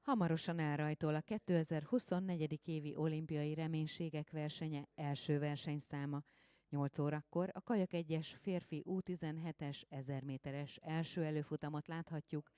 Hamarosan elrajtol a 2024. évi olimpiai reménységek versenye első versenyszáma. 8 órakor a Kajak-1-es férfi U17-es 1000 méteres első előfutamot láthatjuk.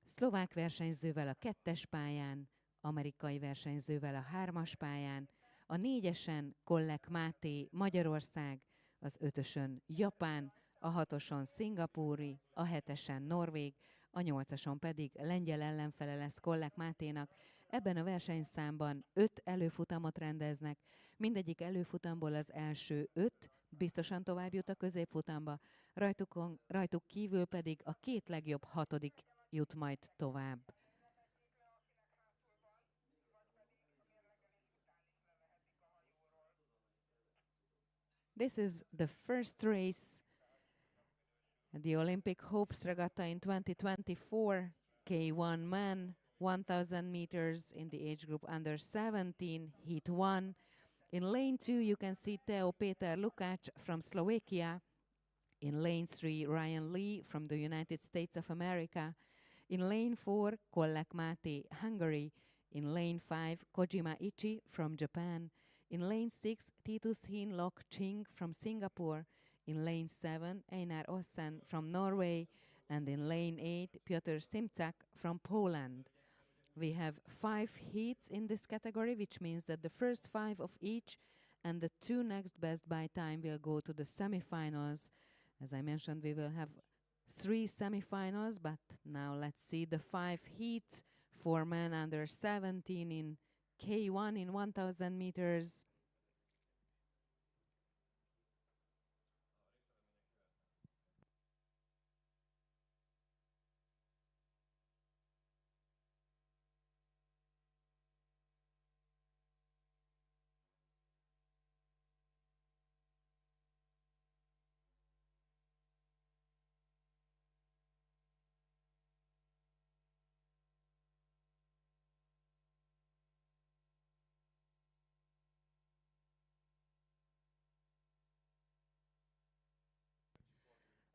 Szlovák versenyzővel a 2-es pályán, amerikai versenyzővel a 3-as pályán, a 4-esen Kollek Máté Magyarország, az 5-ösön Japán, a 6-oson szingapúri, a 7-esen norvég, a 8-ason pedig lengyel ellenfele lesz Kollek Máténak. Ebben a versenyszámban 5 előfutamot rendeznek, mindegyik előfutamból az első 5 biztosan tovább jut a középfutamba, rajtuk kívül pedig a 2 legjobb 6. jut majd tovább. This is the first race at the Olympic Hopes Regatta in 2024. K1 men, 1000 meters in the age group under 17, heat 1. In lane 2 you can see Teo Peter Lukács from Slovakia. In lane 3 Ryan Lee from the United States of America. In lane 4 Kollek Máté, Hungary. In lane 5 Kojima Ichi from Japan. In lane 6 Titus Hin Lok Ching from Singapore. In lane 7 Einar Ossen from Norway. And in lane 8 Piotr Simczak from Poland. We have 5 heats in this category, which means that the first 5 of each and the 2 next best by time will go to the semifinals. As I mentioned, we will have 3 semifinals, but now let's see the 5 heats for men under 17 in K1 in 1000 meters.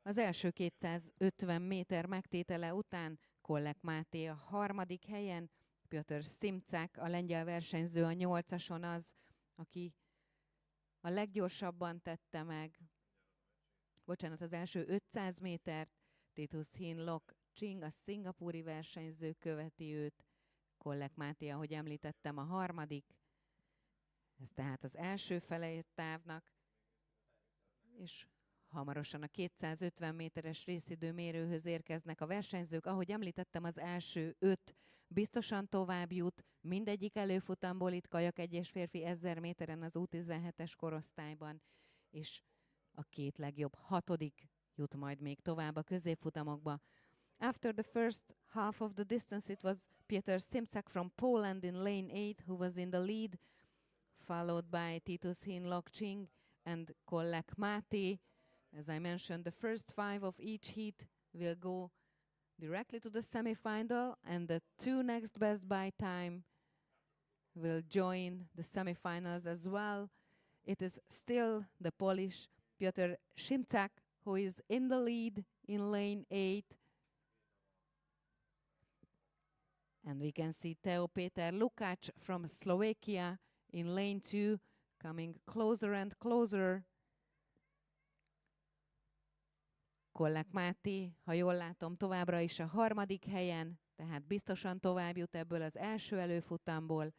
Az első 250 méter megtétele után Kollek Máté a 3. helyen, Piotr Simczak, a lengyel versenyző a 8-ason az, aki a leggyorsabban tette meg, az első 500 métert, Titus Hin Lok Ching, a szingapúri versenyző követi őt, Kollek Máté, ahogy említettem, a 3. Ez tehát az első fele távnak, és hamarosan a 250 méteres részidőmérőhöz érkeznek a versenyzők. Ahogy említettem, az első 5 biztosan tovább jut, mindegyik előfutamból itt Kajak-1-es férfi 1000 méteren az U17-es korosztályban, és a 2 legjobb 6. jut majd még tovább a középfutamokba. After the first half of the distance, it was Piotr Simczak from Poland in lane 8 who was in the lead, followed by Titus Hin Lok Ching and Kollek Máté. As I mentioned, the first 5 of each heat will go directly to the semifinal, and the 2 next best by time will join the semifinals as well. It is still the Polish Piotr Simczak who is in the lead in lane 8. And we can see Teo Peter Lukács from Slovakia in lane 2 coming closer and closer. Kollek Máté, ha jól látom, továbbra is a 3. helyen, tehát biztosan tovább jut ebből az első előfutamból.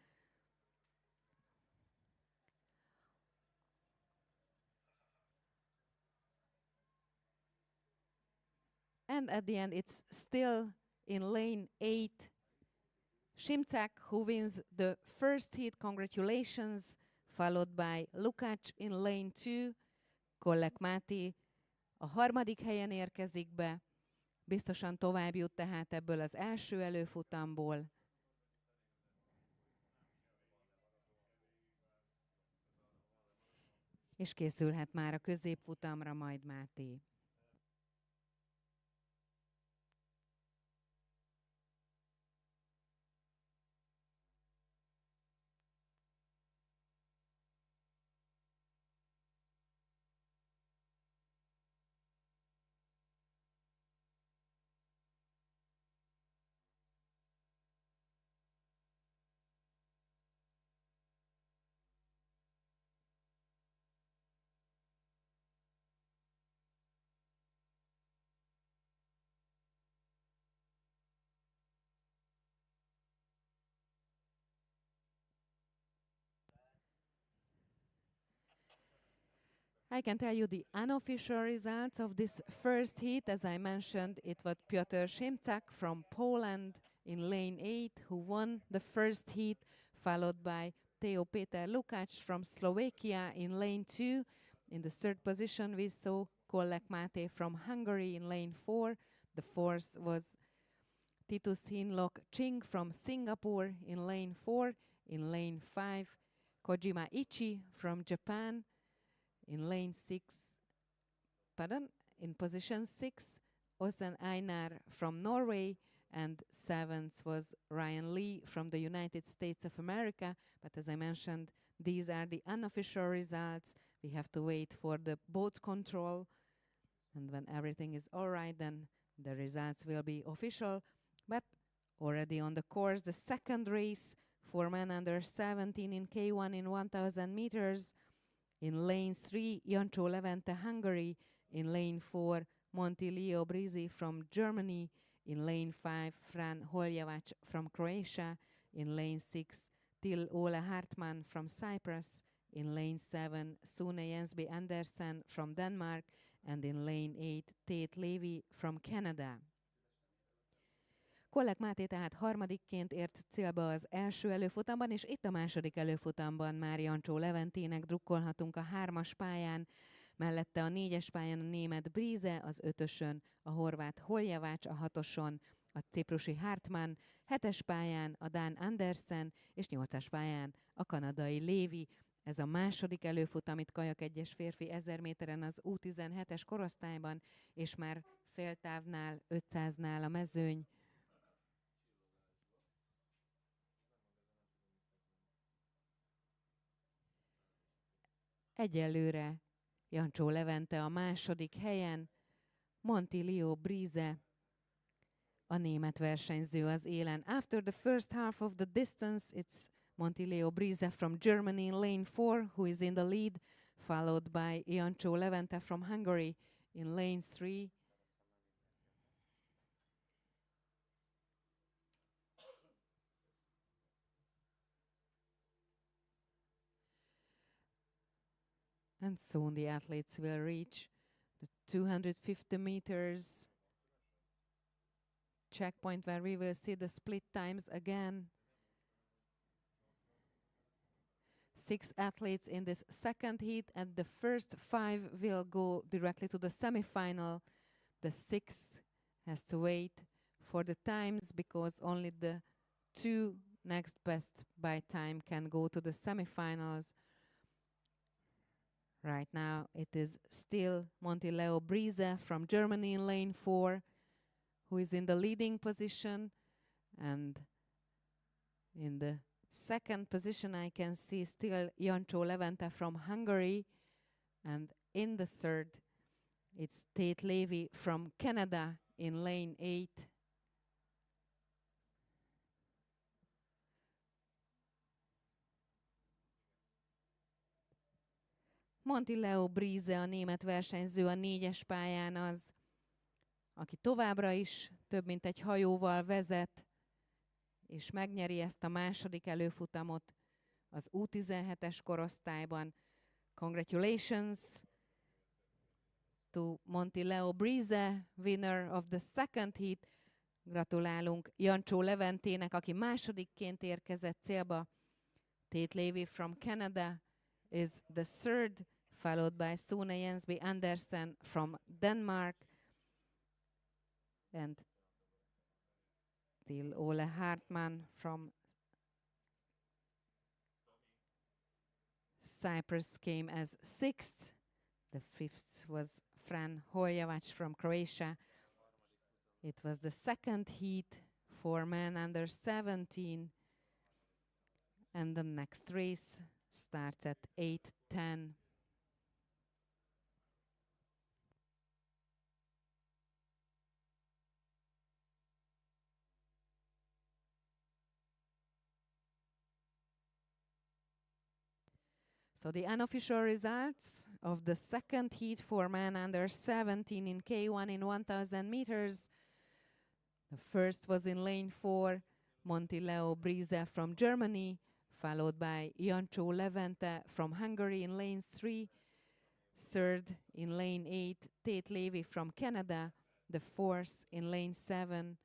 And at the end it's still in lane 8. Simczak, who wins the first heat, congratulations, followed by Lukács in lane 2. Kollek Máté a 3. helyen érkezik be, biztosan tovább jut tehát ebből az első előfutamból. És készülhet már a középfutamra majd Máté. I can tell you the unofficial results of this first heat. As I mentioned, it was Piotr Szymczak from Poland in lane 8 who won the first heat, followed by Teo Peter Lukács from Slovakia in lane 2. In the third position, we saw Kollek Máté from Hungary in lane 4. The fourth was Titus Hinlock Ching from Singapore in lane 4. In lane 5, Kojima Ichi from Japan. In lane 6, in position 6, Osen Einar from Norway, and 7th was Ryan Lee from the United States of America. But as I mentioned, these are the unofficial results. We have to wait for the boat control, and when everything is all right, then the results will be official. But already on the course, the second race for men under 17 in K1 in 1000 meters. In lane 3, Jancsó Levente, Hungary. In lane 4, Monti Leo Brizi from Germany. In lane 5, Fran Holjevac from Croatia. In lane 6, Till Ole Hartmann from Cyprus. In lane 7, Sune Jensby Andersen from Denmark. And in lane 8, Tate Levy from Canada. Kollek Máté tehát harmadikként ért célba az első előfutamban, és itt a második előfutamban már Jancsó Leventének drukkolhatunk a 3-as pályán, mellette a 4-es pályán a német Brize, az 5-ösön a horvát Holjevács, a 6-oson a ciprusi Hartmann, 7-es pályán a dán Andersen, és 8-as pályán a kanadai Lévi. Ez a második előfutam itt Kajak-1-es férfi 1000 méteren az U17-es korosztályban, és már féltávnál, 500-nál a mezőny. Egyelőre Jancsó Levente a második helyen, Monti Leo Brize a német versenyző az élen. After the first half of the distance, it's Monti Leo Brize from Germany in lane 4 who is in the lead, followed by Jancsó Levente from Hungary in lane 3. And soon the athletes will reach the 250 meters checkpoint where we will see the split times again. 6 athletes in this second heat, and the first 5 will go directly to the semifinal. The 6th has to wait for the times because only the 2 next best by time can go to the semifinals. Right now it is still Monti Leo Brize from Germany in lane 4 who is in the leading position, and in the second position I can see still Jancsó Levente from Hungary, and in the third it's Tate Levy from Canada in lane 8. Monti Leo Brize, a német versenyző, a 4-es pályán az, aki továbbra is több mint egy hajóval vezet, és megnyeri ezt a második előfutamot az U17-es korosztályban. Congratulations to Monti Leo Brize, winner of the second heat. Gratulálunk Jancsó Leventének, aki másodikként érkezett célba. Tate Levy from Canada is the third, followed by Sune Jensby Andersen from Denmark, and Till Ole Hartmann from Cyprus came as 6th. The 5th was Fran Holjevac from Croatia. It was the second heat for men under 17, and the next race starts at 8:10. So the unofficial results of the second heat for men under 17 in K1 in 1000 meters. The first was in lane 4, Monti Leo Brize from Germany, followed by Jancsó Levente from Hungary in lane 3. Third in lane 8, Tate Levy from Canada. The fourth in lane 7,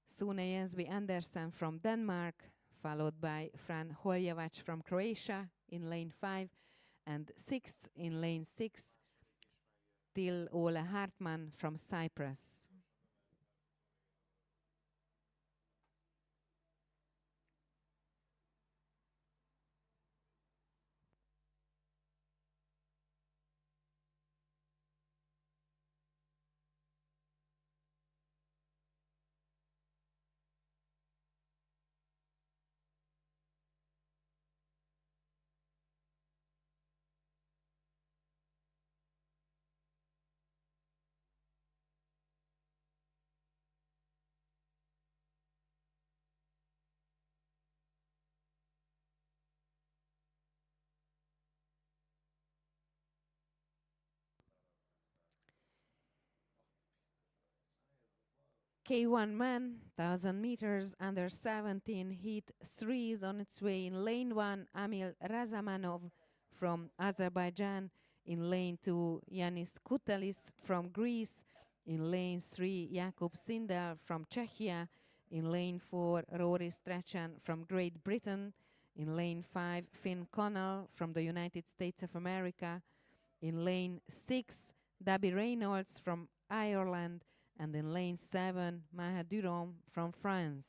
Sune Jensby Andersen from Denmark, followed by Fran Holjevac from Croatia in lane 5, and sixth in lane 6, Till Ole Hartmann from Cyprus. K1 man, 1000 meters, under 17, heat 3 is on its way. In lane 1, Amil Razamanov from Azerbaijan. In lane 2, Yanis Kutelis from Greece. In lane 3, Jakub Sindel from Czechia. In lane 4, Rory Strachan from Great Britain. In lane 5, Finn Connell from the United States of America. In lane 6, Debbie Reynolds from Ireland. And in lane 7, Maha Duron from France.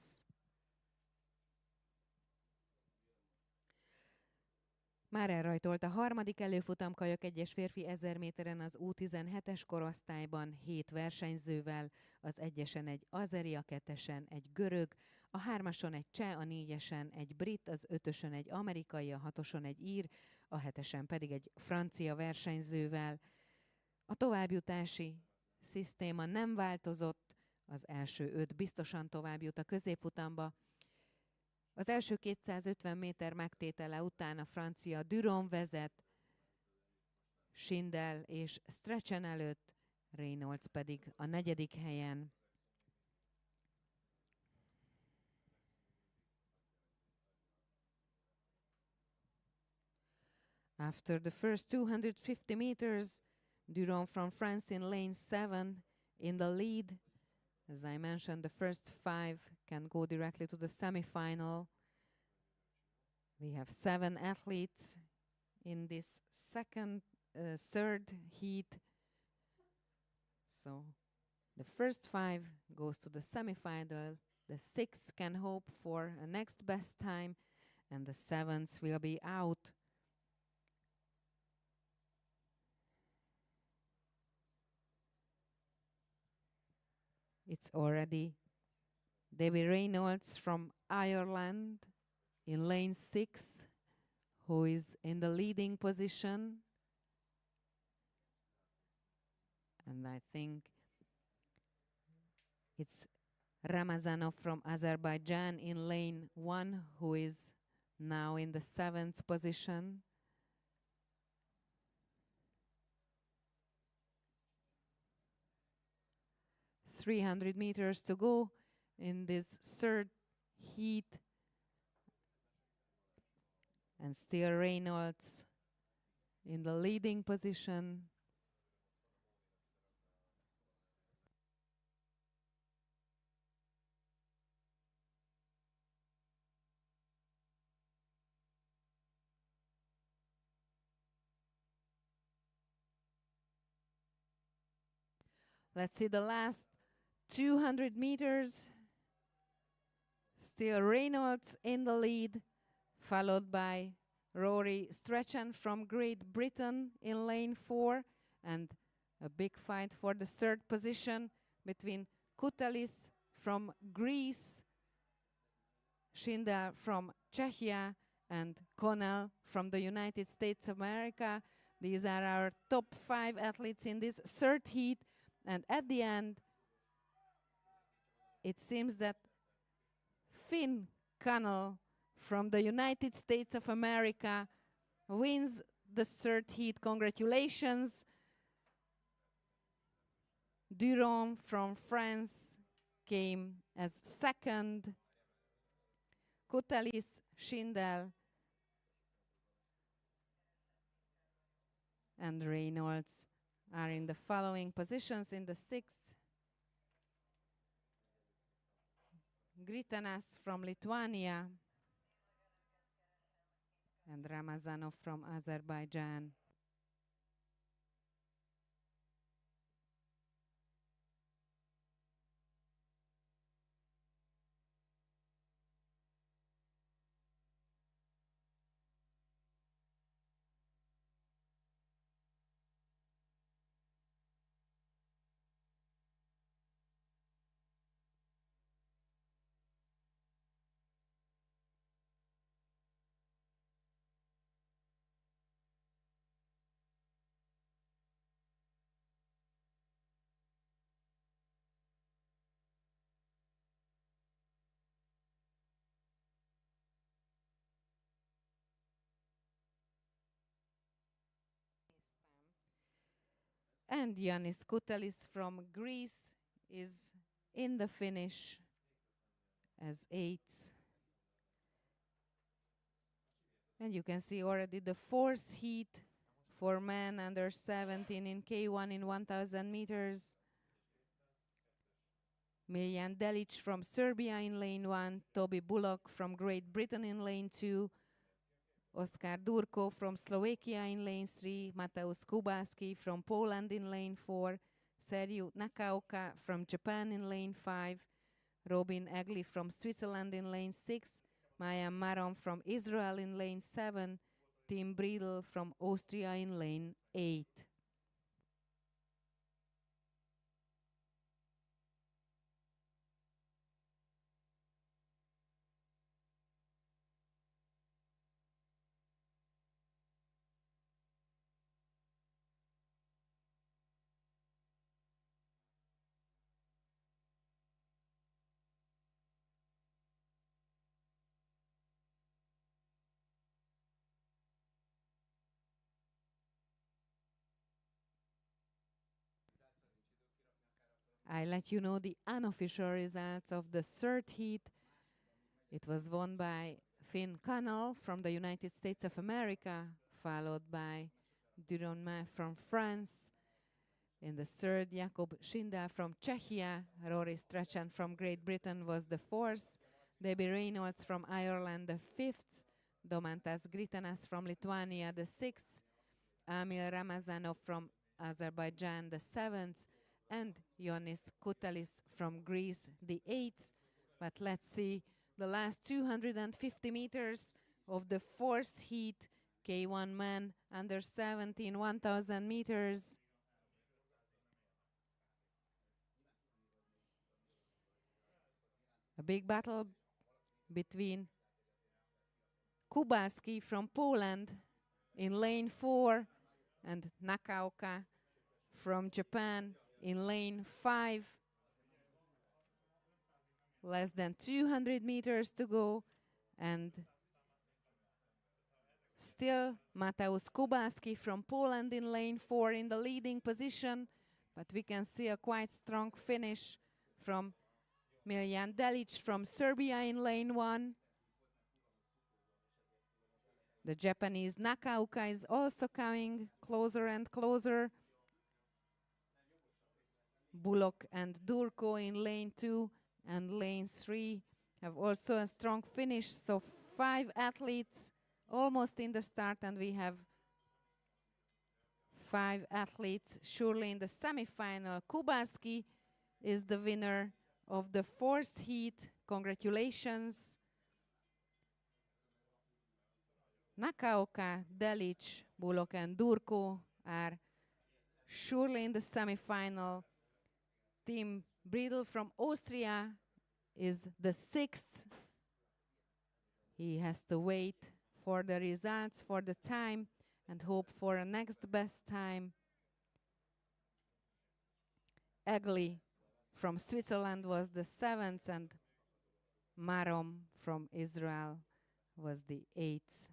Már elrajtolt a harmadik előfutam Kajak-1-es férfi 1000 méteren az U17-es korosztályban 7 versenyzővel, az egyesen egy azeri, a kettesen egy görög, a hármason egy cseh, a négyesen egy brit, az ötösön egy amerikai, a hatoson egy ír, a hetesen pedig egy francia versenyzővel. A továbbjutási szisztéma nem változott, az első 5 biztosan tovább jut a középfutamba. Az első 250 méter megtétele után a francia Duron vezet, Schindel és Strachan előtt, Reynolds pedig a 4. helyen. After the first 250 meters, Duron from France in lane 7 in the lead. As I mentioned, the first 5 can go directly to the semifinal. We have 7 athletes in this third heat. So the first 5 goes to the semifinal. The 6th can hope for a next best time, and the 7th will be out. It's already Debbie Reynolds from Ireland in lane 6, who is in the leading position. And I think it's Ramazanov from Azerbaijan in lane 1, who is now in the 7th position. .300 meters to go in this third heat. And still Reynolds in the leading position. Let's see the last 200 meters. Still Reynolds in the lead, followed by Rory Strachan from Great Britain in lane 4, and a big fight for the 3rd position between Kutelis from Greece, Schindel from Czechia, and Connell from the United States of America. These are our top 5 athletes in this 3rd heat, and at the end, it seems that Finn Connell from the United States of America wins the 3rd heat. Congratulations. Duron from France came as 2nd. Kutelis, Schindel, and Reynolds are in the following positions. In the 6th, Gritanas from Lithuania and Ramazanov from Azerbaijan. And Yannis Koutelis from Greece is in the finish as 8th. And you can see already the 4th heat for men under 17 in K1 in 1000 meters. Miljan Delic from Serbia in lane 1, Toby Bullock from Great Britain in lane 2, Oskar Durko from Slovakia in lane 3, Mateusz Kubalski from Poland in lane 4, Serhiu Nakaoka from Japan in lane 5, Robin Egli from Switzerland in lane 6, Maya Maron from Israel in lane 7, Tim Briedel from Austria in lane 8. I let you know the unofficial results of the 3rd heat. It was won by Finn Cannell from the United States of America, followed by Duronma from France. In the 3rd, Jakub Schindel from Czechia, Rory Strachan from Great Britain was the 4th, Debbie Reynolds from Ireland the 5th, Domantas Gritanas from Lithuania the 6th, Amil Ramazanov from Azerbaijan the 7th, and Yannis Koutelis from Greece the 8th. But let's see the last 250 meters of the 4th heat, K1 men under 17, 1000 meters. A big battle between Kubalski from Poland in lane 4 and Nakaoka from Japan in lane 5. Less than 200 meters to go, and still Mateusz Kubalski from Poland in lane 4 in the leading position, but we can see a quite strong finish from Miljan Delic from Serbia in lane 1. The Japanese Nakaoka is also coming closer and closer. Bullock and Durko in lane 2 and lane 3 have also a strong finish. So 5 athletes almost in the start, and we have 5 athletes surely in the semifinal. Kubalski is the winner of the 4th heat. Congratulations. Nakaoka, Delic, Bullock and Durko are surely in the semifinal. Tim Briedel from Austria is the 6th. He has to wait for the results, for the time, and hope for a next best time. Egli from Switzerland was the 7th, and Marom from Israel was the 8th.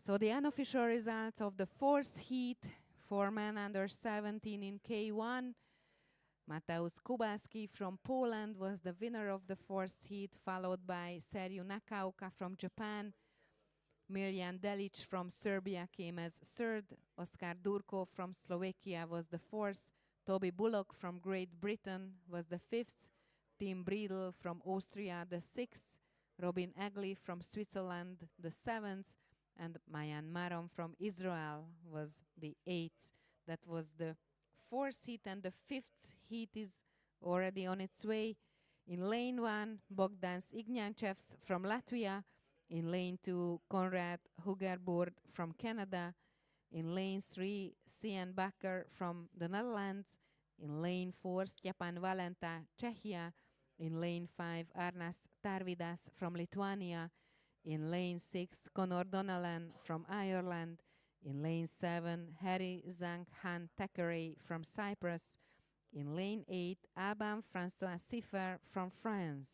So the unofficial results of the fourth heat for men under 17 in K1. Mateusz Kubalski from Poland was the winner of the fourth heat, followed by Serhiu Nakaoka from Japan. Miljan Delic from Serbia came as third. Oskar Durkov from Slovakia was the fourth. Toby Bullock from Great Britain was the fifth. Tim Briedel from Austria the sixth. Robin Egli from Switzerland the seventh. And Mayan Maron from Israel was the eighth. That was the fourth heat, and the fifth heat is already on its way. In lane 1, Bogdans Ignanchevs from Latvia. In lane 2, Konrad Hugerbord from Canada. In lane 3, Sian Bakker from the Netherlands. In lane 4, Stjepan Valenta, Czechia. In lane 5, Arnas Tarvidas from Lithuania. In lane 6, Conor Donnellan from Ireland. In lane 7, Harry Zhang-Han Thackeray from Cyprus. In lane 8, Alban François Siffer from France.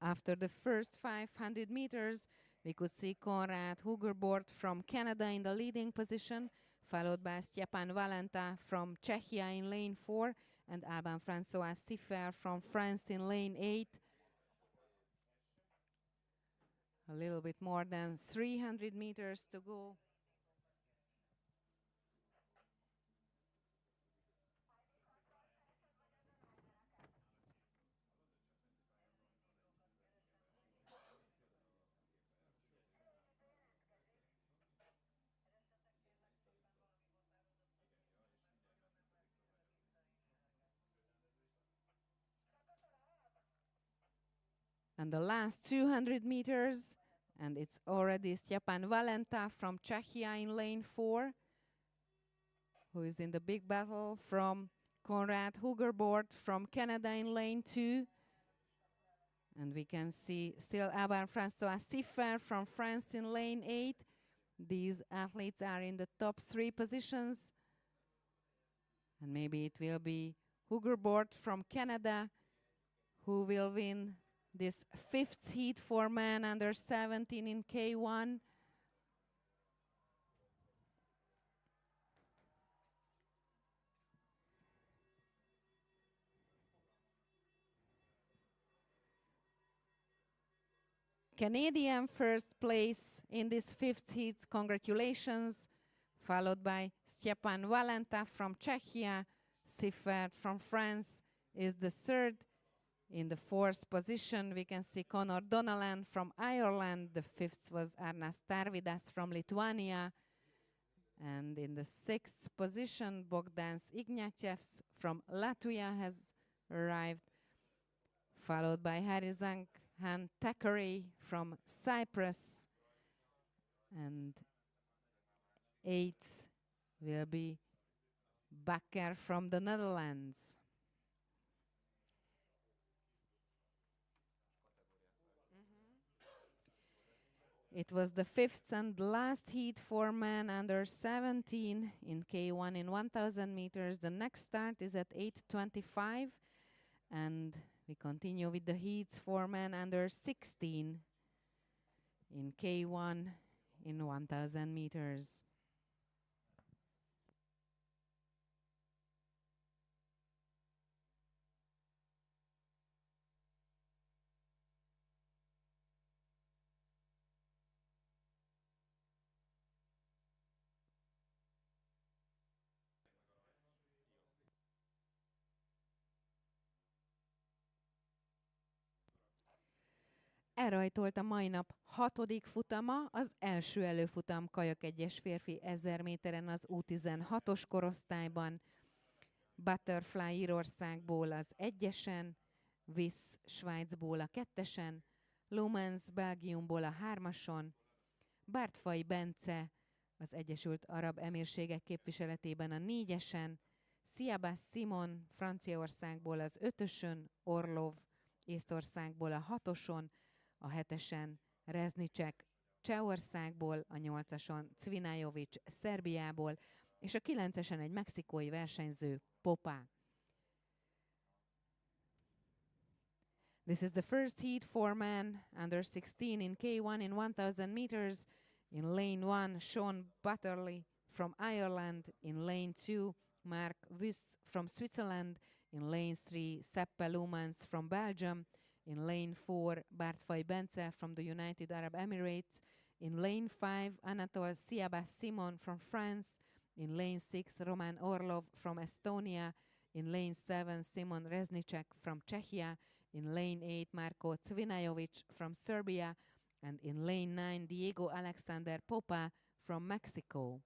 After the first 500 meters, we could see Konrad Hugerbord from Canada in the leading position, followed by Stjepan Valenta from Czechia in lane 4 and Alban François Siffer from France in lane 8. A little bit more than 300 meters to go. And the last 200 meters, and it's already Stjepan Valenta from Czechia in lane 4, who is in the big battle from Konrad Hugerbord from Canada in lane 2. And we can see still Alban François Siffer from France in lane 8. These athletes are in the top 3 positions. And maybe it will be Hugerbord from Canada who will win this 5th heat for men under 17 in K1. Canadian first place in this 5th heat, congratulations, followed by Stjepan Valenta from Czechia. Siffert from France is the 3rd. In the 4th position, we can see Conor Donnellan from Ireland. The 5th was Arnas Tarvidas from Lithuania. And in the 6th position, Bogdans Ignatjevs from Latvia has arrived, followed by Harry Zhang-Han Thackeray from Cyprus. And 8th will be Bakker from the Netherlands. It was the 5th and last heat for men under 17 in K1 in 1000 meters. The next start is at 8:25, and we continue with the heats for men under 16 in K1 in 1000 meters. Elrajtolt a mai nap 6. futama, az első előfutam Kajak-1-es férfi 1000 méteren az U16-os korosztályban. Butterfly Írországból az 1-esen, Visz Svájcból a 2-esen, Lumens Belgiumból a 3-ason, Bártfai Bence az Egyesült Arab Emírségek képviseletében a 4-esen, Siabas Simon Franciaországból az 5-ösön, Orlov Észtországból a 6-oson, a 7-esen Reznicek Csehországból, a 8-ason Cvinájovics Szerbiából, és a 9-esen egy mexikói versenyző, Popá. This is the first heat for men under 16 in K1 in 1000 meters. In lane 1, Sean Butterley from Ireland. In lane 2, Mark Wyss from Switzerland. In lane 3, Seppe Lumens from Belgium. In lane 4, Bártfai Bence from the United Arab Emirates. In lane 5, Anatol Siabas Simon from France. In lane 6, Roman Orlov from Estonia. In lane 7, Simon Reznicek from Czechia. In lane 8, Marko Cvinajovic from Serbia. And in lane 9, Diego Alexander Popa from Mexico.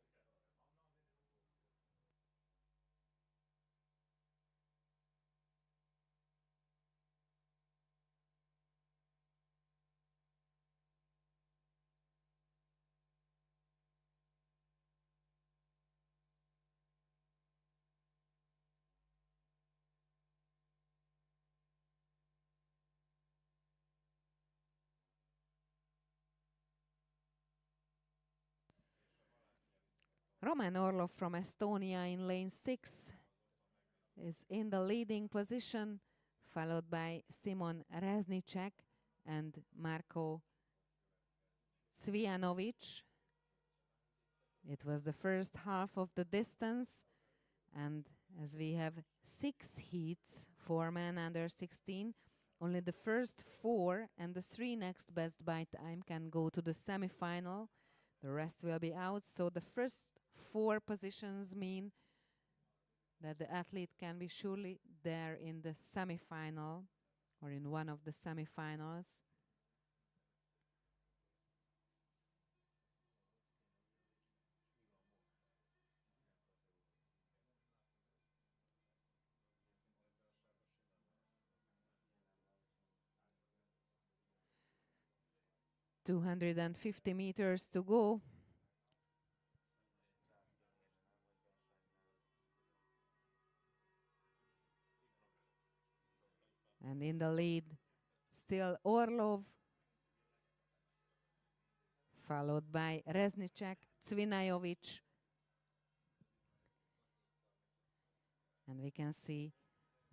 Roman Orlov from Estonia in lane 6 is in the leading position, followed by Simon Reznicek and Marko Cvijanovic. It was the first half of the distance, and as we have 6 heats for men under 16, only the first 4 and the 3 next best by time can go to the semi-final. The rest will be out, so the first 4 positions mean that the athlete can be surely there in the semi-final or in one of the semi-finals. $250 meters to go. And in the lead, still Orlov, followed by Reznicek, Cvinajovic. And we can see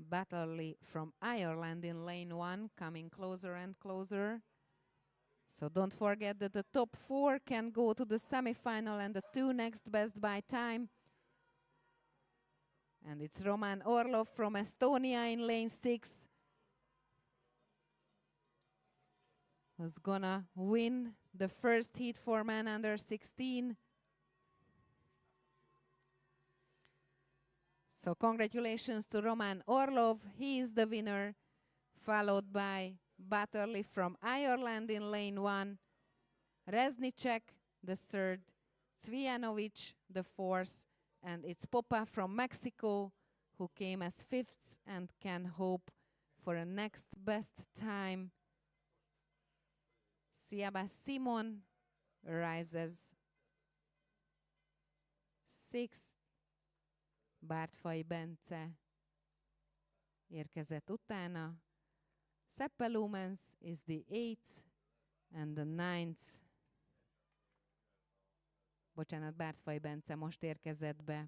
Batterley from Ireland in lane 1 coming closer and closer. So don't forget that the top 4 can go to the semi-final and the 2 next best by time. And it's Roman Orlov from Estonia in lane 6 who's gonna win the first heat for men under 16. So congratulations to Roman Orlov. He is the winner, followed by Batterley from Ireland in lane 1, Reznicek the 3rd, Cvijanovic the 4th, and it's Popa from Mexico who came as 5th and can hope for a next best time. Siabas Simon arrives as 6th. Bártfai Bence érkezett utána. Seppe Lumens is the 8th and the 9th. Bocsánat, Bártfai Bence most érkezett be.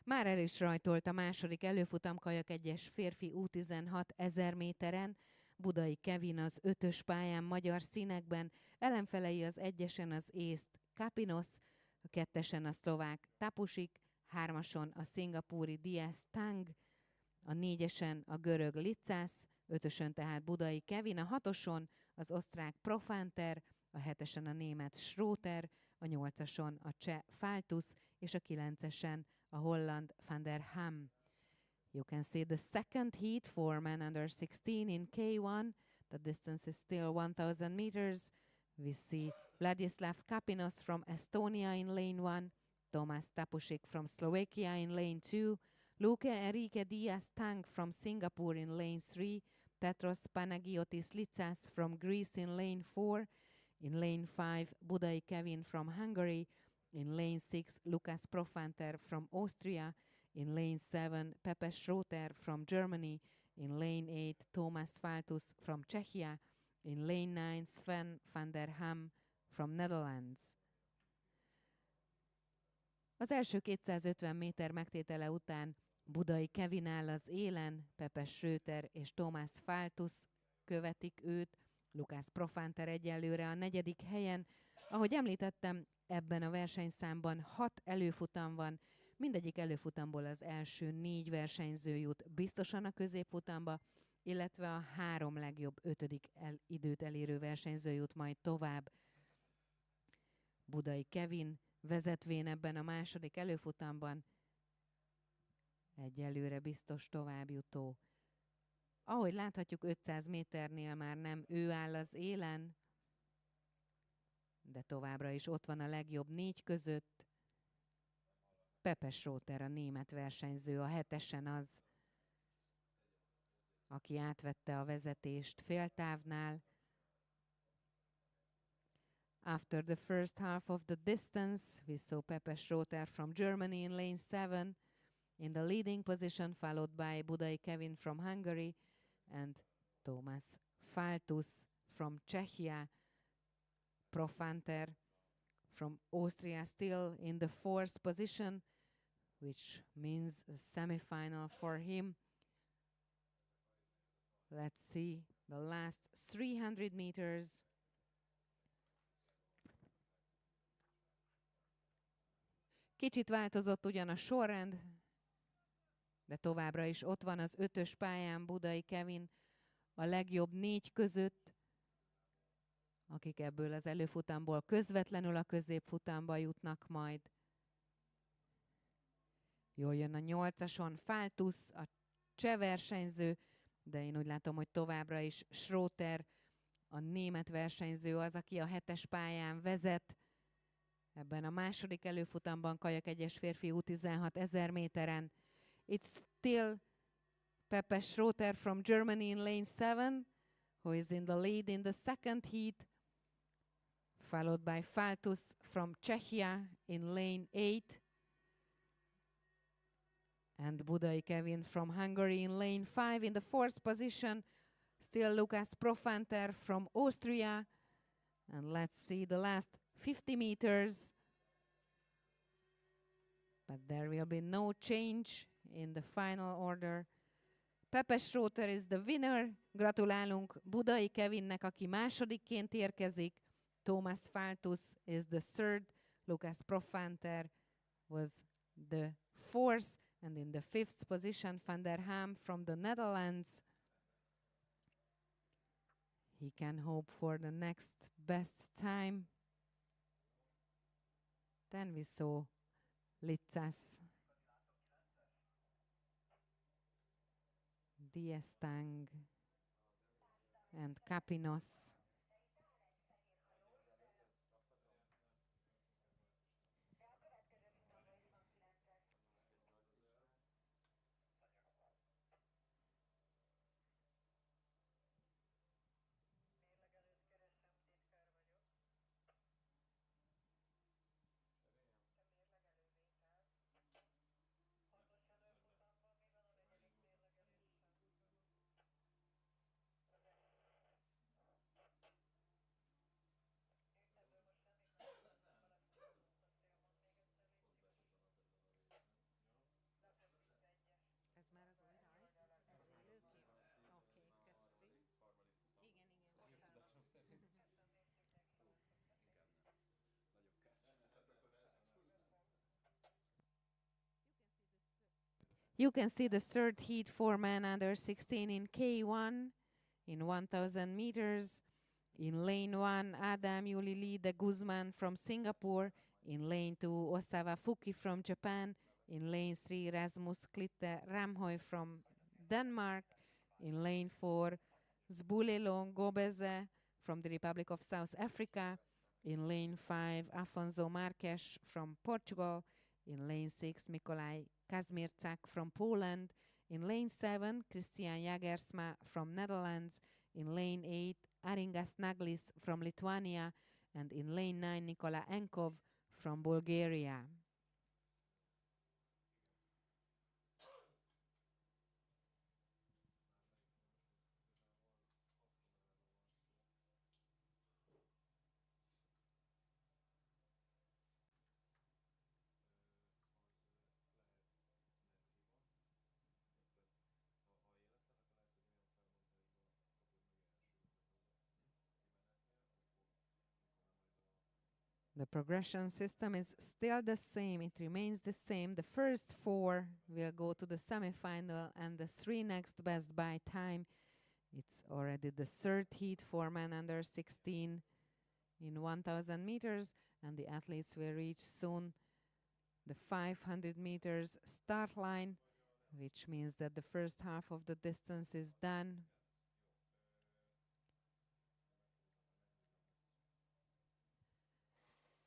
Már el is rajtolt a második előfutam Kajak-1-es férfi U16 1000 méteren. Budai Kevin az 5-ös pályán magyar színekben, ellenfelei az 1-esen az észt Kapinos, a 2-esen a szlovák Tapusik, hármason a szingapúri DAY1, a négyesen a görög Licász, ötösön tehát budai Kevin, a hatoson az osztrák Profanter, a hetesen a német Schroter, a nyolcason a cseh Faltus, és a kilencesen a holland Van der Ham. You can see the second heat for men under 16 in K1. The distance is still 1000 meters. We see Vladislav Kapinos from Estonia in lane 1, Tomas Tapusik from Slovakia in lane 2, Luke Enrique Diaz-Tang from Singapore in lane 3, Petros Panagiotis Litsas from Greece in lane 4, in lane 5 Budai Kevin from Hungary, in lane 6 Lukas Profanter from Austria, in lane 7 Pepe Schroter from Germany, in lane 8 Thomas Faltus from Czechia, in lane 9 Sven van der Ham from Netherlands. Az első 250 méter megtétele után Budai Kevin áll az élen, Pepe Schröter és Thomas Faltus követik őt, Lukas Profanter egyelőre a negyedik helyen. Ahogy említettem, ebben a versenyszámban 6 előfutam van, mindegyik előfutamból az első 4 versenyző jut biztosan a középfutamba, illetve a 3 legjobb 5. időt elérő versenyző jut majd tovább. Budai Kevin vezetvén ebben a második előfutamban egyelőre biztos továbbjutó. Ahogy láthatjuk, 500 méternél már nem ő áll az élen, de továbbra is ott van a legjobb 4 között. Pepe Schroter, a német versenyző, a hetesen az, aki átvette a vezetést féltávnál. After the first half of the distance, we saw Pepe Schroter from Germany in lane 7 in the leading position, followed by Budai Kevin from Hungary and Thomas Faltus from Czechia. Profanter from Austria still in the 4th position, which means a semifinal for him. Let's see the last 300 meters. Kicsit változott ugyan a sorrend, de továbbra is ott van az 5-ös pályán Budai Kevin a legjobb 4 között, akik ebből az előfutamból közvetlenül a középfutamba jutnak majd. Jól jön a 8-ason Faltus, a cseh versenyző, de én úgy látom, hogy továbbra is Schroter, a német versenyző az, aki a 7-es pályán vezet. Ebben a második előfutamban Kajak-1-es férfi U16 1000 méteren. It's still Pepe Schroter from Germany in lane 7, who is in the lead in the second heat, followed by Faltus from Czechia in lane 8, and Budai Kevin from Hungary in lane 5. In the 4th position, still Lukas Profanter from Austria. And let's see the last 50 meters. But there will be no change in the final order. Pepe Schroter is the winner. Gratulálunk Budai Kevinnek, aki másodikként érkezik. Thomas Faltus is the third. Lukas Profanter was the 4th. And in the 5th position, Van der Ham from the Netherlands. He can hope for the next best time. Then we saw Litsas, Diaz-Tang, and Kapinos. You can see the third heat for men under 16 in K1 in 1000 meters. In lane 1, Adam Yulili de Guzman from Singapore. In lane 2, Osawa Fuki from Japan. In lane 3, Rasmus Klitte Ramhoy from Denmark. In lane 4, Zbulelo Gobeze from the Republic of South Africa. In lane 5, Afonso Marques from Portugal. In lane 6, Mikolaj Kazmierczak from Poland. In lane 7, Christian Jagersma from Netherlands. In lane 8, Aringas Naglis from Lithuania. And in lane 9, Nikola Enkov from Bulgaria. The progression system is still the same. It remains the same. The first 4 will go to the semifinal, and the 3 next best by time. It's already the third heat for men under 16 in 1000 meters, and the athletes will reach soon the 500 meters start line, which means that the first half of the distance is done.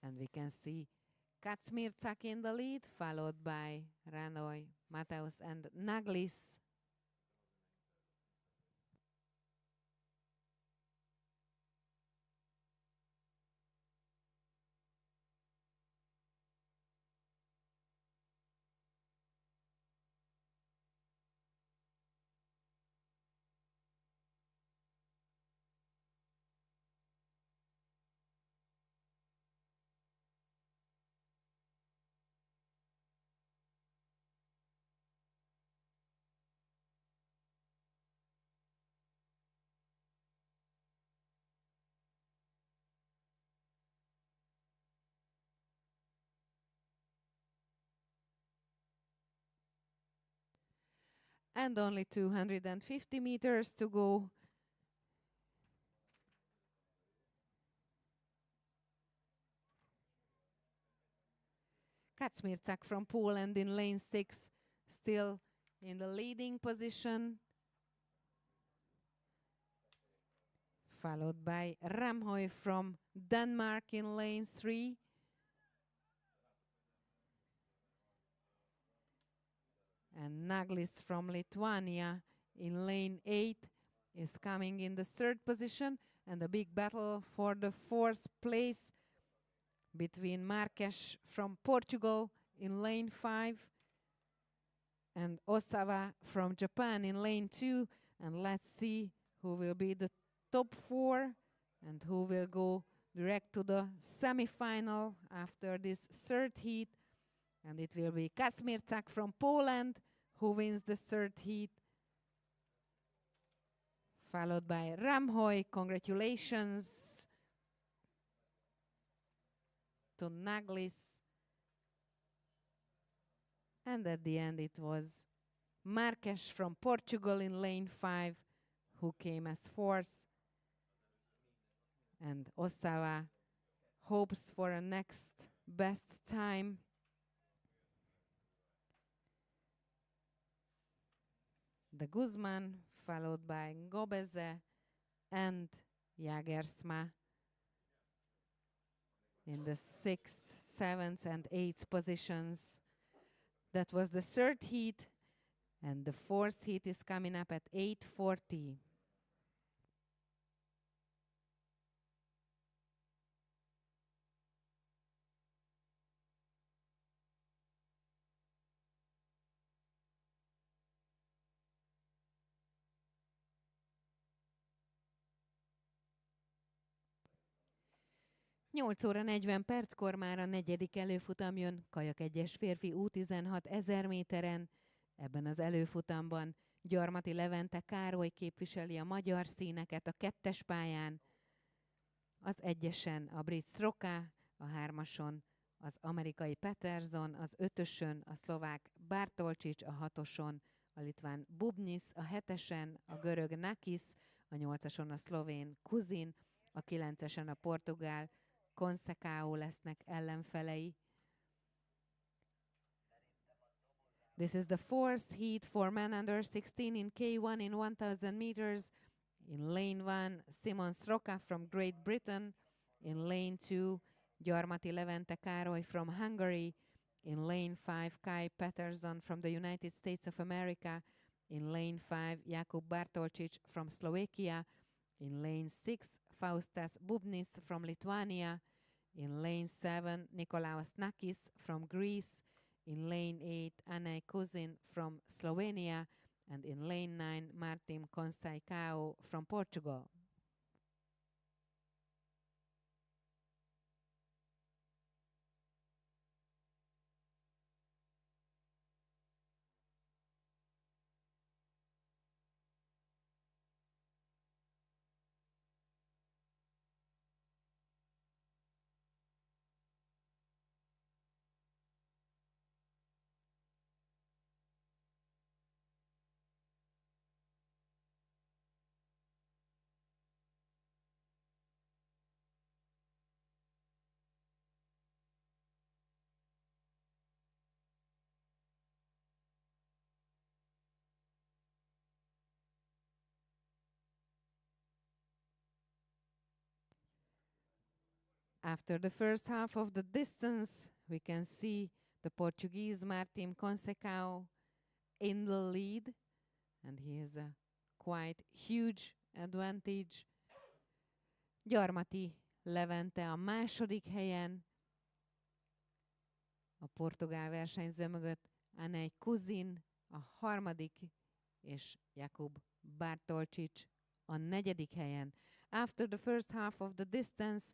And we can see Kazmierczak in the lead, followed by Ranoy, Mateus, and Naglis. And only 250 meters to go. Kazmierczak from Poland in lane 6, still in the leading position. Followed by Ramhoy from Denmark in lane 3. And Naglis from Lithuania in lane 8 is coming in the 3rd position. And a big battle for the 4th place between Marques from Portugal in lane 5 and Osawa from Japan in lane 2. And let's see who will be the top 4 and who will go direct to the semifinal after this 3rd heat. And it will be Kazmierczak from Poland who wins the 3rd heat, followed by Ramhoy. Congratulations to Naglis. And at the end it was Marques from Portugal in lane 5 who came as 4th. And Osawa hopes for a next best time. The Guzman, followed by Gobeze and Jagersma in the 6th, 7th, and 8th positions. That was the 3rd heat, and the 4th heat is coming up at 8:40. Nyolc óra 40 perckor már a 4. előfutam jön, Kajak-1-es férfi U16 1000 méteren. Ebben az előfutamban Gyarmati Levente Károly képviseli a magyar színeket a 2-es pályán, az 1-esen a brit Sroka, a 3-ason az amerikai Peterson, az 5-ösön, a szlovák Bartolcsics, a 6-oson, a litván Bubnis, a 7-esen, a görög Nakis, a 8-ason a szlovén Kuzin, a 9-esen a portugál Conceição lesznek ellenfelei. This is the fourth heat for men under 16 in K1 in 1000 meters. In lane 1, Simon Sroka from Great Britain. In lane 2, Gyarmati Levente Károly from Hungary. In lane 5, Kai Peterson from the United States of America. In lane 5, Jakub Bartolcsics from Slovakia. In lane 6, Faustas Bubnis from Lithuania. In lane 7, Nikolaos Nakis from Greece. In lane 8, Anei Kuzin from Slovenia. And in lane 9, Martin Conceição from Portugal. After the first half of the distance, we can see the Portuguese Martin Conceição in the lead, and he has a quite huge advantage. Gyarmati Levente a második helyen, a portugál versenyző mögött Anei Kuzin a harmadik, és Jakub Bartolcsics a negyedik helyen. After the first half of the distance,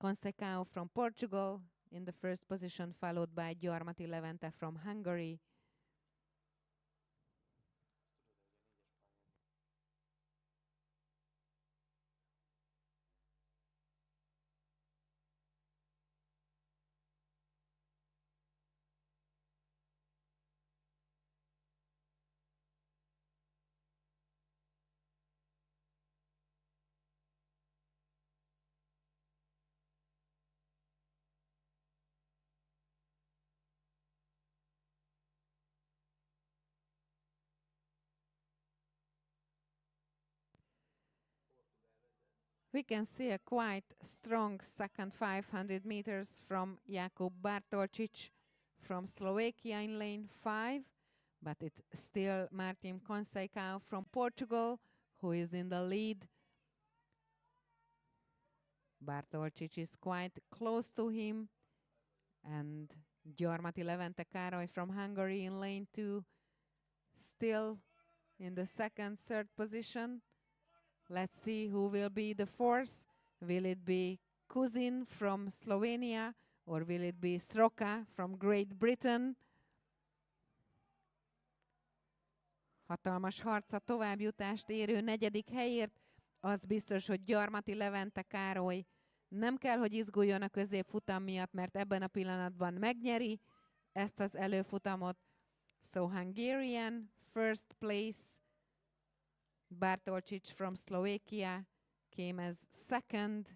Conceição from Portugal in the first position, followed by Gyarmati Levente from Hungary. We can see a quite strong second 500 meters from Jakub Bartolcsics from Slovakia in lane 5, but it's still Martin Conceição from Portugal who is in the lead. Bartolcsics is quite close to him, and Gyarmati Levente Károly from Hungary in lane 2 still in the second, third position. Let's see who will be the fourth. Will it be Kuzin from Slovenia, or will it be Sroka from Great Britain? Hatalmas harc a továbbjutást érő negyedik helyért. Az biztos, hogy Gyarmati Levente Károly nem kell, hogy izguljon a középfutam miatt, mert ebben a pillanatban megnyeri ezt az előfutamot. So Hungarian first place. Bartolcsics from Slovakia came as second.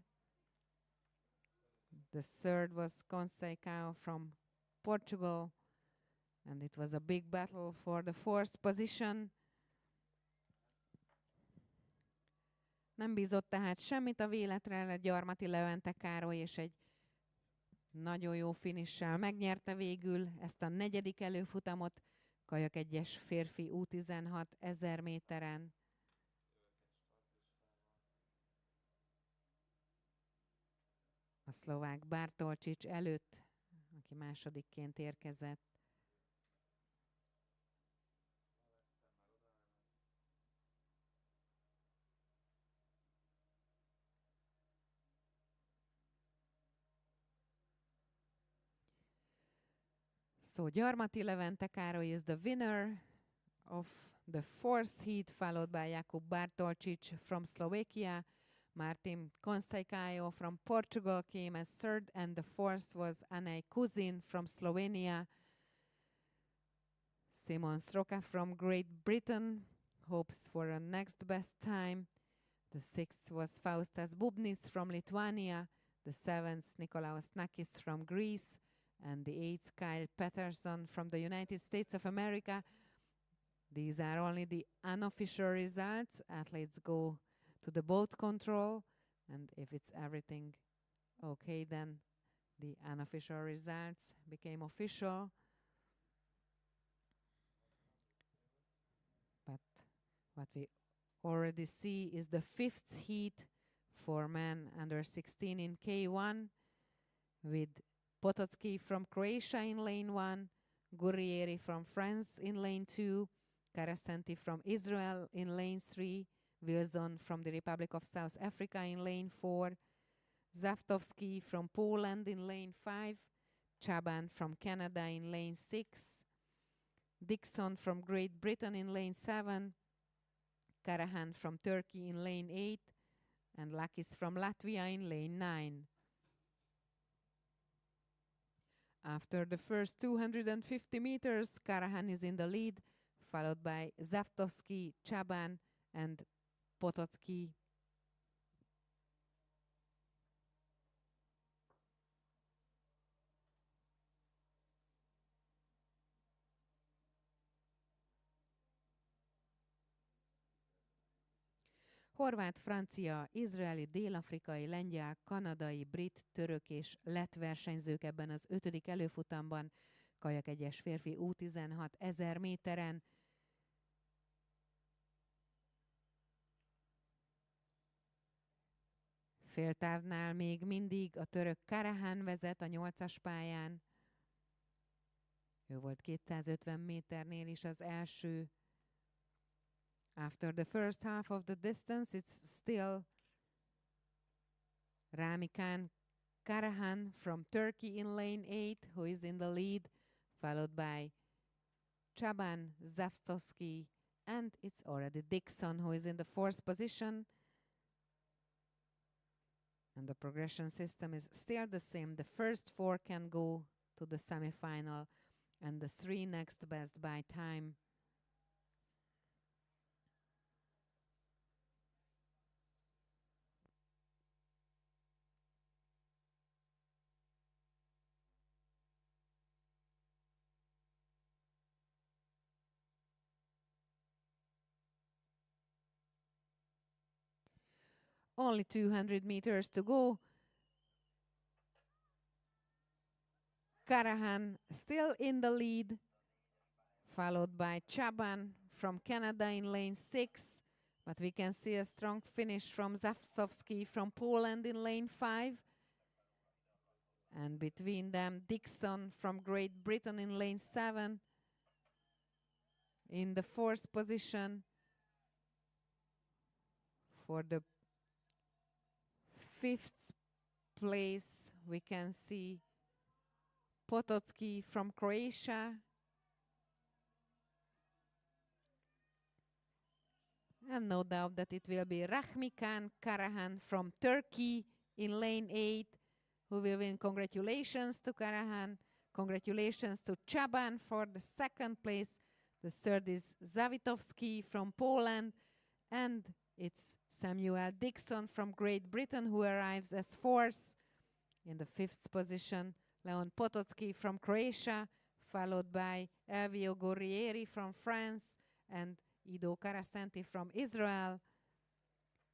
The third was Conceição from Portugal, and it was a big battle for the fourth position. Nem bízott tehát semmit a véletre Gyarmati Levente Károly, és egy nagyon jó finissel megnyerte végül ezt a negyedik előfutamot Kajak-1-es férfi U16 1000 méteren. A szlovák Bartolcsics előtt, aki másodikként érkezett. So Gyarmati Levente Károly is the winner of the fourth heat, followed by Jakub Bartolcsics from Slovakia. Martin Konstaicayo from Portugal came as third, and the fourth was Anei Kuzin from Slovenia. Simon Stroka from Great Britain hopes for a next best time. The sixth was Faustas Bubnis from Lithuania. The seventh, Nikolaos Nakis from Greece. And the eighth, Kyle Patterson from the United States of America. These are only the unofficial results. Athletes go to the boat control, and if it's everything okay, then the unofficial results became official. But what we already see is the fifth heat for men under 16 in K1, with Potocki from Croatia in lane 1, Gurrieri from France in lane 2, Karasenti from Israel in lane 3, Wilson from the Republic of South Africa in lane 4, Zawtowski from Poland in lane 5, Chaban from Canada in lane 6, Dixon from Great Britain in lane 7, Karahan from Turkey in lane 8, and Lakis from Latvia in lane 9. After the first 250 meters, Karahan is in the lead, followed by Zawtowski, Chaban, and Potocki. Horvát, francia, izraeli, dél-afrikai, lengyel, kanadai, brit, török és lett versenyzők ebben az 5. előfutamban, kajak egyes férfi U16 1000 méteren. Féltávnál még mindig a török Karahan vezet a 8-as pályán. Ő volt 250 méternél is az első. After the first half of the distance, it's still Ramikan Karahan from Turkey in lane 8, who is in the lead, followed by Chaban, Zawtowski, and it's already Dixon, who is in the 4th position. And the progression system is still the same. The first 4 can go to the semifinal, and the 3 next best by time. Only 200 meters to go. Karahan still in the lead, followed by Chaban from Canada in lane 6. But we can see a strong finish from Zawtowski from Poland in lane 5. And between them, Dixon from Great Britain in lane 7. In the 4th position. For the 5th place, we can see Potocki from Croatia. And no doubt that it will be Rahmikan Karahan from Turkey in lane 8, who will win. Congratulations to Karahan. Congratulations to Chaban for the 2nd place. The 3rd is Zawitowski from Poland. And it's Samuel Dixon from Great Britain who arrives as 4th. In the 5th position, Leon Potocki from Croatia, followed by Elvio Gurrieri from France and Ido Karasenti from Israel.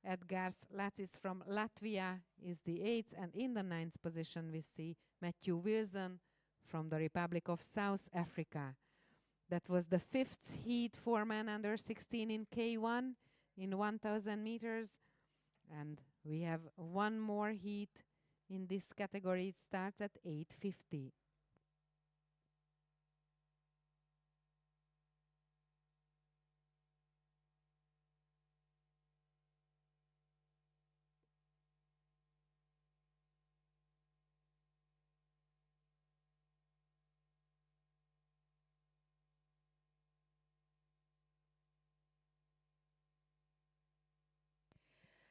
Edgars Lacis from Latvia is the 8th, and in the 9th position we see Matthew Wilson from the Republic of South Africa. That was the 5th heat for men under 16 in K1 in 1000 meters, and we have one more heat in this category. It starts at 8:50.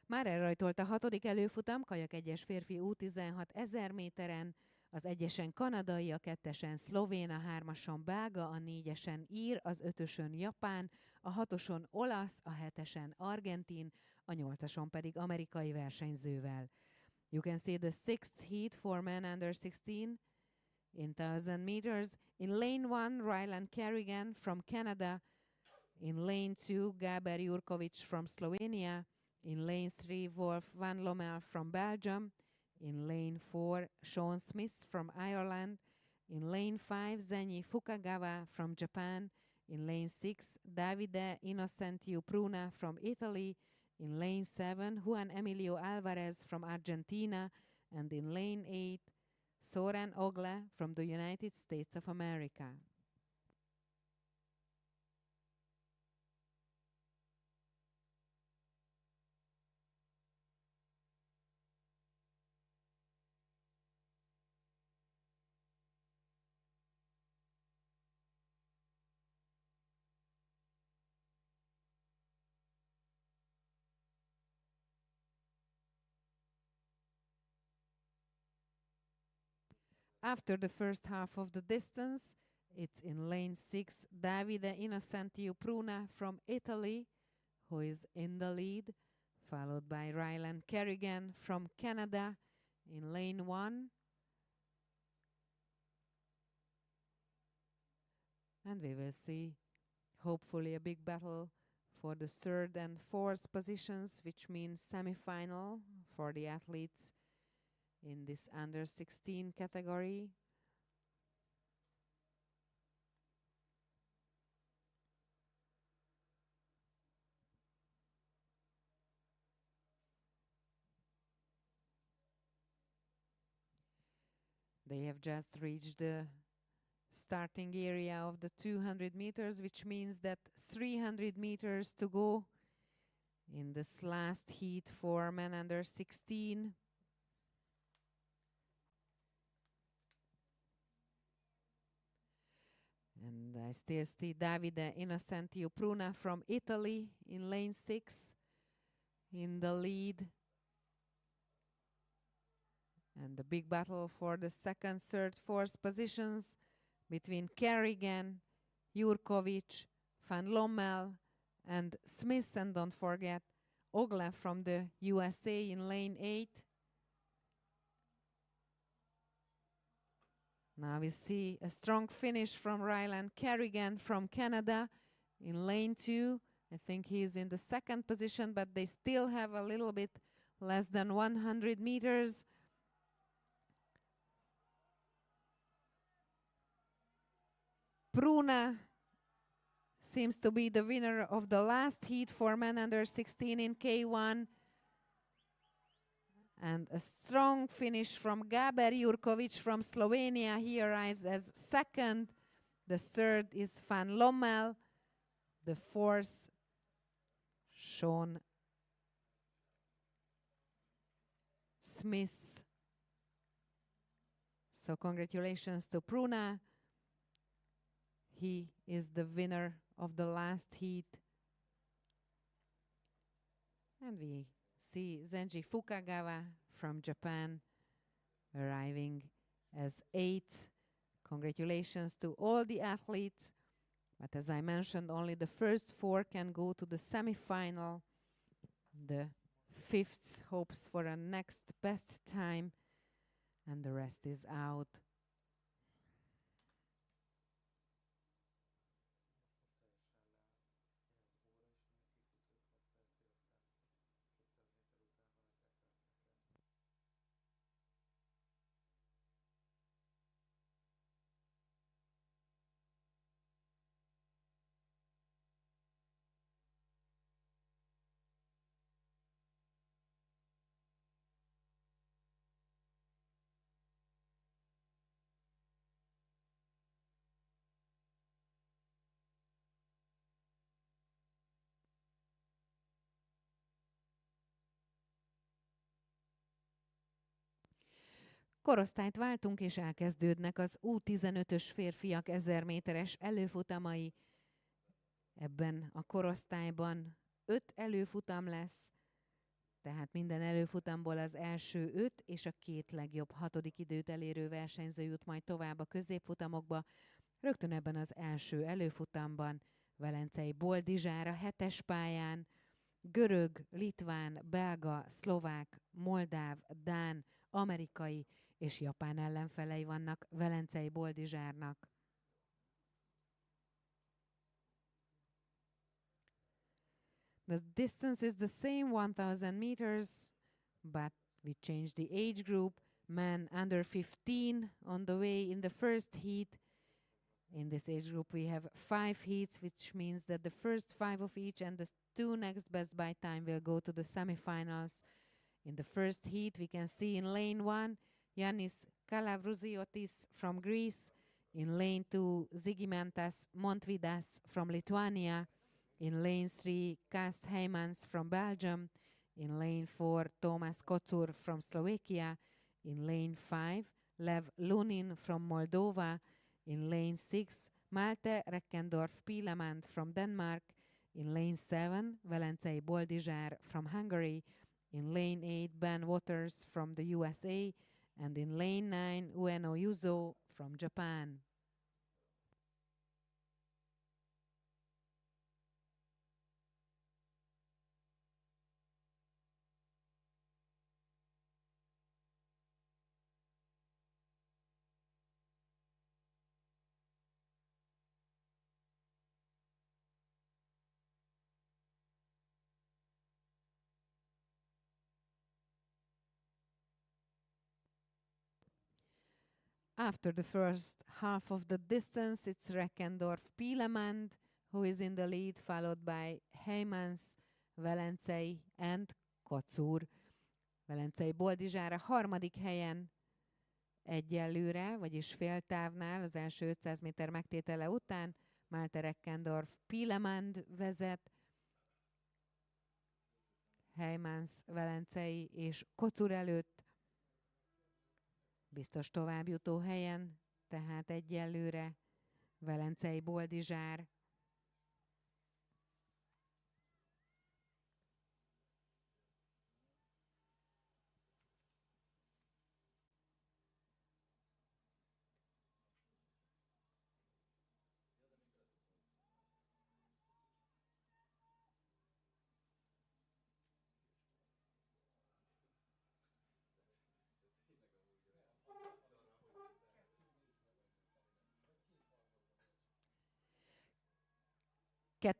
Már elrajtolt a 6. előfutam, Kajak-1-es férfi U16 1000 méteren, az 1-esen kanadai, a 2-esen szlovén, a 3-ason belga, a 4-esen ír, az 5-ösön japán, a 6-oson olasz, a 7-esen argentin, a 8-ason pedig amerikai versenyzővel. You can see the 6th heat for men under 16 in 1000 meters. In lane 1, Ryland Kerrigan from Canada. In lane 2, Gáber Jurkovics from Slovenia. In lane 3, Wolf van Lommel from Belgium. In lane 4, Sean Smith from Ireland. In lane 5, Zenyi Fukagawa from Japan. In lane 6, Davide Innocentiu Pruna from Italy. In lane 7, Juan Emilio Alvarez from Argentina. And in lane 8, Soren Ogle from the United States of America. After the first half of the distance, it's in lane 6, Davide Innocentiu Pruna from Italy, who is in the lead, followed by Ryland Kerrigan from Canada in lane 1. And we will see, hopefully, a big battle for the 3rd and 4th positions, which means semi-final for the athletes in this under 16 category. They have just reached the starting area of the 200 meters, which means that 300 meters to go in this last heat for men under 16. And I still see Davide Innocentiu Pruna from Italy in lane 6 in the lead. And the big battle for the 2nd, 3rd, 4th positions between Kerrigan, Jurkovic, van Lommel, and Smith, and don't forget Ogle from the USA in lane 8. Now we see a strong finish from Ryland Kerrigan from Canada in lane 2. I think he's in the 2nd position, but they still have a little bit less than 100 meters. Pruna seems to be the winner of the last heat for men under 16 in K1. And a strong finish from Gáber Jurkovic from Slovenia. He arrives as 2nd. The 3rd is van Lommel. The 4th, Sean Smith. So congratulations to Pruna. He is the winner of the last heat. And we see Zenji Fukagawa from Japan arriving as 8th. Congratulations to all the athletes. But as I mentioned, only the first 4 can go to the semi-final. The 5th hopes for a next best time, and the rest is out. Korosztályt váltunk, és elkezdődnek az U15-ös férfiak 1000 méteres előfutamai. Ebben a korosztályban 5 előfutam lesz. Tehát minden előfutamból az első 5 és a 2 legjobb 6. időt elérő versenyző jut majd tovább a középfutamokba. Rögtön ebben az első előfutamban velencei Boldizsár a 7-es pályán, görög, litván, belga, szlovák, moldáv, dán, amerikai és japán ellenfelei vannak velencei Boldizsárnak. The distance is the same, 1000 meters, but we changed the age group. Men under 15 on the way in the first heat. In this age group we have 5 heats, which means that the first 5 of each and the 2 next best by time will go to the semifinals. In the first heat we can see in lane 1 Yannis Kalavruziotis from Greece, in lane 2 Zygimantas Montvidas from Lithuania, in lane 3 Kas Heymans from Belgium, in lane 4 Thomas Kocur from Slovakia, in lane 5 Lev Lunin from Moldova, in lane 6 Malte Reckendorf Pilemant from Denmark, in lane 7 Velencei Boldizsár from Hungary, in lane 8 Ben Waters from the USA, and in lane 9 Ueno Yuzo from Japan. After the first half of the distance, it's Reckendorf Pilemand who is in the lead, followed by Heymans, Velencei and Kocur. Velencei Boldizsár a harmadik helyen egyelőre, vagyis féltávnál az első 500 méter megtétele után. Malte Reckendorf Pilemand vezet, Heymans, Velencei és Kocur előtt. Biztos továbbjutó helyen, tehát egyelőre Velencei Boldizsár.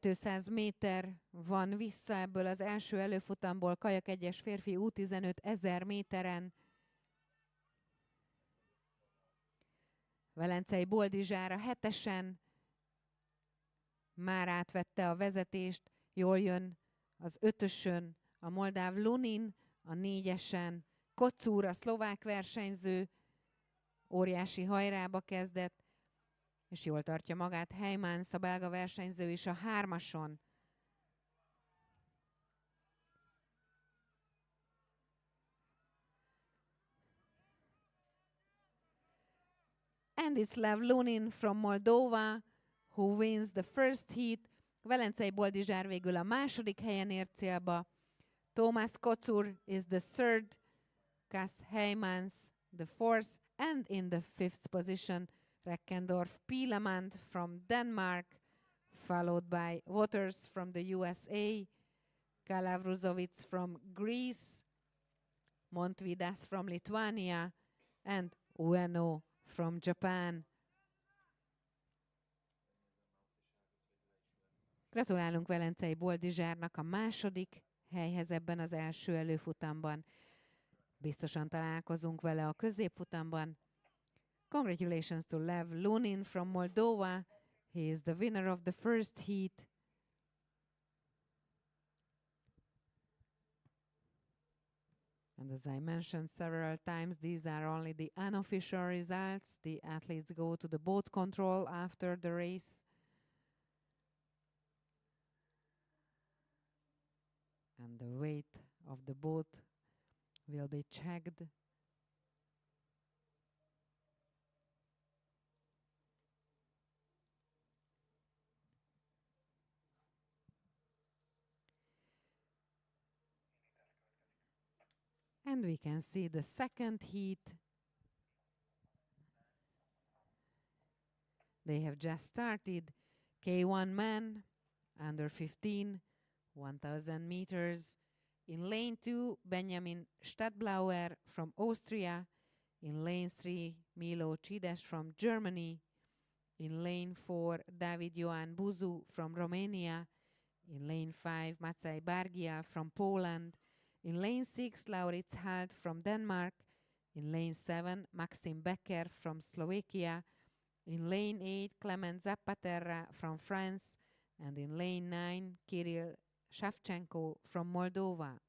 ...200 méter van vissza ebből az első előfutamból, Kajak-1-es férfi U15 1000 méteren. Velencei Boldizsár a 7-esen már átvette a vezetést, jól jön az 5-ösön a moldáv Lunin, a 4-esen Kocur, a szlovák versenyző, óriási hajrába kezdett, és jól tartja magát Heymans, a belga versenyző is a 3-ason. And it's Lev Lunin from Moldova who wins the first heat. Velencei Boldizsár végül a második helyen ért célba. Thomas Kocur is the third, Kas Heymans the fourth, and in the 5th position Reckendorf Pilemand from Denmark, followed by Waters from the USA, Kalavruzovic from Greece, Montvidas from Lithuania, and Ueno from Japan. Gratulálunk Velencei Boldizsárnak a második helyhez ebben az első előfutamban. Biztosan találkozunk vele a középfutamban. Congratulations to Lev Lunin from Moldova. He is the winner of the first heat. And as I mentioned several times, these are only the unofficial results. The athletes go to the boat control after the race. And the weight of the boat will be checked. And we can see the second heat. They have just started. K1 men, under 15, 1000 meters. In lane 2, Benjamin Stadtblauer from Austria. In lane 3, Milo Cides from Germany. In lane 4, David Johan Buzu from Romania. In lane 5, Maciej Bargiel from Poland. In lane 6, Lauritz Halt from Denmark. In lane 7, Maxim Becker from Slovakia. In lane 8, Clement Zappaterra from France. And in lane 9, Kirill Shevchenko from Moldova.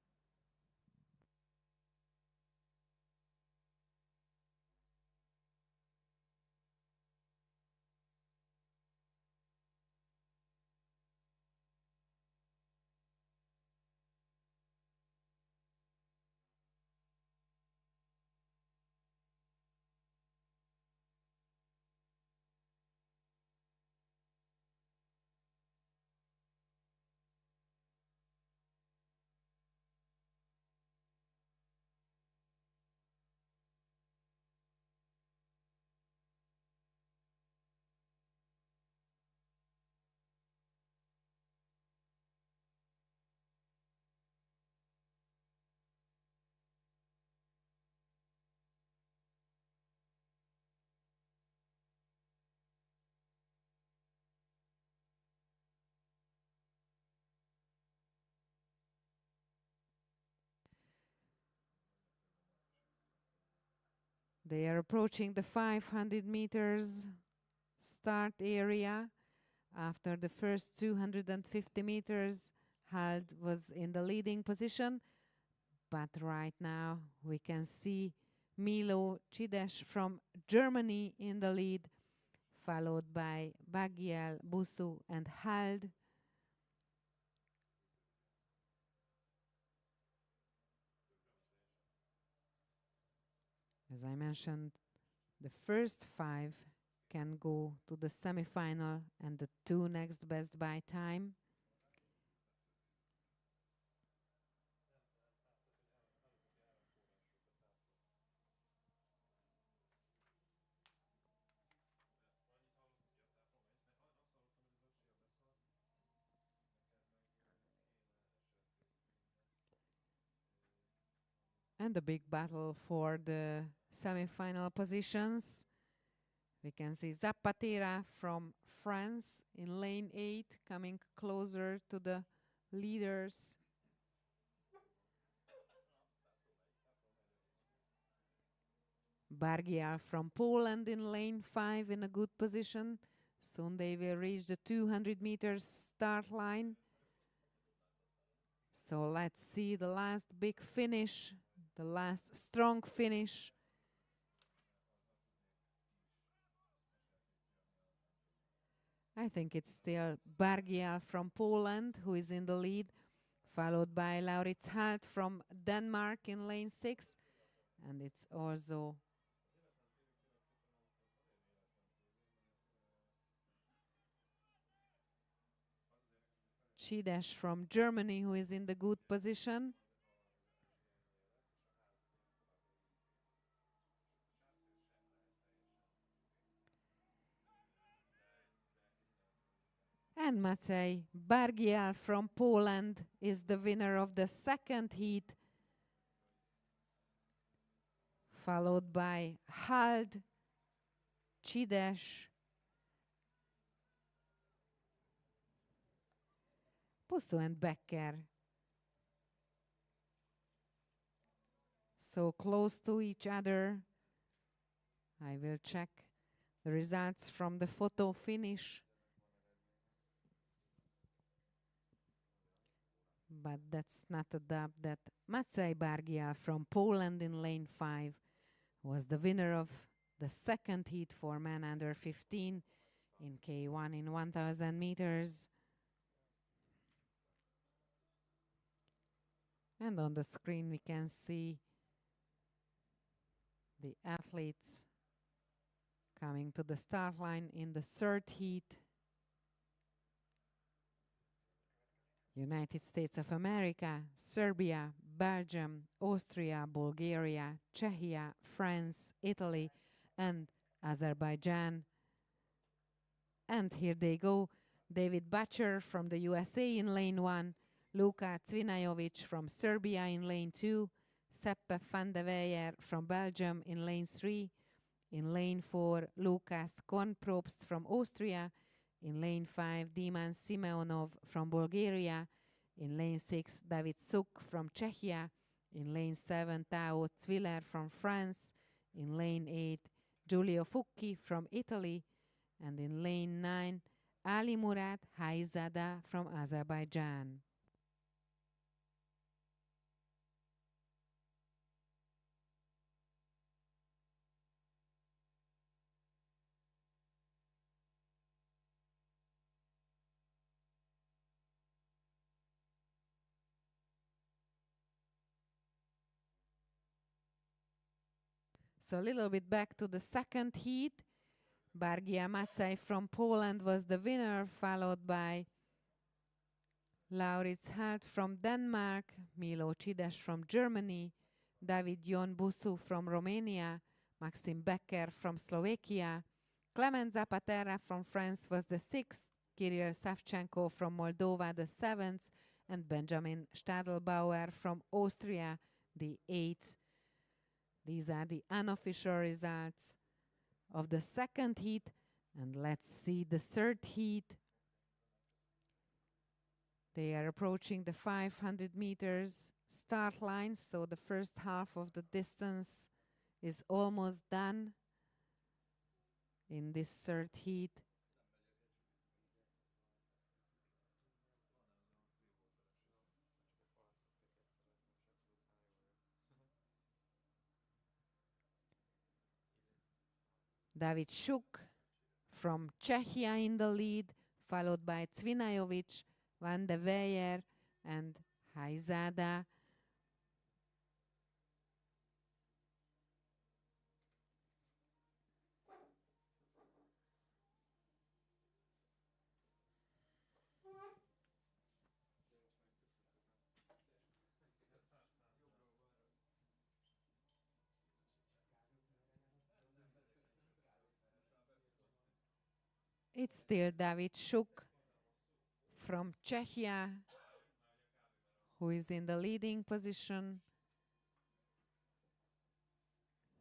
They are approaching the 500 meters start area. After the first 250 meters, Halt was in the leading position. But right now we can see Milo Cides from Germany in the lead, followed by Bagiel, Busu and Halt. As I mentioned, the first 5 can go to the semifinal and the 2 next best by time. And the big battle for the semi-final positions. We can see Zapatera from France in lane 8 coming closer to the leaders. Bargiel from Poland in lane 5 in a good position. Soon they will reach the 200 meters start line. So let's see the last big finish, the last strong finish. I think it's still Bargiel from Poland who is in the lead, followed by Lauritz Halt from Denmark in lane 6. And it's also Cides from Germany who is in the good position. And Maciej Bargiel from Poland is the winner of the second heat, followed by Halt, Cides, Pusso and Becker. So close to each other. I will check the results from the photo finish. But that's not a dub that Maciej Bargiel from Poland in lane 5 was the winner of the second heat for men under 15 in K1 in 1000 meters. And on the screen we can see the athletes coming to the start line in the third heat. United States of America, Serbia, Belgium, Austria, Bulgaria, Czechia, France, Italy, and Azerbaijan. And here they go. David Butcher from the USA in lane 1, Luka Cvinajovic from Serbia in lane 2, Seppe van de Weyer from Belgium in lane 3, in lane 4, Lukas Konprobst from Austria, in lane 5, Diman Simeonov from Bulgaria, in lane 6, David Suk from Czechia, in lane 7, Tao Zwiller from France, in lane 8, Giulio Fucchi from Italy, and in lane 9, Ali Murat Haizada from Azerbaijan. So a little bit back to the second heat. Bargia Macaj from Poland was the winner, followed by Lauritz Halt from Denmark, Milo Cides from Germany, David Jon Busu from Romania, Maxim Becker from Slovakia, Clement Zapatera from France was the 6th, Kirill Savchenko from Moldova the 7th, and Benjamin Stadelbauer from Austria the 8th. These are the unofficial results of the second heat, and let's see the third heat. They are approaching the 500 meters start line, so the first half of the distance is almost done in this third heat. David Šuk from Czechia in the lead, followed by Cvinajovic, Van de Weyer, and Haizada. It's still David Šuk from Czechia, who is in the leading position.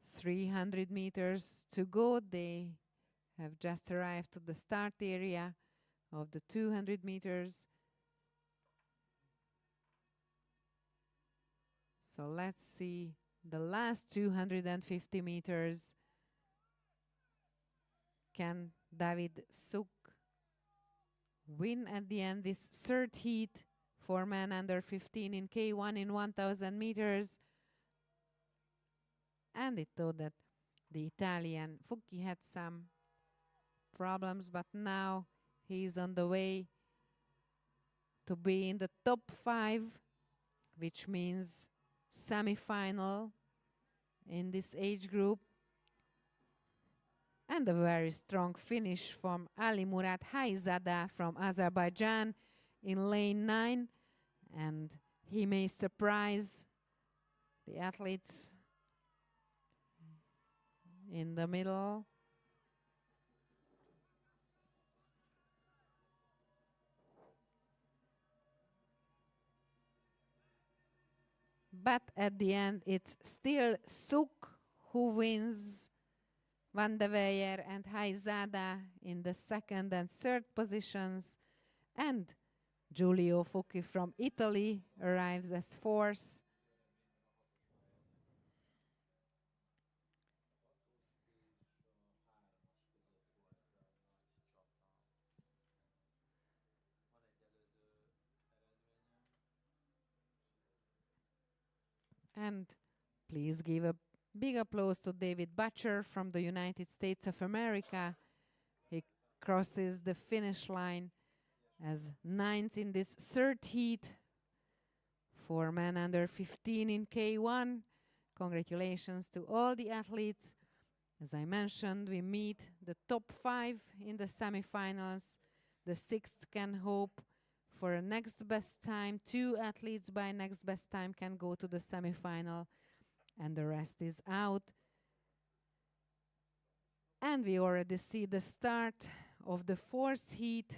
300 meters to go. They have just arrived to the start area of the 200 meters. So let's see the last 250 meters. Can David Šuk win at the end this third heat for men under 15 in K1 in 1000 meters? And it thought that the Italian Fucchi had some problems, but now he's on the way to be in the top 5, which means semi-final in this age group. And a very strong finish from Ali Murat Haizada from Azerbaijan in lane 9. And he may surprise the athletes in the middle. But at the end, it's still Šuk who wins. Van de Weyer and Haizada in the second and third positions. And Giulio Fucchi from Italy arrives as 4th. And please give a big applause to David Butcher from the United States of America. He crosses the finish line as 9th in this third heat for men under 15 in K1. Congratulations to all the athletes. As I mentioned, we meet the top 5 in the semifinals. The 6th can hope for a next best time. 2 athletes by next best time can go to the semifinal, and the rest is out. And we already see the start of the 4th heat.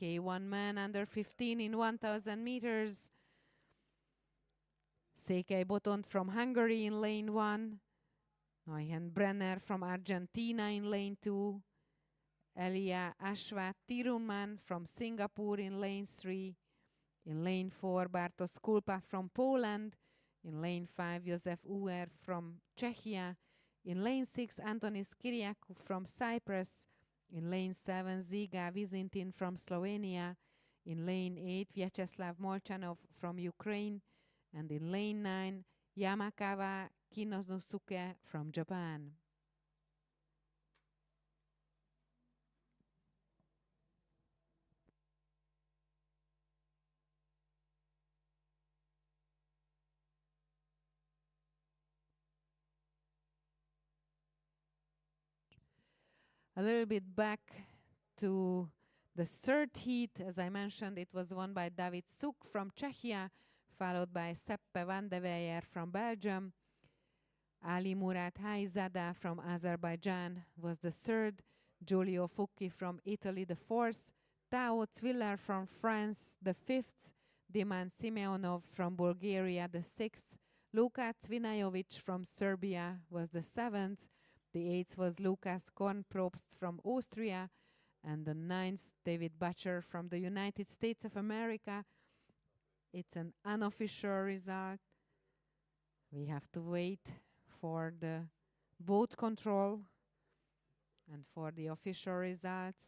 K1 man under 15 in 1000 meters. Székely Botond from Hungary in lane 1. Neuhen Brenner from Argentina in lane 2. Elia Ashwat Tiruman from Singapore in lane 3. In lane 4, Bartosz Kulpa from Poland. In lane 5, Josef Uer from Czechia. In lane 6, Antonis Kyriakou from Cyprus. In lane 7, Ziga Vizintin from Slovenia. In lane 8, Vyacheslav Molchanov from Ukraine. And in lane 9, Yamakawa Kinosuke from Japan. A little bit back to the 3rd heat. As I mentioned, it was won by David Suk from Czechia, followed by Seppe van de Weyer from Belgium. Ali Murat Haizada from Azerbaijan was the 3rd. Giulio Fucchi from Italy, the 4th. Tao Zwiller from France, the 5th. Diman Simeonov from Bulgaria, the 6th. Luka Cvinajovic from Serbia was the 7th. The 8th was Lukas Kornprobst from Austria. And the 9th, David Butcher from the United States of America. It's an unofficial result. We have to wait for the boat control and for the official results.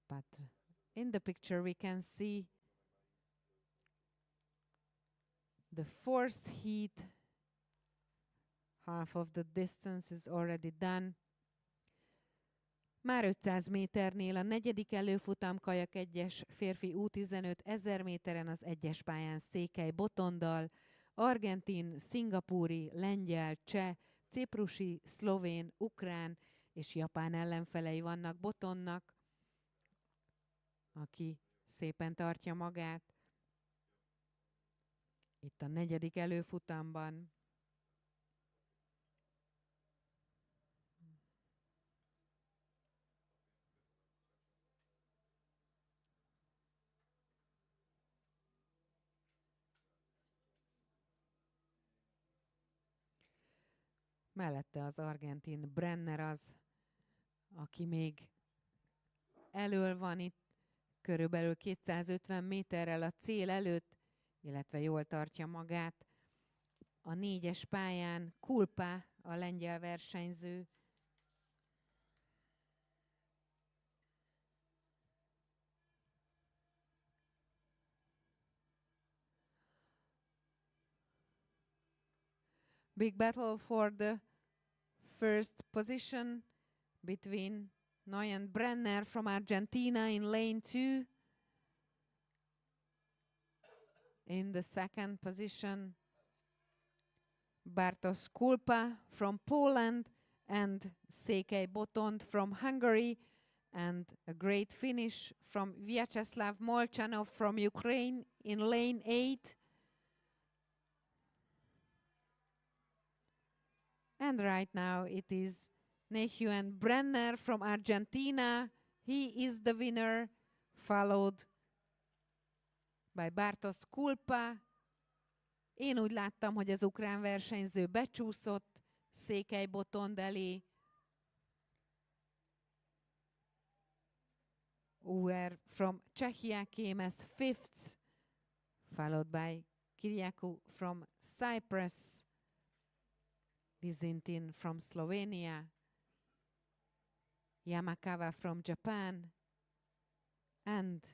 But in the picture we can see the 4th heat. Half of the distance is already done. Már 500 méternél a 4. előfutam Kajak-1-es férfi U15 1000 méteren az 1-es pályán Székely Botonddal, argentin, szingapúri, lengyel, cseh, ciprusi, szlovén, ukrán és japán ellenfelei vannak Botonnak, aki szépen tartja magát. Itt a 4. előfutamban. Mellette az argentin Brenner az, aki még elől van itt, körülbelül 250 méterrel a cél előtt, illetve jól tartja magát. A 4-es pályán Kulpa a lengyel versenyző. Big battle for the first position between Neuhen Brenner from Argentina in lane 2. In the 2nd position, Bartosz Kulpa from Poland and Székely Botond from Hungary, and a great finish from Vyacheslav Molchanov from Ukraine in lane 8. And right now it is Neuhen Brenner from Argentina. He is the winner, followed by Bartosz Kulpa. Én úgy láttam, hogy az ukrán versenyző becsúszott Székely Botond elé. Uer from Czechia came as 5th, followed by Kyriakou from Cyprus, Vizintin from Slovenia, Yamakawa from Japan, and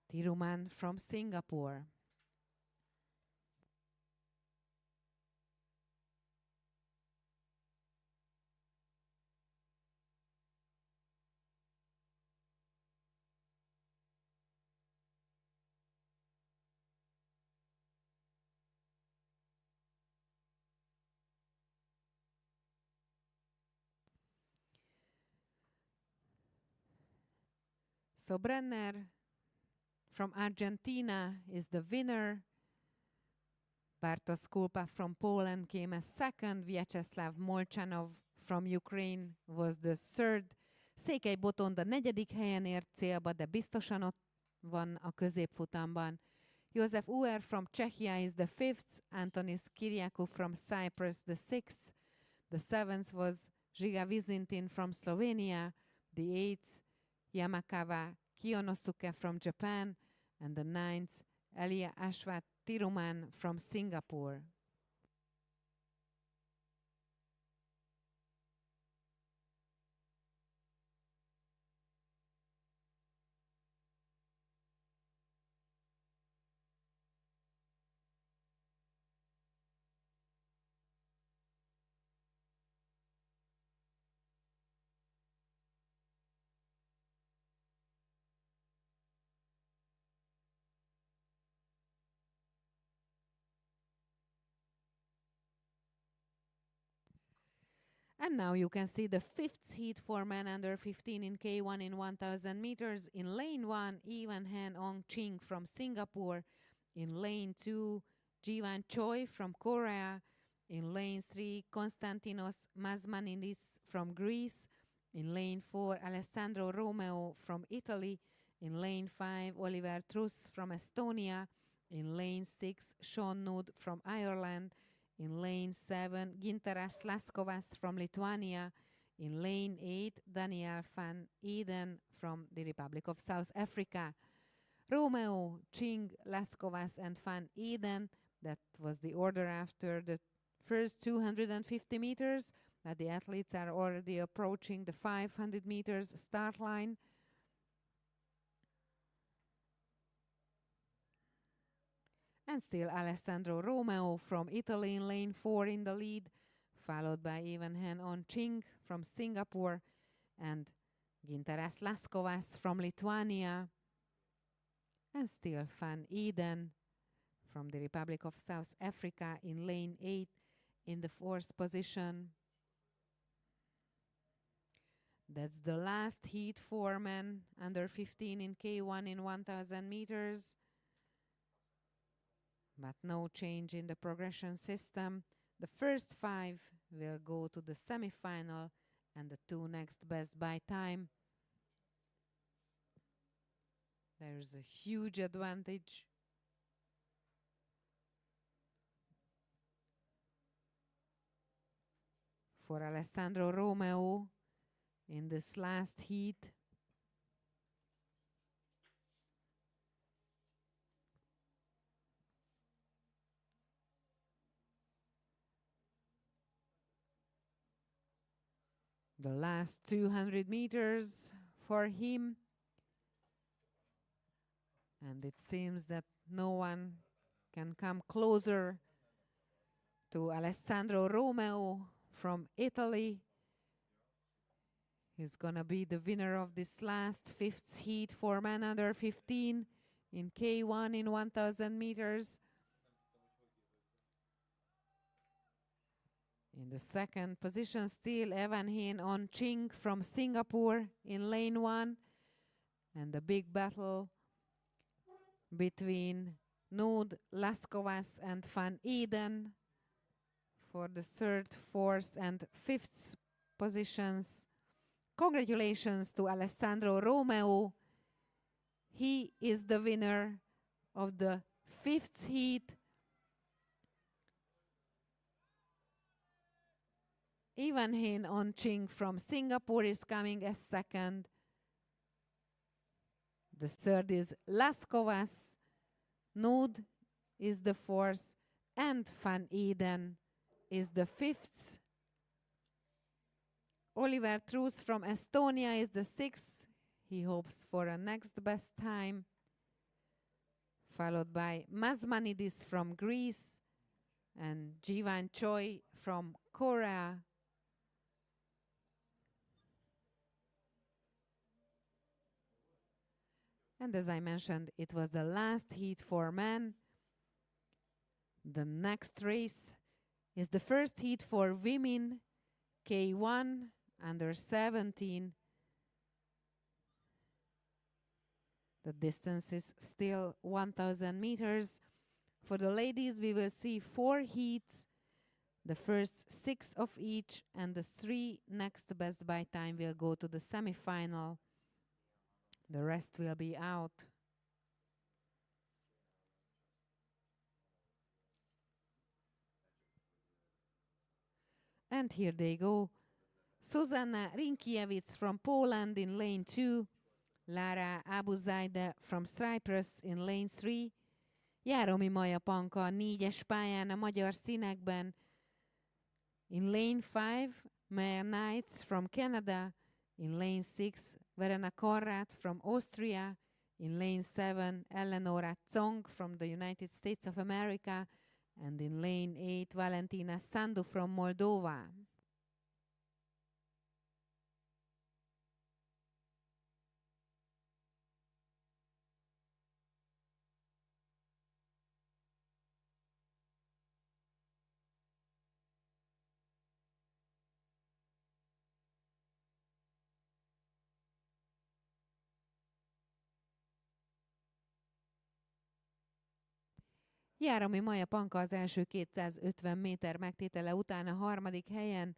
Tiruman from Singapore. So Brenner from Argentina is the winner. Bartosz Kulpa from Poland came as second. Vyacheslav Molchanov from Ukraine was the third. Székely Botond a 4. helyen ért célba, de biztosan ott van a középfutamban. Josef Uer from Czechia is the 5th. Antonis Kyriakou from Cyprus the 6th. The 7th was Žiga Vizintin from Slovenia. The 8th, Yamakawa Kiyonosuke from Japan. And the 9th, Elia Ashwat Tiruman from Singapore. And now you can see the 5th heat for men under 15 in K1 in 1000 meters. In lane 1, Ivan Han Ong Ching from Singapore. In lane 2, Jivan Choi from Korea. In lane 3, Konstantinos Mazmanidis from Greece. In lane 4, Alessandro Romeo from Italy. In lane 5, Oliver Truss from Estonia. In lane 6, Sean Nudd from Ireland. In lane 7, Gintaras Laskovas from Lithuania. In lane 8, Daniel van Eden from the Republic of South Africa. Romeo, Ching, Laskovas and van Eden, that was the order after the first 250 meters, but the athletes are already approaching the 500 meters start line. And still Alessandro Romeo from Italy in lane 4 in the lead, followed by Ivan Han On Ching from Singapore and Gintaras Laskovas from Lithuania. And still Van Eden from the Republic of South Africa in lane 8 in the 4th position. That's the last heat for men under 15 in K1 in 1000 meters. But no change in the progression system. The first 5 will go to the semifinal and the 2 next best by time. There's a huge advantage for Alessandro Romeo in this last heat. The last 200 meters for him. And it seems that no one can come closer to Alessandro Romeo from Italy. He's gonna be the winner of this last 5th heat for men under 15 in K1 in 1000 meters. In the second position, still Evan Han On Ching from Singapore in lane 1. And the big battle between Nudd, Laskovas and Van Eden for the 3rd, 4th and 5th positions. Congratulations to Alessandro Romeo. He is the winner of the 5th heat. Ivan Han On Ching from Singapore is coming as 2nd. The 3rd is Laskovas. Nudd is the 4th. And Van Eden is the 5th. Oliver Truss from Estonia is the 6th. He hopes for a next best time. Followed by Mazmanidis from Greece and Jivan Choi from Korea. And as I mentioned, it was the last heat for men. The next race is the first heat for women, K1 under 17. The distance is still 1,000 meters. For the ladies, we will see 4 heats, the first 6 of each, and the 3 next best by time will go to the semifinal. The rest will be out. And here they go. Zuzanna Rinkiewicz from Poland in lane 2. Lara Abuzaide from Cyprus in lane 3. Járomi Maja Panka a 4-es pályán a magyar színekben. In lane 5, Maya Knights from Canada. In lane 6, Verena Korrát from Austria. In lane 7, Eleonora Tsong from the United States of America. And in lane 8, Valentina Sandu from Moldova. Járomi Maja Panka az első 250 méter megtétele után a harmadik helyen.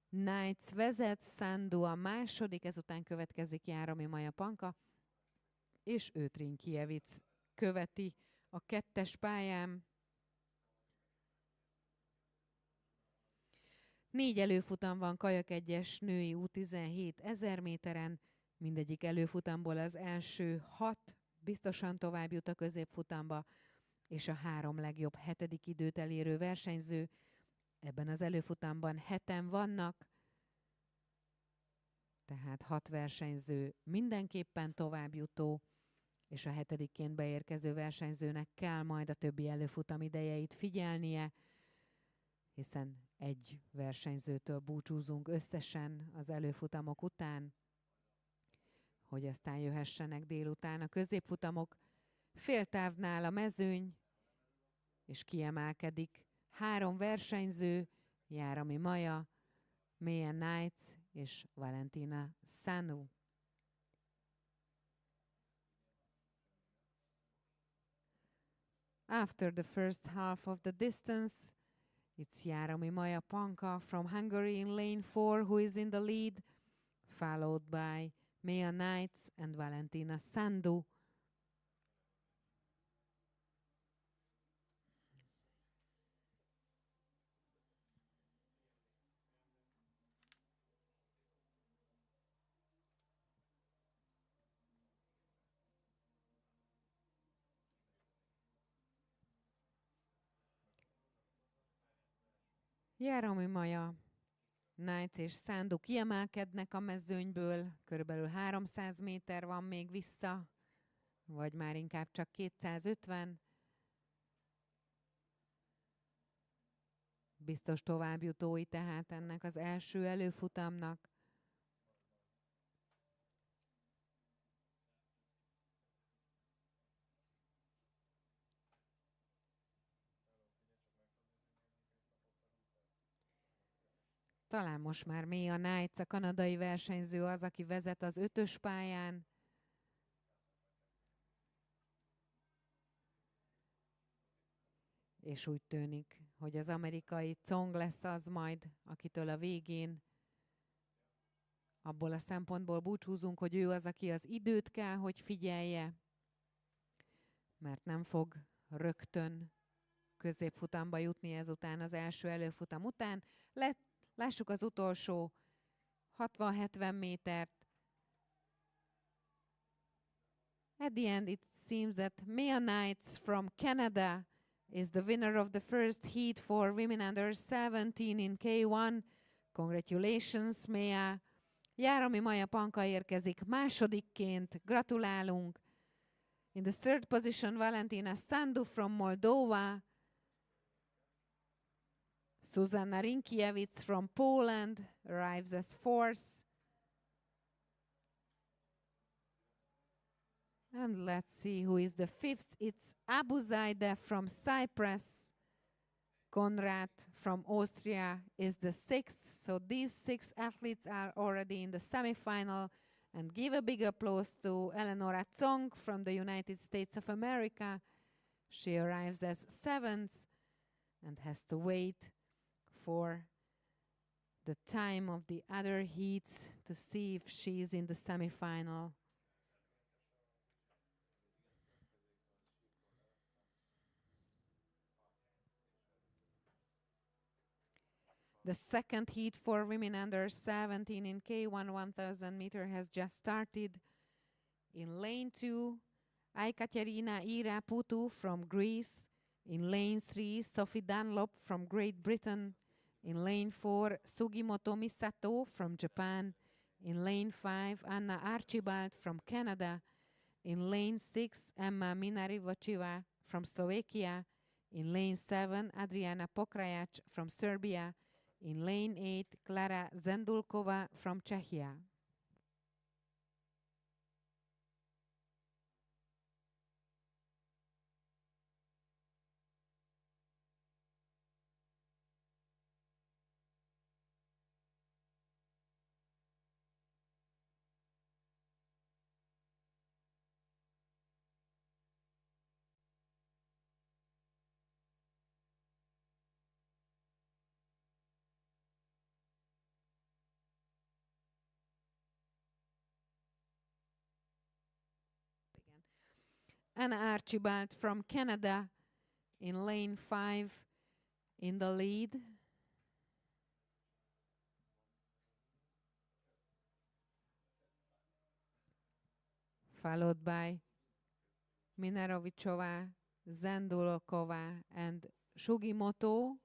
Knights vezet, Sandu a második, ezután következik Járomi Maja Panka, és őt Rinkiewicz követi a 2-es pályán. 4 előfutam van Kajak-1-es női U17 1000 méteren, mindegyik előfutamból az első 6 biztosan tovább jut a középfutamba, és a 3 legjobb 7. időt elérő versenyző. Ebben az előfutamban 7-en vannak, tehát 6 versenyző mindenképpen továbbjutó, és a 7-ként beérkező versenyzőnek kell majd a többi előfutam idejeit figyelnie, hiszen egy versenyzőtől búcsúzunk összesen az előfutamok után, hogy aztán jöhessenek délután a középfutamok. Féltávnál a mezőny, és kiemelkedik 3 versenyző, Járomi Maja, Maya Knights és Valentina Sandu. After the first half of the distance, it's Járomi Maja Panka from Hungary in lane 4 who is in the lead, followed by Maya Knights and Valentina Sandu. Járomi Maja, Knights és Sandu kiemelkednek a mezőnyből, körülbelül 300 méter van még vissza, vagy már inkább csak 250. Biztos továbbjutói tehát ennek az első előfutamnak. Talán most már Maya Knights, a kanadai versenyző az, aki vezet az 5-ös pályán. És úgy tűnik, hogy az amerikai Tsong lesz az majd, akitől a végén abból a szempontból búcsúzunk, hogy ő az, aki az időt kell, hogy figyelje, mert nem fog rögtön középfutamba jutni ezután, az első előfutam után. Lássuk az utolsó 60-70 métert. At the end it seems that Maya Knights from Canada is the winner of the first heat for women under 17 in K1. Congratulations, Maya! Járomi Maja Panka érkezik másodikként. Gratulálunk! In the third position, Valentina Sandu from Moldova. Zuzanna Rinkiewicz from Poland arrives as fourth. And let's see who is the fifth. It's Abuzaide from Cyprus. Konrad from Austria is the sixth. So these 6 athletes are already in the semifinal. And give a big applause to Eleonora Tsong from the United States of America. She arrives as 7th and has to wait for the time of the other heats to see if she's in the semifinal. The second heat for women under 17 in K1 1000 meter has just started. In lane 2, Ekaterina Ira Putu from Greece. In lane 3, Sophie Dunlop from Great Britain. In lane 4, Sugimoto Misato from Japan. In lane 5, Anna Archibald from Canada. In lane 6, Emma Minarivočiva from Slovakia. In lane 7, Adriana Pokrajac from Serbia. In lane 8, Klara Zendulkova from Czechia. Anna Archibald from Canada in lane 5 in the lead. Followed by Minarovichova, Zendulkova and Sugimoto.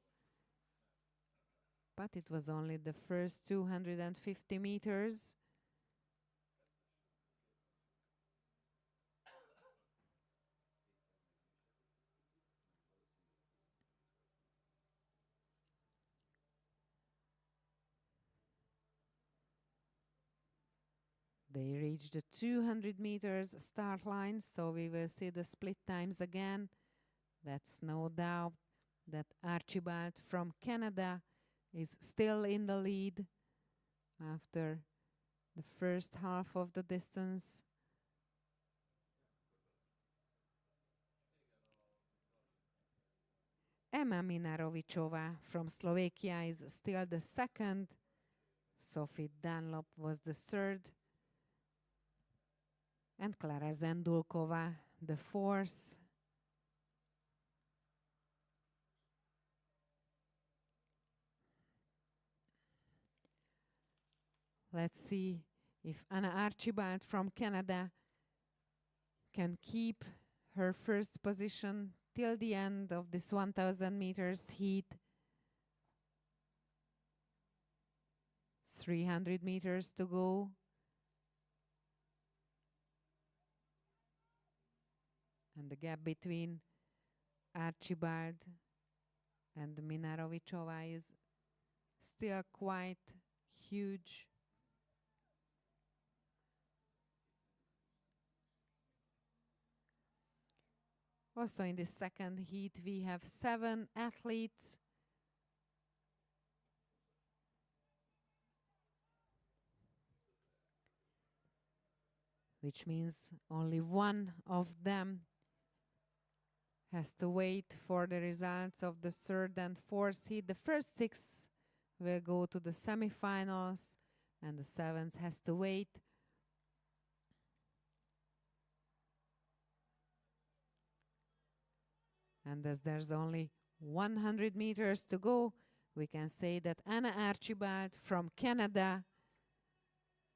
But it was only the first 250 meters. They reached the 200 meters start line, so we will see the split times again. That's no doubt that Archibald from Canada is still in the lead after the first half of the distance. Emma Minarovichova from Slovakia is still the second. Sophie Dunlop was the third. And Klara Zendulkova, the fourth. Let's see if Anna Archibald from Canada can keep her first position till the end of this 1000 meters heat. 300 meters to go. And the gap between Archibald and Minarovichova is still quite huge. Also in the second heat we have 7 athletes. Which means only one of them has to wait for the results of the third and fourth heat. The first 6 will go to the semifinals and the 7th has to wait. And as there's only 100 meters to go, we can say that Anna Archibald from Canada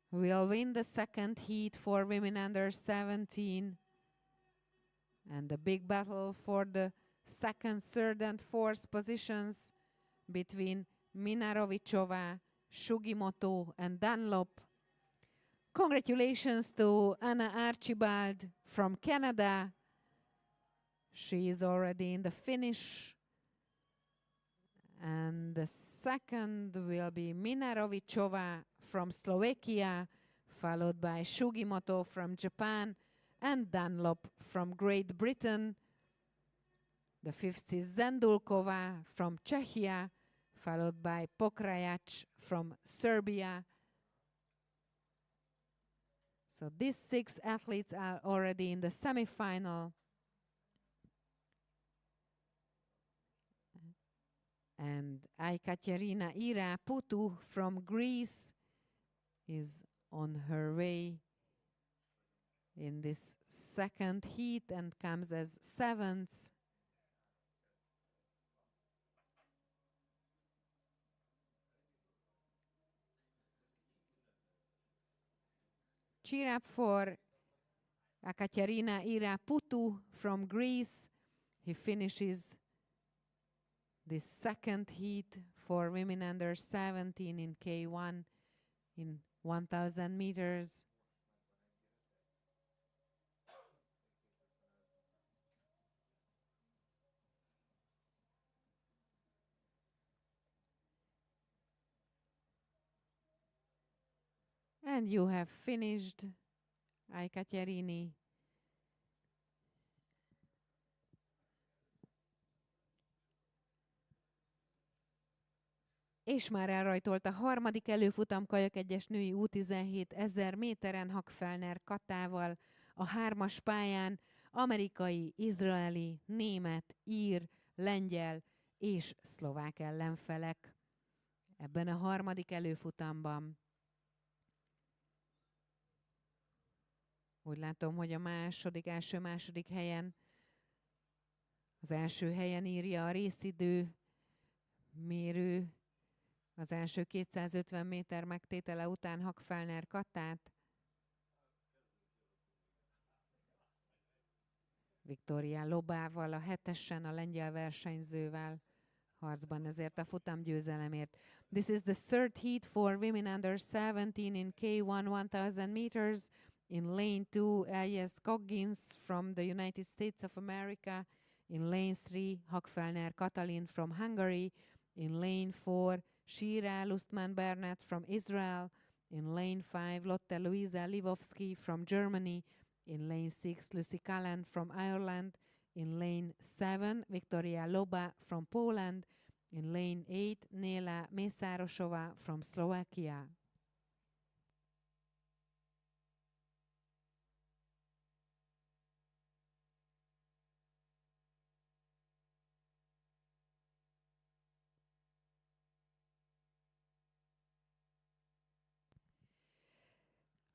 will win the second heat for women under 17. And the big battle for the second, third and fourth positions between Minarovichova, Sugimoto and Dunlop. Congratulations to Anna Archibald from Canada. She is already in the finish. And the second will be Minarovichova from Slovakia, followed by Sugimoto from Japan and Dunlop from Great Britain. The fifth is Zendulkova from Czechia, followed by Pokrajac from Serbia. So these 6 athletes are already in the semifinal. And Ekaterina Ira Putu from Greece is on her way in this second heat and comes as 7th. Cheer up for Ekaterina Ira Putu from Greece. He finishes the second heat for women under 17 in K1 in 1,000 meters. And you have finished, Ekaterini. És már elrajtolt a harmadik előfutam Kajak-1-es női U17 1000 méteren Hagfelner Katával a 3-as pályán amerikai, izraeli, német, ír, lengyel és szlovák ellenfelek ebben a harmadik előfutamban. Úgy látom, hogy a első-második helyen, az első helyen írja a részidő mérő az első 250 méter megtétele után Hagfelner Katát. Viktória Lobával, a 7-esen, a lengyel versenyzővel harcban ezért a futamgyőzelemért. This is the third heat for women under 17 in K1 1000 meters. In lane 2, Elias Coggins from the United States of America. In lane 3, Hagfelner Katalin from Hungary. In lane 4, Shira Lustman Bernat from Israel. In lane 5, Lotte Luisa Livovsky from Germany. In lane 6, Lucy Callan from Ireland. In lane 7, Victoria Loba from Poland. In lane 8, Nela Mesárosova from Slovakia.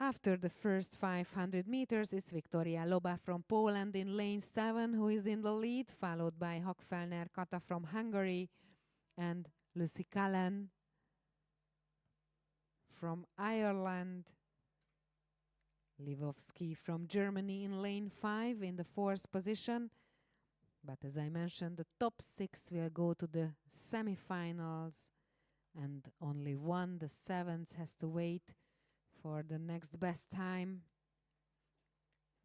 After the first 500 meters, it's Victoria Loba from Poland in lane 7 who is in the lead, followed by Hagfelner Kata from Hungary and Lucy Callan from Ireland. Livovsky from Germany in lane 5 in the 4th position. But as I mentioned, the top 6 will go to the semifinals and only one, the 7th, has to wait for the next best time.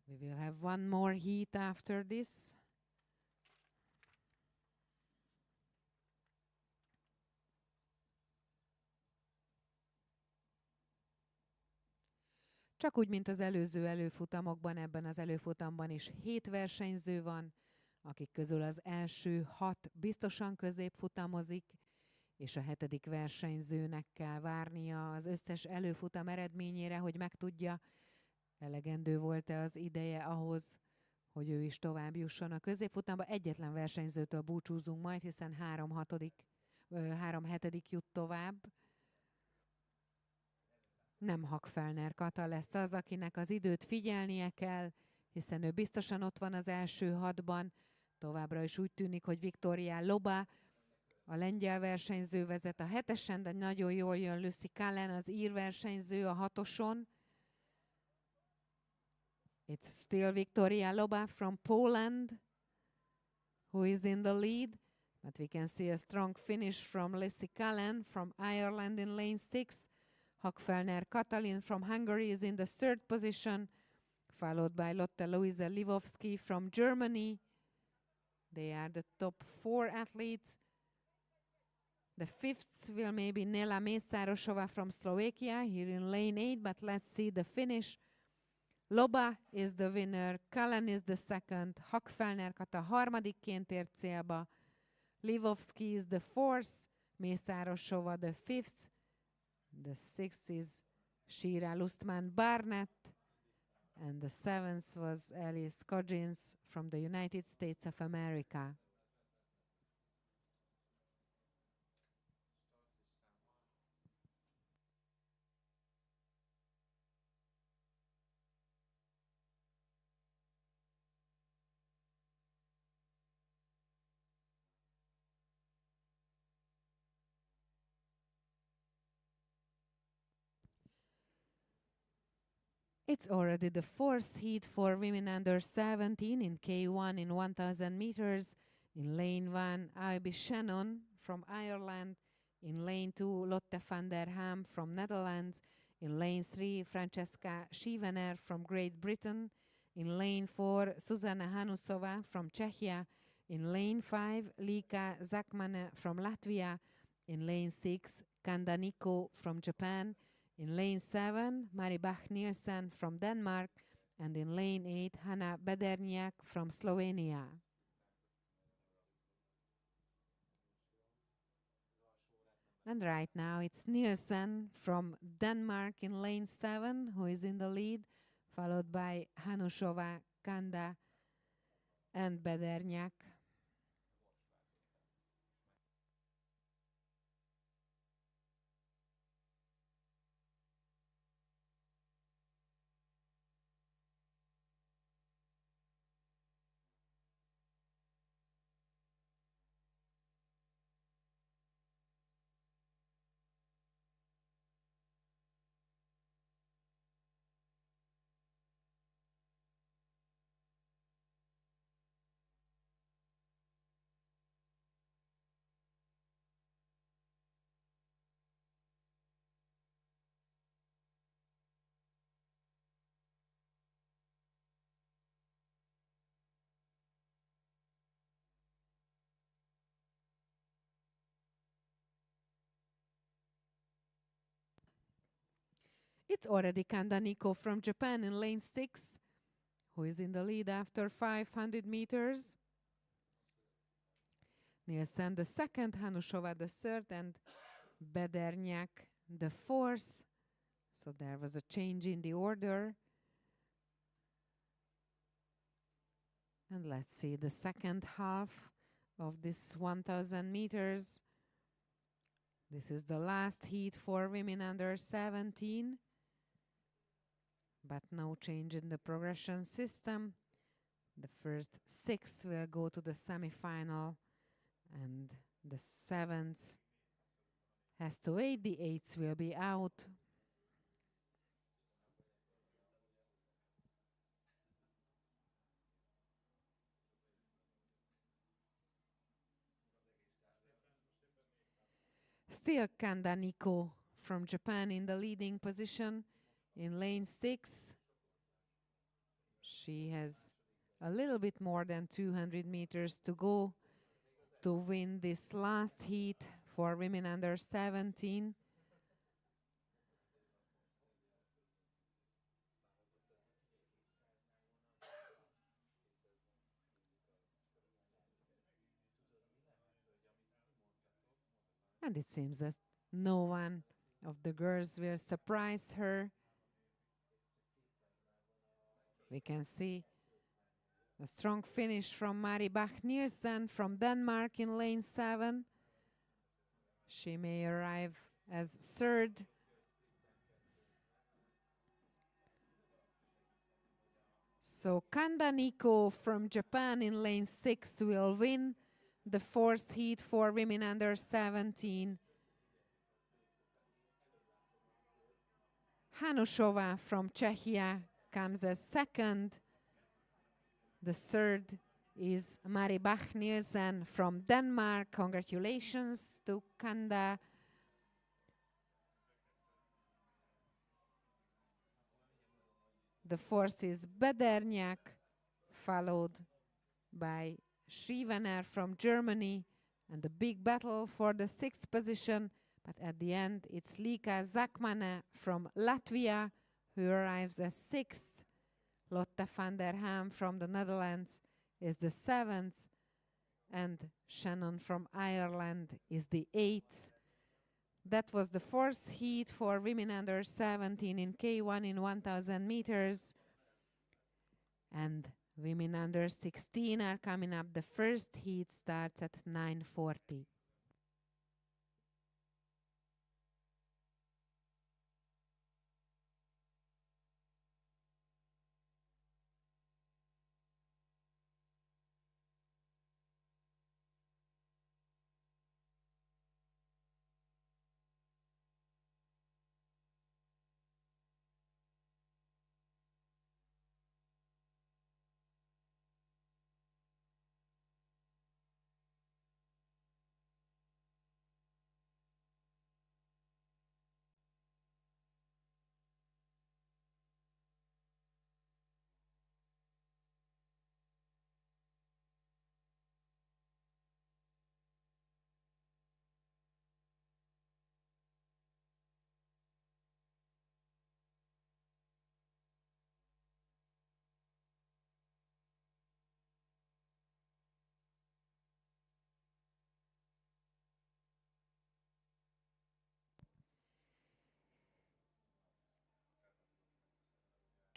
We will have one more heat after this. Csak úgy, mint az előző előfutamokban, ebben az előfutamban is 7 versenyző van, akik közül az első 6 biztosan középfutamozik, és a 7. versenyzőnek kell várnia az összes előfutam eredményére, hogy megtudja, elegendő volt-e az ideje ahhoz, hogy ő is tovább jusson a középfutamba. Egyetlen versenyzőtől búcsúzunk majd, hiszen 3 hetedik jut tovább. Nem Hagfelner Kata lesz az, akinek az időt figyelnie kell, hiszen ő biztosan ott van az első 6-ban. Továbbra is úgy tűnik, hogy Victoria Loba, a lengyel versenyző vezet a 7-esen, de nagyon jól jön Lucy Callan, az ír versenyző a 6-oson. It's still Victoria Loba from Poland who is in the lead, but we can see a strong finish from Lucy Callan from Ireland in lane 6. Hagfelner Katalin from Hungary is in the 3rd position, followed by Lotte Luisa Livovsky from Germany. They are the top 4 athletes. The 5th will maybe Nela Mesárosova from Slovakia here in lane 8, but let's see the finish. Loba is the winner, Callan is the 2nd, Hagfelner Kata harmadikként ért célba, Livovsky is the 4th, Mesárosova the 5th, the 6th is Shira Lustman Barnett, And the seventh was Alice Coggins from the United States of America. It's already the fourth heat for women under 17 in K1 in 1000 meters. In lane 1, Ivy Shannon from Ireland. In lane 2, Lotte van der Ham from Netherlands. In lane 3, Francesca Schivener from Great Britain. In lane 4, Zuzana Hanusova from Czechia. In lane 5, Lika Zakmane from Latvia. In lane 6, Kandaniko from Japan. In lane 7, Mari Bach-Nielsen from Denmark, and in lane 8, Hanna Bederniak from Slovenia. And right now it's Nielsen from Denmark in lane 7, who is in the lead, followed by Hanushova, Kanda, and Bederniak. It's already Kandaniko from Japan in lane 6, who is in the lead after 500 meters. Nielsen the second, Hanushova the third, and Bederniak the fourth. So there was a change in the order. And let's see the second half of this 1000 meters. This is the last heat for women under 17. But no change in the progression system. The first 6 will go to the semifinal, and the 7th has to wait. The 8th will be out. Still Kandaniko from Japan in the leading position in lane 6. She has a little bit more than 200 meters to go to win this last heat for women under 17. And it seems that no one of the girls will surprise her. We can see a strong finish from Mari Bach-Nielsen from Denmark in lane 7. She may arrive as third. So Kandaniko from Japan in lane 6 will win the fourth heat for women under 17. Hanushova from Czechia comes as second. The third is Mari Bach-Nielsen from Denmark. Congratulations to Kanda. The fourth is Bederniak, followed by Schrivener from Germany, and the big battle for the 6th position. But at the end, it's Lika Zakmane from Latvia who arrives as 6th. Lotte van der Ham from the Netherlands is the 7th, and Shannon from Ireland is the 8th. That was the 4th heat for women under 17 in K1 in 1000 meters. And women under 16 are coming up. The first heat starts at 9:40.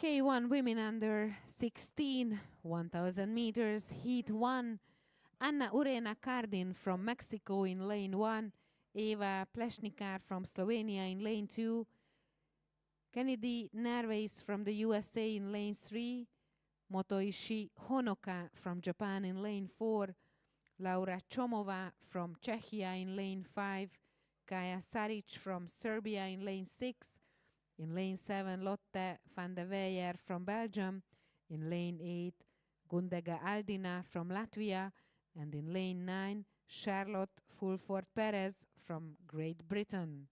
K1 women under 16, 1000 meters, heat 1. Anna Urena Kardin from Mexico in lane 1. Eva Plešnikar from Slovenia in lane 2. Kennedy Nervais from the USA in lane 3. Motoishi Honoka from Japan in lane 4. Laura Chomova from Czechia in lane 5. Kaja Saric from Serbia in lane 6. In lane 7, Lotte van de Weijer from Belgium. In lane 8, Gundega Aldina from Latvia. And in lane 9, Charlotte Fulford Perez from Great Britain.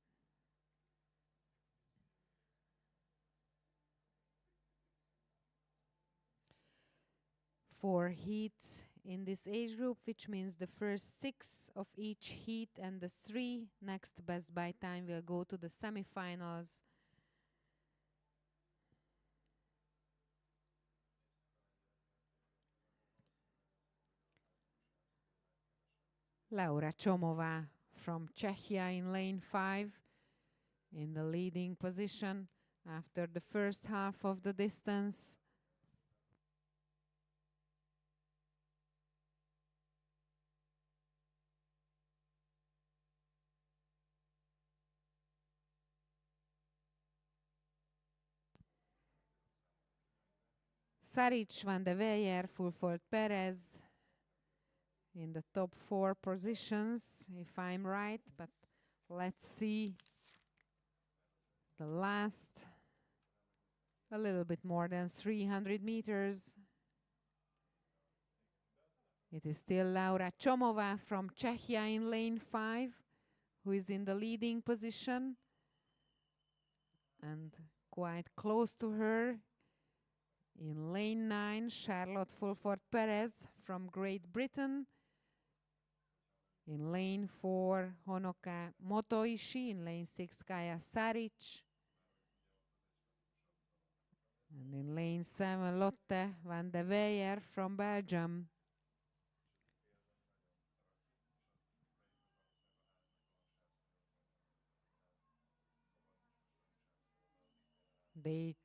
Four heats in this age group, which means the first 6 of each heat and the 3 next best by time will go to the semifinals. Laura Chomova from Czechia in lane 5 in the leading position after the first half of the distance. Saric, van de Weijer, Fulford Perez in the top 4 positions, if I'm right, but let's see the last a little bit more than 300 meters. It is still Laura Chomova from Czechia in lane 5, who is in the leading position. And quite close to her, in lane 9, Charlotte Fulford Perez from Great Britain. In lane 4, Honoka Motoishi. In lane 6, Kaja Saric. And in lane 7, Lotte van de Weijer from Belgium. They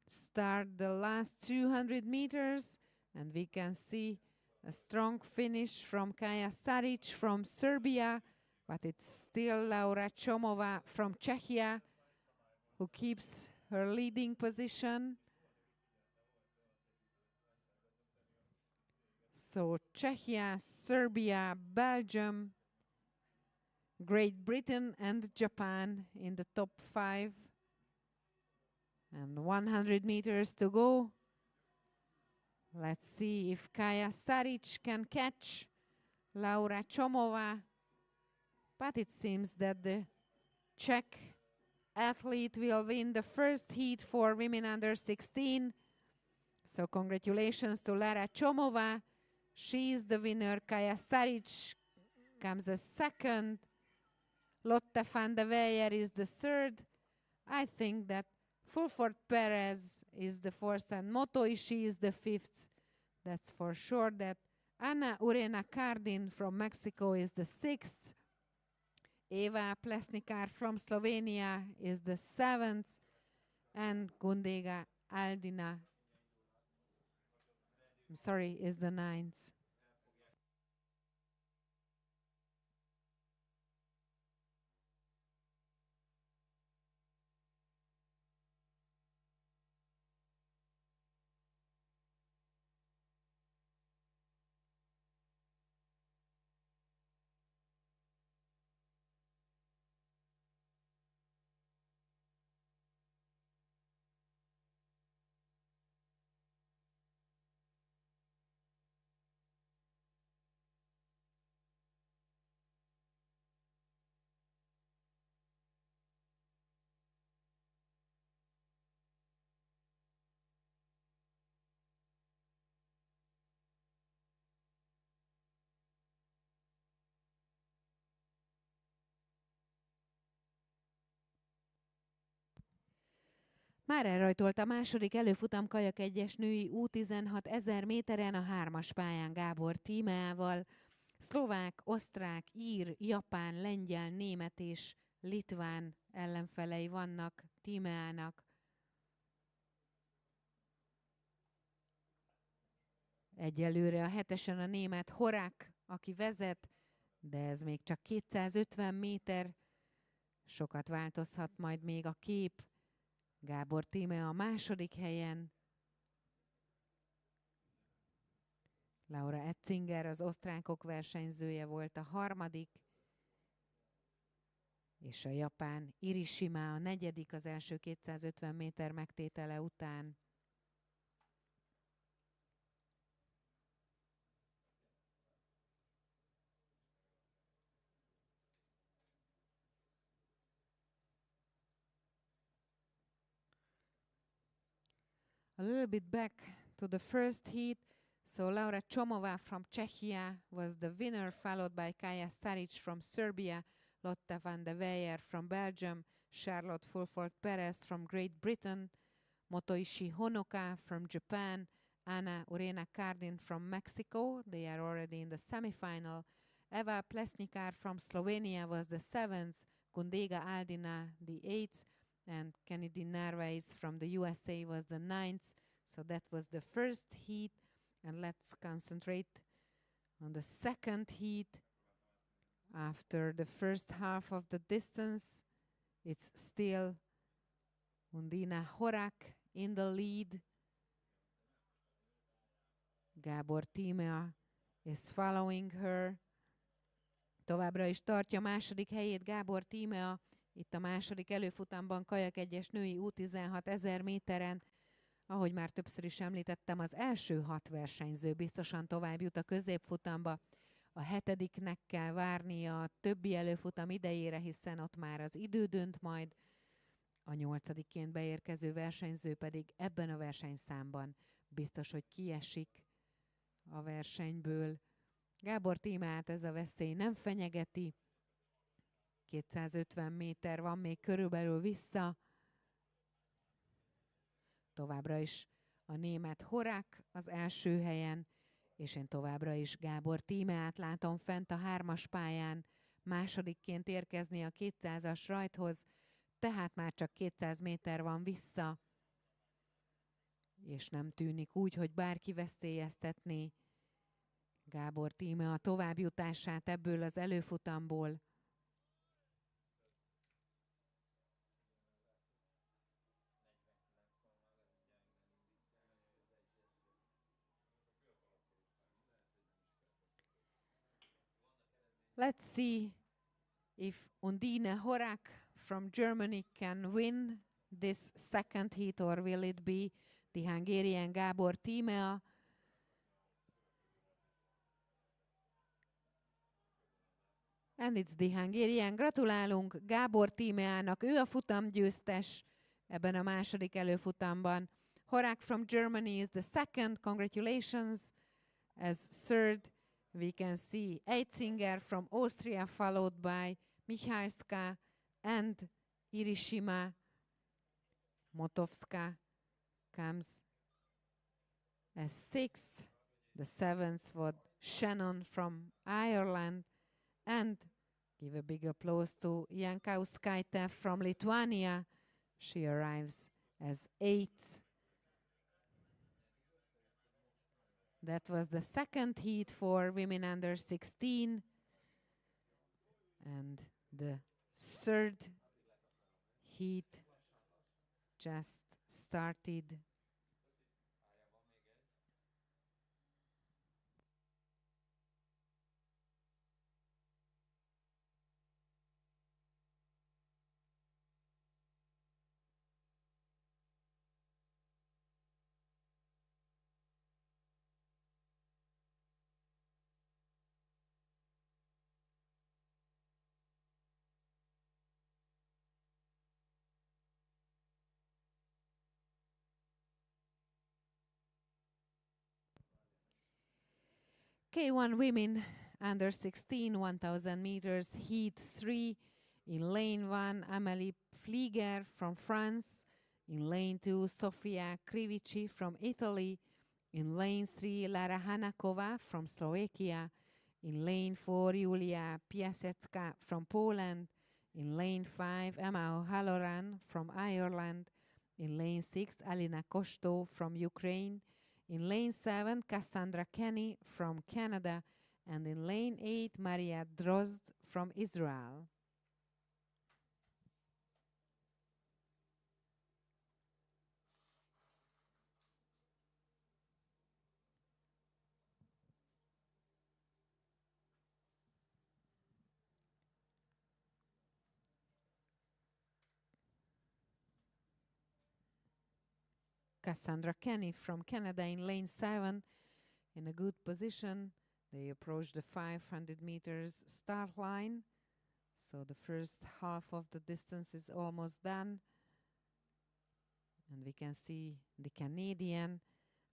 start the last 200 meters, and we can see a strong finish from Kaja Saric from Serbia, but it's still Laura Chomova from Czechia who keeps her leading position. So Czechia, Serbia, Belgium, Great Britain and Japan in the top 5. And 100 meters to go. Let's see if Kaja Saric can catch Laura Chomova. But it seems that the Czech athlete will win the first heat for women under 16. So congratulations to Laura Chomova. She is the winner. Kaja Saric comes a second. Lotte van de Weijer is the third. I think that Fulford Perez is the fourth and Motoishi is the fifth. That's for sure. That Anna Urena Kardin from Mexico is the sixth. Eva Plešnikar from Slovenia is the seventh. And Gundega Aldina I'm sorry, is the ninth. Már elrajtolt a második előfutam kajak egyes női U16 1000 méteren a 3-as pályán Gábor tímeával. Szlovák, osztrák, ír, japán, lengyel, német és litván ellenfelei vannak tímeának. Egyelőre a 7-esen a német Horák, aki vezet, de ez még csak 250 méter. Sokat változhat majd még a kép. Gábor Tímea a második helyen. Laura Etzinger, az osztrákok versenyzője volt a harmadik. És a japán Irishima a negyedik az első 250 méter megtétele után. A little bit back to the first heat. So Laura Chomova from Czechia was the winner, followed by Kaja Saric from Serbia, Lotte van de Weyer from Belgium, Charlotte Fulford Perez from Great Britain, Motoishi Honoka from Japan, Anna Urena Kardin from Mexico. They are already in the semifinal. Eva Plesnikar from Slovenia was the 7th, Gundega Aldina the 8th, and Kennedy Narvaez from the USA was the 9th. So that was the first heat, and let's concentrate on the second heat. After the first half of the distance, it's still Undina Horák in the lead. Gábor Tímea is following her. Továbbra is tartja második helyét Gábor Tímea. Itt a második előfutamban kajak egyes női U16 1000 méteren. Ahogy már többször is említettem, az első 6 versenyző biztosan tovább jut a középfutamba. A 7-nek kell várnia a többi előfutam idejére, hiszen ott már az idő dönt majd. A 8-ként beérkező versenyző pedig ebben a versenyszámban biztos, hogy kiesik a versenyből. Gábor Tímeát ez a veszély nem fenyegeti. 250 méter van még körülbelül vissza. Továbbra is a német Horák az első helyen, és én továbbra is Gábor Tímeát látom fent a 3-as pályán, másodikként érkezni a 200-as rajthoz, tehát már csak 200 méter van vissza, és nem tűnik úgy, hogy bárki veszélyeztetné Gábor Tímea továbbjutását ebből az előfutamból. Let's see if Undine Horák from Germany can win this second heat, or will it be the Hungarian Gábor Tímea. And it's the Hungarian. Gratulálunk Gábor Tímeának, ő a futamgyőztes ebben a második előfutamban. Horák from Germany is the second. Congratulations. As third, we can see Eitzinger from Austria, followed by Michalska and Irishima. Motovska comes as sixth. The 7th was Shannon from Ireland. And give a big applause to Jankauskaite from Lithuania. She arrives as 8th. That was the second heat for women under 16. And the third heat just started. K1 women under 16, 1000 meters, heat 3. In lane 1, Amélie Flieger from France. In lane 2, Sofia Krivici from Italy. In lane 3, Lara Hanakova from Slovakia. In lane 4, Julia Piasecka from Poland. In lane 5, Emma O'Halloran from Ireland. In lane 6, Alina Kosto from Ukraine. In lane 7, Cassandra Kenny from Canada. And in lane 8, Maria Drozd from Israel. Cassandra Kenny from Canada in lane 7 in a good position. They approach the 500 meters start line. So the first half of the distance is almost done. And we can see the Canadian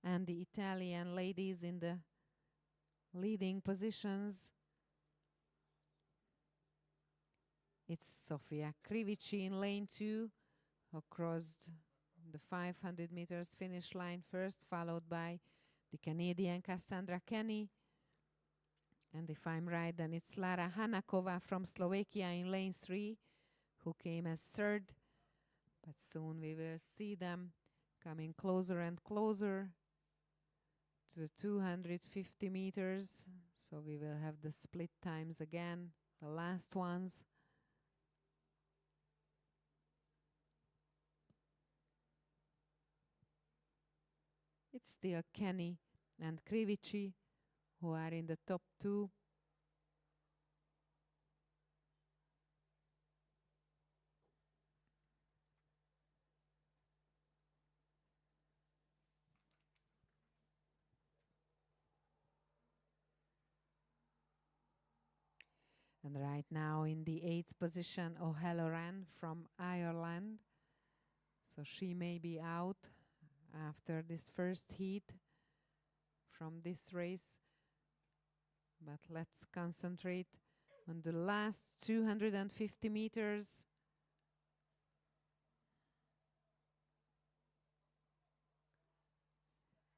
and the Italian ladies in the leading positions. It's Sofia Krivici in lane 2 who crossed the 500 meters finish line first, followed by the Canadian Cassandra Kenny. And if I'm right, then it's Lara Hanakova from Slovakia in lane 3 who came as third. But soon we will see them coming closer and closer to the 250 meters. So we will have the split times again, the last ones. It's still Kenny and Krivici who are in the top 2. And right now in the 8th position, O'Halloran from Ireland. So she may be out after this first heat from this race. But let's concentrate on the last 250 meters.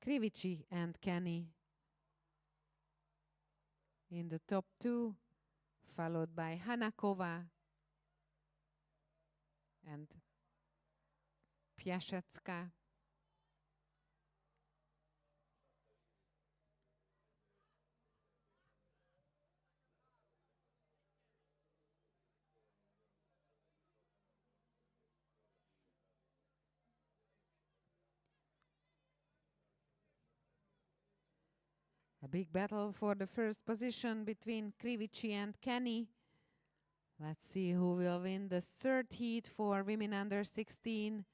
Krivici and Kenny in the top 2, followed by Hanakova and Piasecka. A big battle for the first position between Krivici and Kenny. Let's see who will win the third heat for women under 16.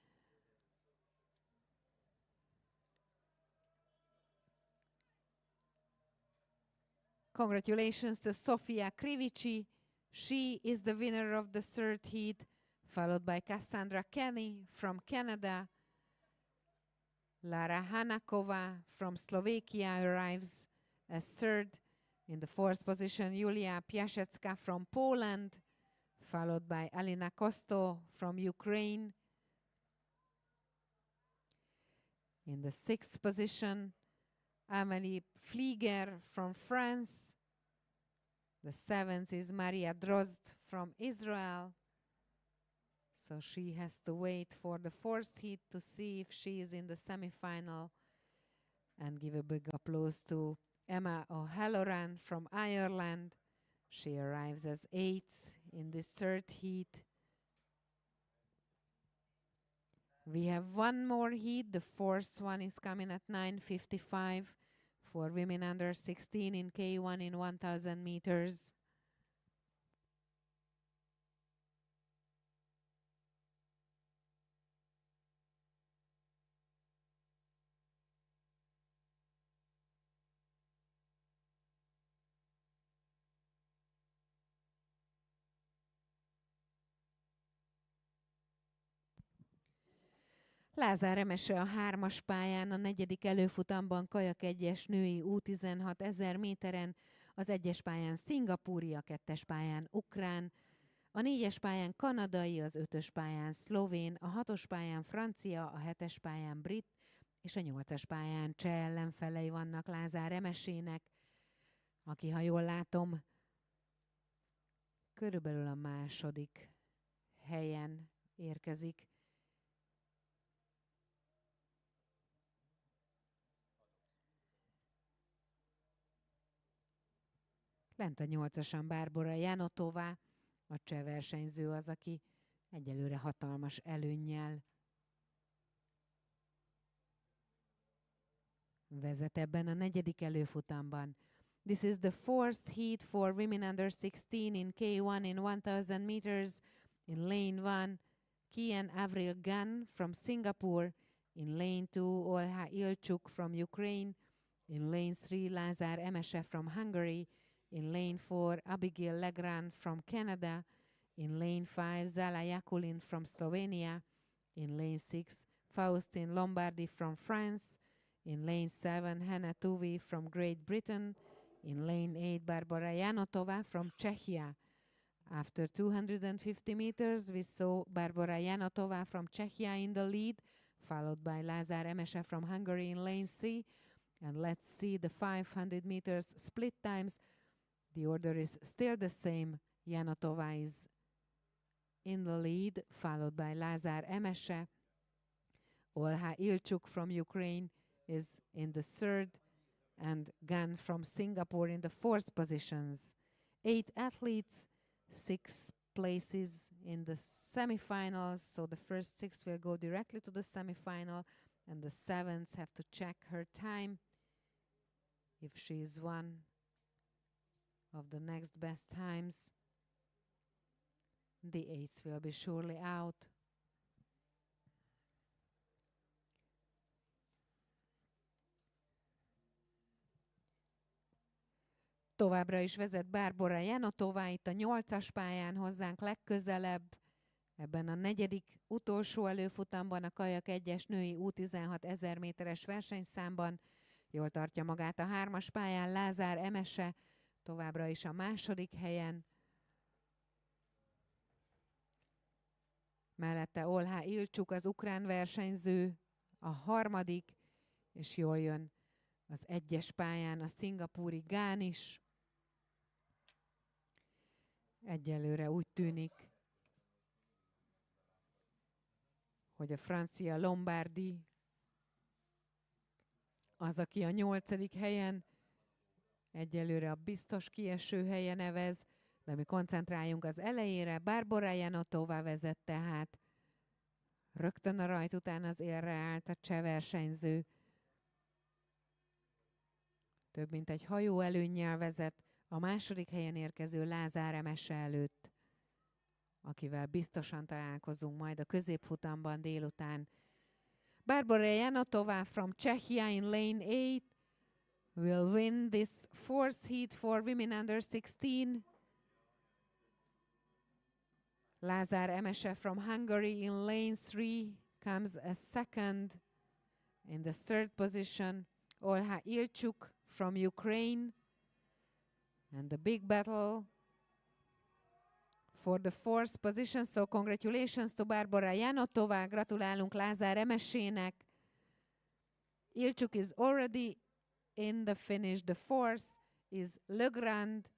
Congratulations to Sofia Krivici. She is the winner of the third heat, followed by Cassandra Kenny from Canada. Lara Hanakova from Slovakia arrives as third. In the fourth position, Julia Piasecka from Poland, followed by Alina Kosto from Ukraine. In the sixth position, Amélie Flieger from France. The seventh is Maria Drozd from Israel. So she has to wait for the fourth heat to see if she is in the semifinal And give a big applause to Emma O'Halloran from Ireland. She arrives as 8th in this third heat. We have one more heat. The fourth one is coming at 9:55 for women under 16 in K1 in 1,000 meters. Lázár Emese a 3-as pályán, a 4. előfutamban Kajak-1-es női U16 1000 méteren, az 1-es pályán szingapúri, a 2-es pályán ukrán, a 4-es pályán kanadai, az 5-ös pályán szlovén, a 6-os pályán francia, a 7-es pályán brit, és a 8-as pályán cseh ellenfelei vannak Lázár Emesének, aki, ha jól látom, körülbelül a második helyen érkezik. Lent a 8-asan Barbora Janotová, a cseh versenyző az, aki egyelőre hatalmas előnnyel vezet ebben a 4. előfutamban. This is the fourth heat for women under 16 in K1 in 1000 meters. In lane 1, Kian Avril Gan from Singapore. In lane 2, Olha Ilcsuk from Ukraine. In lane 3, Lázár Emese from Hungary. In lane 4, Abigail Legrand from Canada. In lane 5, Zala Jakulin from Slovenia. In lane 6, Faustin Lombardi from France. In lane 7, Hannah Tuvi from Great Britain. In lane 8, Barbara Janotova from Czechia. After 250 meters, we saw Barbara Janotova from Czechia in the lead, followed by Lázár Emese from Hungary in lane 3. And let's see the 500 meters split times. The order is still the same. Janotova is in the lead, followed by Lázár Emese. Olha Ilcsuk from Ukraine is in the third, and Gan from Singapore in the fourth positions. 8 athletes, 6 places in the semifinals, so the first 6 will go directly to the semifinal, and the 7th have to check her time if she is one of the next best times. The 8th will be surely out. Továbbra is vezet Barbora Janotová itt a 8-as pályán hozzánk legközelebb. Ebben a 4. utolsó előfutamban a Kajak-1-es női U16 1000 méteres versenyszámban jól tartja magát a 3-as pályán Lázár Emese, továbbra is a második helyen. Mellette Olha Ilcsuk, az ukrán versenyző, a 3., és jól jön az 1-es pályán a szingapúri Gán is. Egyelőre úgy tűnik, hogy a francia Lombardi az, aki a 8. helyen, egyelőre a biztos kieső helye nevez, de mi koncentráljunk az elejére. Barbora Janotová vezet tehát. Rögtön a rajt után az élre állt a cseh versenyző. Több mint egy hajó előnnyel vezet a második helyen érkező Lázár Emese előtt, akivel biztosan találkozunk majd a középfutamban délután. Barbora Janotová from Czechia in lane 8 will win this fourth heat for women under 16. Lázár Emese from Hungary in lane 3 comes a second. In the third position, Olha Ilcsuk from Ukraine. And the big battle for the fourth position. So congratulations to Barbora Janotová. Gratulálunk Lázár Emesének. Ilcsuk is already in the finish. The fourth is Legrand.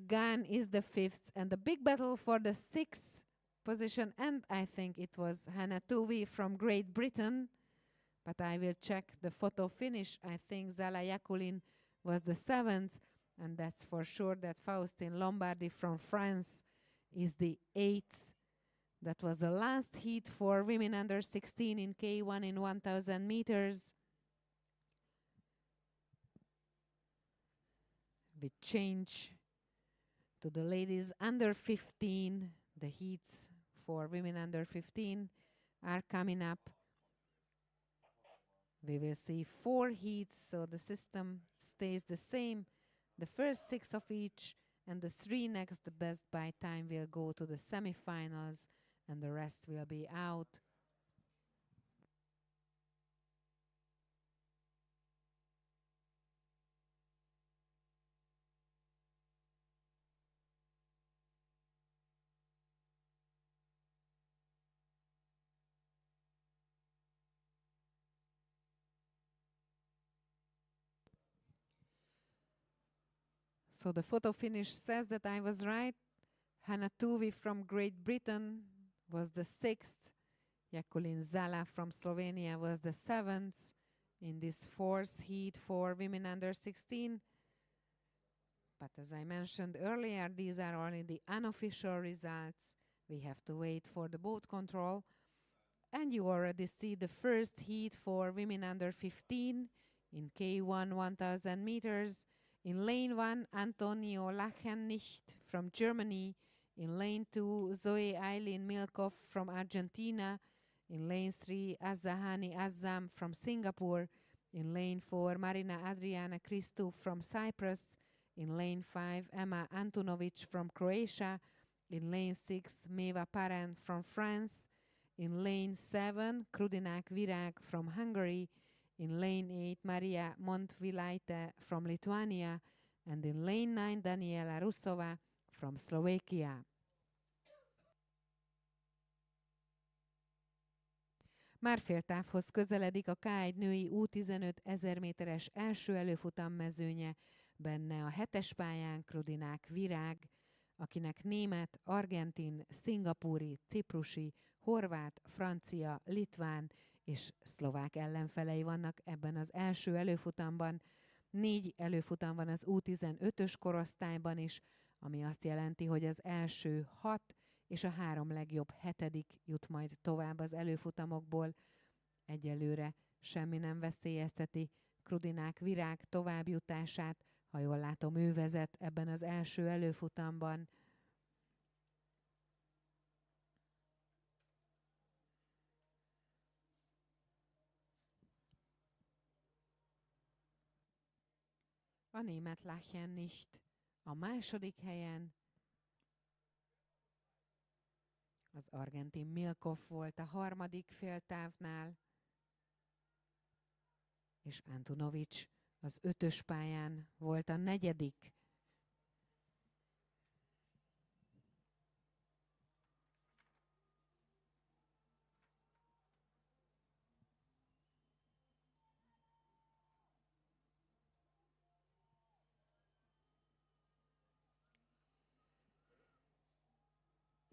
Gan is the 5th. And the big battle for the 6th position, and I think it was Hannah Tuvi from Great Britain, but I will check the photo finish. I think Zala Yakulin was the 7th, and that's for sure that Faustine Lombardi from France is the 8th. That was the last heat for women under 16 in K1 in 1,000 meters. We change to the ladies under 15. The heats for women under 15 are coming up. We will see 4 heats, so the system stays the same. The first 6 of each and the 3 next, the best by time, will go to the semifinals, and the rest will be out. So the photo finish says that I was right. Hannah Tuvi from Great Britain was the 6th. Yakulin Zala from Slovenia was the 7th in this 4th heat for women under 16. But as I mentioned earlier, these are only the unofficial results. We have to wait for the boat control. And you already see the first heat for women under 15 in K1 1000 meters. In lane 1, Antonio Lachennicht from Germany. In lane 2, Zoe Eileen Milkov from Argentina. In lane 3, Azahani Azam from Singapore. In lane 4, Marina Adriana Christou from Cyprus. In lane 5, Emma Antunovic from Croatia. In lane 6, Meva Parent from France. In lane 7, Krudinak Virag from Hungary. In lane 8, Maria Montvilaite from Lithuania. And in lane 9, Daniela Rusova from Slovakia. Már féltávhoz közeledik a K1 női U15 1000 méteres első előfutam mezőnye. Benne a 7-es pályán Krudinák Virág, akinek német, argentin, szingapúri, ciprusi, horvát, francia, litván és szlovák ellenfelei vannak ebben az első előfutamban. 4 előfutam van az U15-ös korosztályban is, ami azt jelenti, hogy az első 6 és a 3 legjobb 7. jut majd tovább az előfutamokból. Egyelőre semmi nem veszélyezteti Krudinák Virág továbbjutását. Ha jól látom, ő vezet ebben az első előfutamban. A német Lachennicht a második helyen. Az argentin Milkov volt a harmadik féltávnál, és Antunovic az 5-ös pályán volt a negyedik.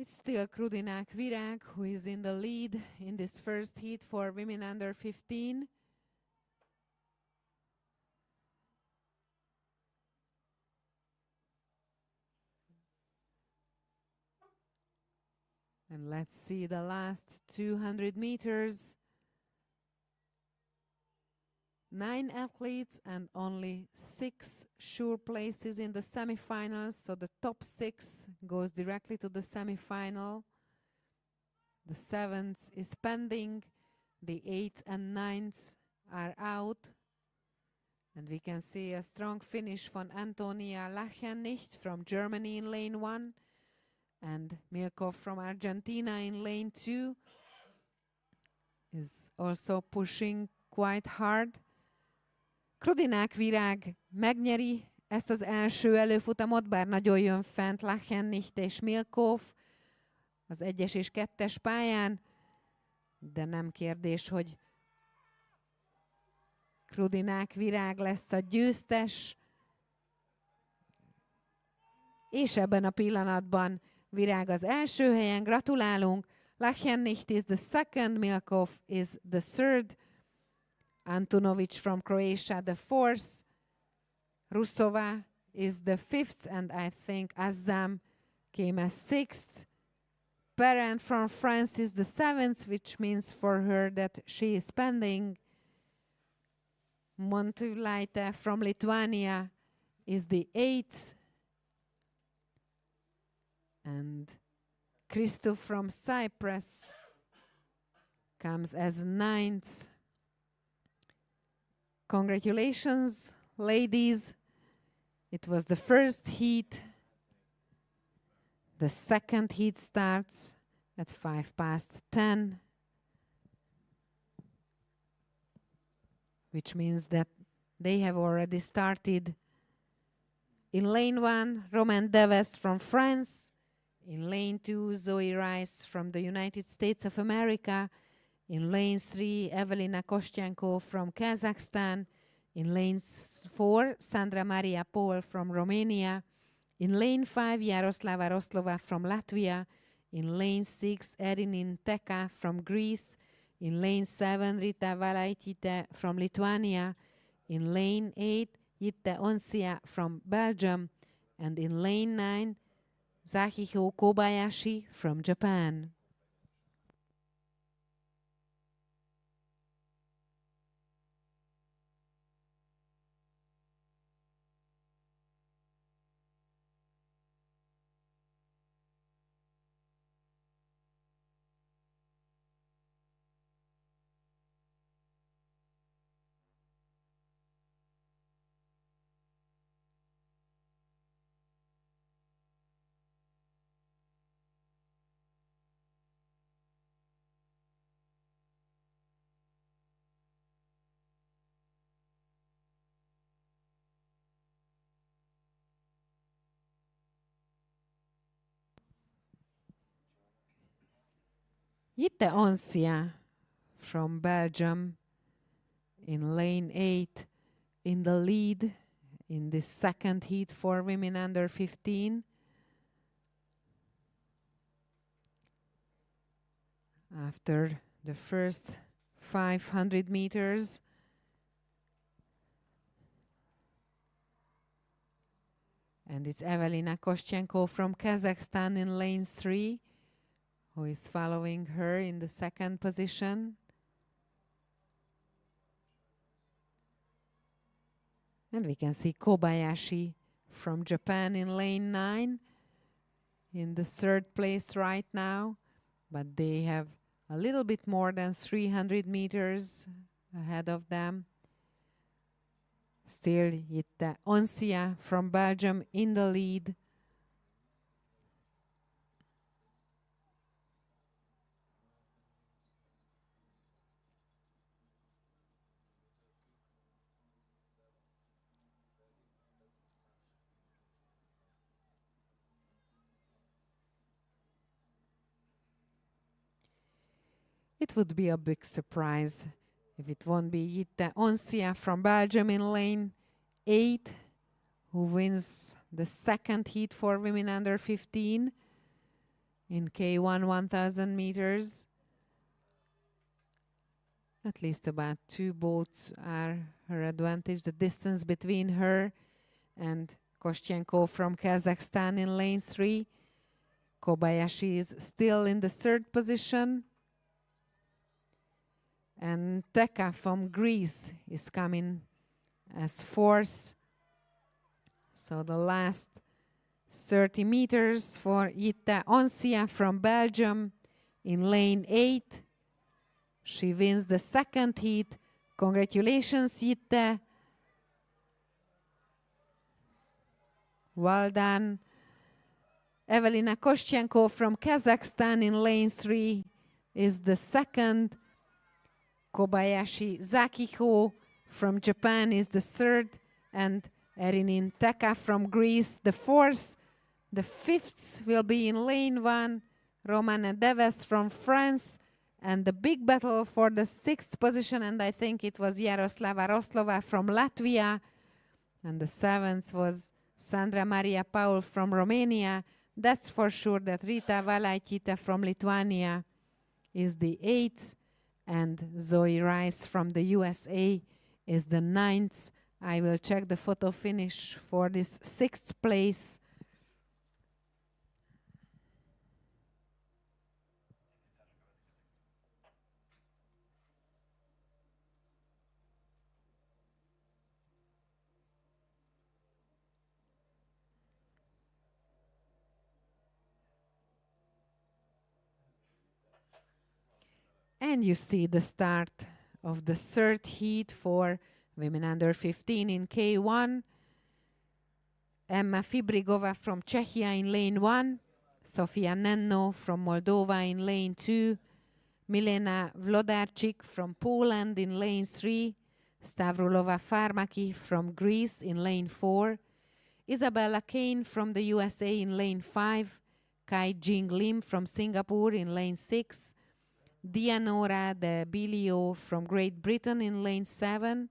It's still Krudinák Virág who is in the lead in this first heat for women under 15. And let's see the last 200 meters. 9 athletes and only 6 sure places in the semifinals. So the top 6 goes directly to the semifinal. The 7th is pending. The 8th and 9th are out. And we can see a strong finish from Antonia Lachennicht from Germany in lane 1. And Milkov from Argentina in lane 2 is also pushing quite hard. Krudinák Virág megnyeri ezt az első előfutamot, bár nagyon jön fent Lachennicht és Milkov az 1-es és 2-es pályán, de nem kérdés, hogy Krudinák Virág lesz a győztes. És ebben a pillanatban Virág az első helyen, gratulálunk. Lachennicht is the second, Milkov is the third. Antunovic from Croatia, the 4th. Rusova is the 5th, and I think Azam came as 6th. Perrin from France is the 7th, which means for her that she is pending. Montulaite from Lithuania is the 8th. And Christoph from Cyprus comes as 9th. Congratulations, ladies. It was the first heat. The second heat starts at 10:05, which means that they have already started. In lane 1, Romain Deves from France. In lane 2, Zoe Rice from the United States of America. In lane 3, Evelina Kostianko from Kazakhstan. In lane 4, Sandra Maria Paul from Romania. In lane 5, Yaroslava Roslova from Latvia. In lane 6, Erinin Teka from Greece. In lane 7, Rita Valaitite from Lithuania. In lane 8, Jitte Onsia from Belgium. And in lane 9, Zahiho Kobayashi from Japan. Jitte Onsia from Belgium in lane 8 in the lead in this second heat for women under 15. After the first 500 meters, and it's Evelina Kostianko from Kazakhstan in lane 3 who is following her in the second position. And we can see Kobayashi from Japan in lane 9 in the third place right now, but they have a little bit more than 300 meters ahead of them. Still, Jitte Onsia from Belgium in the lead. It would be a big surprise if it won't be Jitte Onsia from Belgium in lane 8, who wins the second heat for women under 15 in K1 1000 meters. At least about 2 boats are her advantage. The distance between her and Kostianko from Kazakhstan in lane 3. Kobayashi is still in the third position. And Teka from Greece is coming as 4th. So the last 30 meters for Jitte Onsia from Belgium in lane 8. She wins the second heat. Congratulations, Jitte. Well done. Evelina Kostianko from Kazakhstan in lane 3 is the second. Kobayashi Zakiho from Japan is the third, and Erinin Teka from Greece the 4th. The 5th will be in lane 1, Romana Deves from France, and the big battle for the 6th position, and I think it was Yaroslava Roslova from Latvia, and the 7th was Sandra Maria Paul from Romania. That's for sure that Rita Valaitite from Lithuania is the 8th. and Zoe Rice from the USA is the 9th. I will check the photo finish for this 6th place. And you see the start of the 3rd heat for women under 15 in K1. Emma Fibrigova from Czechia in lane 1. Sofia Nenno from Moldova in lane 2. Milena Vlodarczyk from Poland in lane 3. Stavrulova Farmaki from Greece in lane 4. Isabella Kane from the USA in lane 5. Kai Jing Lim from Singapore in lane 6. Dianora de Bilio from Great Britain in lane 7.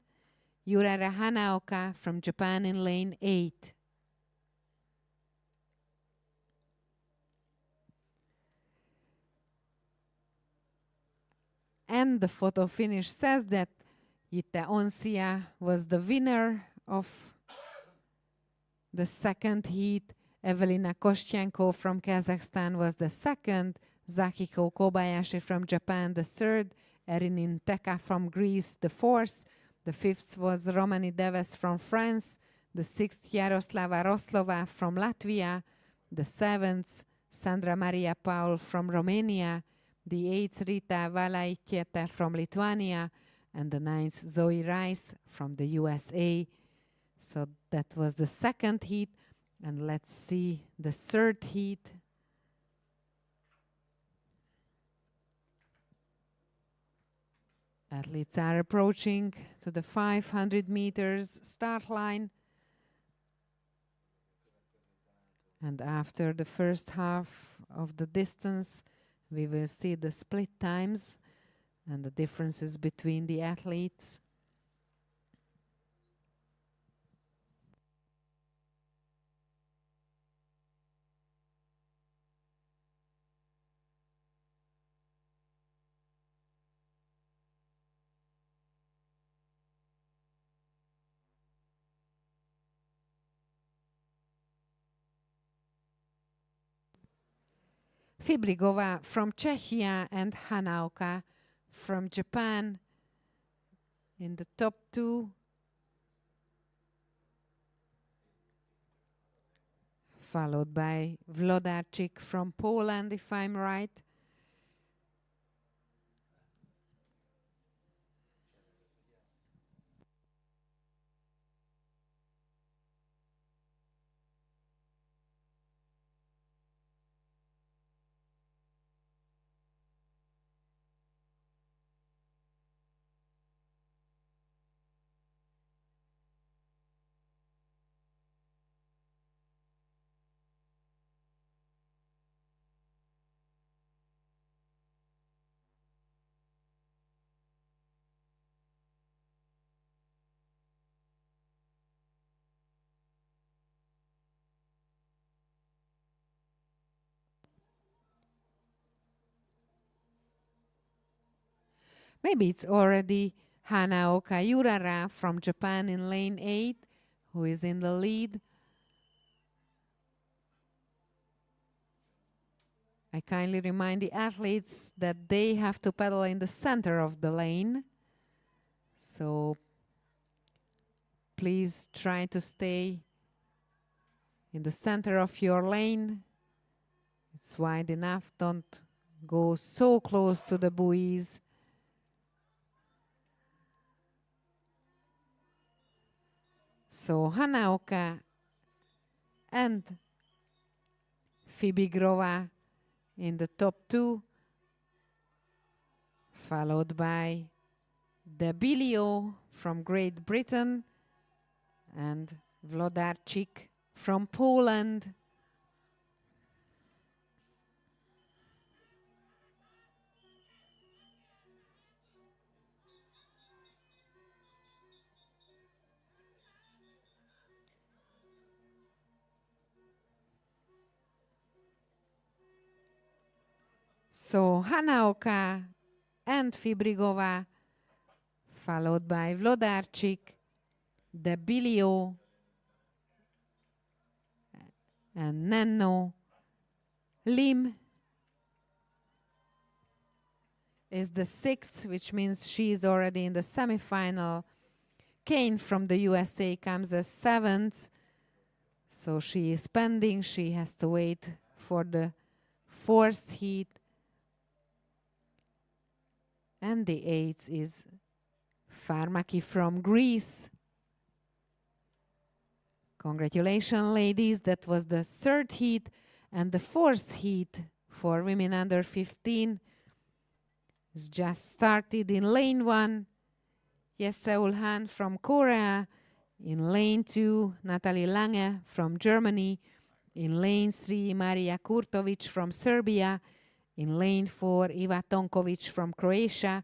Yurara Hanaoka from Japan in lane 8. And the photo finish says that Jitte Onsia was the winner of the 2nd heat. Evelina Kostianko from Kazakhstan was the 2nd. Zakiko Kobayashi from Japan the 3rd. Erinin Teka from Greece the 4th. The 5th was Romani Deves from France. The 6th Jaroslava Roslova from Latvia. The 7th Sandra Maria Paul from Romania. The 8th Rita Valaitieta from Lithuania. And the 9th Zoe Rice from the USA. So that was the 2nd heat. And let's see the 3rd heat. Athletes are approaching to the 500 meters start line. And after the first half of the distance, we will see the split times and the differences between the athletes. Fibrigova from Czechia and Hanaoka from Japan in the top 2. Followed by Vlodarczyk from Poland, if I'm right. Maybe it's already Hanaoka Yurara from Japan in lane 8, who is in the lead. I kindly remind the athletes that they have to pedal in the center of the lane. So please try to stay in the center of your lane. It's wide enough. Don't go so close to the buoys. So Hanaoka and Fibrigova in the top 2, followed by De Bilio from Great Britain and Vlodarczyk from Poland. So Hanaoka and Fibrigova, followed by Vlodarczyk, Debilio, and Nenno. Lim is the 6th, which means she is already in the semifinal. Kane from the USA comes as 7th, so she is pending. She has to wait for the 4th heat. And the 8th is Farmaki from Greece. Congratulations, ladies. That was the 3rd heat, and the 4th heat for women under 15 is just started. In lane 1, Yeseul Han from Korea. In lane 2, Natalie Lange from Germany. In lane 3, Maria Kurtovic from Serbia. In lane 4, Iva Tonkovic from Croatia.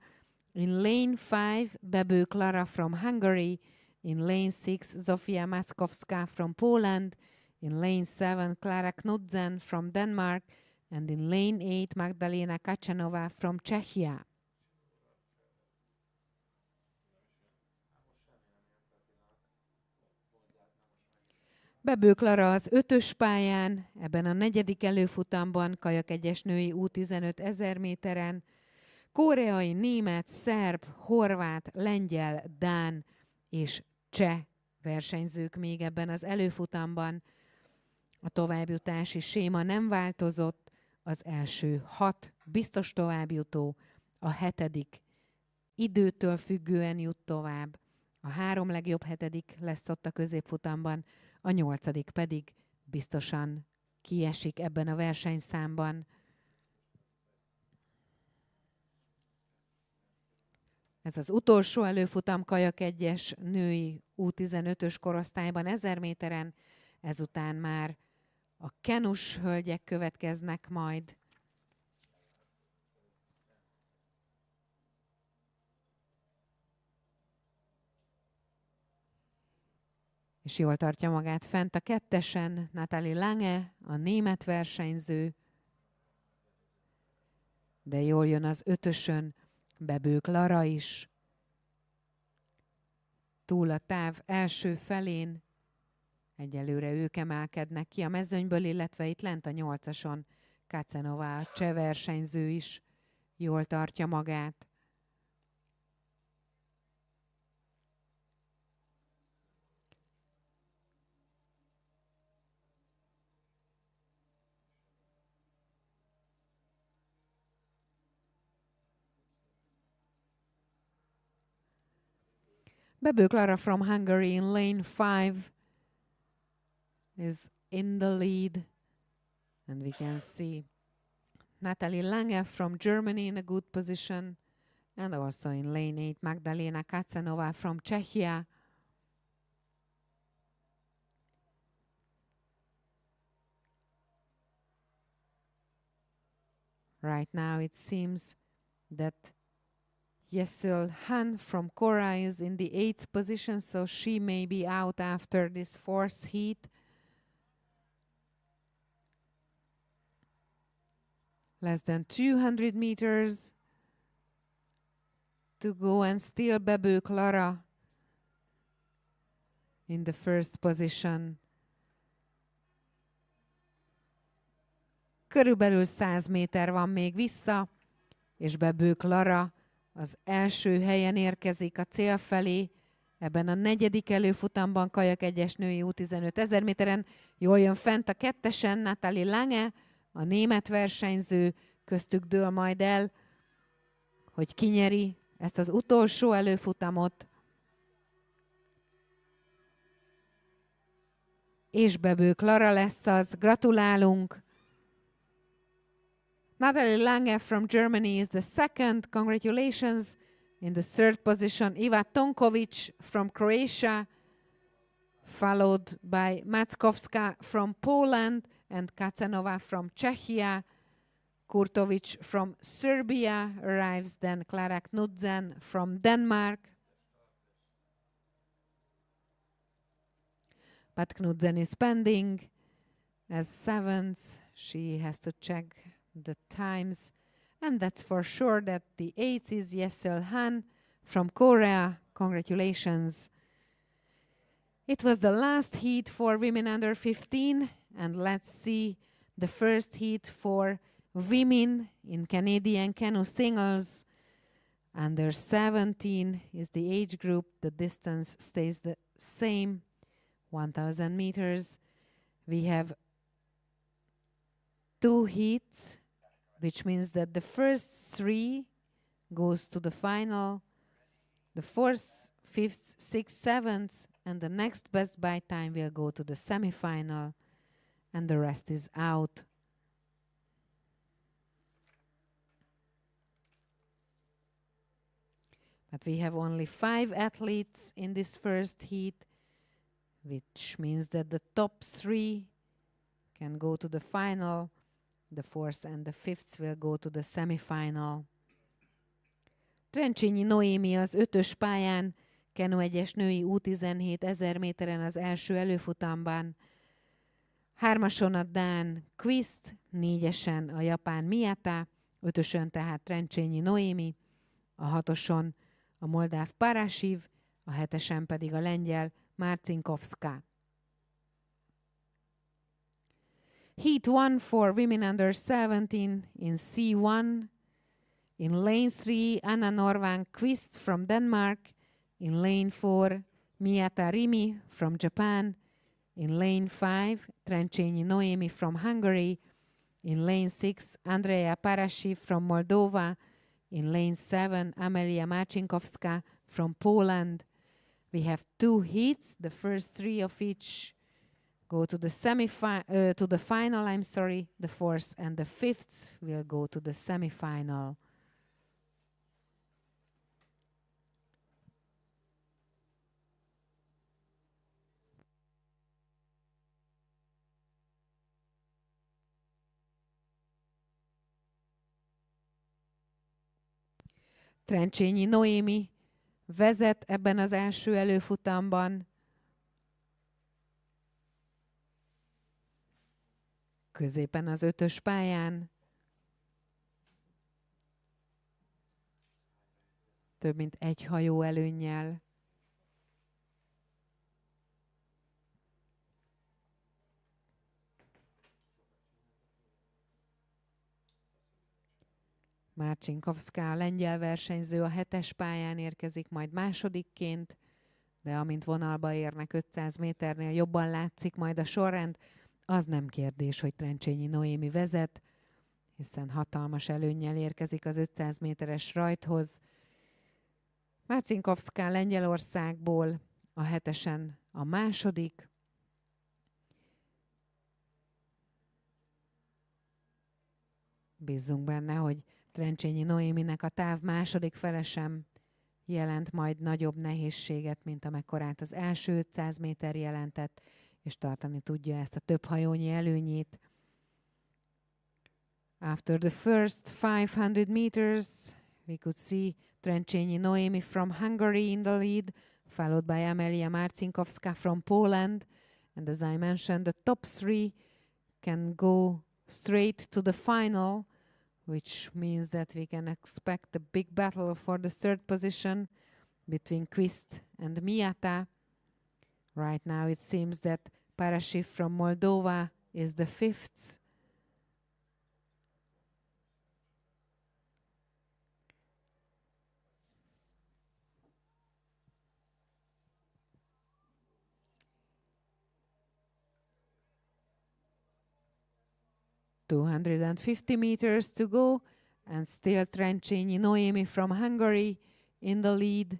In lane 5, Bebő Klara from Hungary. In lane 6, Zofia Maskowska from Poland. In lane 7, Klara Knudsen from Denmark. And in lane 8, Magdalena Kacsanova from Czechia. Bebő Klara az 5-ös pályán, ebben a 4. előfutamban, Kajak-1-es női U15 1000 méteren. Koreai, német, szerb, horvát, lengyel, dán és cseh versenyzők még ebben az előfutamban. A továbbjutási séma nem változott, az első 6 biztos továbbjutó, a 7. időtől függően jut tovább, a 3 legjobb 7. lesz ott a középfutamban, a 8. pedig biztosan kiesik ebben a versenyszámban. Ez az utolsó előfutam Kajak-1-es női U15-ös korosztályban 1000 méteren, ezután már a kenus hölgyek következnek majd. És jól tartja magát fent a 2-esen Natalie Lange, a német versenyző, de jól jön az 5-ösön Bebő Klara is. Túl a táv első felén, egyelőre ők emelkednek ki a mezőnyből, illetve itt lent a 8-ason Kacsanova, a cseh versenyző is jól tartja magát. Bebő Klara from Hungary in lane 5 is in the lead, and we can see Natalie Lange from Germany in a good position, and also in lane 8 Magdalena Kacsanova from Czechia. Right now it seems that Yeseul Han from Korea is in the 8th position, so she may be out after this 4th heat. Less than 200 meters to go, and still Bebő Klara in the 1st position. Körülbelül 100 méter van még vissza, és Bebő Klara az első helyen érkezik a cél felé. Ebben a 4. előfutamban Kajak-1-es női U15 1000 méteren jól jön fent a 2-esen Natalie Lange, a német versenyző, köztük dől majd el, hogy ki nyeri ezt az utolsó előfutamot. És Bebő Klara lesz az. Gratulálunk! Natalie Lange from Germany is the 2nd. Congratulations. In the 3rd position, Iva Tonkovic from Croatia, followed by Mackowska from Poland and Kacsanova from Czechia. Kurtovic from Serbia arrives, then Klara Knudsen from Denmark. But Knudsen is pending as 7th. She has to check the times. And that's for sure that the 8th is Yesel Han from Korea. Congratulations. It was the last heat for women under 15, and let's see the first heat for women in Canadian canoe singles. Under 17 is the age group. The distance stays the same, 1,000 meters. We have 2 heats, which means that the first 3 goes to the final. The 4th, 5th, 6th, 7th, and the next best by time will go to the semifinal, and the rest is out. But we have only 5 athletes in this first heat, which means that the top 3 can go to the final. The 4th and the 5th will go to the semifinal. Trencsényi Noémi az 5-ös pályán, Kenu 1-es női U17 1000 méteren az első előfutamban. 3-ason a dán Quist, 4-esen a japán Miata, 5-ösön tehát Trencsényi Noémi, a 6-oson a moldáv Parasiv, a 7-esen pedig a lengyel Marcinkovska. Heat 1 for women under 17 in C1. In lane 3, Anna Norvang Quist from Denmark. In lane 4, Miata Rimi from Japan. In lane 5, Trencsényi Noémi from Hungary. In lane 6, Andrea Parasiv from Moldova. In lane 7, Amelia Marcinkovska from Poland. We have 2 heats. The first 3 of each go to the final. The 4th and the 5th will go to the semifinal. Trencsényi Noémi vezet ebben az első előfutamban. Középen az 5-ös pályán. Több mint 1 hajó előnnyel. Marcinkovska, a lengyel versenyző, a 7-es pályán érkezik majd másodikként, de amint vonalba érnek 500 méternél, jobban látszik majd a sorrend. Az nem kérdés, hogy Trencsényi Noémi vezet, hiszen hatalmas előnnyel érkezik az 500 méteres rajthoz. Marcinkovska Lengyelországból, a 7-esen a második. Bízzunk benne, hogy Trencsényi Noéminek a táv második fele sem jelent majd nagyobb nehézséget, mint amekkorát az első 500 méter jelentett, és tartani tudja ezt a több hajónyi előnyét. After the first 500 meters, we could see Trencsényi Noémi from Hungary in the lead, followed by Amelia Marcinkovska from Poland. And as I mentioned, the top 3 can go straight to the final, which means that we can expect a big battle for the 3rd position between Quist and Miata. Right now it seems that Parasiv from Moldova is the 5th. ...250 meters to go, and still Trencsényi Noémi from Hungary in the lead,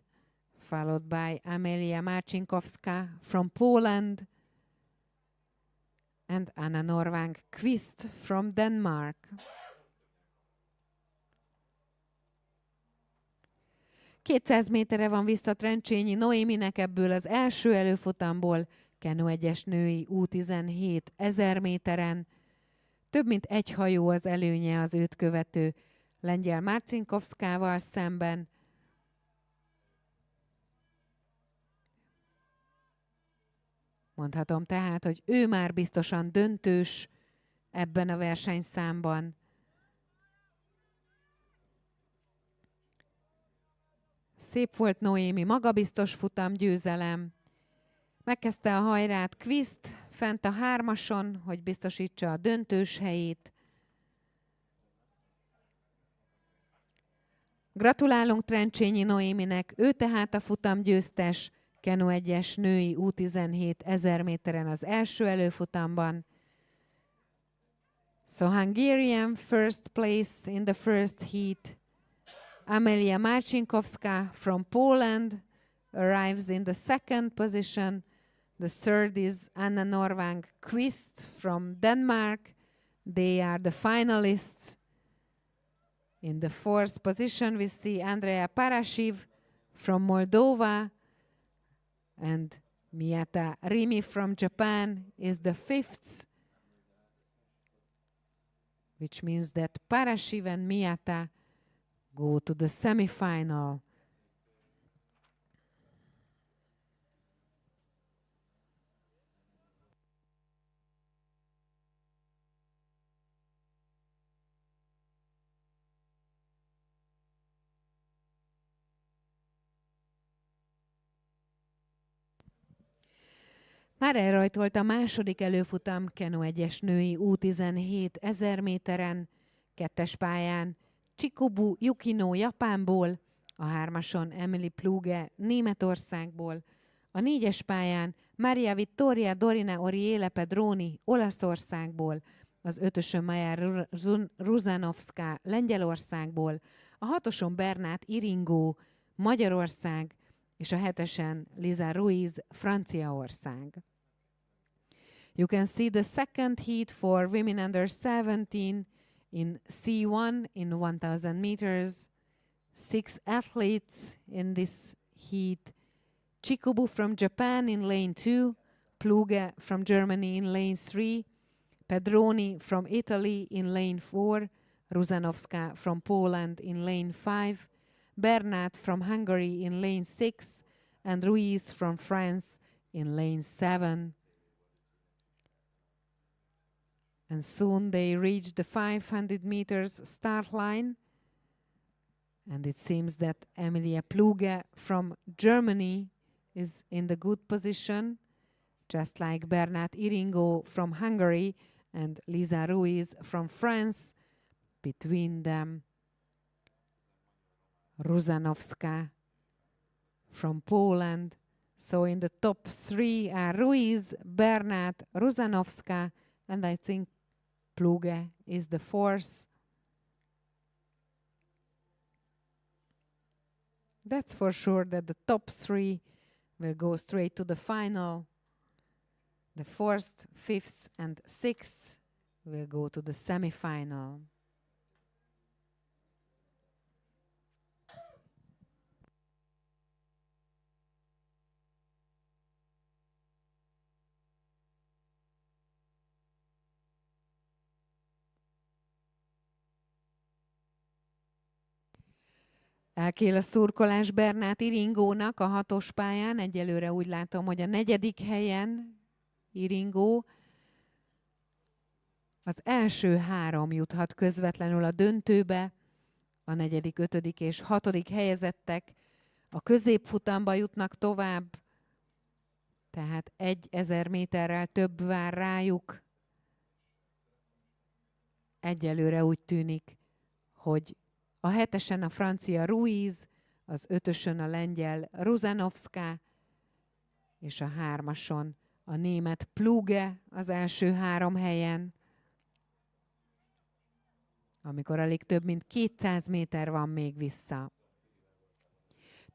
followed by Amelia Marcinkovska from Poland and Anna Norvang Quist from Denmark. ...200 méterre van vissza Trencsényi Noéminek ebből az első előfutamból, Kenu 1-es női U17 1000 méteren. Több mint 1 hajó az előnye az őt követő lengyel Marcinkovskával szemben. Mondhatom tehát, hogy ő már biztosan döntős ebben a versenyszámban. Szép volt Noémi, magabiztos futam, győzelem. Megkezdte a hajrát Quist fent a 3-ason, hogy biztosítsa a döntős helyét. Gratulálunk Trencsényi Noéminek, ő tehát a futam győztes, Kenu 1-es női U17 1000 méteren az első előfutamban. So Hungarian first place in the first heat. Amelia Marcinkowska from Poland arrives in the second position. The third is Anna Norvang Quist from Denmark. They are the finalists. In the fourth position, we see Andrea Parashiv from Moldova, and Miyata Rimi from Japan is the fifth, which means that Parashiv and Miyata go to the semifinal. Már elrajtolt a második előfutam Kenu 1-es női U17 1000 méteren, 2-es pályán Chikubu Yukino Japánból, a 3-ason Emily Pluge Németországból, a 4-es pályán Maria Vittoria Dorina Oriele Pedroni Olaszországból, az 5-ösön Maja Ruzanovská Lengyelországból, a 6-oson Bernát Iringó Magyarország, és a 7-esen Liza Ruiz Franciaország. You can see the second heat for women under 17 in C1 in 1000 meters. 6 athletes in this heat. Chikubu from Japan in lane 2, Pluge from Germany in lane 3, Pedroni from Italy in lane 4, Ruzanovska from Poland in lane 5, Bernat from Hungary in lane 6, and Ruiz from France in lane 7. And soon they reach the 500 meters start line. And it seems that Emilia Pluge from Germany is in the good position, just like Bernát Iringó from Hungary and Liza Ruiz from France. Between them, Ruzanovska from Poland. So in the top 3 are Ruiz, Bernát, Ruzanovska, and I think Pluge is the 4th. That's for sure that the top 3 will go straight to the final. The 4th, 5th, and 6th will go to the semifinal. Elkél a szurkolás Bernát Iringónak a 6-os pályán. Egyelőre úgy látom, hogy a 4. helyen Iringó. Az első 3 juthat közvetlenül a döntőbe. A 4., 5. és 6. helyezettek a középfutamba jutnak tovább. Tehát 1000 méterrel több vár rájuk. Egyelőre úgy tűnik, hogy a 7-esen a francia Ruiz, az 5-ösön a lengyel Ruzanovská, és a 3-ason a német Pluge az első 3 helyen. Amikor alig több mint 200 méter van még vissza.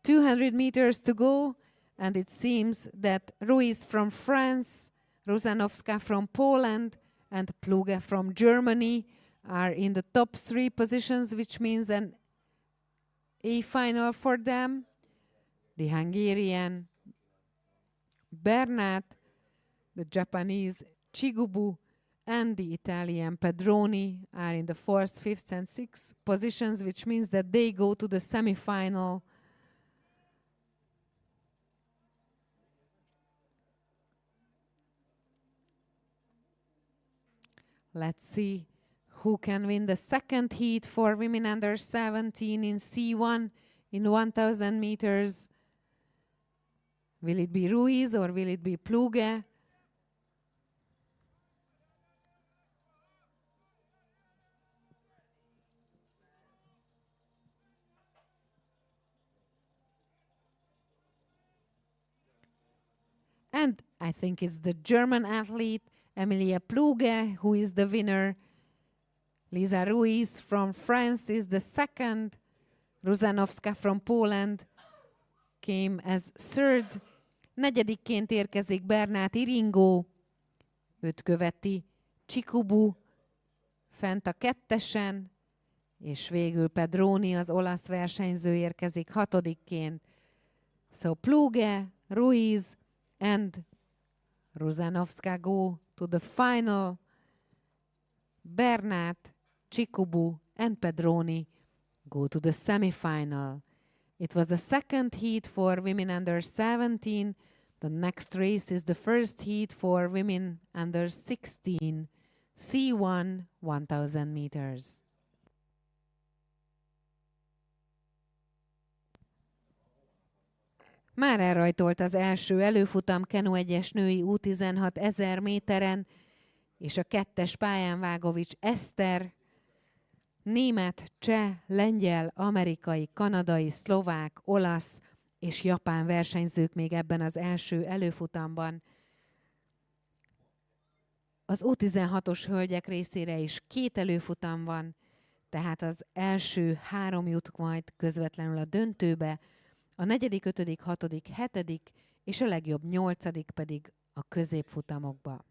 200 meters to go, and it seems that Ruiz from France, Ruzanovská from Poland, and Pluge from Germany are in the top 3 positions, which means an A final for them. The Hungarian Bernát, the Japanese Chigubu, and the Italian Pedroni are in the 4th, 5th, and 6th positions, which means that they go to the semifinal. Let's see who can win the second heat for women under 17 in C1 in 1000 meters. Will it be Ruiz or will it be Pluge? And I think it's the German athlete, Emilia Pluge, who is the winner. Lisa Ruiz from France is the second. Ruzanovska from Poland came as third. Negyedikként érkezik Bernát Iringó. Őt követi Csikubu fent a kettesen, és végül Pedroni, az olasz versenyző érkezik hatodikként. So Pluge, Ruiz and Ruzanovska go to the final. Bernát, Csikubu and Pedroni go to the semifinal. It was the second heat for women under 17. The next race is the first heat for women under 16. C1 1000 meters. Már elrajtolt az első előfutam Kenu 1-es női U16 1000 méteren, és a kettes pályán Vágovics Eszter, német, cseh, lengyel, amerikai, kanadai, szlovák, olasz és japán versenyzők még ebben az első előfutamban. Az U16-os hölgyek részére is 2 előfutam van, tehát az első 3 jut majd közvetlenül a döntőbe, a 4., 5., 6., 7. és a legjobb 8. pedig a középfutamokba.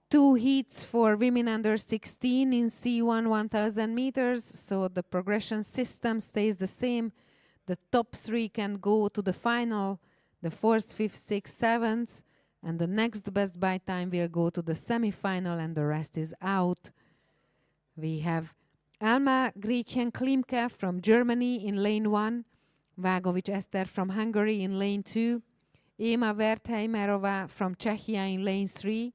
Two heats for women under 16 in C1 1000 meters, so the progression system stays the same. The top 3 can go to the final, the 4th, 5th, 6th, 7th, and the next best by time will go to the semifinal, and the rest is out. We have Alma Gretchen-Klimke from Germany in lane 1, Vágovics Eszter from Hungary in lane 2, Ema Wertheimerova from Czechia in lane 3,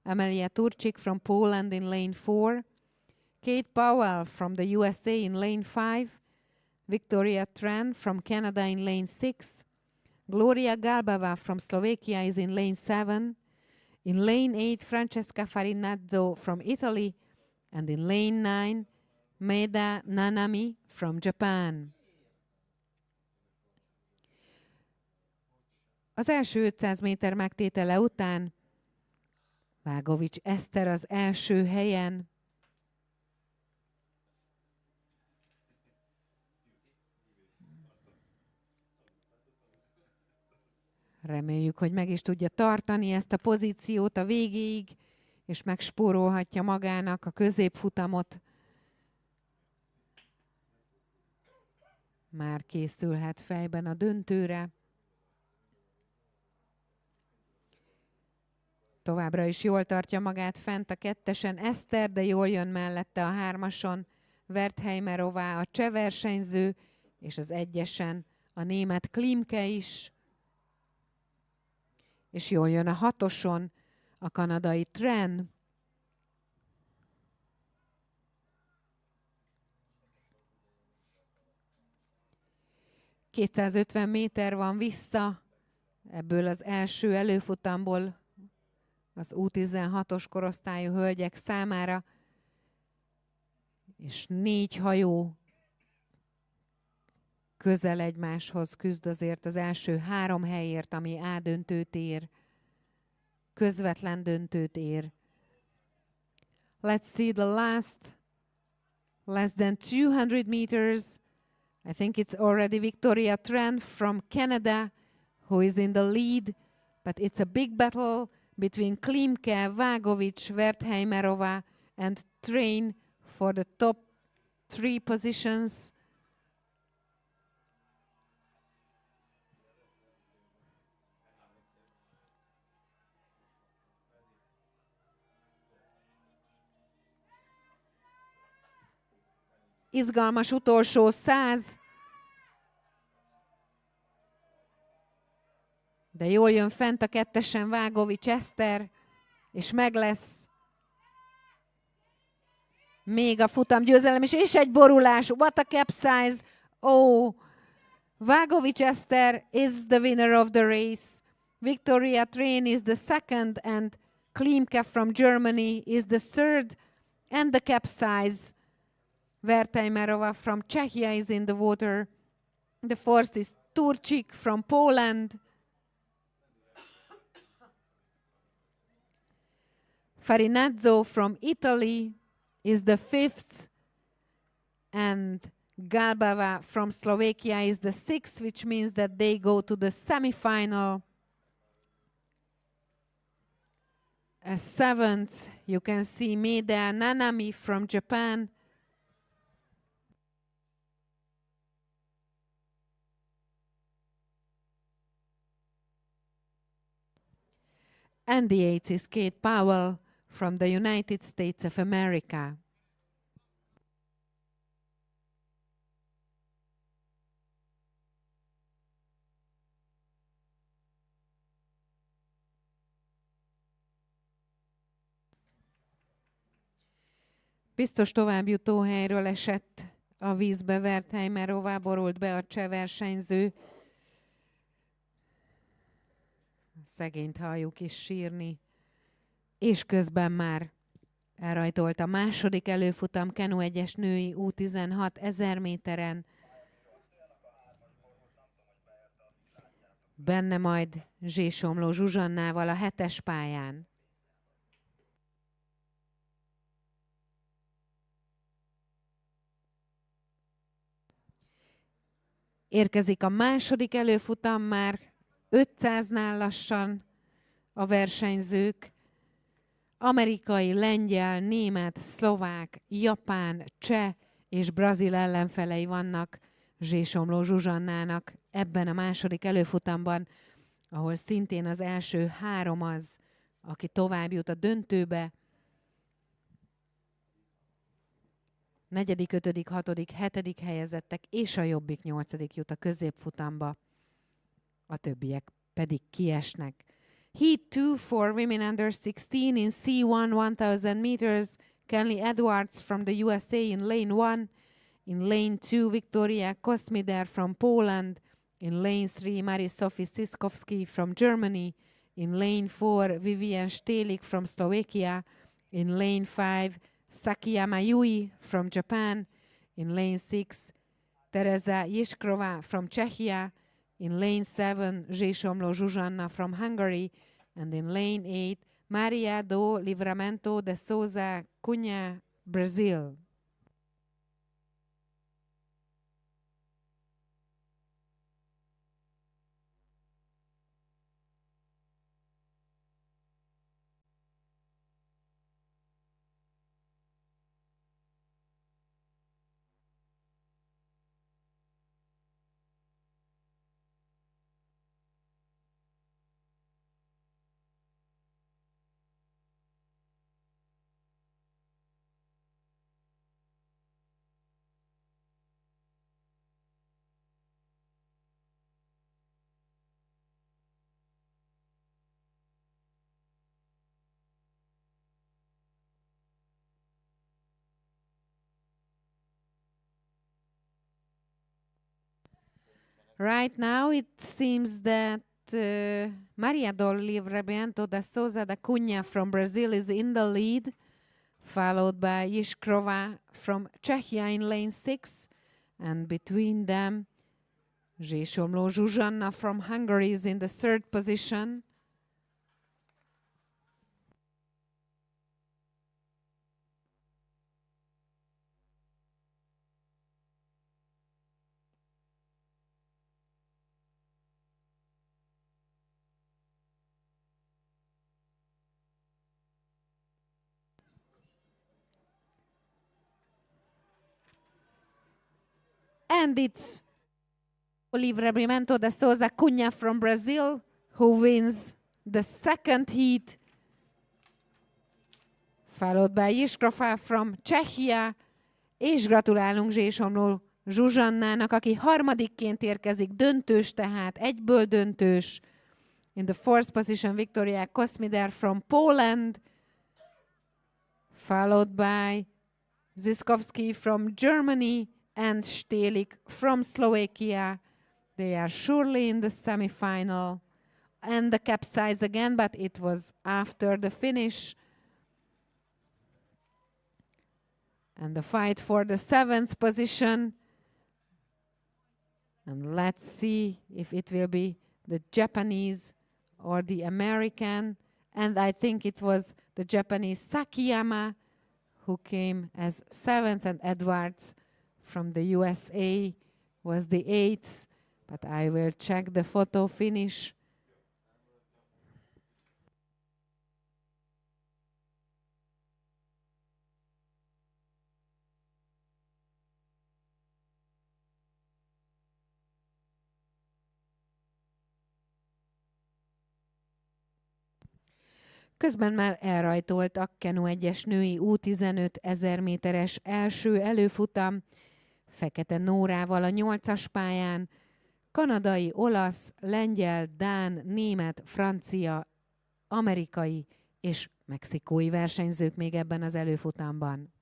Amelia Turczyk from Poland in lane 4, Kate Powell from the USA in lane 5, Victoria Tran from Canada in lane 6, Gloria Galbava from Slovakia is in lane 7, in lane 8 Francesca Farinazzo from Italy, and in lane 9 Maeda Nanami from Japan. Az első 500 méter megtétele után Vágovics Eszter az első helyen. Reméljük, hogy meg is tudja tartani ezt a pozíciót a végéig, és megspórolhatja magának a középfutamot. Már készülhet fejben a döntőre. Továbbra is jól tartja magát fent a kettesen Eszter, de jól jön mellette a 3-ason Wertheimerová, a cseh versenyző, és az 1-esen a német Klimke is. És jól jön a 6-oson a kanadai Tran. ...250 méter van vissza ebből az első előfutamból az U16-os korosztályú hölgyek számára, és 4 hajó közel egymáshoz küzd azért az első 3 helyért, ami A döntőt ér, közvetlen döntőt ér. Let's see the less than 200 meters. I think it's already Victoria Tran from Canada who is in the lead, but it's a big battle between Klimke, Vágovics, Wertheimerova and Train for the top 3 positions. Izgalmas utolsó 100. De jól jön fent a kettesen Vágovics Eszter, és meg lesz Még a futam győzelem is, és egy borulás. What a capsize. Oh, Vagovic Eszter is the winner of the race. Victoria Train is the second, and Klimke from Germany is the third. And the capsize, Vertejmerova from Czechia is in the water. The fourth is Turčík from Poland. Farinazzo from Italy is the fifth. And Galbava from Slovakia is the sixth, which means that they go to the semifinal. As seventh, you can see Medea Nanami from Japan. And the eighth is Kate Powell from the United States of America. Biztos továbbjutó helyről esett a vízbe Vertejmerová, borult be a cseh versenyző. Szegényt halljuk is sírni. És közben már elrajtolt a második előfutam Kenu 1-es női U16 1000 méteren. Benne majd Zsésomló Zsuzsannával a 7-es pályán. Érkezik a második előfutam, már 500-nál lassan a versenyzők. Amerikai, lengyel, német, szlovák, japán, cseh és brazil ellenfelei vannak Zsésomló Zsuzsannának ebben a második előfutamban, ahol szintén az első három az, aki tovább jut a döntőbe. 4., 5., 6., 7. helyezettek és a jobbik 8. jut a középfutamba, a többiek pedig kiesnek. Heat 2 for women under 16 in C1 1000 meters. Kenley Edwards from the USA in lane 1. In lane 2, Victoria Kosmider from Poland. In lane 3, Marie-Sophie Siskowski from Germany. In lane 4, Vivian Stelik from Slovakia. In lane 5, Sakiyama Yui from Japan. In lane 6, Tereza Jiskrova from Czechia. In lane 7, Zsésomló Zsuzsanna from Hungary. And in lane 8, Maria do Livramento de Souza Cunha, Brazil. Right now it seems that Maria do Livramento da Souza da Cunha from Brazil is in the lead, followed by Jiskrova from Czechia in lane 6, and between them Zsésomló Zsuzsanna from Hungary is in the 3rd position. And it's Livramento da Souza Cunha from Brazil who wins the 2nd heat, followed by Jiskrova from Czechia, és gratulálunk Zsésomló Zsuzsannának, aki harmadikként érkezik, döntős tehát, egyből döntős. In the 4th position, Victoria Kosmider from Poland, followed by Zyskowski from Germany and Stelik from Slovakia. They are surely in the semifinal. And the capsize again, but it was after the finish. And the fight for the 7th position. And let's see if it will be the Japanese or the American. And I think it was the Japanese Sakiyama who came as 7th, and Edwards from the USA was the 8th. But I will check the photo finish. Közben már elrajtolt a Kenu 1-es női U15 1000 méteres első előfutam, Fekete Nórával a 8-as pályán, kanadai, olasz, lengyel, dán, német, francia, amerikai és mexikói versenyzők még ebben az előfutamban.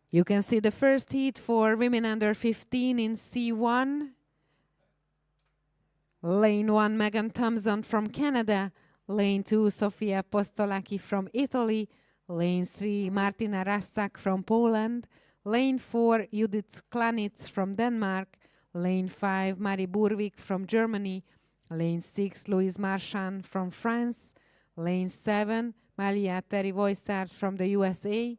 You can see the first heat for women under 15 in C1. Lane 1, Megan Thompson from Canada. Lane 2, Sofia Postolaki from Italy. Lane 3, Martina Rassak from Poland. Lane 4, Judith Klanitz from Denmark. Lane 5, Marie Burvik from Germany. Lane 6, Louise Marchand from France. Lane 7, Malia Terry-Voisart from the USA.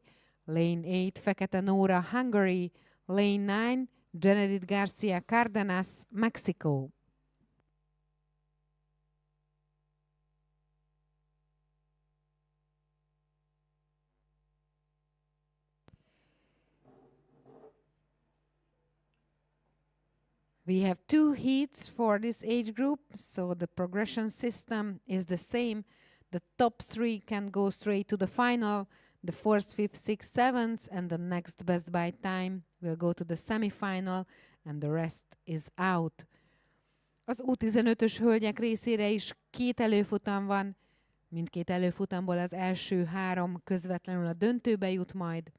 Lane 8, Fekete Nóra, Hungary. Lane 9, Genedit Garcia Cardenas, Mexico. We have 2 heats for this age group, so the progression system is the same. The top 3 can go straight to the final. The 4th, 5th, 6th, 7th, and the next best by time will go to the semifinal, and the rest is out. Az U15-ös hölgyek részére is 2 előfutam van. Mindkét előfutamból az első 3 közvetlenül a döntőbe jut majd.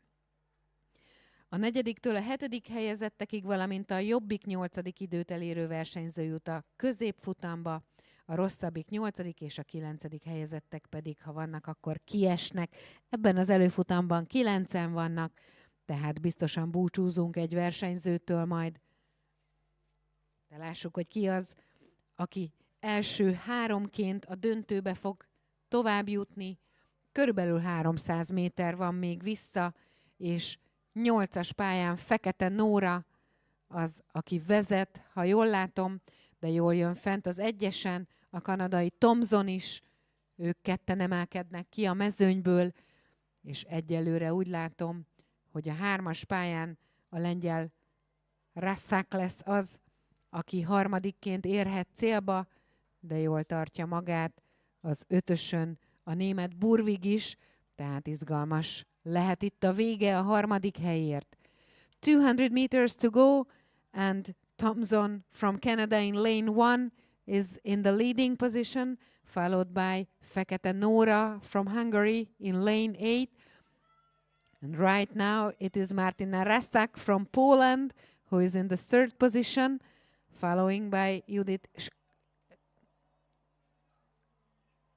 A 4-től a 7. helyezettekig, valamint a jobbik 8. időt elérő versenyző jut a középfutamba, a rosszabbik 8. és a 9. helyezettek pedig, ha vannak, akkor kiesnek. Ebben az előfutamban 9-en vannak, tehát biztosan búcsúzunk egy versenyzőtől majd. De lássuk, hogy ki az, aki első 3-ként a döntőbe fog tovább jutni. Körülbelül 300 méter van még vissza, és 8-as pályán Fekete Nóra az, aki vezet, ha jól látom, de jól jön fent az 1-esen, a kanadai Thompson is, ők ketten emelkednek ki a mezőnyből, és egyelőre úgy látom, hogy a 3-as pályán a lengyel Rassak lesz az, aki harmadikként érhet célba, de jól tartja magát. Az 5-ösön a német Burvig is, tehát izgalmas lehet itt a vége a harmadik helyért. 200 meters to go, and Thompson from Canada in lane 1 is in the leading position, followed by Fekete Nóra from Hungary in lane 8. And right now it is Martina Rassak from Poland who is in the 3rd position, following by Judith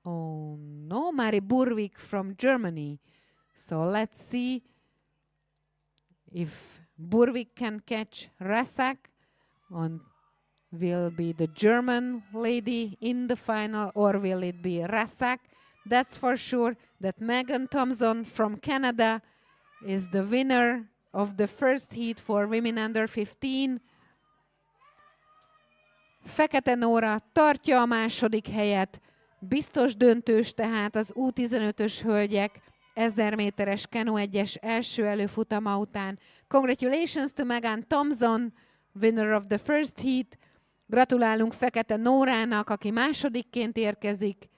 Marie Burvik from Germany. So let's see if Burvik can catch Rassak, and will be the German lady in the final, or will it be Rassak? That's for sure that Megan Thompson from Canada is the winner of the first heat for women under 15. Fekete Nóra tartja a második helyet, biztos döntős tehát az U15-ös hölgyek 1000 méteres Kenu 1-es első előfutama után. Congratulations to Megan Thompson winner of the first heat. Gratulálunk Fekete Nórának, aki másodikként érkezik.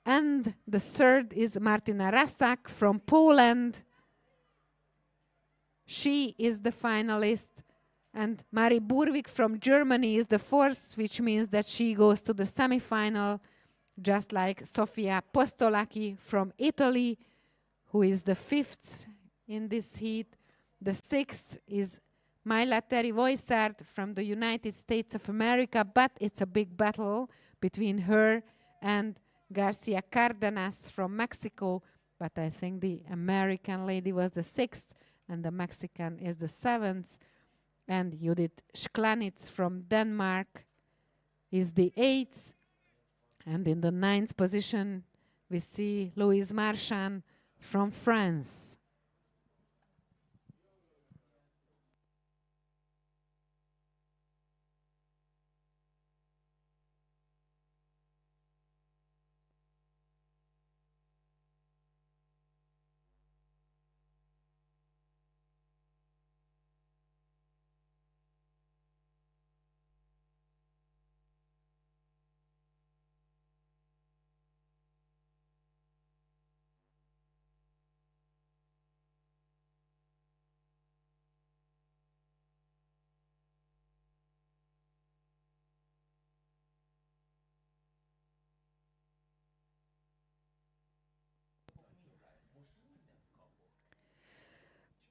And the third is Martina Rasak from Poland. She is the finalist. And Mari Burvik from Germany is the fourth, which means that she goes to the semifinal, just like Sofia Postolaki from Italy, who is the fifth in this heat. The sixth is Maila Terry-Voisart from the United States of America, but it's a big battle between her and Garcia Cardenas from Mexico. But I think the American lady was the sixth and the Mexican is the seventh. And Judith Sklanitz from Denmark is the eighth. And in the ninth position, we see Louise Marchand from France.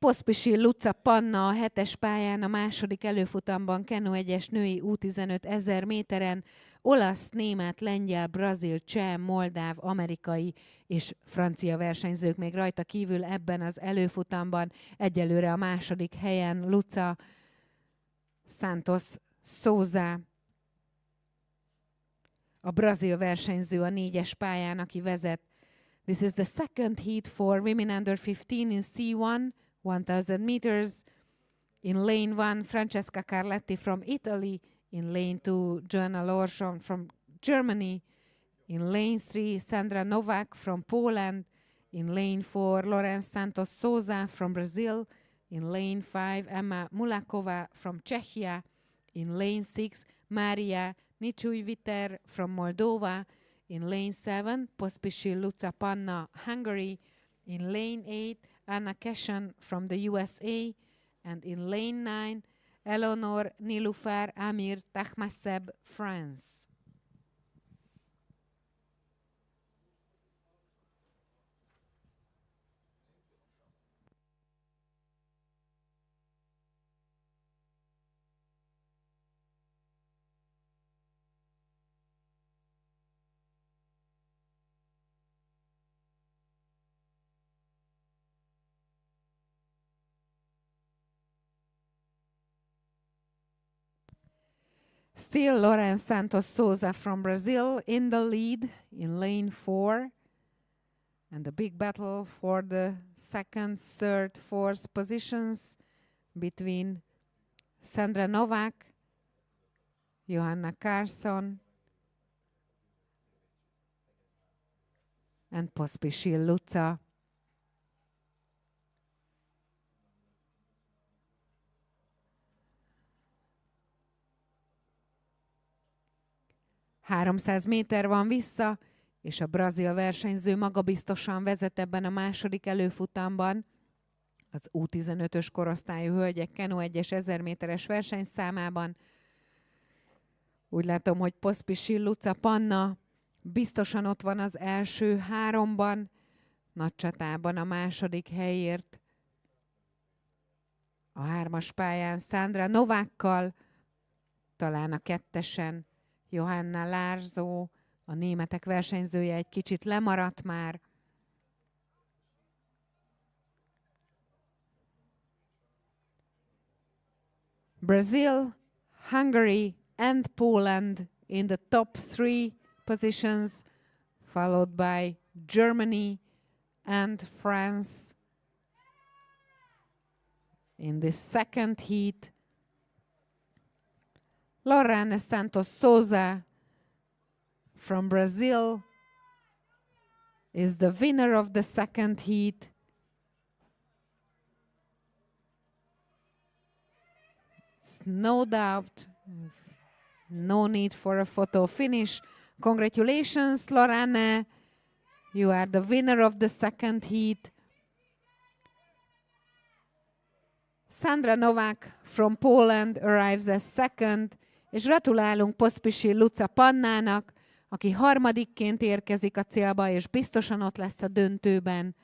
Poszpisil Luca Panna a 7-es pályán a második előfutamban Kenu 1-es női U15 1000 méteren, olasz, német, lengyel, brazil, cseh, moldáv, amerikai és francia versenyzők még rajta kívül ebben az előfutamban. Egyelőre a második helyen Luca Santos Souza, a brazil versenyző a 4-es pályán, aki vezet. This is the second heat for women under 15 in C1. 1000 meters. In lane 1, Francesca Carletti from Italy. In lane 2, Joanna Larsson from Germany. In lane 3, Sandra Novak from Poland. In lane 4, Lorenz Santos Souza from Brazil. In lane 5, Emma Mulakova from Czechia. In lane 6, Maria Nicsuiviter from Moldova. In lane 7, Pospisil Luca Panna, Hungary. In lane 8, Anna Keshan from the USA, and in lane 9, Eleanor Nilufar Amir Tahmaseb, France. Still Lorenz Santos Souza from Brazil in the lead in lane 4. And the big battle for the second, third, fourth positions between Sandra Novak, Johanna Carson, and Pospisil Luca. ...300 méter van vissza, és a brazil versenyző magabiztosan vezet ebben a második előfutamban. Az U15-ös korosztályú hölgyek Kenu 1-es 1000 méteres versenyszámában. Úgy látom, hogy Pospisil Luca Panna biztosan ott van az első háromban, nagy csatában a második helyért. A 3-as pályán Sandra Novákkal, talán a 2-esen Johanna Larsson, a németek versenyzője egy kicsit lemaradt már. Brazil, Hungary and Poland in the top 3 positions, followed by Germany and France in the second heat. Lorenz Santos Souza from Brazil is the winner of the second heat. no doubt. No need for a photo finish. Congratulations, Lorane. You are the winner of the second heat. Sandra Novak from Poland arrives as second, és gratulálunk Pospisil Luca Pannának, aki harmadikként érkezik a célba, és biztosan ott lesz a döntőben.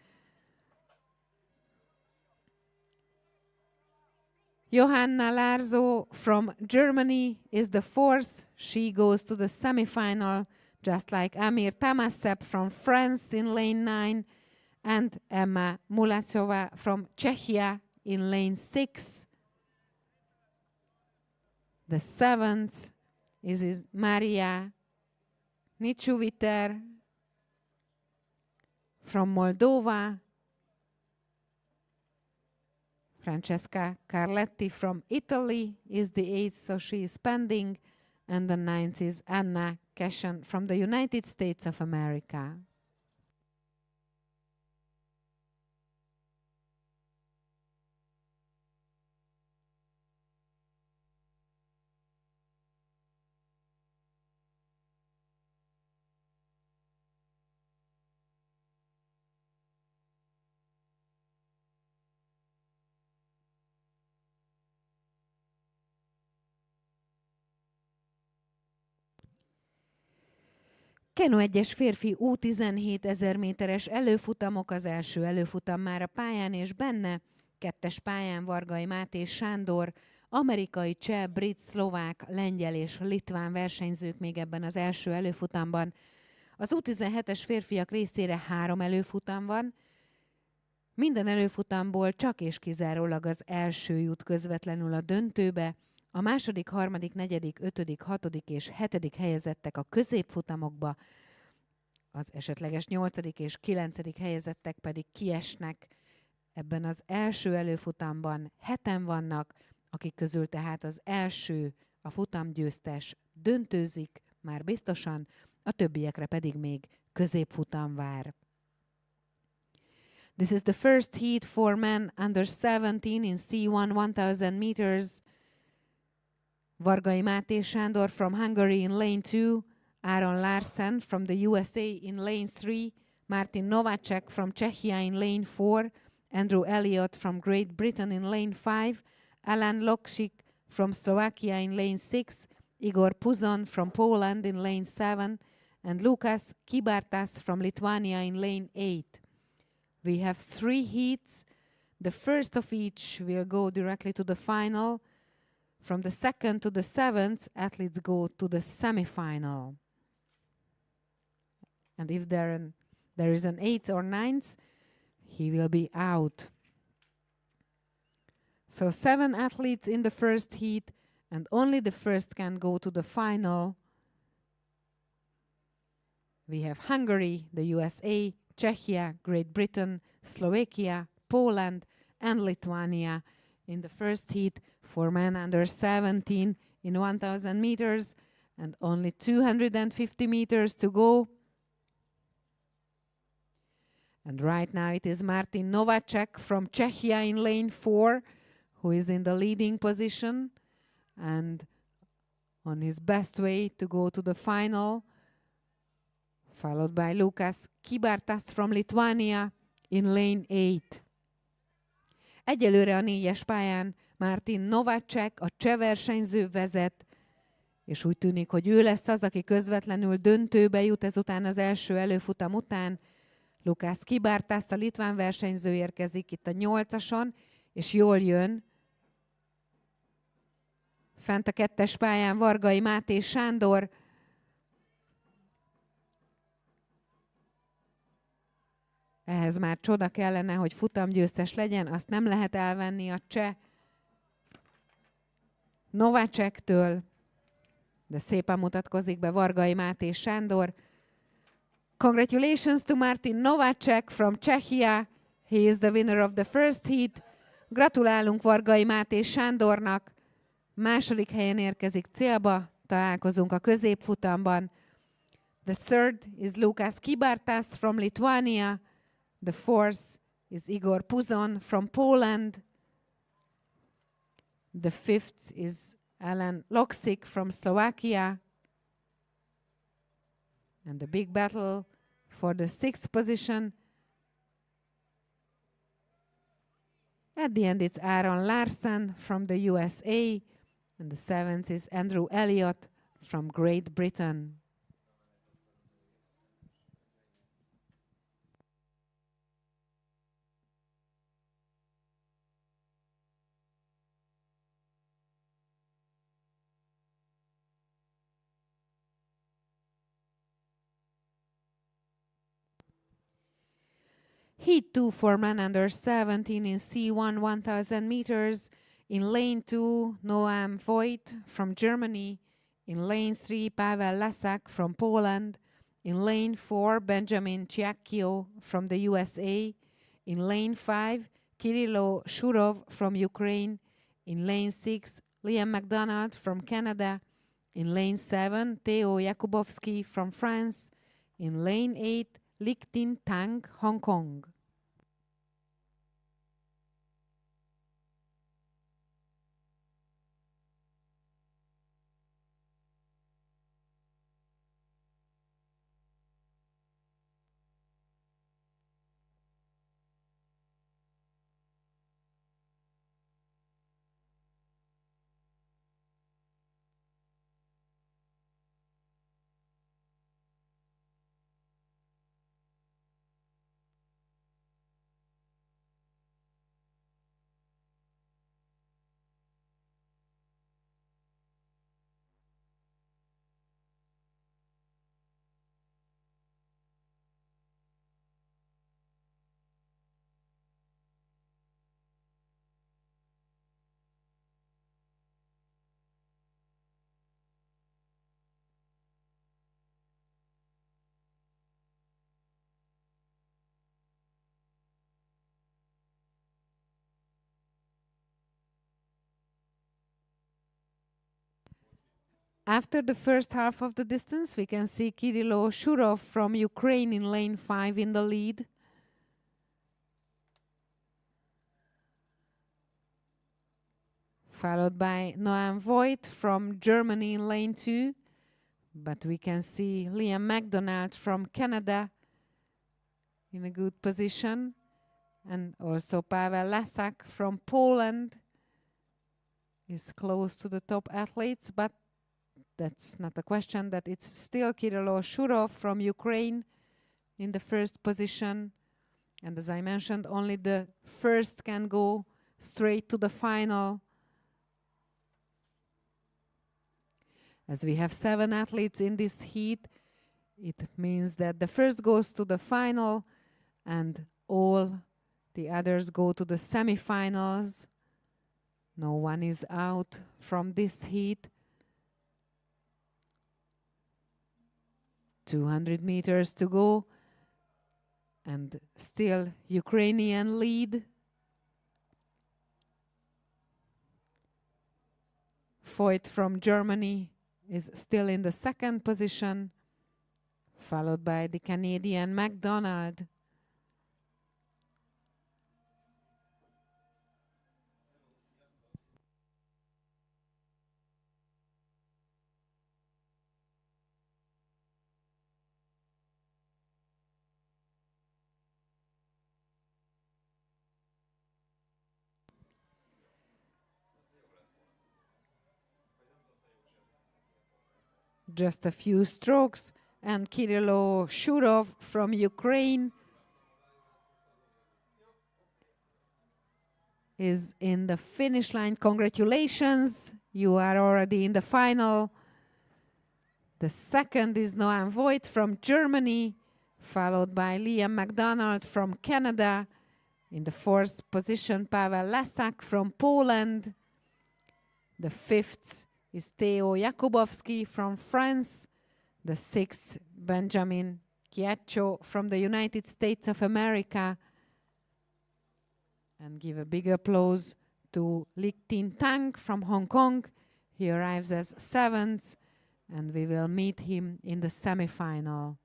Johanna Larzo from Germany is the fourth. She goes to the semifinal, just like Amir Tamasep from France in lane 9 and Emma Mulasova from Czechia in lane 6. The seventh is Maria Nichuviter from Moldova. Francesca Carletti from Italy is the 8th, so she is pending. And the 9th is Anna Keshen from the United States of America. Kenu 1-es férfi U17 1000 méteres előfutamok, az első előfutam már a pályán, és benne 2-es pályán Vargai Máté Sándor, amerikai, cseh, brit, szlovák, lengyel és litván versenyzők még ebben az első előfutamban. Az U17-es férfiak részére 3 előfutam van, minden előfutamból csak és kizárólag az első jut közvetlenül a döntőbe, a második, harmadik, negyedik, ötödik, hatodik és hetedik helyezettek a középfutamokba, az esetleges 8. és 9. helyezettek pedig kiesnek. Ebben az első előfutamban 7-en vannak, akik közül tehát az első, a futamgyőztes döntőzik már biztosan, a többiekre pedig még középfutam vár. This is the first heat for men under 17 in C1 1000 meters. Vargai Máté Sándor from Hungary in lane 2, Aaron Larsen from the USA in lane 3, Martin Novacek from Czechia in lane 4, Andrew Elliott from Great Britain in lane 5, Alan Loksik from Slovakia in lane 6, Igor Puzon from Poland in lane 7, and Lukas Kibartas from Lithuania in lane 8. We have 3 heats. The first of each will go directly to the final. From the 2nd to the 7th, athletes go to the semifinal. And if there is an 8th or 9th, he will be out. So 7 athletes in the first heat, and only the first can go to the final. We have Hungary, the USA, Czechia, Great Britain, Slovakia, Poland, and Lithuania in the first heat for men under 17 in 1000 meters, and only 250 meters to go. And right now it is Martin Novacek from Czechia in lane 4, who is in the leading position and on his best way to go to the final, followed by Lukas Kibartas from Lithuania in lane 8. Egyelőre a 4-es pályán Martin Novacek, a cseh versenyző vezet, és úgy tűnik, hogy ő lesz az, aki közvetlenül döntőbe jut ezután az első előfutam után. Lukas Kibartas, a litván versenyző érkezik itt a 8-ason, és jól jön. Fent a 2-es pályán Vargai Máté Sándor. Ehhez már csoda kellene, hogy futamgyőztes legyen, azt nem lehet elvenni a cseh Novacektől, de szépen mutatkozik be Vargai Máté Sándor. Congratulations to Martin Novacek from Czechia. He is the winner of the first heat. Gratulálunk Vargai Máté Sándornak. Második helyen érkezik célba. Találkozunk a középfutamban. The third is Lukas Kibartas from Lithuania. The fourth is Igor Puzon from Poland. The fifth is Alan Loksik from Slovakia. And the big battle for the sixth position. At the end, it's Aaron Larson from the USA. And the seventh is Andrew Elliott from Great Britain. Heat 2 for men under 17 in C1 1000 meters. In lane 2, Noam Voigt from Germany. In lane 3, Pavel Lasak from Poland. In lane 4, Benjamin Ciacchio from the USA. In lane 5, Kirilo Shurov from Ukraine. In lane 6, Liam MacDonald from Canada. In lane 7, Theo Jakubowski from France. In lane 8, Lik-Tin Tang, Hong Kong. After the first half of the distance, we can see Kirilo Shurov from Ukraine in lane 5 in the lead. Followed by Noam Voigt from Germany in lane 2. But we can see Liam MacDonald from Canada in a good position. And also Pavel Lasak from Poland is close to the top athletes, but that's not a question, that it's still Kirilo Shurov from Ukraine in the first position. And as I mentioned, only the first can go straight to the final. As we have 7 athletes in this heat, it means that the first goes to the final and all the others go to the semifinals. No one is out from this heat. 200 meters to go, and still Ukrainian lead. Voigt from Germany is still in the second position, followed by the Canadian MacDonald. Just a few strokes, and Kirilo Shurov from Ukraine is in the finish line. Congratulations, you are already in the final. The second is Noam Voigt from Germany, followed by Liam MacDonald from Canada. In the fourth position, Pavel Lasak from Poland. The fifth is Theo Jakubowski from France. The sixth, Benjamin Ciacchio from the United States of America. And give a big applause to Lik-Tin Tang from Hong Kong. He arrives as 7th, and we will meet him in the semifinal,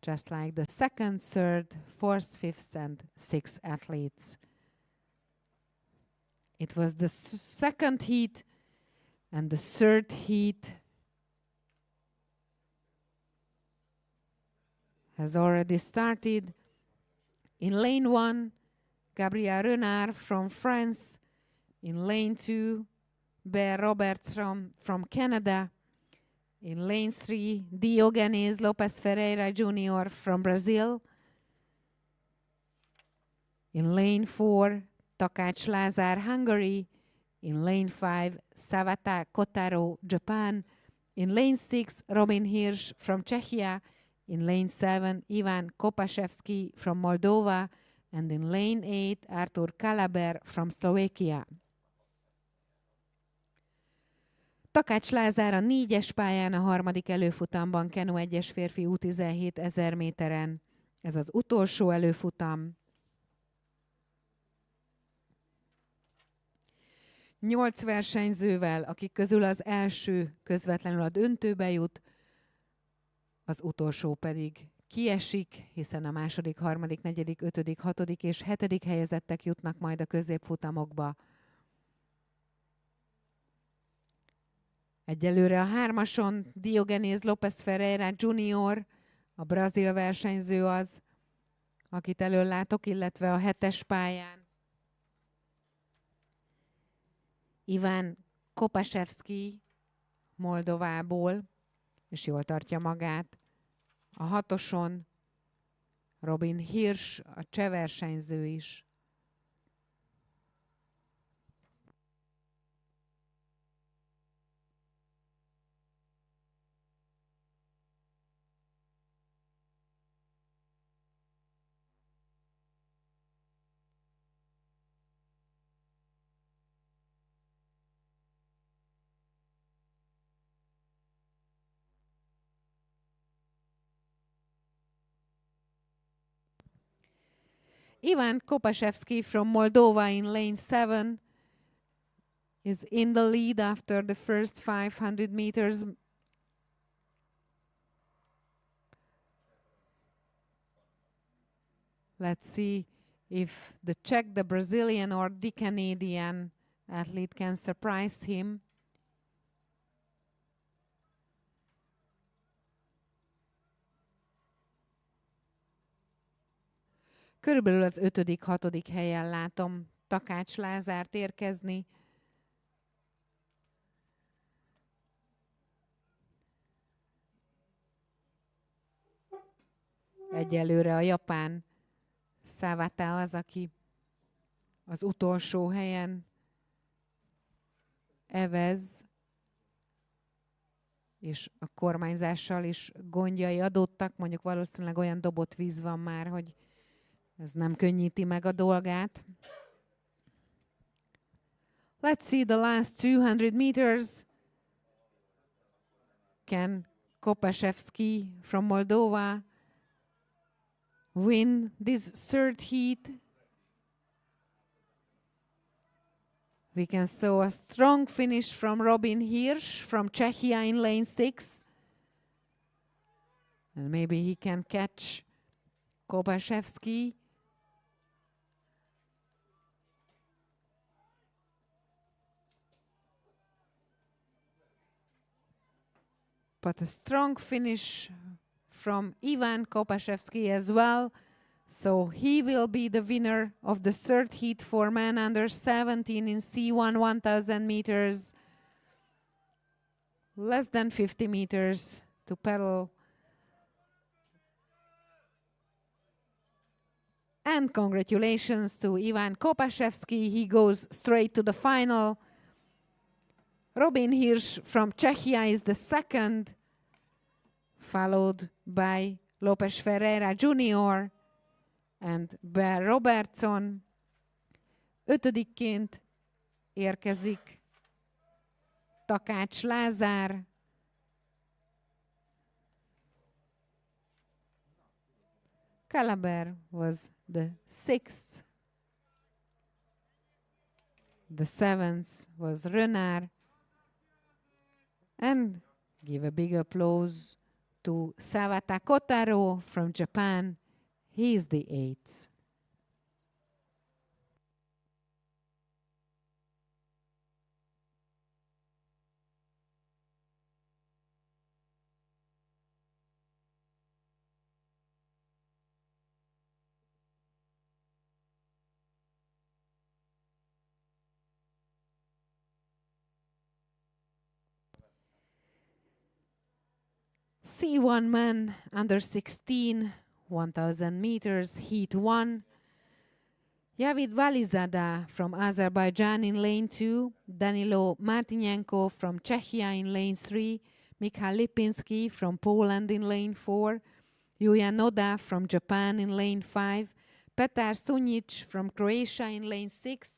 just like the 2nd, 3rd, 4th, 5th, and 6th athletes. It was the second heat, and the third heat has already started. In lane 1, Gabriel Renard from France. In lane 2, Bear Roberts from Canada. In lane 3, Diogenes Lopez Ferreira Jr. from Brazil. In lane 4, Takács Lázár, Hungary. In lane 5, Savata Kotaro, Japan. In lane 6, Robin Hirsch from Czechia. In lane 7, Ivan Kopaszewski from Moldova. And in lane 8, Artur Kalaber from Slovakia. Takács Lázár a 4-es pályán a harmadik előfutamban, Kenu 1-es férfi U17 1000 méteren. Ez az utolsó előfutam. 8 versenyzővel, akik közül az első közvetlenül a döntőbe jut, az utolsó pedig kiesik, hiszen a második, harmadik, negyedik, ötödik, hatodik és hetedik helyezettek jutnak majd a középfutamokba. Egyelőre a 3-ason Diogenes Lopez Ferreira Jr., a brazil versenyző az, akit elől látok, illetve a 7-es pályán Ivan Kopaszewski Moldovából, és jól tartja magát. A 6-oson Robin Hirsch, a cseh versenyző is. Ivan Kopaszewski from Moldova in lane 7 is in the lead after the first 500 meters. Let's see if the Czech, the Brazilian, or the Canadian athlete can surprise him. Körülbelül az 5.-6. helyen látom Takács Lázárt érkezni. Egyelőre a japán Savata az, aki az utolsó helyen evez, és a kormányzással is gondjai adódtak. Mondjuk valószínűleg olyan dobott víz van már, hogy ez nem könnyíti meg a dolgát. Let's see the last 200 meters. Can Kopaszewski from Moldova win this third heat? We can saw a strong finish from Robin Hirsch from Czechia in lane 6. And maybe he can catch Kopaszewski. But a strong finish from Ivan Kopaszewski as well. So he will be the winner of the third heat for men under 17 in C1 1000 meters. Less than 50 meters to pedal. And congratulations to Ivan Kopaszewski. He goes straight to the final. Robin Hirsch from Czechia is the second, followed by Lopez Ferreira Jr. and Bear Robertson. 5-ként érkezik Takács Lázár. Kalaber was the 6th. The 7th was Renard. And give a big applause to Savata Kotaro from Japan. He is the 8th. C1 men under 16, 1000 meters, heat 1. Javid Valizada from Azerbaijan in lane 2, Danilo Martinenko from Czechia in lane 3, Michal Lipinski from Poland in lane 4, Yuya Noda from Japan in lane 5, Petar Sunic from Croatia in lane 6,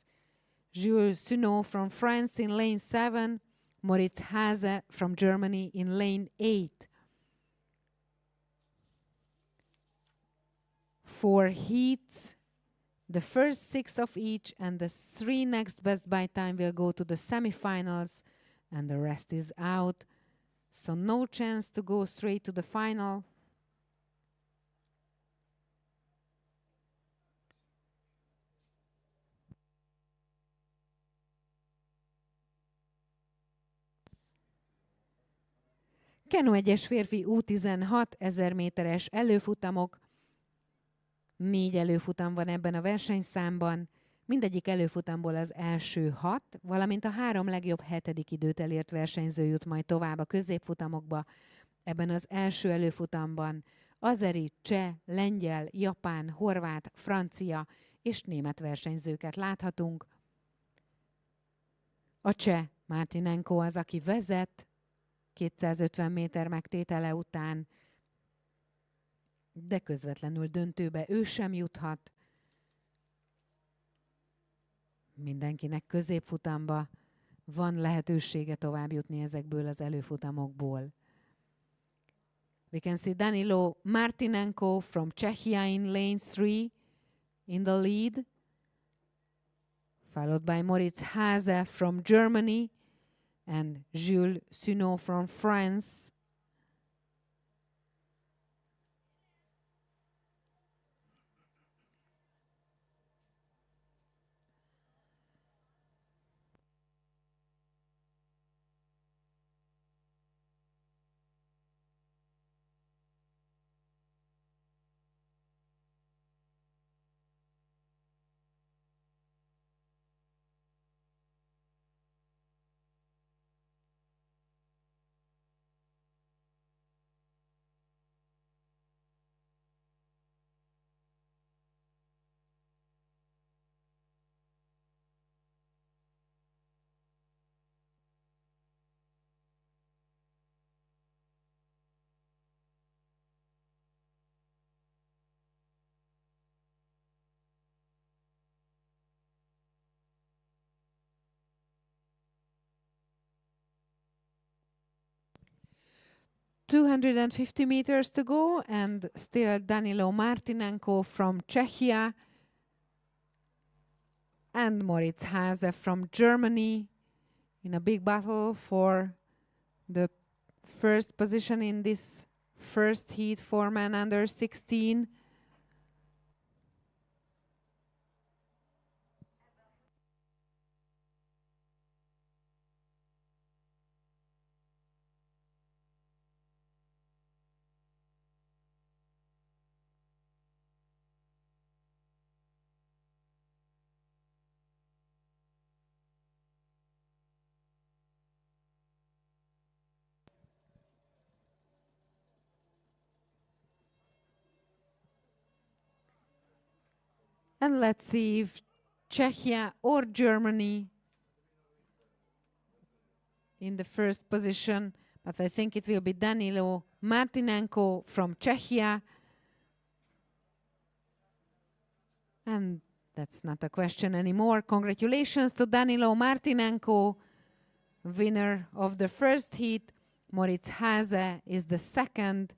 Jules Sunot from France in lane 7, Moritz Hase from Germany in lane 8. 4 heats, the first 6 of each and the 3 next best by time will go to the semifinals, and the rest is out. So no chance to go straight to the final. Kenu 1-es férfi U16 1000 méteres előfutamok. 4 előfutam van ebben a versenyszámban. Mindegyik előfutamból az első 6, valamint a 3 legjobb 7. időt elért versenyző jut majd tovább a középfutamokba. Ebben az első előfutamban azeri, cseh, lengyel, japán, horvát, francia és német versenyzőket láthatunk. A cseh Martinenko az, aki vezet, 250 méter megtétele után, de közvetlenül döntőbe ő sem juthat. Mindenkinek középfutamba van lehetősége tovább jutni ezekből az előfutamokból. We can see Danilo Martinenko from Czechia in lane 3 in the lead, followed by Moritz Hase from Germany and Jules Sunot from France. ...250 meters to go, and still Danilo Martinenko from Czechia and Moritz Hase from Germany in a big battle for the first position in this first heat for men under 16. And let's see if Czechia or Germany in the first position, but I think it will be Danilo Martinenko from Czechia. And that's not a question anymore. Congratulations to Danilo Martinenko, winner of the first heat. Moritz Hase is the second,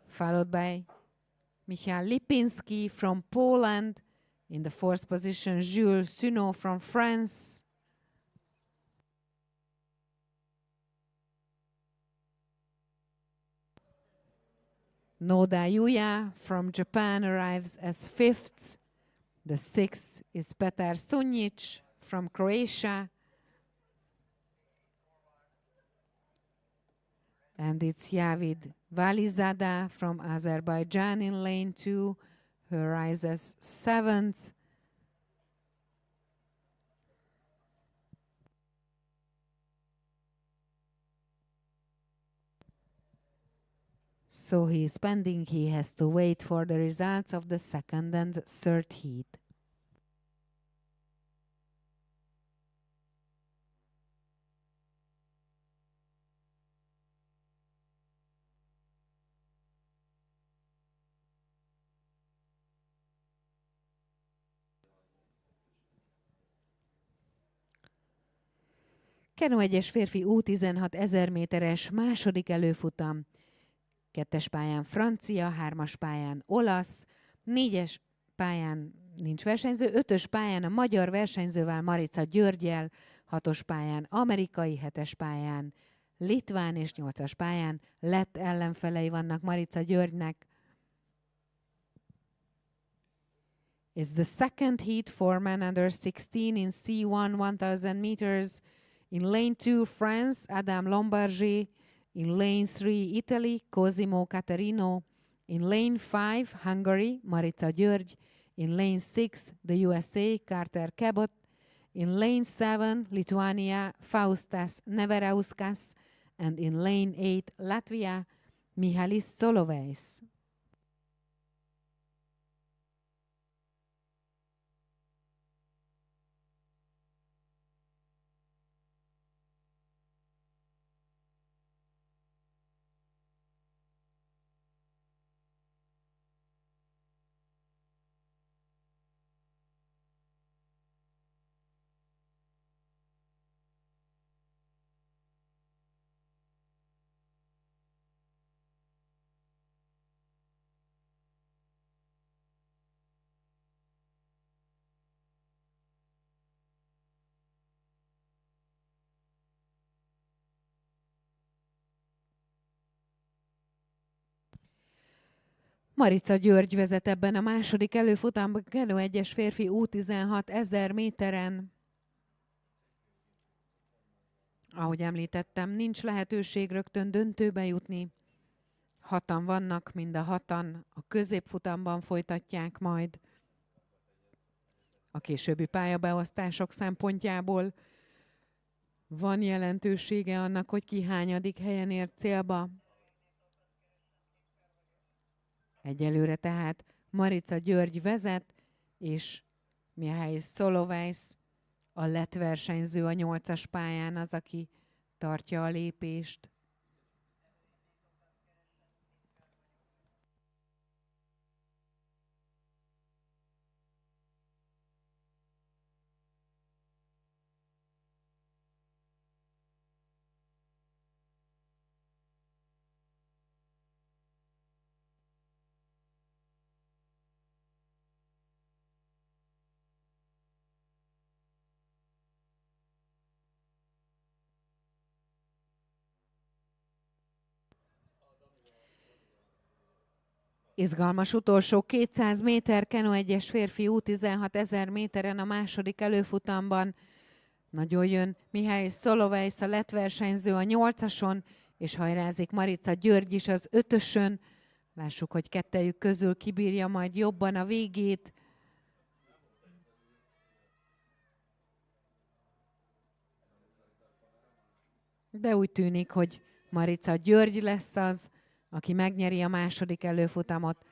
followed by Michal Lipinski from Poland. In the fourth position, Jules Sunot from France. Noda Yuya from Japan arrives as fifth. The sixth is Petar Sunic from Croatia. And it's Javid Valizada from Azerbaijan in lane 2, who rises 7th. So he is pending. He has to wait for the results of the second and third heat. Kenu 1-es férfi U16 1000 méteres második előfutam. 2-es pályán francia, 3-as pályán olasz, 4-es pályán nincs versenyző, 5-ös pályán a magyar versenyzővel Marica Györgyel, 6-os pályán amerikai, 7-es pályán litván és 8-as pályán lett ellenfelei vannak Marica Györgynek. It's the second heat for men under 16 in C1 1000 meters. In lane 2, France, Adam Lombardi. In lane 3, Italy, Cosimo Caterino. In lane 5, Hungary, Marica György. In lane 6, the USA, Carter Cabot. In lane 7, Lithuania, Faustas Neverauskas. And in lane 8, Latvia, Mihalis Solovejs. Marica György vezet ebben a második előfutamban, Kenu 1-es férfi U16 1000 méteren. Ahogy említettem, nincs lehetőség rögtön döntőbe jutni. 6-an vannak, mind a 6-an a középfutamban folytatják majd. A későbbi pályabeosztások szempontjából van jelentősége annak, hogy ki hányadik helyen ért célba. Egyelőre tehát Marica György vezet, és Mihály Solovejs, a lett versenyző a 8-as pályán az, aki tartja a lépést. Izgalmas utolsó 200 méter, Kenu 1-es férfi U16 1000 méteren a második előfutamban. Nagyon jön Mihály Solovejs, a lett versenyző a 8-ason, és hajrázik Marica György is az 5-ösön. Lássuk, hogy kettejük közül kibírja majd jobban a végét. De úgy tűnik, hogy Marica György lesz az, aki megnyeri a második előfutamot.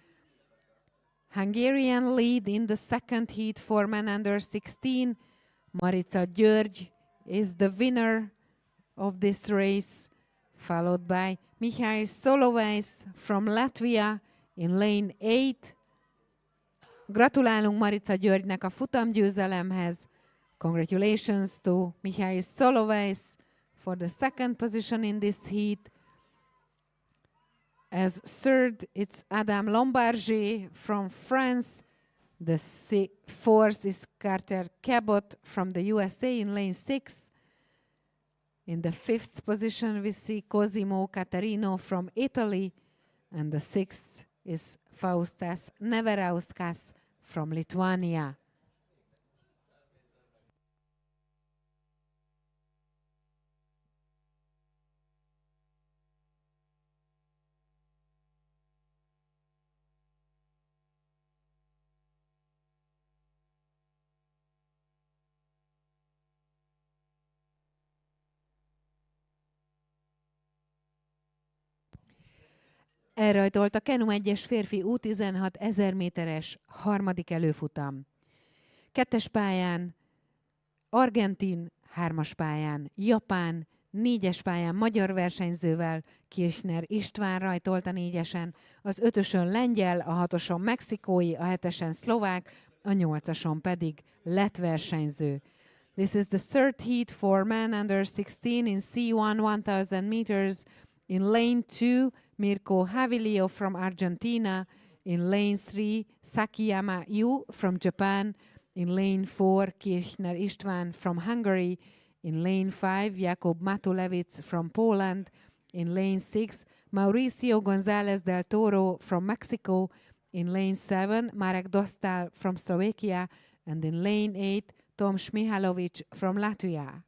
Hungarian lead in the second heat for men under 16. Marica György is the winner of this race, followed by Mihály Solovejs from Latvia in lane 8. Gratulálunk Marica Györgynek a futamgyőzelemhez. Congratulations to Mihály Solovejs for the second position in this heat. As third, it's Adam Lombardi from France. The fourth is Carter Cabot from the USA in lane 6. In the fifth position, we see Cosimo Caterino from Italy. And the sixth is Faustas Neverauskas from Lithuania. Elrajtolt a Kenu 1-es férfi U16 1000 méteres harmadik előfutam. 2-es pályán argentin, 3-as pályán japán, 4-es pályán magyar versenyzővel Kirchner István rajtolt a 4-esen, az 5-ösön lengyel, a 6-oson mexikói, a 7-esen szlovák, a 8-ason pedig lett versenyző. This is the third heat for men under 16 in C1 1000 meters. In lane 2, Mirko Havilió from Argentina. In lane 3, Sakiyama Yu from Japan. In lane 4, Kirchner István from Hungary. In lane 5, Jakub Matulewicz from Poland. In lane 6, Mauricio González del Toro from Mexico. In lane 7, Marek Dostál from Slovakia. And in lane 8, Toms Mihalovic from Latvia.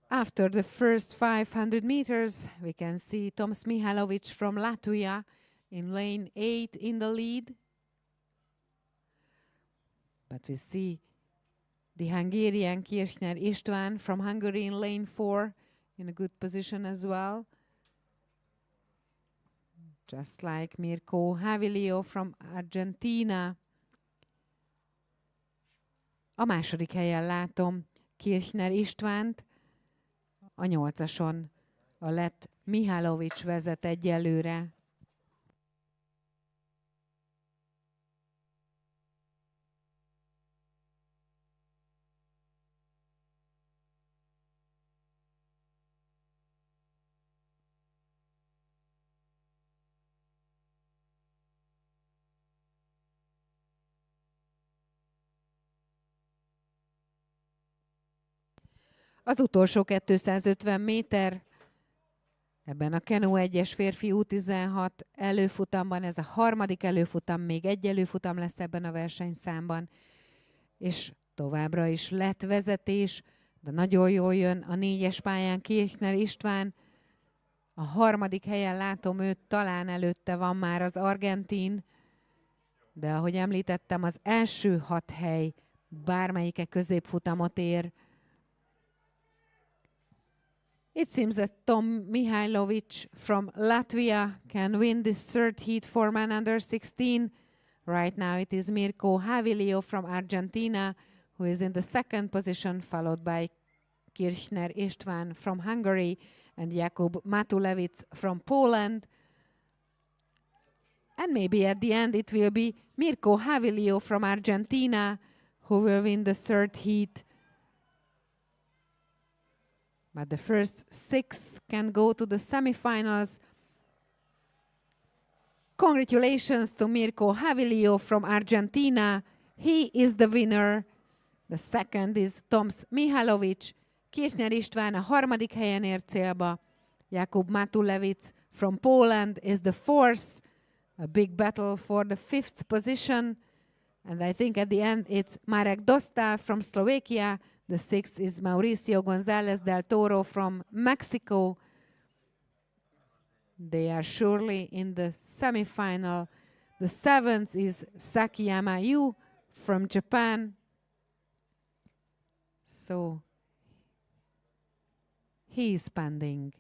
After the first 500 meters, we can see Toms Mihalovic from Latvia in lane 8 in the lead. But we see the Hungarian Kirchner István from Hungary in lane 4 in a good position as well. Just like Mirko Havilió from Argentina. A második helyen látom Kirchner Istvánt, a 8-ason a lett Mihalovic vezet egyelőre. Az utolsó 250 méter, ebben a Kenu 1-es férfi U16 előfutamban, ez a harmadik előfutam, még egy előfutam lesz ebben a versenyszámban, és továbbra is lett vezetés, de nagyon jól jön a 4-es pályán Kirchner István. A harmadik helyen látom őt, talán előtte van már az argentin, de ahogy említettem, az első 6 hely bármelyike középfutamot ér. It seems that Tom Mihalovic from Latvia can win this third heat for men under 16. Right now it is Mirko Havilió from Argentina, who is in the second position, followed by Kirchner István from Hungary and Jakub Matulewicz from Poland. And maybe at the end it will be Mirko Havilió from Argentina, who will win the third heat. But the first 6 can go to the semifinals. Congratulations to Mirko Havilió from Argentina. He is the winner. The second is Toms Mihalovic. Kirchner István a harmadik helyen ért célba. Jakub Matulewicz from Poland is the fourth. A big battle for the 5th position. And I think at the end it's Marek Dostál from Slovakia. The 6th is Mauricio González del Toro from Mexico. They are surely in the semifinal. The 7th is Sakiyama Yu from Japan. So he is pending.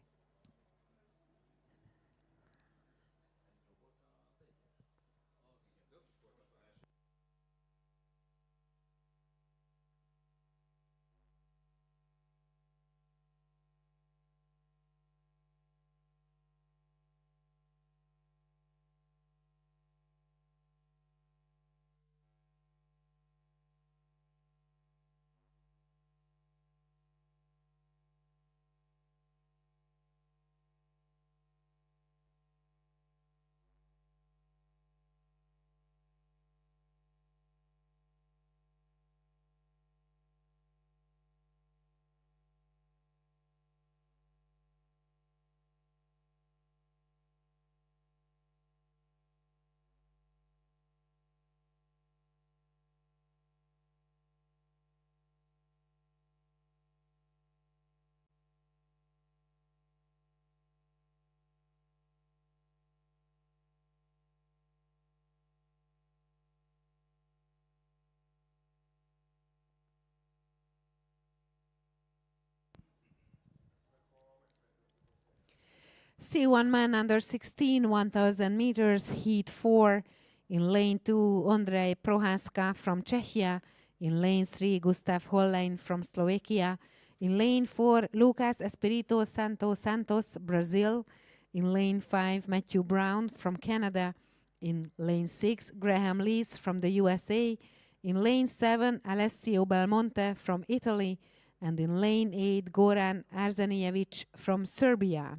C1 man under 16, 1000 meters, heat 4. In lane 2, Ondrej Prohaska from Czechia. In lane 3, Gustav Hollein from Slovakia. In lane 4, Lucas Espirito Santos, Brazil. In lane 5, Matthew Brown from Canada. In lane 6, Graham Lees from the USA. In lane 7, Alessio Belmonte from Italy. And in lane 8, Goran Arzenijevic from Serbia.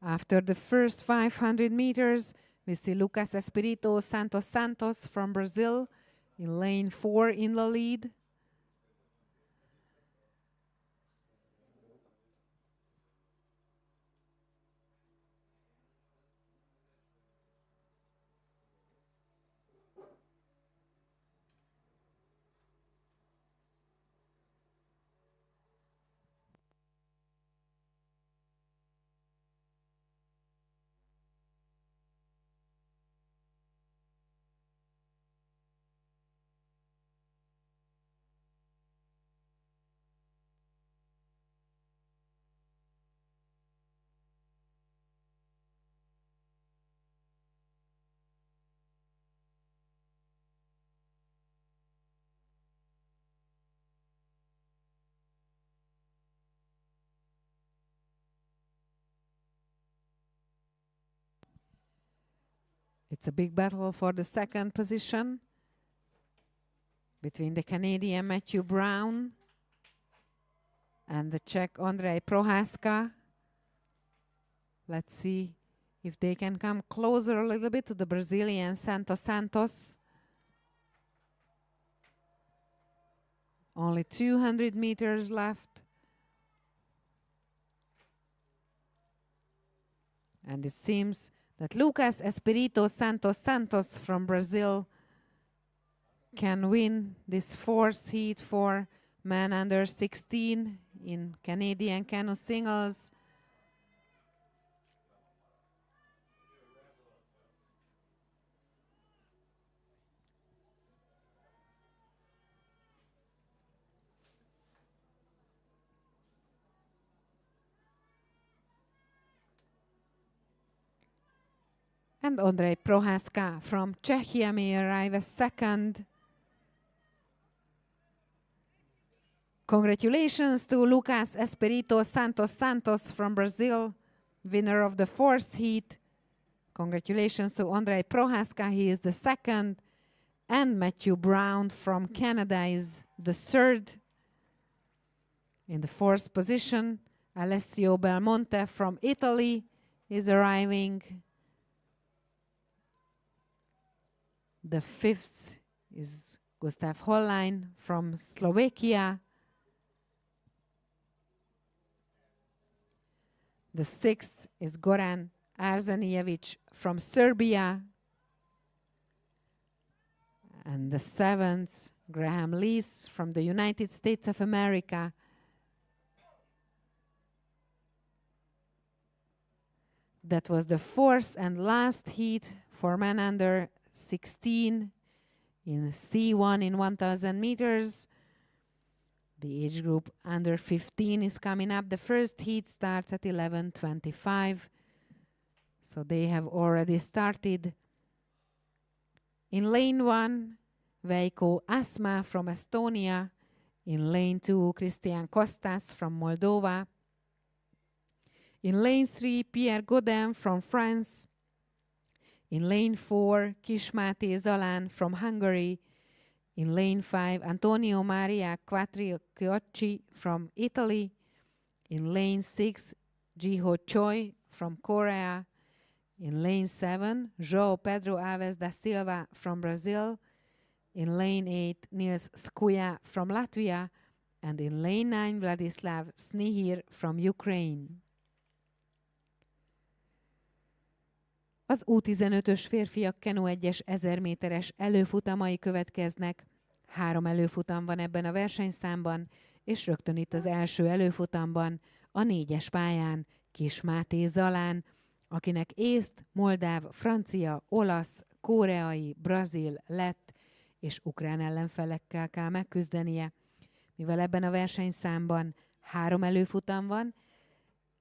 After the first 500 meters, we see Lucas Espirito Santos from Brazil in lane 4 in the lead. It's a big battle for the second position between the Canadian Matthew Brown and the Czech Ondrej Prohaska. Let's see if they can come closer a little bit to the Brazilian Santos. Only 200 meters left. And it seems that Lucas Espirito Santos from Brazil can win this fourth heat for men under 16 in Canadian canoe singles. And Ondrej Prohaska from Czechia may arrive as second. Congratulations to Lucas Espirito Santos from Brazil, winner of the fourth heat. Congratulations to Ondrej Prohaska, he is the second. And Matthew Brown from Canada is the third. In the fourth position, Alessio Belmonte from Italy is arriving. The fifth is Gustav Hollein from Slovakia. The sixth is Goran Arzenijevic from Serbia. And the seventh, Graham Lees from the United States of America. That was the fourth and last heat for men under 16 in C1 in 1000 meters. The age group under 15 is coming up. The first heat starts at 11:25. So they have already started. In lane 1, Veiko Asma from Estonia. In lane 2, Christian Costas from Moldova. In lane 3, Pierre Godin from France. In lane 4, Kismáté Zalán from Hungary. In lane 5, Antonio Maria Quattriocchi from Italy. In lane 6, Jiho Choi from Korea. In lane 7, João Pedro Alves da Silva from Brazil. In lane 8, Nils Skuja from Latvia. And in lane 9, Vladislav Snihir from Ukraine. Az U15-ös férfiak Kenu 1-es 1000 méteres előfutamai következnek. 3 előfutam van ebben a versenyszámban, és rögtön itt az első előfutamban, a 4-es pályán Kismáté Zalán, akinek észt, moldáv, francia, olasz, koreai, brazil, lett és ukrán ellenfelekkel kell megküzdenie. Mivel ebben a versenyszámban 3 előfutam van,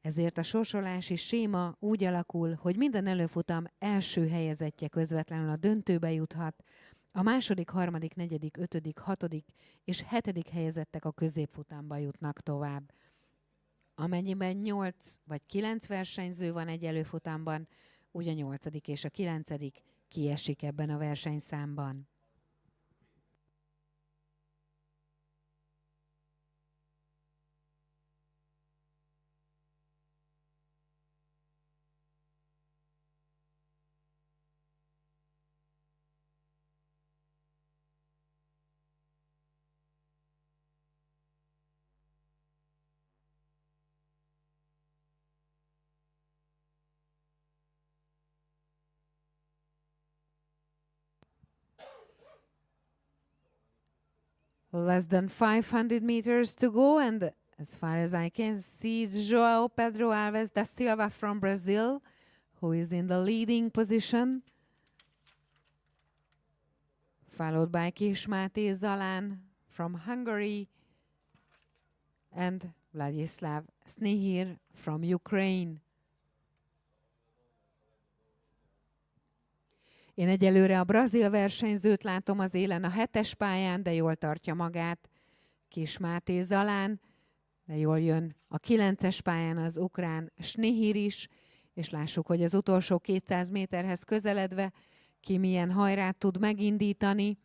ezért a sorsolási séma úgy alakul, hogy minden előfutam első helyezettje közvetlenül a döntőbe juthat, a második, harmadik, negyedik, ötödik, hatodik és hetedik helyezettek a középfutamba jutnak tovább. Amennyiben 8 vagy 9 versenyző van egy előfutamban, úgy a 8. és a 9. kiesik ebben a versenyszámban. Less than 500 meters to go, and as far as I can see, it's João Pedro Alves da Silva from Brazil, who is in the leading position, followed by Kis Máté Zalán from Hungary, and Vladislav Snihir from Ukraine. Én egyelőre a brazil versenyzőt látom az élen a 7-es pályán, de jól tartja magát. Kis Máté Zalán, de jól jön a 9-es pályán az ukrán Snihir is, és lássuk, hogy az utolsó 200 méterhez közeledve ki milyen hajrát tud megindítani.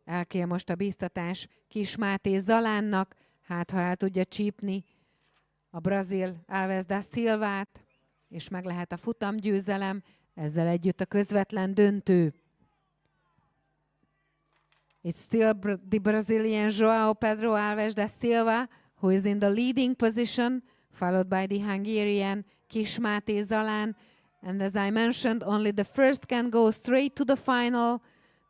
Elkél most a bíztatás Kis Máté Zalánnak, hát ha el tudja csípni a brazil Alves da Silvát, és meg lehet a futamgyőzelem, ezzel együtt a közvetlen döntő. It's still the Brazilian João Pedro Alves da Silva, who is in the leading position, followed by the Hungarian Kis Máté Zalán. And as I mentioned, only the first can go straight to the final.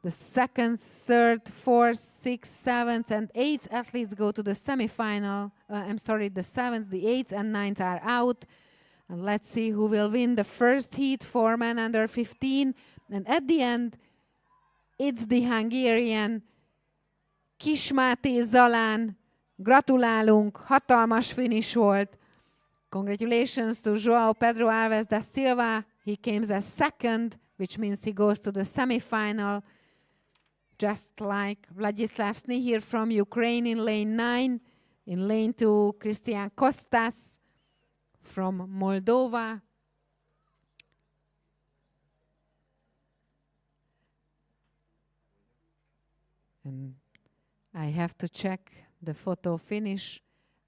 The second, third, fourth, sixth, seventh, and eighth athletes go to the semifinal. The seventh, the eighth, and ninth are out. And let's see who will win the first heat for men under 15. And at the end, it's the Hungarian Kis Máté Zalán. Gratulálunk, hatalmas finish volt. Congratulations to João Pedro Alves da Silva. He came as second, which means he goes to the semifinal. Just like Vladislav Snihir from Ukraine in lane 9. In lane 2, Christian Kostas from Moldova. And I have to check the photo finish,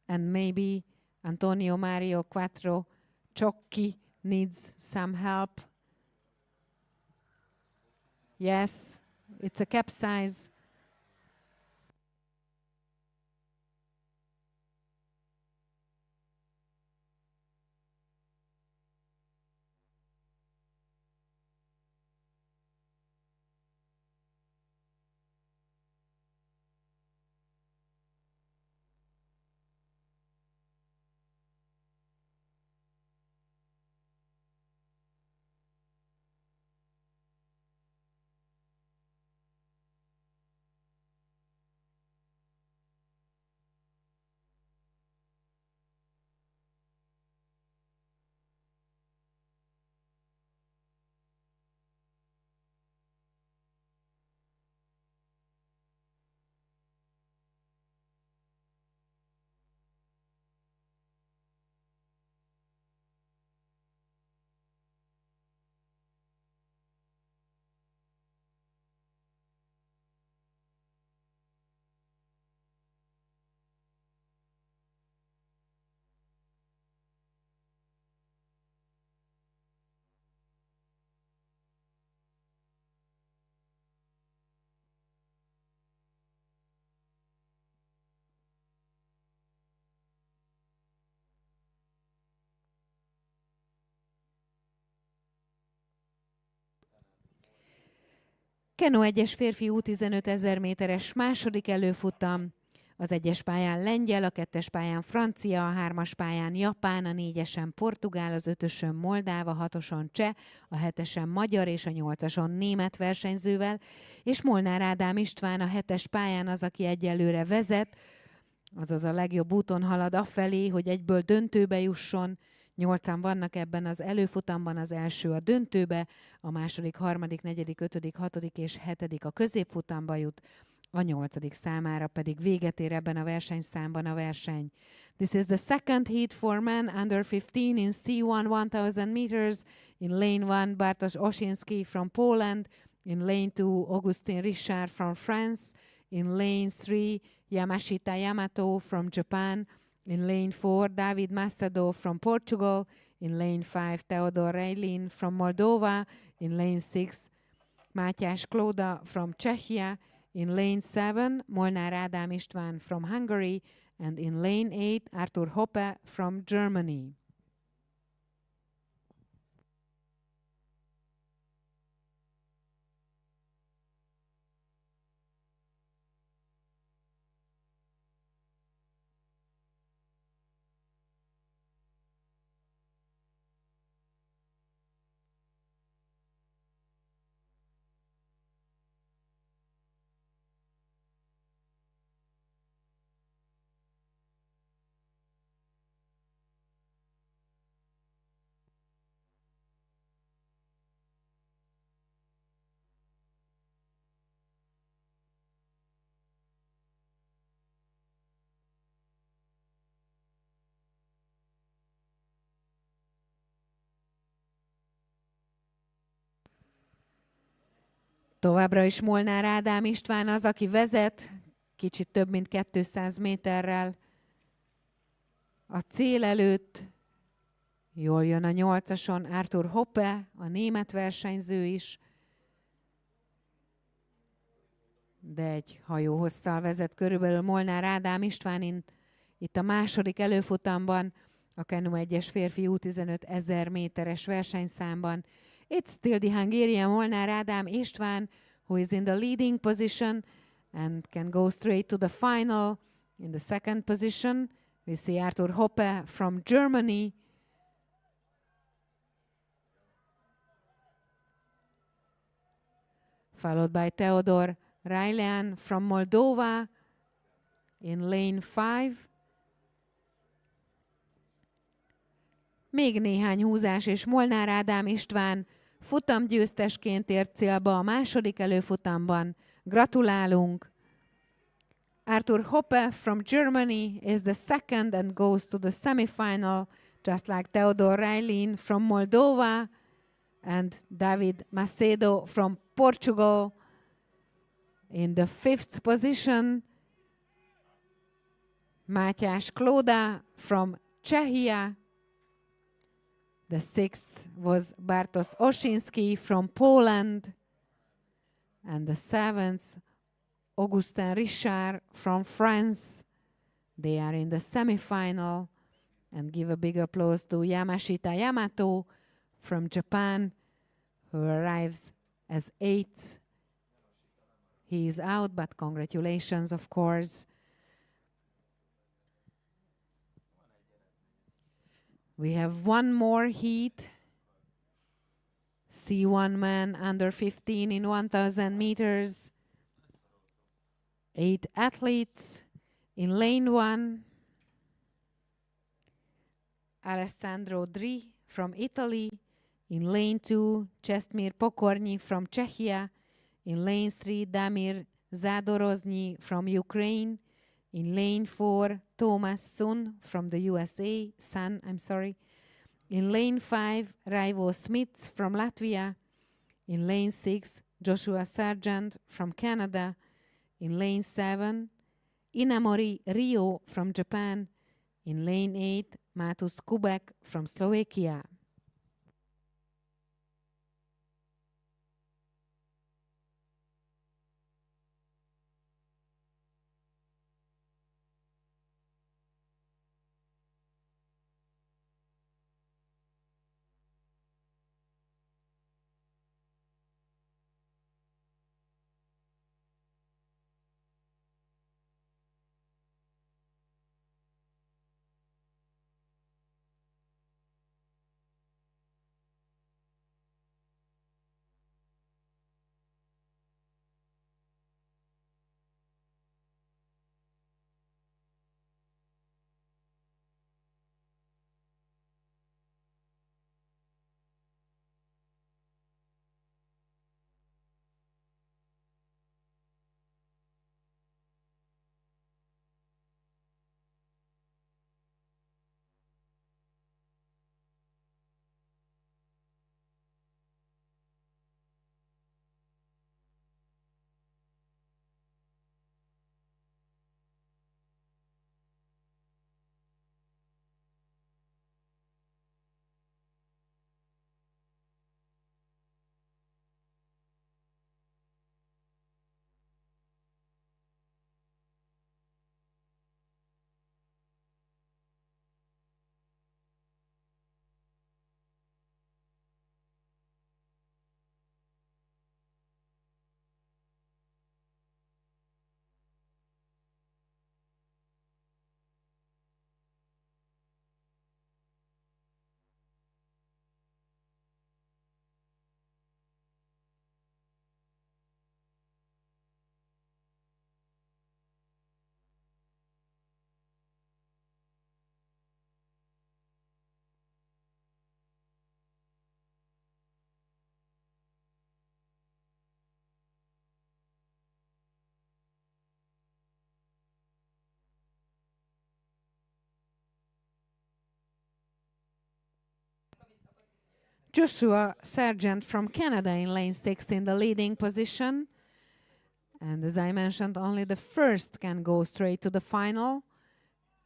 and maybe Antonio Mario Quattro Ciocchi needs some help. Yes, it's a capsize. Kenu 1-es férfi U15 000 méteres második előfutam. Az 1-es pályán lengyel, a 2-es pályán francia, a 3-as pályán japán, a 4-esen portugál, az 5-ösön moldáv, a 6-oson cseh, a 7-esen magyar és a 8-ason német versenyzővel, és Molnár Ádám István a 7-es pályán az, aki egyelőre vezet, azaz a legjobb úton halad afelé, hogy egyből döntőbe jusson. 8-an vannak ebben az előfutamban, az első a döntőbe, a második, harmadik, negyedik, ötödik, hatodik és hetedik a középfutamba jut, a 8. számára pedig véget ér ebben a versenyszámban a verseny. This is the second heat for men under 15 in C1 1000 meters. In lane 1, Bartosz Osinski from Poland. In lane 2, Augustin Richard from France. In lane 3, Yamashita Yamato from Japan. In lane 4, David Macedo from Portugal. In lane 5, Theodor Reilin from Moldova. In lane 6, Mátyás Klóda from Czechia. In lane 7, Molnár Ádám István from Hungary. And in lane 8, Arthur Hoppe from Germany. Továbbra is Molnár Ádám István az, aki vezet, kicsit több mint 200 méterrel a cél előtt. Jól jön a 8-ason Arthur Hoppe, a német versenyző is, de egy hajóhosszal vezet körülbelül Molnár Ádám István itt a második előfutamban, a Kenu 1-es férfi U15 1000 méteres versenyszámban. It's still the Hungarian Molnár Ádám István, who is in the leading position and can go straight to the final. In the second position, we see Arthur Hoppe from Germany. Followed by Theodor Reilin from Moldova in lane 5. Még néhány húzás, és Molnár Ádám István futamgyőztesként ért célba a második előfutamban. Gratulálunk! Arthur Hoppe from Germany is the second and goes to the semifinal, just like Theodor Reilin from Moldova and David Macedo from Portugal. In the 5th position, Mátyás Klóda from Czechia. The 6th was Bartosz Osinski from Poland. And the 7th, Augustin Richard from France. They are in the semifinal. And give a big applause to Yamashita Yamato from Japan, who arrives as 8th. He is out, but congratulations, of course. We have one more heat. C1 man under 15 in 1000 meters. 8 athletes in lane 1. Alessandro Dri from Italy. In lane 2, Čestmír Pokorny from Czechia. In lane 3, Damir Zadorozny from Ukraine. In lane 4, Thomas Sun from the USA. In lane 5, Raivo Smits from Latvia. In lane 6, Joshua Sargent from Canada. In lane 7, Inamori Rio from Japan. In lane 8, Matus Kubek from Slovakia. Joshua Sargent from Canada in lane 6 in the leading position. And as I mentioned, only the first can go straight to the final.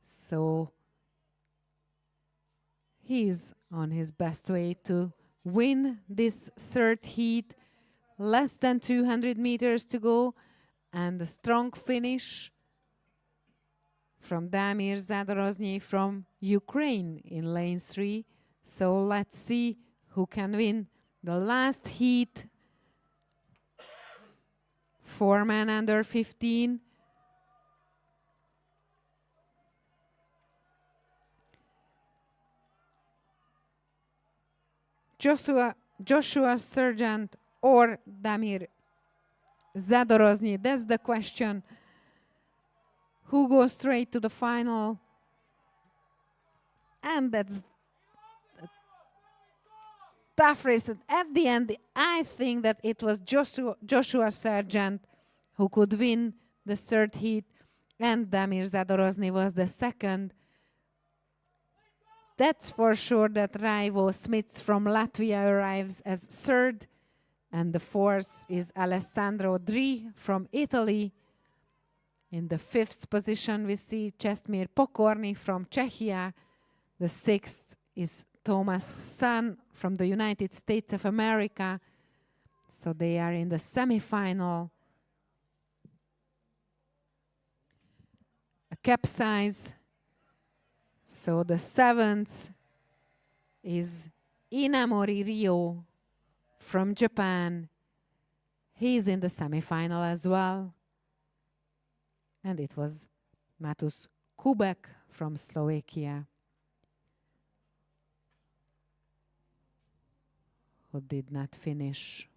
So he's on his best way to win this third heat. Less than 200 meters to go. And a strong finish from Damir Zadorozny from Ukraine in lane 3. So let's see who can win the last heat. 4 men under 15. Joshua Sargent or Damir Zadorozny. That's the question. Who goes straight to the final? And that's a tough race. At the end, I think that it was Joshua Sargent who could win the third heat, and Damir Zadorozny was the second. That's for sure that Raivo Smits from Latvia arrives as third, and the fourth is Alessandro Dri from Italy. In the fifth position, we see Čestmír Pokorný from Czechia. The sixth is Thomas Sun from the United States of America. So they are in the semifinal. A capsize. So the seventh is Inamori Ryo from Japan. He's in the semifinal as well. And it was Matus Kubek from Slovakia who did not finish.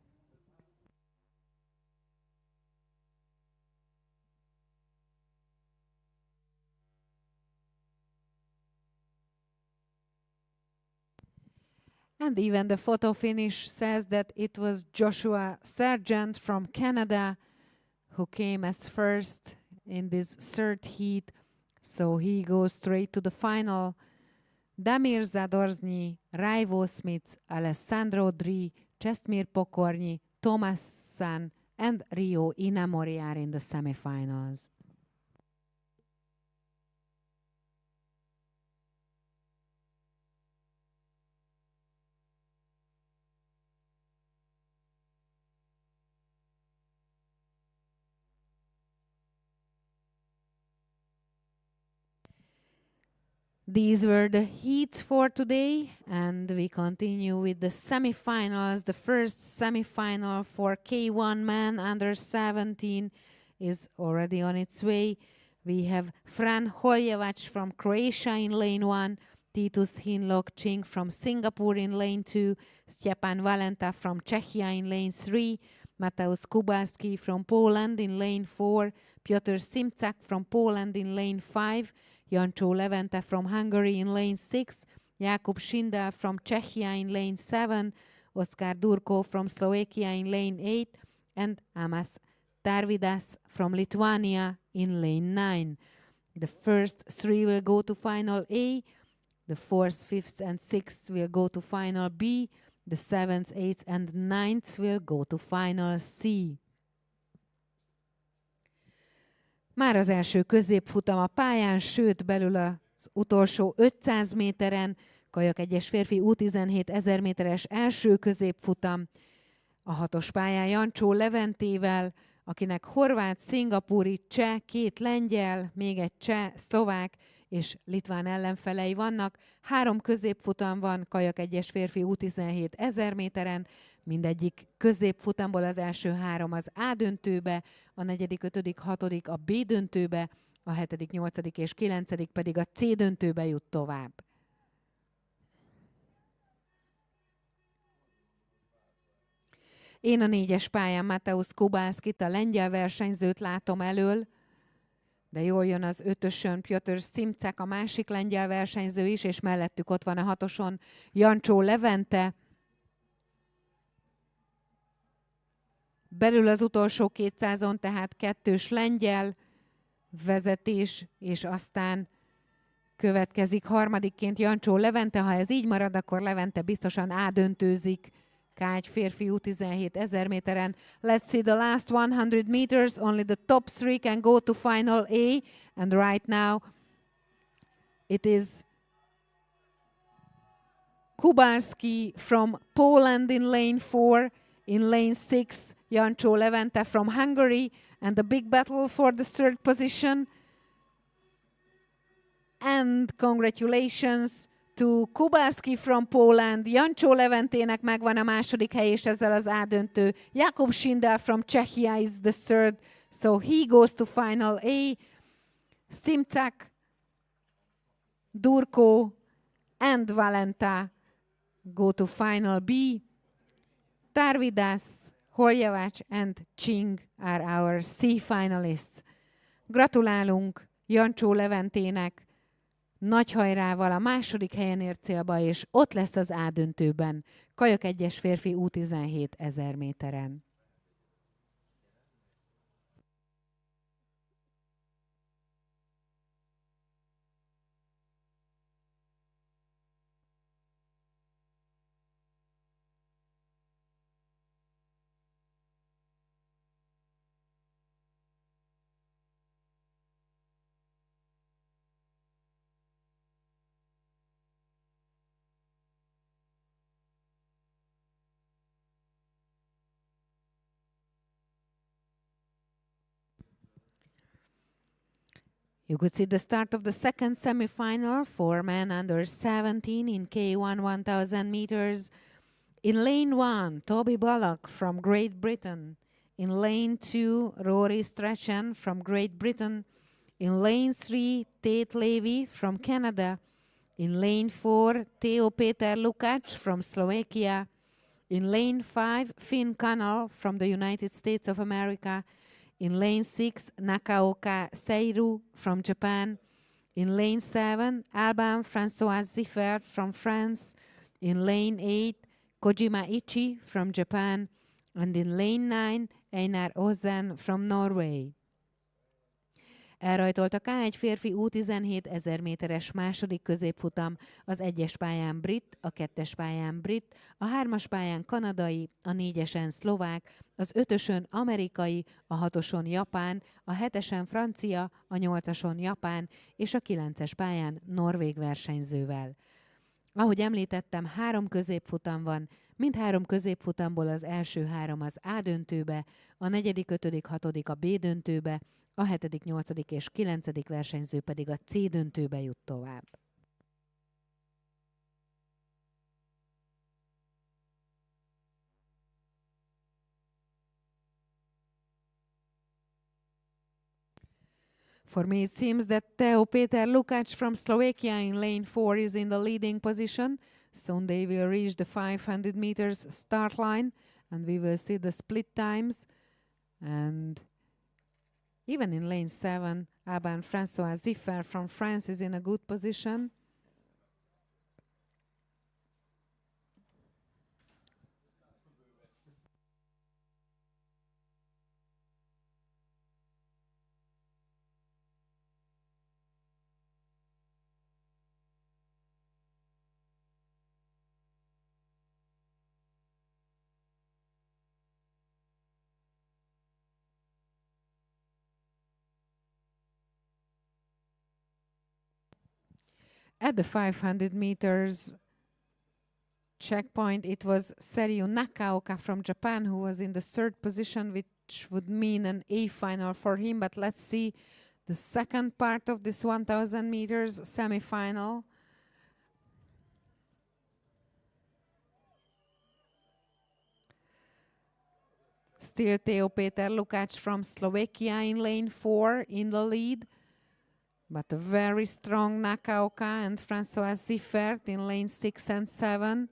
And even the photo finish says that it was Joshua Sargent from Canada who came as first in this third heat. So he goes straight to the final. Damir Zadorozny, Raivo Smits, Alessandro Dri, Čestmír Pokorný, Thomas Sun, and Ryo Inamori are in the semifinals. These were the heats for today, and we continue with the semifinals. The first semifinal for K1 men under 17 is already on its way. We have Fran Holjevac from Croatia in lane 1, Titus Hinlock Ching from Singapore in lane 2, Stepan Valenta from Czechia in lane 3, Mateusz Kubalski from Poland in lane 4, Piotr Simczak from Poland in lane 5, Jancsó Levente from Hungary in lane 6, Jakub Schindel from Czechia in lane 7, Oskar Durko from Slovakia in lane 8, and Amas Tarvidas from Lithuania in lane 9. The first three will go to final A, the fourth, fifth, and sixth will go to final B, the seventh, eighth, and ninth will go to final C. Már az első középfutam a pályán, sőt belül az utolsó 500 méteren, Kajak-1-es férfi U17 1000 méteres első középfutam. A hatos pályán Jancsó Leventével, akinek horvát, szingapúri, cseh, 2 lengyel, még egy cseh, szlovák és litván ellenfelei vannak. 3 középfutam van Kajak-1-es férfi U17 1000 méteren, mindegyik középfutamból az első 3 az A döntőbe, a 4., 5., 6. a B döntőbe, a 7., 8. és 9. pedig a C döntőbe jut tovább. Én a 4-es pályán Mateusz Kubalskit, a lengyel versenyzőt látom elől, de jól jön az 5-ösön Piotr Simczak, a másik lengyel versenyző is, és mellettük ott van a 6-oson Jancsó Levente. Belül az utolsó 200-on, tehát 2-s lengyel vezetés, és aztán Következik harmadikként Jancsó Levente. Ha ez így marad, akkor Levente biztosan ádöntőzik Kágy férfi U17 1000 méteren. Let's see the last 100 meters. Only the top three can go to final A. And right now it is Kubarski from Poland in lane 4. In lane 6, Jancsó Levente from Hungary. And the big battle for the third position. And congratulations to Kubarski from Poland. Jancsó Leventének megvan a második hely, és ezzel az ádöntő. Jakub Schindel from Czechia is the third, so he goes to final A. Simcak, Durko, and Valenta go to final B. Tarvidas, Holjevac, and Csing are our C finalists. Gratulálunk Jancsó Leventének, nagy hajrával a második helyen ért célba, és ott lesz az A-döntőben, Kajak-1-es férfi U17 1000 méteren. You could see the start of the second semi-final for men under 17 in K1 1000 meters. In lane 1, Toby Bullock from Great Britain. In lane 2, Rory Strachan from Great Britain. In lane 3, Tate Levy from Canada. In lane 4, Theo Peter Lukács from Slovakia. In lane 5, Finn Connell from the United States of America. In lane 6, Nakaoka Seiru from Japan. In lane 7, Alban François Ziffert from France. In lane 8, Kojima Ichi from Japan. And in lane 9, Einar Ozen from Norway. Elrajtolt a K1 férfi U17 1000 méteres második középfutam, az 1-es pályán brit, a 2-es pályán brit, a 3-as pályán kanadai, a 4-esen szlovák, az 5-ösön amerikai, a 6-oson japán, a 7-esen francia, a 8-ason japán és a 9-es pályán norvég versenyzővel. Ahogy említettem, 3 középfutam van, mindhárom középfutamból az első 3 az A döntőbe, a 4., 5., 6. a B döntőbe, a 7., 8. és 9. versenyző pedig a C döntőbe jut tovább. For me, it seems that Theo Peter Lukács from Slovakia in lane 4 is in the leading position. Soon they will reach the 500 meters start line and we will see the split times. And even in lane 7, Alban François Ziffert from France is in a good position. At the 500 meters checkpoint, it was Seryu Nakaoka from Japan who was in the 3rd position, which would mean an A final for him. But let's see the second part of this 1000 meters semi-final. Still Theo Peter Lukács from Slovakia in lane 4 in the lead. But a very strong Nakaoka and François Ziffert in lane 6 and 7.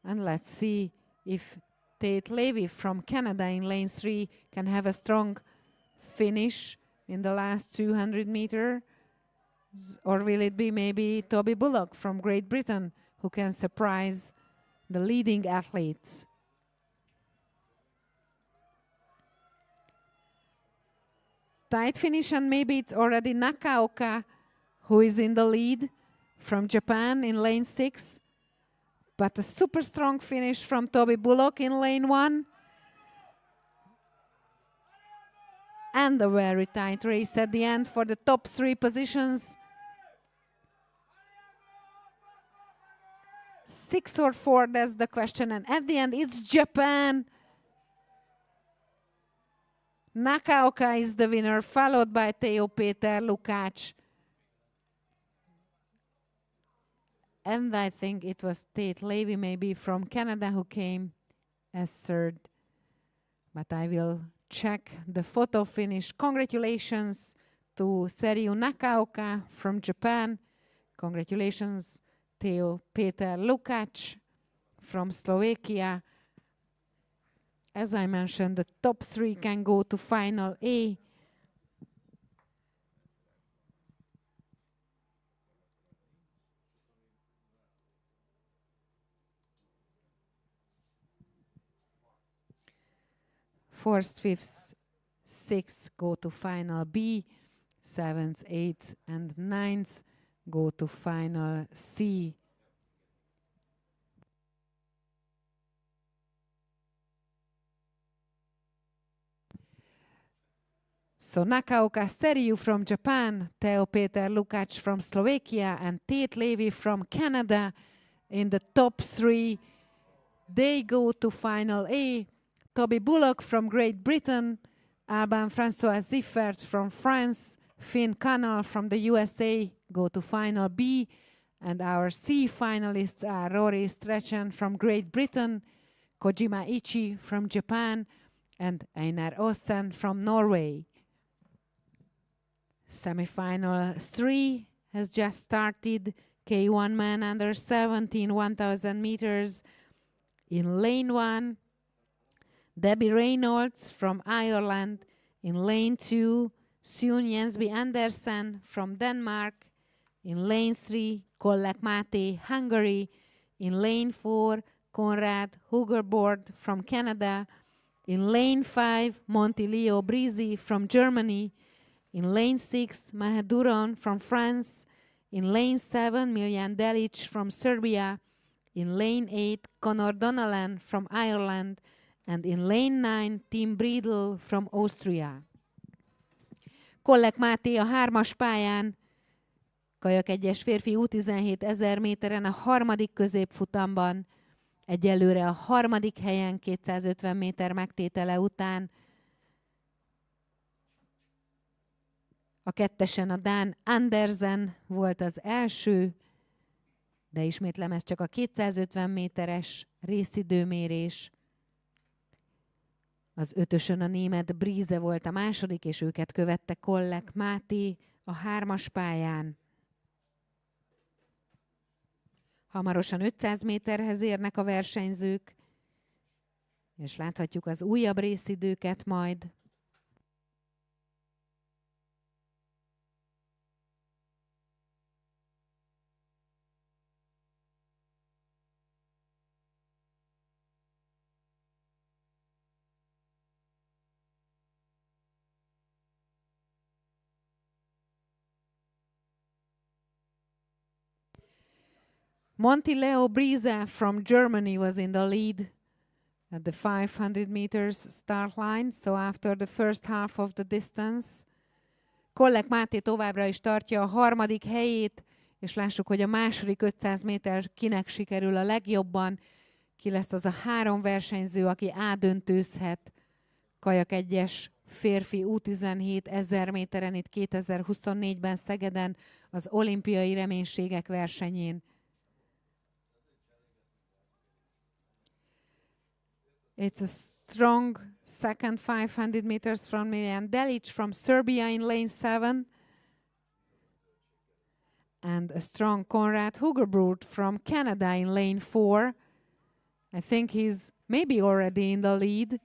And let's see if Tate Levy from Canada in lane 3 can have a strong finish in the last 200 meters. Or will it be maybe Toby Bullock from Great Britain who can surprise the leading athletes? tight finish, and maybe it's already Nakaoka who is in the lead from Japan in lane 6. But a super strong finish from Toby Bullock in lane 1. And a very tight race at the end for the top 3 positions. 6 or 4, that's the question. And at the end, it's Japan. Nakaoka is the winner, followed by Teo Péter Lukács. And I think it was Tate Levy maybe from Canada who came as 3rd. But I will check the photo finish. Congratulations to Serhiu Nakaoka from Japan. Congratulations Teo Péter Lukács from Slovakia. As I mentioned, the top 3 can go to Final A. Fourth, fifth, sixth go to Final B. 7th, 8th, and 9th go to Final C. So Nakaoka Serhiu from Japan, Teo Péter Lukács from Slovakia, and Tate Levy from Canada in the top 3. They go to Final A. Toby Bullock from Great Britain, Alban François Ziffert from France, Finn Connell from the USA go to Final B. And our C finalists are Rory Strachan from Great Britain, Kojima Ichi from Japan, and Einar Ossen from Norway. Semifinal 3 has just started. K1 men under 17, 1,000 meters. In lane 1, Debbie Reynolds from Ireland. In lane 2, Sune Jensby Andersen from Denmark. In lane 3, Kollek Máté, Hungary. In lane 4, Konrad Hugerbord from Canada. In lane 5, Montilio Brizi from Germany. In lane 6, Maheduron from France. In lane 7, Miljan Delic from Serbia. In lane 8, Conor Donnellan from Ireland. And in lane 9, Tim Bridle from Austria. Kollek Máté a 3-as pályán, Kajak-1-es férfi U17 1000 méteren a 3. középfutamban. Egyelőre a 3. helyen 250 méter megtétele után. A 2-esen a dán Andersen volt az első, de ismétlem, ez csak a 250 méteres részidőmérés. Az 5-ösön a német Brize volt a második, és őket követte Kollek Máté a 3-as pályán. Hamarosan 500 méterhez érnek a versenyzők, és láthatjuk az újabb részidőket majd. Montileo Briza from Germany was in the lead at the 500 meters start line, so after the first half of the distance. Kollek Máté továbbra is tartja a 3. helyét, és lássuk, hogy a második 500 méter kinek sikerül a legjobban. Ki lesz az a 3 versenyző, aki ádöntőzhet Kajak-1-es férfi U17 1000 méteren itt 2024-ben Szegeden az olimpiai reménységek versenyén. It's a strong second 500 meters from Miljan Delic from Serbia in lane 7. And a strong Konrad Hugerbord from Canada in lane 4. I think he's maybe already in the lead.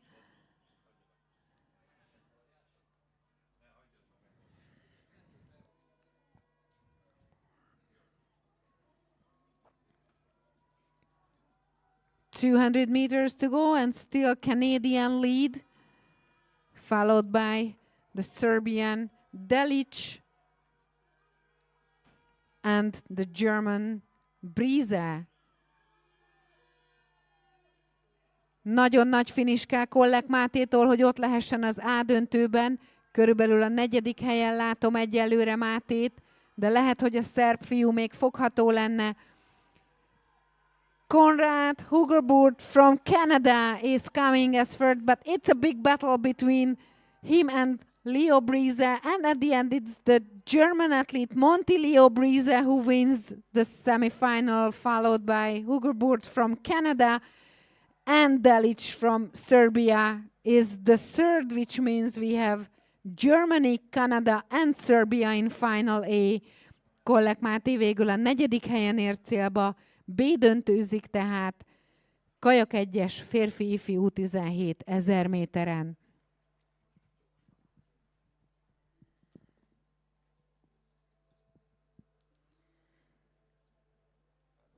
.200 meters to go and still Canadian lead, followed by the Serbian Delic, and the German Brize. Nagyon nagy finish kell Kollek Mátétól, hogy ott lehessen az A döntőben. Körülbelül a 4. helyen látom egyelőre Mátét, de lehet, hogy a szerb fiú még fogható lenne. Konrad Hugerburt from Canada is coming as third, but it's a big battle between him and Leo Brize, and at the end it's the German athlete Monty Leo Brize who wins the semifinal, followed by Hugerburt from Canada, and Delic from Serbia is the third, which means we have Germany, Canada and Serbia in Final A. Kollek Máté végül a 4. helyen ért célba, B döntőzik tehát Kajak-1-es férfi-ifi U17 1000 méteren.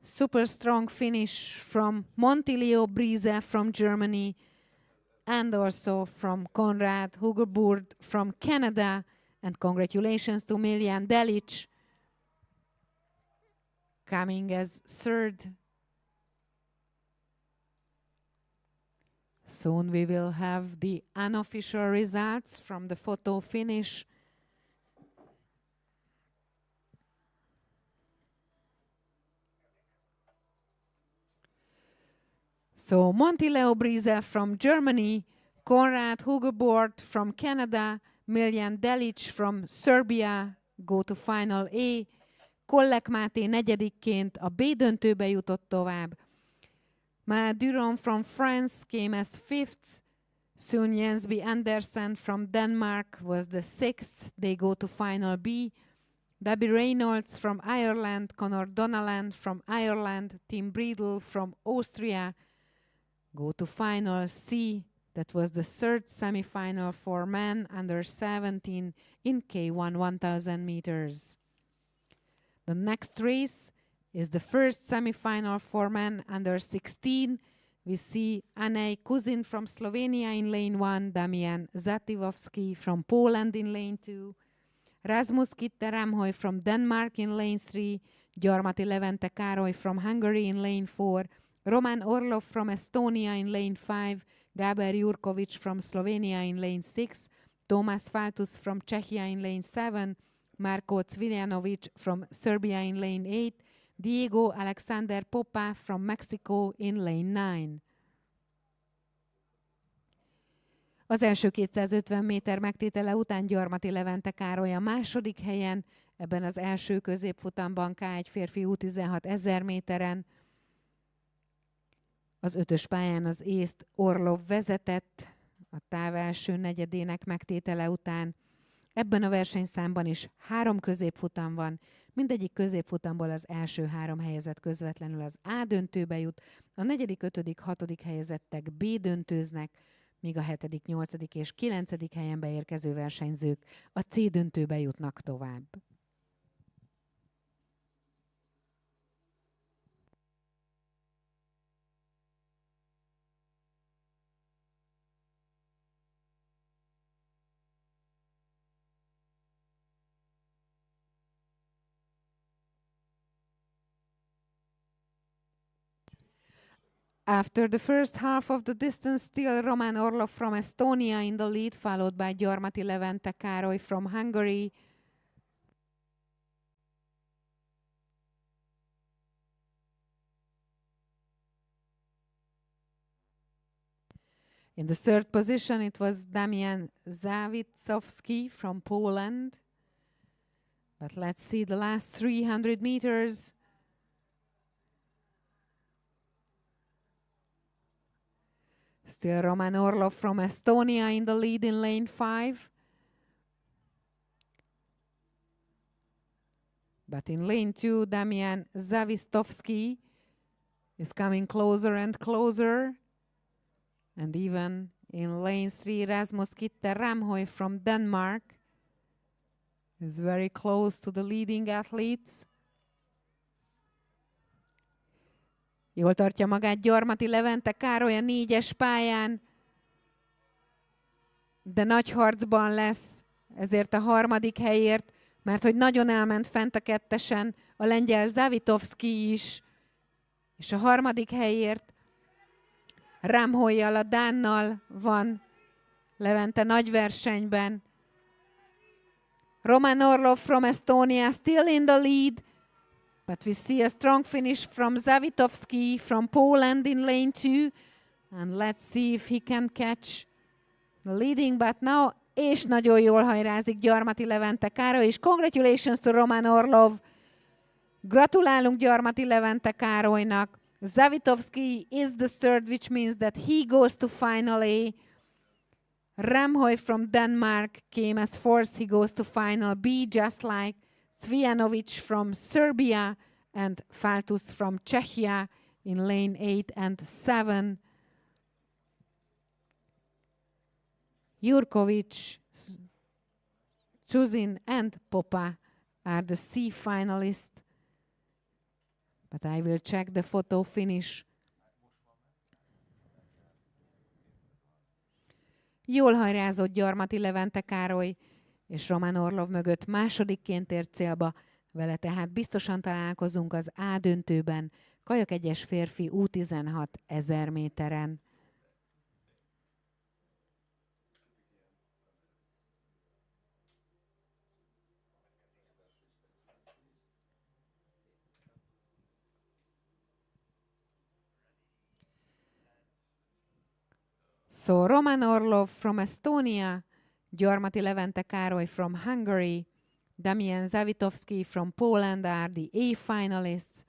Super strong finish from Monty Leo Brize from Germany and also from Konrad Hugerburt from Canada. And congratulations to Miljan Delic, coming as third. Soon we will have the unofficial results from the photo finish. So Monty Leo Brize from Germany, Konrad Hugerburt from Canada, Miljan Delic from Serbia go to Final A. Kollek Máté 4-ként a B döntőbe jutott tovább. Maë Duron from France came as 5th. Sun Jensby Andersen from Denmark was the 6th. They go to Final B. Debbie Reynolds from Ireland, Conor Donaland from Ireland, Tim Bredel from Austria go to Final C. That was the third semifinal for men under 17 in K1 1000 meters. The next race is the first semifinal for men under 16. We see Anej Kuzin from Slovenia in lane 1, Damian Zativovsky from Poland in lane 2, Rasmus Kitte-Ramhoy from Denmark in lane 3, Gyarmati Levente Károly from Hungary in lane 4, Roman Orlov from Estonia in lane 5, Gábor Jurkovic from Slovenia in lane 6, Thomas Faltus from Czechia in lane 7, Marko Cviljanovic from Serbia in lane 8, Diego Alexander Popa from Mexico in lane 9. Az első 250 méter megtétele után Gyarmati Levente Károly a második helyen, ebben az első középfutamban K1 férfi U16 1000 méteren. Az 5-ös pályán az észt Orlov vezetett a táv első negyedének megtétele után. Ebben a versenyszámban is 3 középfutam van. Mindegyik középfutamból az első 3 helyezett közvetlenül az A döntőbe jut, a 4., 5., 6. helyezettek B döntőznek, míg a 7., 8. és 9. helyen beérkező versenyzők a C döntőbe jutnak tovább. After the first half of the distance, still Roman Orlov from Estonia in the lead, followed by Gyarmati Levente Károly from Hungary. In the third position, it was Damian Zawicowski from Poland. But let's see the last 300 meters. Still Roman Orlov from Estonia in the lead in lane 5. But in lane 2, Damian Zawistowski is coming closer and closer. And even in lane 3, Rasmus Kitte-Ramhoy from Denmark is very close to the leading athletes. Jól tartja magát Gyarmati Levente Károly a 4-es pályán, de nagy harcban lesz ezért a harmadik helyért, mert hogy nagyon elment fent a kettesen a lengyel Zawitowski is, és a harmadik helyért Rámholyjal, a dánnal van Levente nagy versenyben. Roman Orlov from Estonia still in the lead, but we see a strong finish from Zawitowski from Poland in lane 2. And let's see if he can catch the leading, but now, és nagyon jól hajrázik Gyarmati Levente Károly, és congratulations to Roman Orlov. Gratulálunk Gyarmati Levente Károlynak. Zawitowski is the third, which means that he goes to final A. Ramhoy from Denmark came as fourth, he goes to final B, just like Cvijanovic from Serbia and Faltus from Czechia in lane 8 and 7. Jurkovic, Chuzin and Popa are the C finalists. But I will check the photo finish. Jól hajrázott Gyarmati Levente Károly, és Roman Orlov mögött másodikként ért célba, vele tehát biztosan találkozunk az A döntőben, Kajak-1-es férfi U16 1000 méteren. So Roman Orlov from Estonia, Gyarmati Levente Károly from Hungary, Damian Zawitowski from Poland are the A finalists.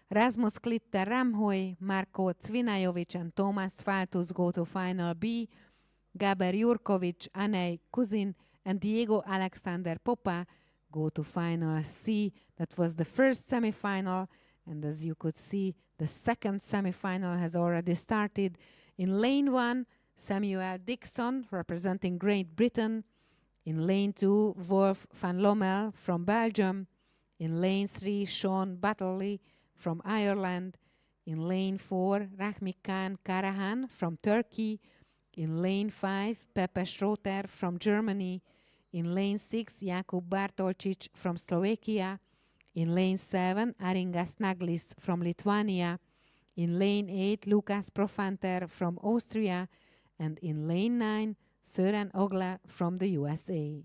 Rasmus Klitter Ramhoy, Marko Cvinajovic and Thomas Faltus go to final B. Gáber Jurkovic, Anej Kuzin and Diego Alexander Popa go to final C. That was the first semifinal, and as you could see, the second semifinal has already started. In lane 1, Samuel Dixon, representing Great Britain. In lane 2, Wolf van Lommel from Belgium. In lane 3, Sean Battley from Ireland. In lane 4, Rahmikan Karahan from Turkey. In lane 5, Pepe Schroter from Germany. In lane 6, Jakub Bartolcic from Slovakia. In lane 7, Aringas Naglis from Lithuania. In lane 8, Lukas Profanter from Austria. And in lane 9, Søren Ogla from the USA.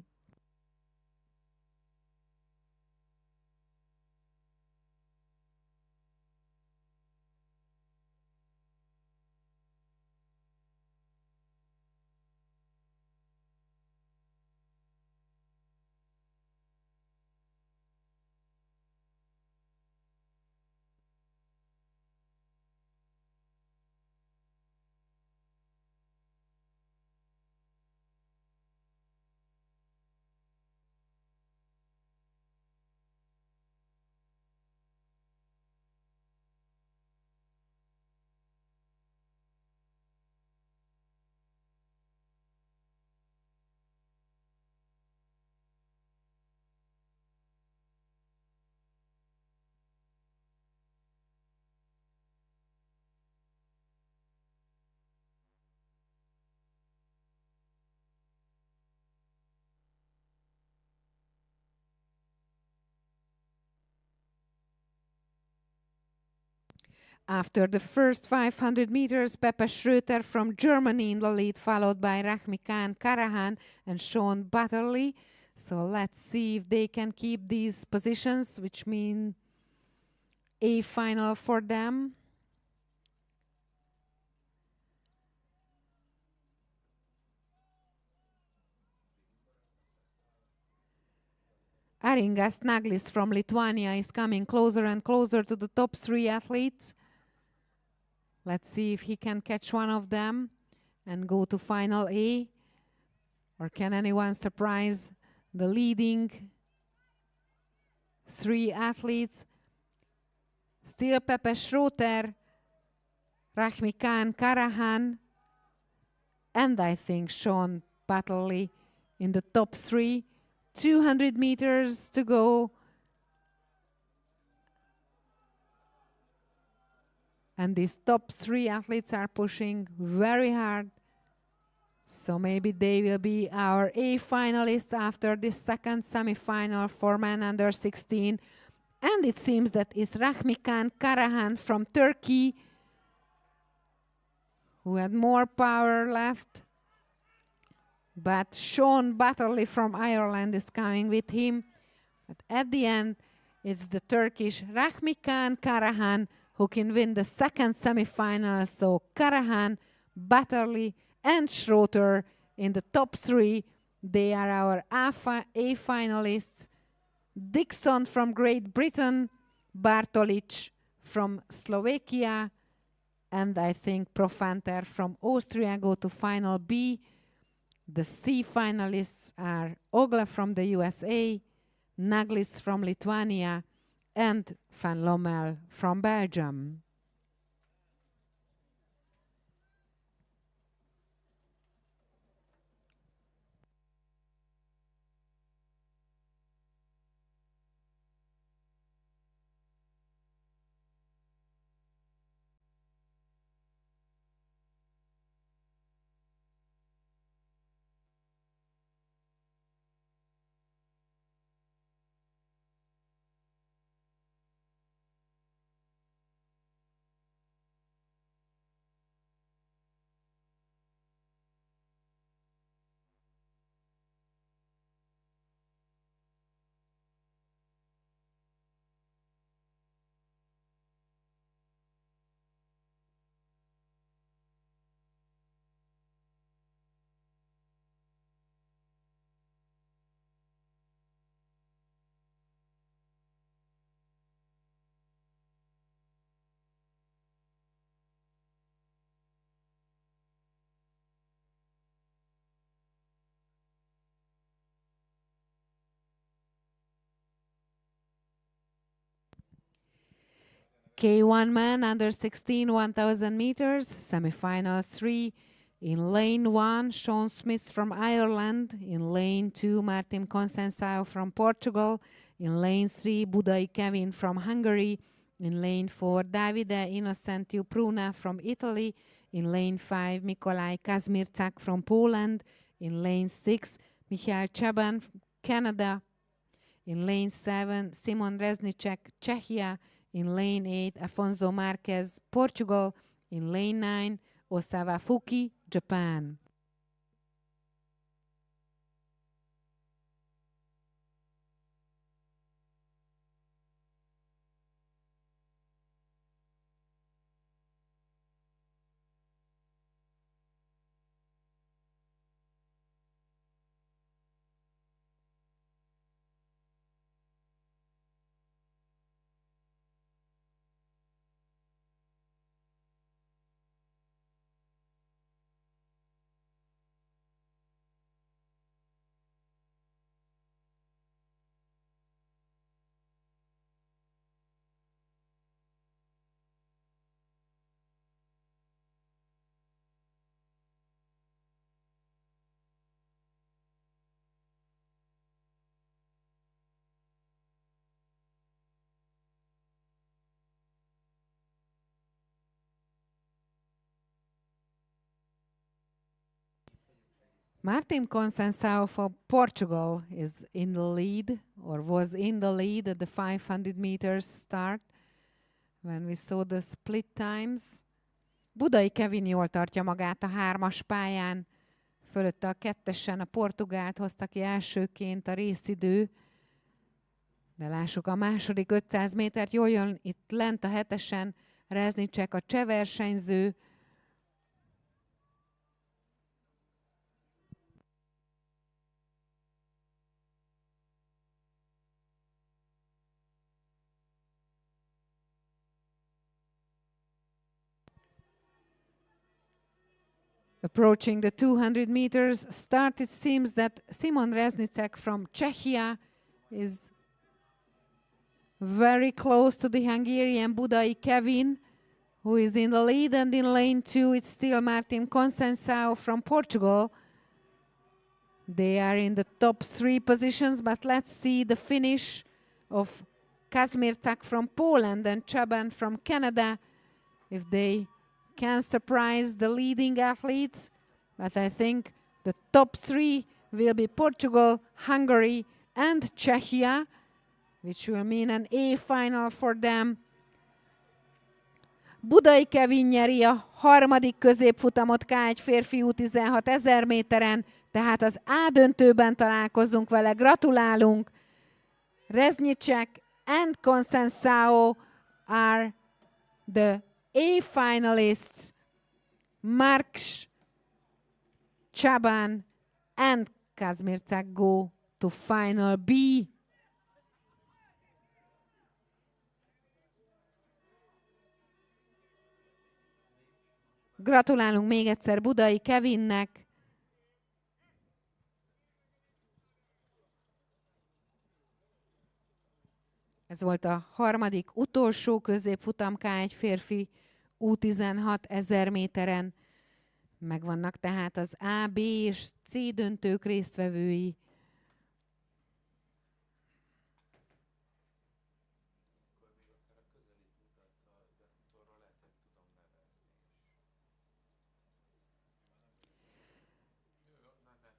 After the first 500 meters, Pepe Schröter from Germany in the lead, followed by Rahmikan Karahan and Sean Battley. So let's see if they can keep these positions, which mean a final for them. Aringas Naglis from Lithuania is coming closer and closer to the top 3 athletes. Let's see if he can catch one of them and go to final A. Or can anyone surprise the leading 3 athletes? Still Pepe Schroter, Rahmikan Karahan, and I think Sean Battley in the top 3. 200 meters to go. And these top 3 athletes are pushing very hard. So maybe they will be our A finalists after this second semi-final for men under 16. And it seems that it's Rahmikan Karahan from Turkey who had more power left. But Sean Butterley from Ireland is coming with him. But at the end, it's the Turkish Rahmikan Karahan who can win the second semi-final. So Karahan, Butterley, and Schroeter in the top three. They are our A finalists. Dixon from Great Britain, Bartolic from Slovakia, and I think Profanter from Austria go to final B. The C finalists are Ogla from the USA, Naglis from Lithuania, and Van Lommel from Belgium. K1 man under 16, 1000 meters, semifinals 3. In lane 1, Sean Smith from Ireland. In lane 2, Martin Consensao from Portugal. In lane 3, Budai Kevin from Hungary. In lane 4, Davide Innocentiu Pruna from Italy. In lane 5, Mikolaj Kazmirczak from Poland. In lane 6, Michael Csaban, Canada. In lane 7, Simon Reznicek, Czechia. In lane 8, Afonso Marquez, Portugal. In lane 9, Osawa Fuki, Japan. Martin Consensao for Portugal is in the lead, or was in the lead at the 500 meters start when we saw the split times. Budai Kevin jól tartja magát a 3-as pályán, fölötte a 2-esen a portugált hozta ki elsőként a részidő, de lássuk a második 500 métert, jól jön itt lent a 7-esen Reznicek, a cseh versenyző. Approaching the 200 meters start, it seems that Simon Reznicek from Czechia is very close to the Hungarian Budai Kevin, who is in the lead, and in lane 2 it's still Martin Consensao from Portugal. They are in the top 3 positions, but let's see the finish of Kazmirczak from Poland and Csaban from Canada, if they can surprise the leading athletes. But I think the top three will be Portugal, Hungary, and Czechia, which will mean an A final for them. Budai Kevin nyeri a harmadik középfutamot K1 férfi U16 1000 méteren, tehát az A döntőben találkozunk vele. Gratulálunk! Reznicek and Consensao are the A finalists. Marks, Csaban and Kazmircak go to final B. Gratulálunk még egyszer Budai Kevinnek. Ez volt a harmadik utolsó középfutam K1 férfi U16 1000 méteren. Megvannak tehát az A, B és C döntők résztvevői.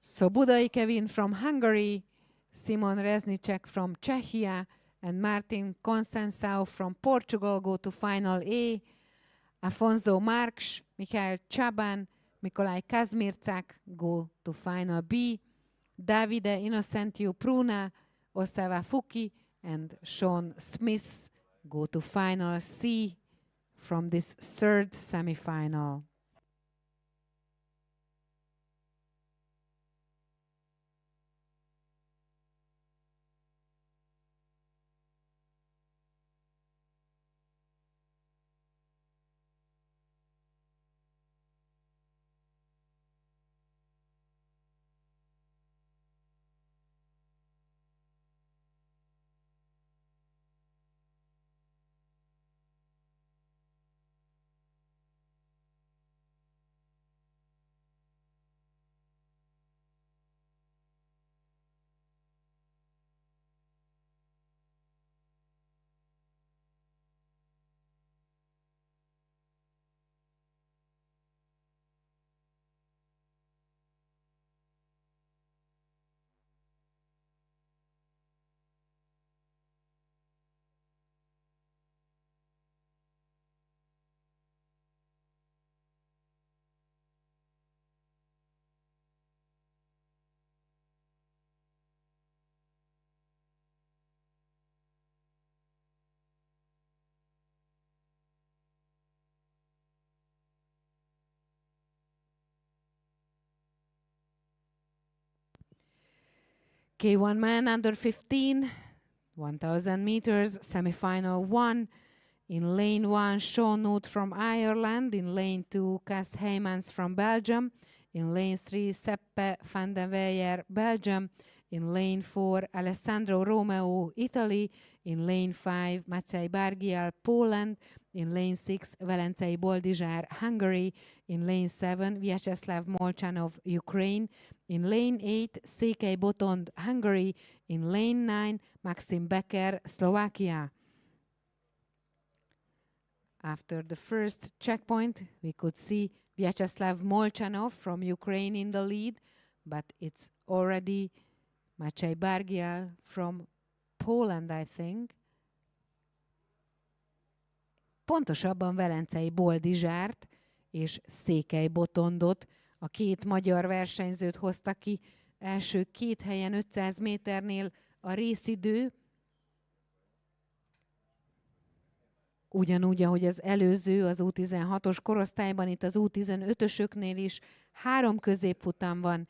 So Budai Kevin from Hungary, Simon Reznicek from Czechia, and Martin Consensao from Portugal go to final A. Afonso Marques, Michael Csaban, Nikolaj Kazmircak go to final B. Davide Innocentiu Pruna, Osava Fuki, and Sean Smith go to final C from this third semifinal. K1 man under 15, 1000 meters, semifinal 1. In lane 1, Sean Nutt from Ireland. In lane 2, Cas Heymans from Belgium. In lane 3, Seppe van den Weyer, Belgium. In lane 4, Alessandro Romeo, Italy. In lane 5, Maciej Bargiel, Poland. In lane 6, Velencei Boldizsár, Hungary. In lane 7, Vyacheslav Molchanov, Ukraine. In lane 8, Székely Botond, Hungary. In lane 9, Maxim Becker, Slovakia. After the first checkpoint, we could see Vyacheslav Molchanov from Ukraine in the lead, but it's already Maciej Bargiel from Poland, I think. Pontosabban Velencei Boldizsárt és Székely Botondot, a két magyar versenyzőt hozta ki első két helyen 500 méternél a részidő. Ugyanúgy, ahogy az előző, az U16-os korosztályban, itt az U15-ösöknél is 3 középfutam van.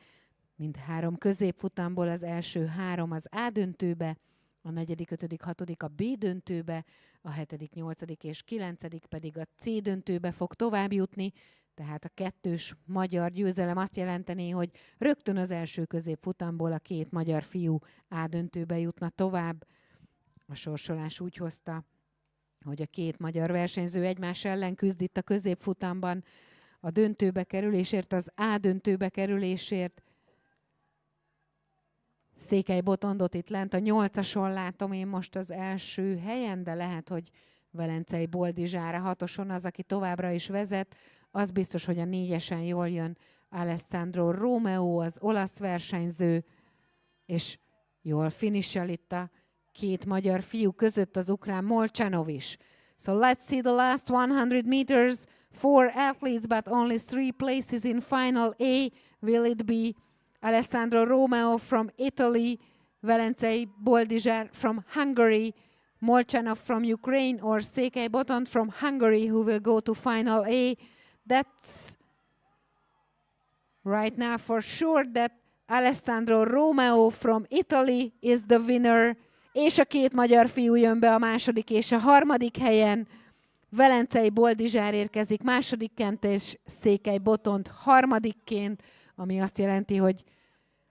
Mind 3 középfutamból az első 3 az A döntőbe, a 4., 5., 6. a B döntőbe, a 7., 8. és 9. pedig a C döntőbe fog tovább jutni, tehát a 2-s magyar győzelem azt jelenteni, hogy rögtön az első középfutamból a 2 magyar fiú A döntőbe jutna tovább. A sorsolás úgy hozta, hogy a 2 magyar versenyző egymás ellen küzd itt a középfutamban a döntőbe kerülésért, az A döntőbe kerülésért. Székely Botondot itt lent a 8-ason látom én most az első helyen, de lehet, hogy Velencei Boldizsár a 6-oson az, aki továbbra is vezet. Az biztos, hogy a 4-esen jól jön Alessandro Romeo, az olasz versenyző, és jól finisel itt a két magyar fiú között az ukrán Molchanov is. So let's see the last 100 meters. 4 athletes, but only 3 places in final A. Will it be Alessandro Romeo from Italy, Velencei Boldizsár from Hungary, Molchanov from Ukraine, or Székely Botond from Hungary, who will go to final A? That's right now for sure that Alessandro Romeo from Italy is the winner, és a két magyar fiú jön be a második és a harmadik helyen. Velencei Boldizsár érkezik másodikként, és Székely Botond harmadikként, ami azt jelenti, hogy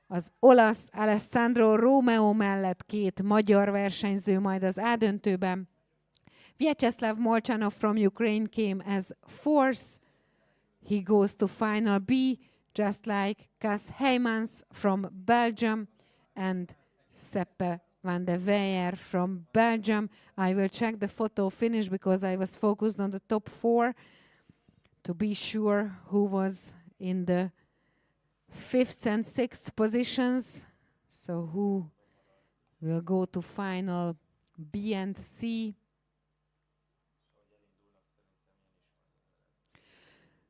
az olasz Alessandro Romeo mellett két magyar versenyző majd az A-döntőben. Vyacheslav Molchanov from Ukraine came as fourth. He goes to final B, just like Cas Heymans from Belgium and Seppe van de Weyer from Belgium. I will check the photo finish because I was focused on the top 4 to be sure who was in the 5th and 6th positions. So who will go to final B and C.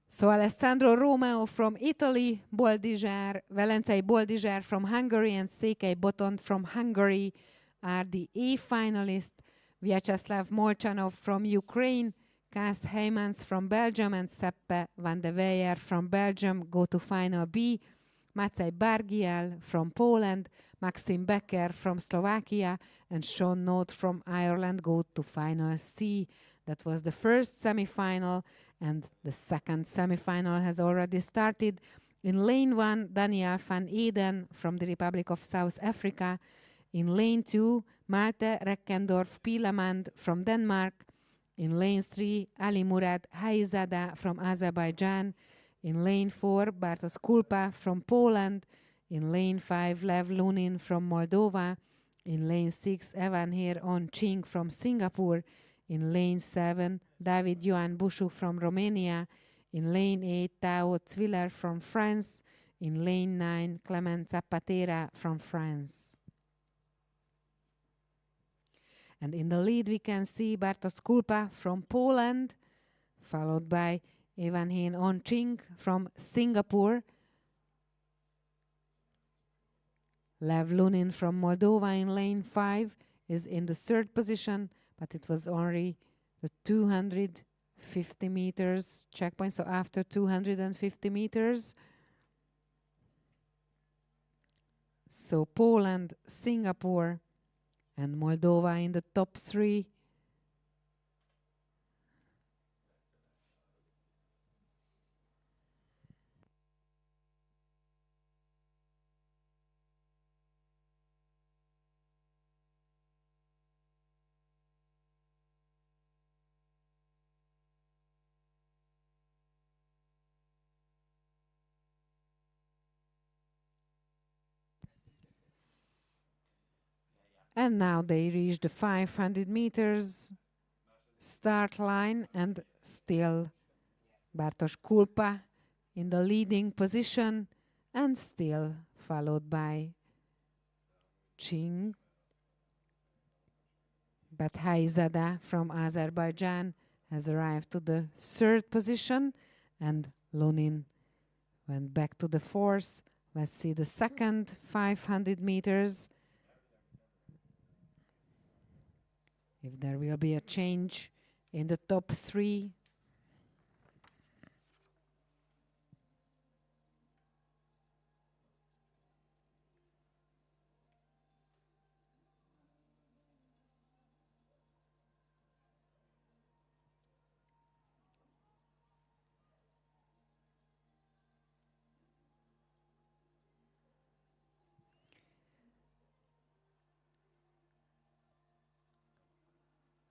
So Alessandro Romeo from Italy, Velencei Boldizsár from Hungary, and Székely Botond from Hungary are the A finalists. Vyacheslav Molchanov from Ukraine, Cas Heymans from Belgium, and Seppe van de Weyer from Belgium go to final B. Maciej Bargiel from Poland, Maxim Becker from Slovakia, and Sean Note from Ireland go to final C. That was the first semifinal, and the second semifinal has already started. In lane 1, Daniel van Eden from the Republic of South Africa. In lane 2, Malte Reckendorf Pilemand from Denmark. In lane 3, Ali Murad Haizada from Azerbaijan. In lane 4, Bartosz Kulpa from Poland. In lane 5, Lev Lunin from Moldova. In lane 6, Evanhér Oncsing from Singapore. In lane 7, David Ioan Bushu from Romania. In lane 8, Tao Zwiller from France. In lane 9, Clement Zapatera from France. And in the lead we can see Bartosz Kulpa from Poland, followed by Evanhér Oncsing from Singapore. Lev Lunin from Moldova in lane 5 is in the 3rd position, but it was only the 250 meters checkpoint, so after 250 meters. So Poland, Singapore, and Moldova in the top 3. And now they reach the 500 meters start line, and still Bartosz Kulpa in the leading position, and still followed by Ching. But Haizada from Azerbaijan has arrived to the 3rd position, and Lunin went back to the 4th. Let's see the second 500 meters. If there will be a change in the top 3.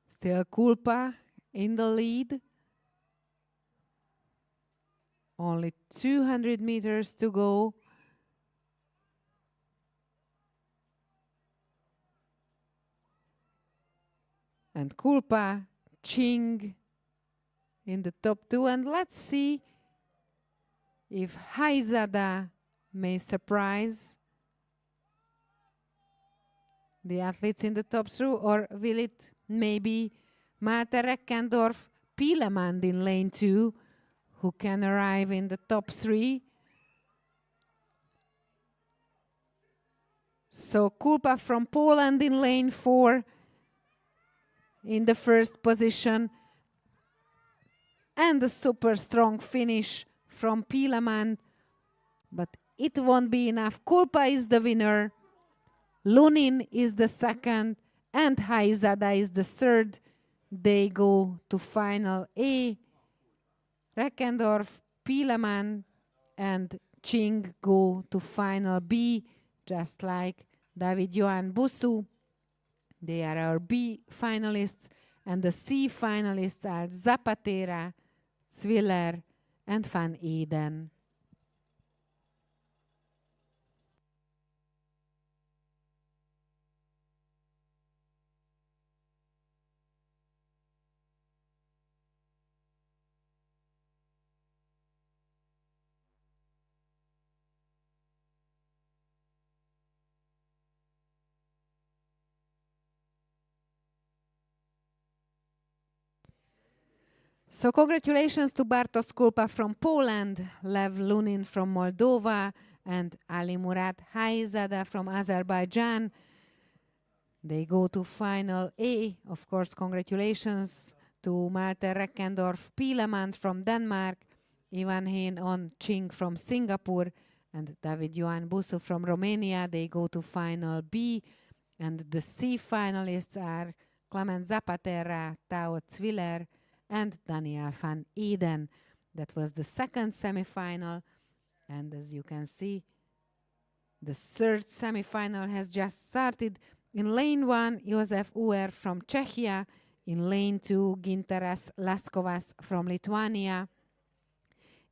Still Kulpa in the lead. Only 200 meters to go. And Kulpa, Ching in the top 2. And let's see if Haizada may surprise the athletes in the top three, or will it maybe Malte Reckendorf Pielemand in lane 2 who can arrive in the top 3? So Kulpa from Poland in lane 4 in the first position, and a super strong finish from Pielemand, but it won't be enough. Kulpa is the winner, Lunin is the second, and Haizada is the third. They go to final A. Reckendorf, Pielemand, and Ching go to final B, just like David Johan Busu. They are our B finalists, and the C finalists are Zapatera, Zwiller, and Van Eden. So congratulations to Bartosz Kulpa from Poland, Lev Lunin from Moldova, and Ali Murat Haizada from Azerbaijan. They go to final A. Of course, congratulations to Malte Reckendorf Pielemand from Denmark, Ivan Hein On Ching from Singapore, and David Johan Busu from Romania. They go to final B, and the C finalists are Clement Zapatera, Tao Zwiller, and Daniel van Eden. That was the second semifinal, and as you can see, the third semifinal has just started. In lane 1, Josef Uer from Czechia. In lane 2, Ginteras Laskovas from Lithuania.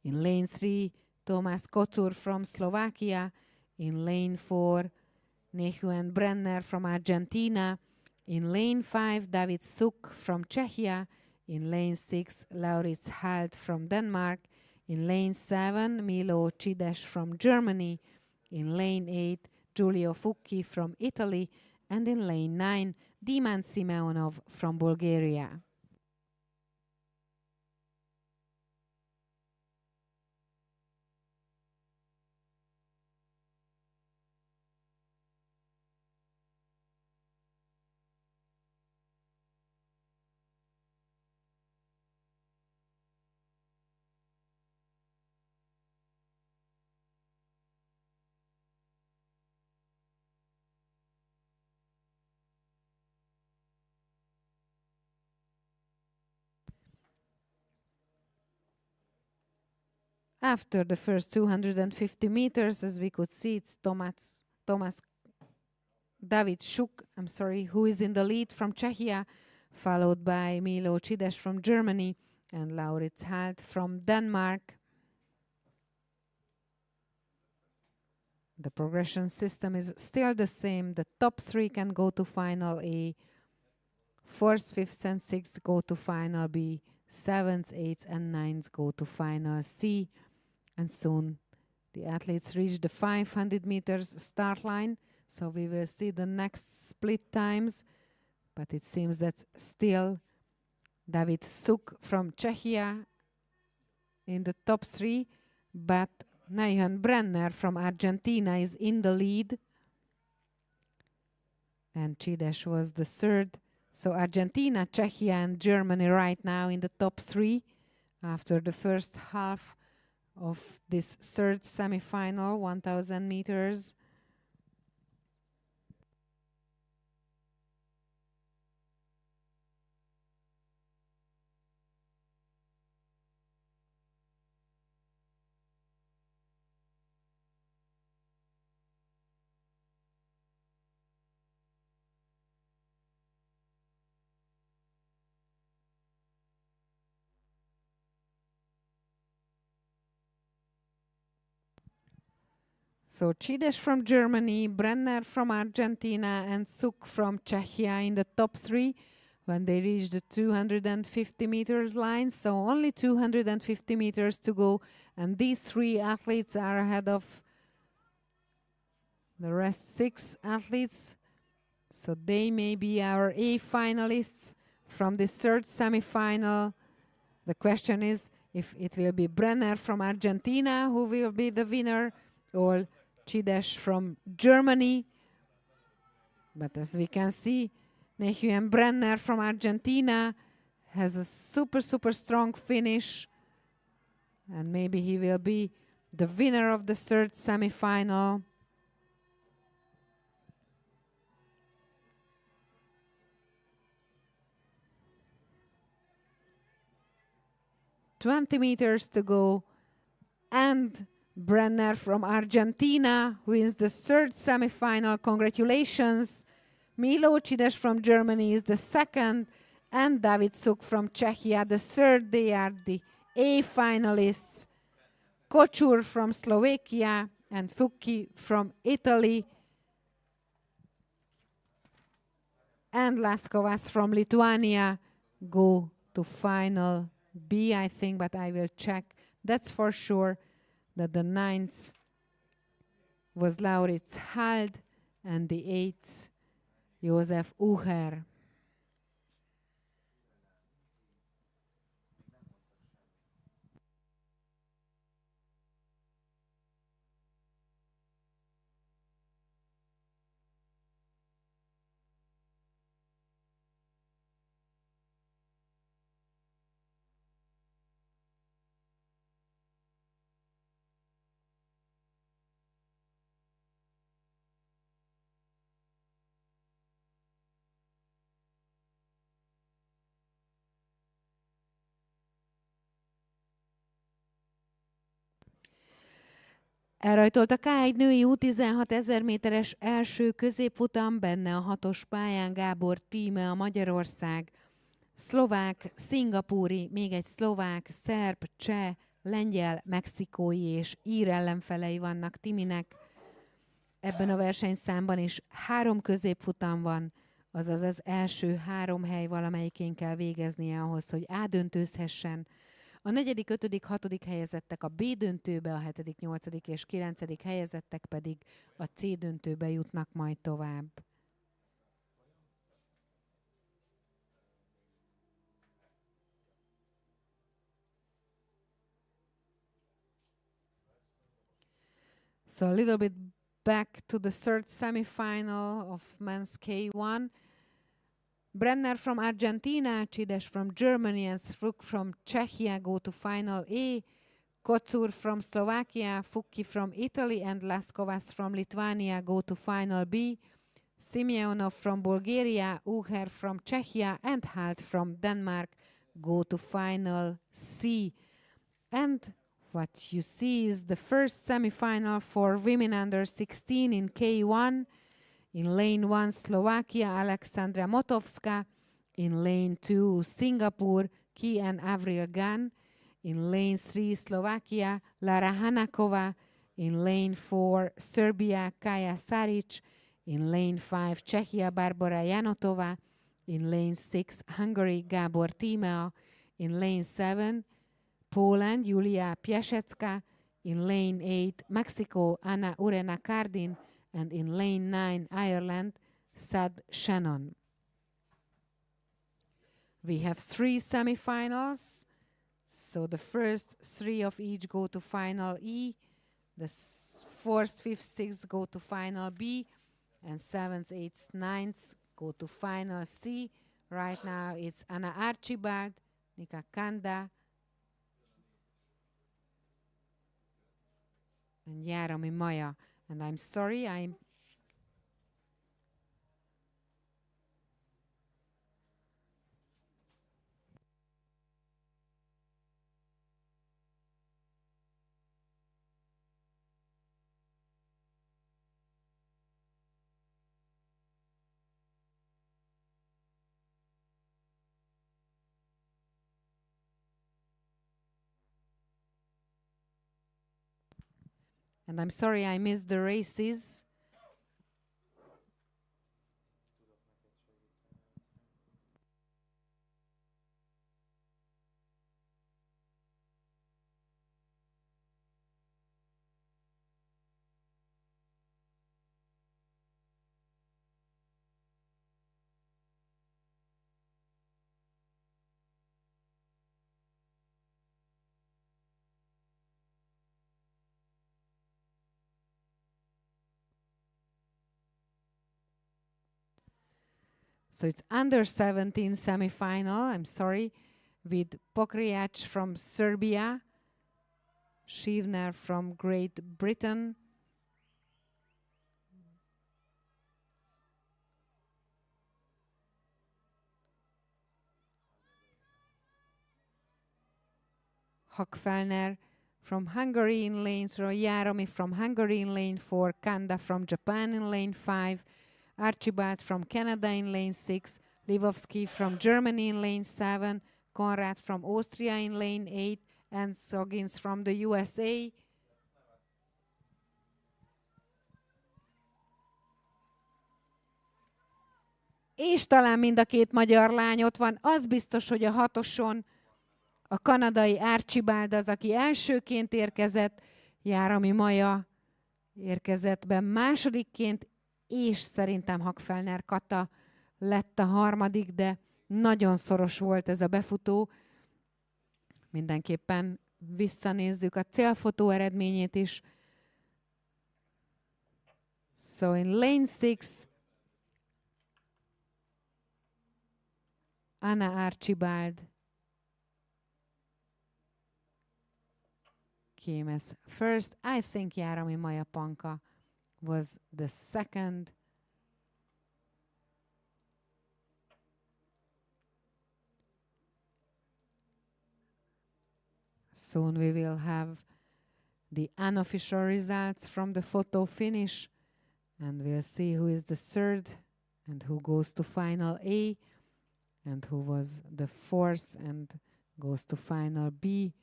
In lane 3, Tomas Kocur from Slovakia. In lane 4, Nehuen Brenner from Argentina. In lane 5, David Suk from Czechia. In lane 6, Lauritz Halt from Denmark. In lane 7, Milo Cides from Germany. In lane 8, Giulio Fucchi from Italy. And in lane 9, Diman Simeonov from Bulgaria. After the first 250 meters, as we could see, it's David Šuk, who is in the lead from Czechia, followed by Milo Cides from Germany and Lauritz Halt from Denmark. The progression system is still the same. The top 3 can go to final A. 4th, 5th, and 6th go to final B. 7th, 8th, and 9th go to final C. And soon the athletes reach the 500 meters start line. So we will see the next split times. But it seems that still David Suk from Czechia in the top 3. But Nehuen Brenner from Argentina is in the lead. And Cides was the third. So Argentina, Czechia, and Germany right now in the top 3 after the first half of this third semifinal, 1,000 meters. So Cides from Germany, Brenner from Argentina, and Suk from Czechia in the top 3. when they reach the 250 meters line. So only 250 meters to go. And these 3 athletes are ahead of the rest 6 athletes. So they may be our A finalists from the 3rd semifinal. The question is if it will be Brenner from Argentina who will be the winner, or Chides from Germany. But as we can see, Nehuyen Brenner from Argentina has a super strong finish, and maybe he will be the winner of the 3rd semifinal. "20 meters to go, and Brenner from Argentina wins the 3rd semifinal. Congratulations. Milo Chides from Germany is the 2nd, and David Suk from Czechia the 3rd. They are the A finalists. Kočur from Slovakia and Fucchi from Italy, and Laskovas from Lithuania go to final B, I think, but I will check. That's for sure that the 9th was Lauritz Hald and the 8th József Uher. Elrajtolt a K1 női U16 1000 méteres első középfutam, benne a 6-os pályán Gábor Tíme, a Magyarország, szlovák, szingapúri, még egy szlovák, szerb, cseh, lengyel, mexikói és ír ellenfelei vannak Timinek. Ebben a versenyszámban is 3 középfutam van, azaz az első 3 hely valamelyikén kell végeznie ahhoz, hogy ádöntőzhessen. A 4., 5., 6. helyezettek a B döntőbe, a 7., 8. és 9. helyezettek pedig a C döntőbe jutnak majd tovább. So a little bit back to the 3rd semifinal of men's K1. Brenner from Argentina, Chides from Germany, and Struk from Czechia go to final A. Kočur from Slovakia, Fucchi from Italy, and Laskovas from Lithuania go to final B. Simeonov from Bulgaria, Uher from Czechia, and Halt from Denmark go to final C. And what you see is the 1st semifinal for women under 16 in K1. In lane 1, Slovakia, Alexandra Motovska. In lane 2, Singapore, Ki and Avril Gan. In lane 3, Slovakia, Lara Hanakova. In lane 4, Serbia, Kaja Saric. In lane 5, Czechia, Barbara Janotova. In lane 6, Hungary, Gábor Tímea. In lane 7, Poland, Julia Piasecka. In lane 8, Mexico, Anna Urena Kardin. And in lane 9, Ireland, Sad Shannon. We have 3 semifinals. So the first 3 of each go to final E. The 4th, 5th, 6th go to final B. And 7th, 8th, 9th go to final C. Right now it's Anna Archibald, Nika Kanda, and Jaromir Maja. And I'm sorry, I'm sorry I missed the races. So it's under 17 semifinal, I'm sorry, with Pokriac from Serbia, Shivner from Great Britain, Hakfelner from Hungary in lane 3, Járomi from Hungary in lane 4, Kanda from Japan in lane 5, Archibald from Canada in lane 6, Livovsky from Germany in lane 7, Konrad from Austria in lane 8, and Soggins from the USA. És talán mind a két magyar lány ott van. Az biztos, hogy a hatoson a kanadai Archibald az, aki elsőként érkezett, Járomi Maja érkezett be másodikként, és szerintem Hakfelner Kata lett a harmadik, de nagyon szoros volt ez a befutó. Mindenképpen visszanézzük a célfotó eredményét is. So in lane 6, Anna Archibald came as first. I think Járomi Maja Panka was the second. Soon we will have the unofficial results from the photo finish, and we'll see who is the third and who goes to final A and who was the fourth and goes to final B.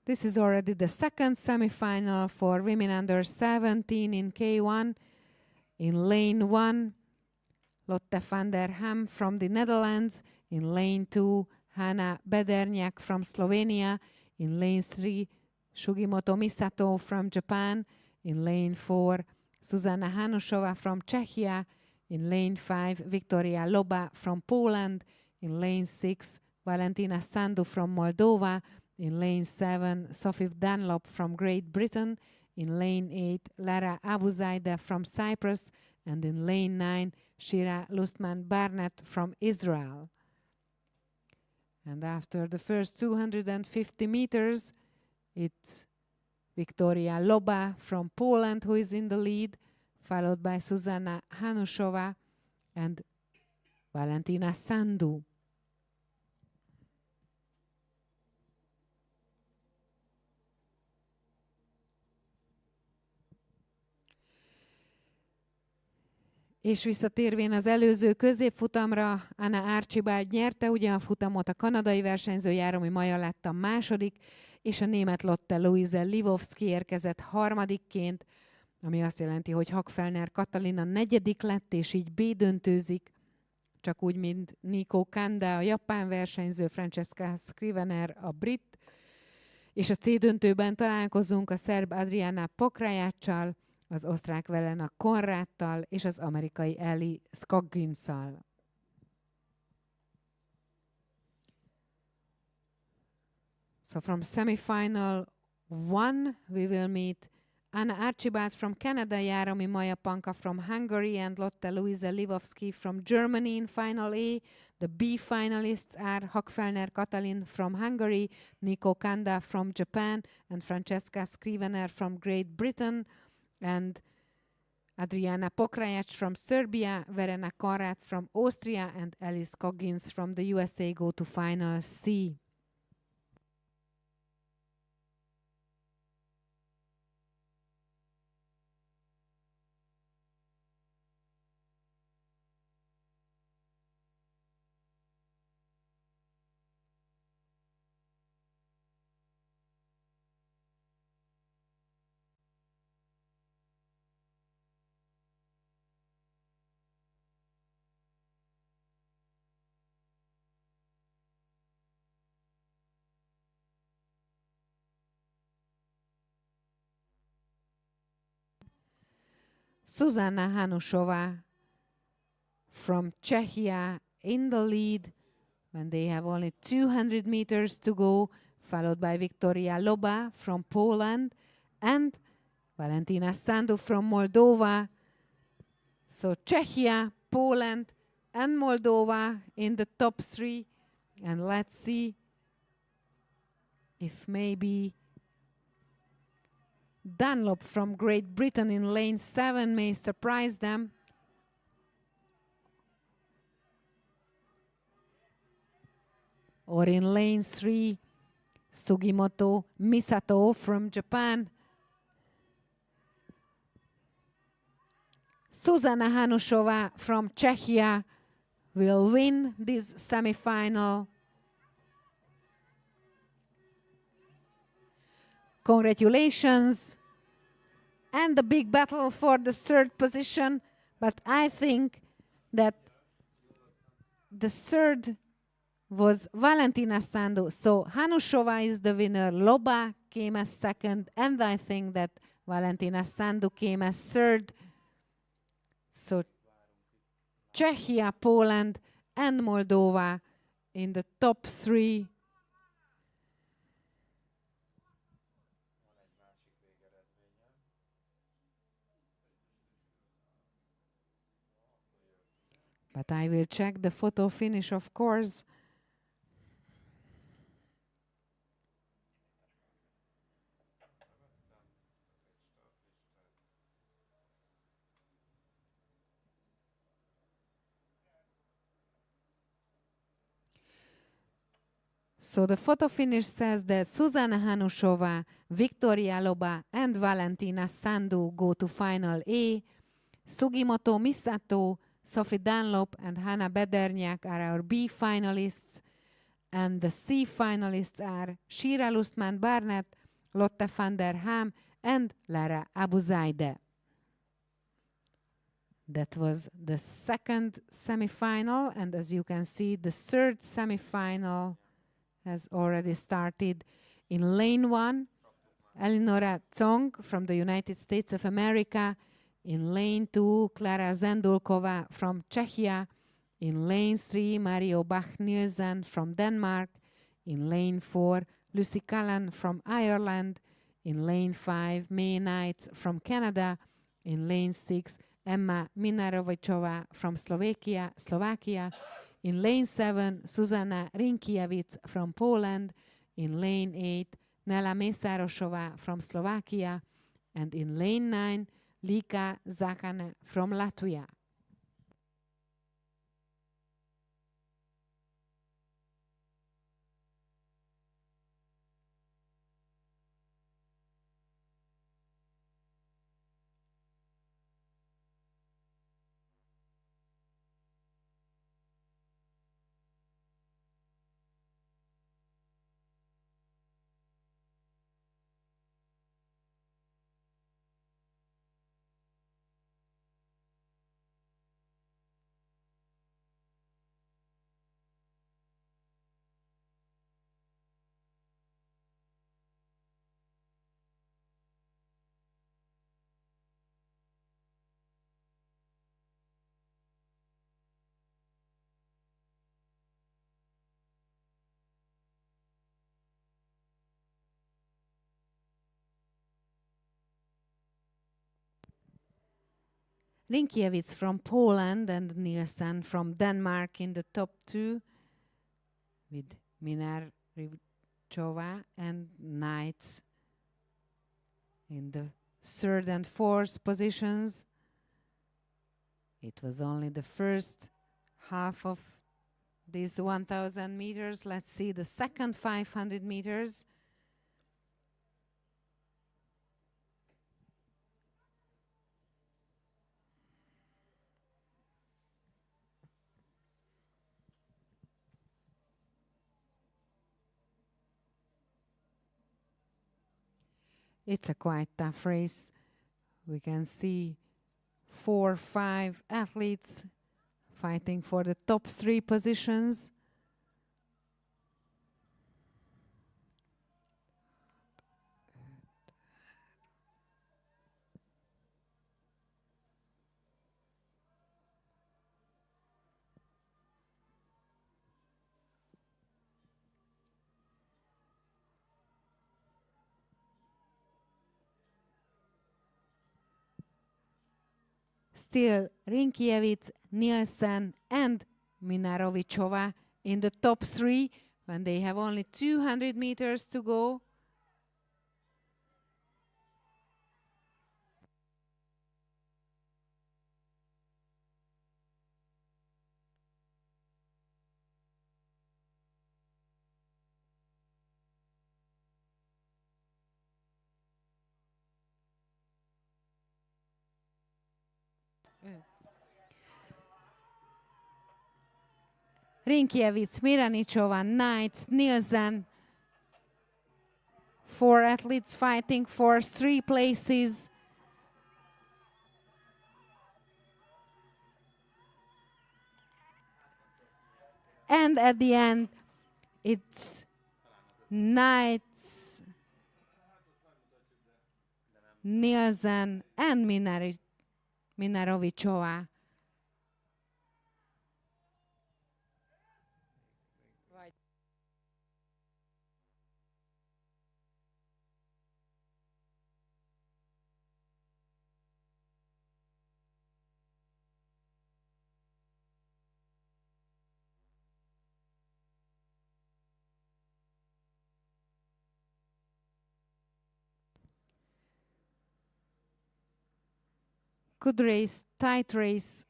This is already the second semifinal for women under 17 in K1. In lane 1, Lotte van der Ham from the Netherlands. In lane 2, Hanna Bederniak from Slovenia. In lane 3, Sugimoto Misato from Japan. In lane 4, Zuzana Hanusova from Czechia. In lane 5, Victoria Loba from Poland. In lane 6, Valentina Sandu from Moldova. In lane 7, Sophie Dunlop from Great Britain. In lane 8, Lara Abuzaida from Cyprus. And in lane 9, Shira Lustman Barnett from Israel. And after the first 250 meters, it's Victoria Loba from Poland who is in the lead, followed by Zuzana Hanusova and Valentina Sandu. És visszatérvén az előző középfutamra, Anna Archibald nyerte ugye a futamot, a kanadai versenyző Járomi Maja lett a második, és a német Lotte Luise Livovsky érkezett harmadikként, ami azt jelenti, hogy Hakfelner Katalina negyedik lett, és így B-döntőzik, csak úgy, mint Nico Kanda, a japán versenyző, Francesca Scrivener, a brit, és a C-döntőben találkozunk a szerb Adriana Pokrajáccsal, az osztrák Velena Konrádtal és az amerikai Ellie Scogginsszal. So from semifinal 1, we will meet Anna Archibald from Canada, Járomi Maja Panka from Hungary, and Lotte Luise Livovsky from Germany in final A. The B finalists are Hakfelner Katalin from Hungary, Nico Kanda from Japan, and Francesca Scrivener from Great Britain, and Adriana Pokrajac from Serbia, Verena Konrad from Austria, and Alice Coggins from the USA go to final C. Zuzana Hanusova from Czechia in the lead when they have only 200 meters to go, followed by Victoria Loba from Poland and Valentina Sandu from Moldova. So Czechia, Poland, and Moldova in the top 3. And let's see if maybe Dunlop from Great Britain in lane 7 may surprise them. Or in lane 3, Sugimoto Misato from Japan. Zuzana Hanusová from Czechia will win this semifinal. Congratulations. And the big battle for the 3rd position. But I think that the 3rd was Valentina Sandu. So Hanusová is the winner. Loba came as 2nd. And I think that Valentina Sandu came as 3rd. So Czechia, Poland, and Moldova in the top 3. But I will check the photo finish, of course. So the photo finish says that Zuzana Hanusová, Viktoria Loba, and Valentina Sandu go to final A. Sugimoto Misato, Sophie Dunlop, and Hanna Bederniak are our B finalists. And the C finalists are Shira Lustman Barnett, Lotte van der Ham, and Lara Abuzaide. That was the 2nd semifinal, and as you can see, the 3rd semifinal has already started. In lane 1, Elinora Tsong from the United States of America. In lane 2, Klara Zendulkova from Czechia. In lane 3, Mario Bach-Nielsen from Denmark. In lane 4, Lucy Cullen from Ireland. In lane 5, May Knights from Canada. In lane 6, Emma Minarovičová from Slovakia. In lane 7, Zuzana Rinkiewicz from Poland. In lane 8, Nela Mesárosová from Slovakia. And in lane 9, Lika Zakane from Latvia. Rinkiewicz from Poland and Nielsen from Denmark in the top 2, with Minarovičová and Knights in the 3rd and 4th positions. It was only the first half of these 1,000 meters. Let's see the second 500 meters. It's a quite tough race. We can see 4 or 5 athletes fighting for the top 3 positions. still Rinkiewicz, Nielsen and Minarovichova in the top three when they have only 200 meters to go. Rinkiewicz, Miranichova, Knights, Nielsen. 4 athletes fighting for 3 places. And at the end, it's Knights, Nielsen and Minarovichova. Good race, tight race.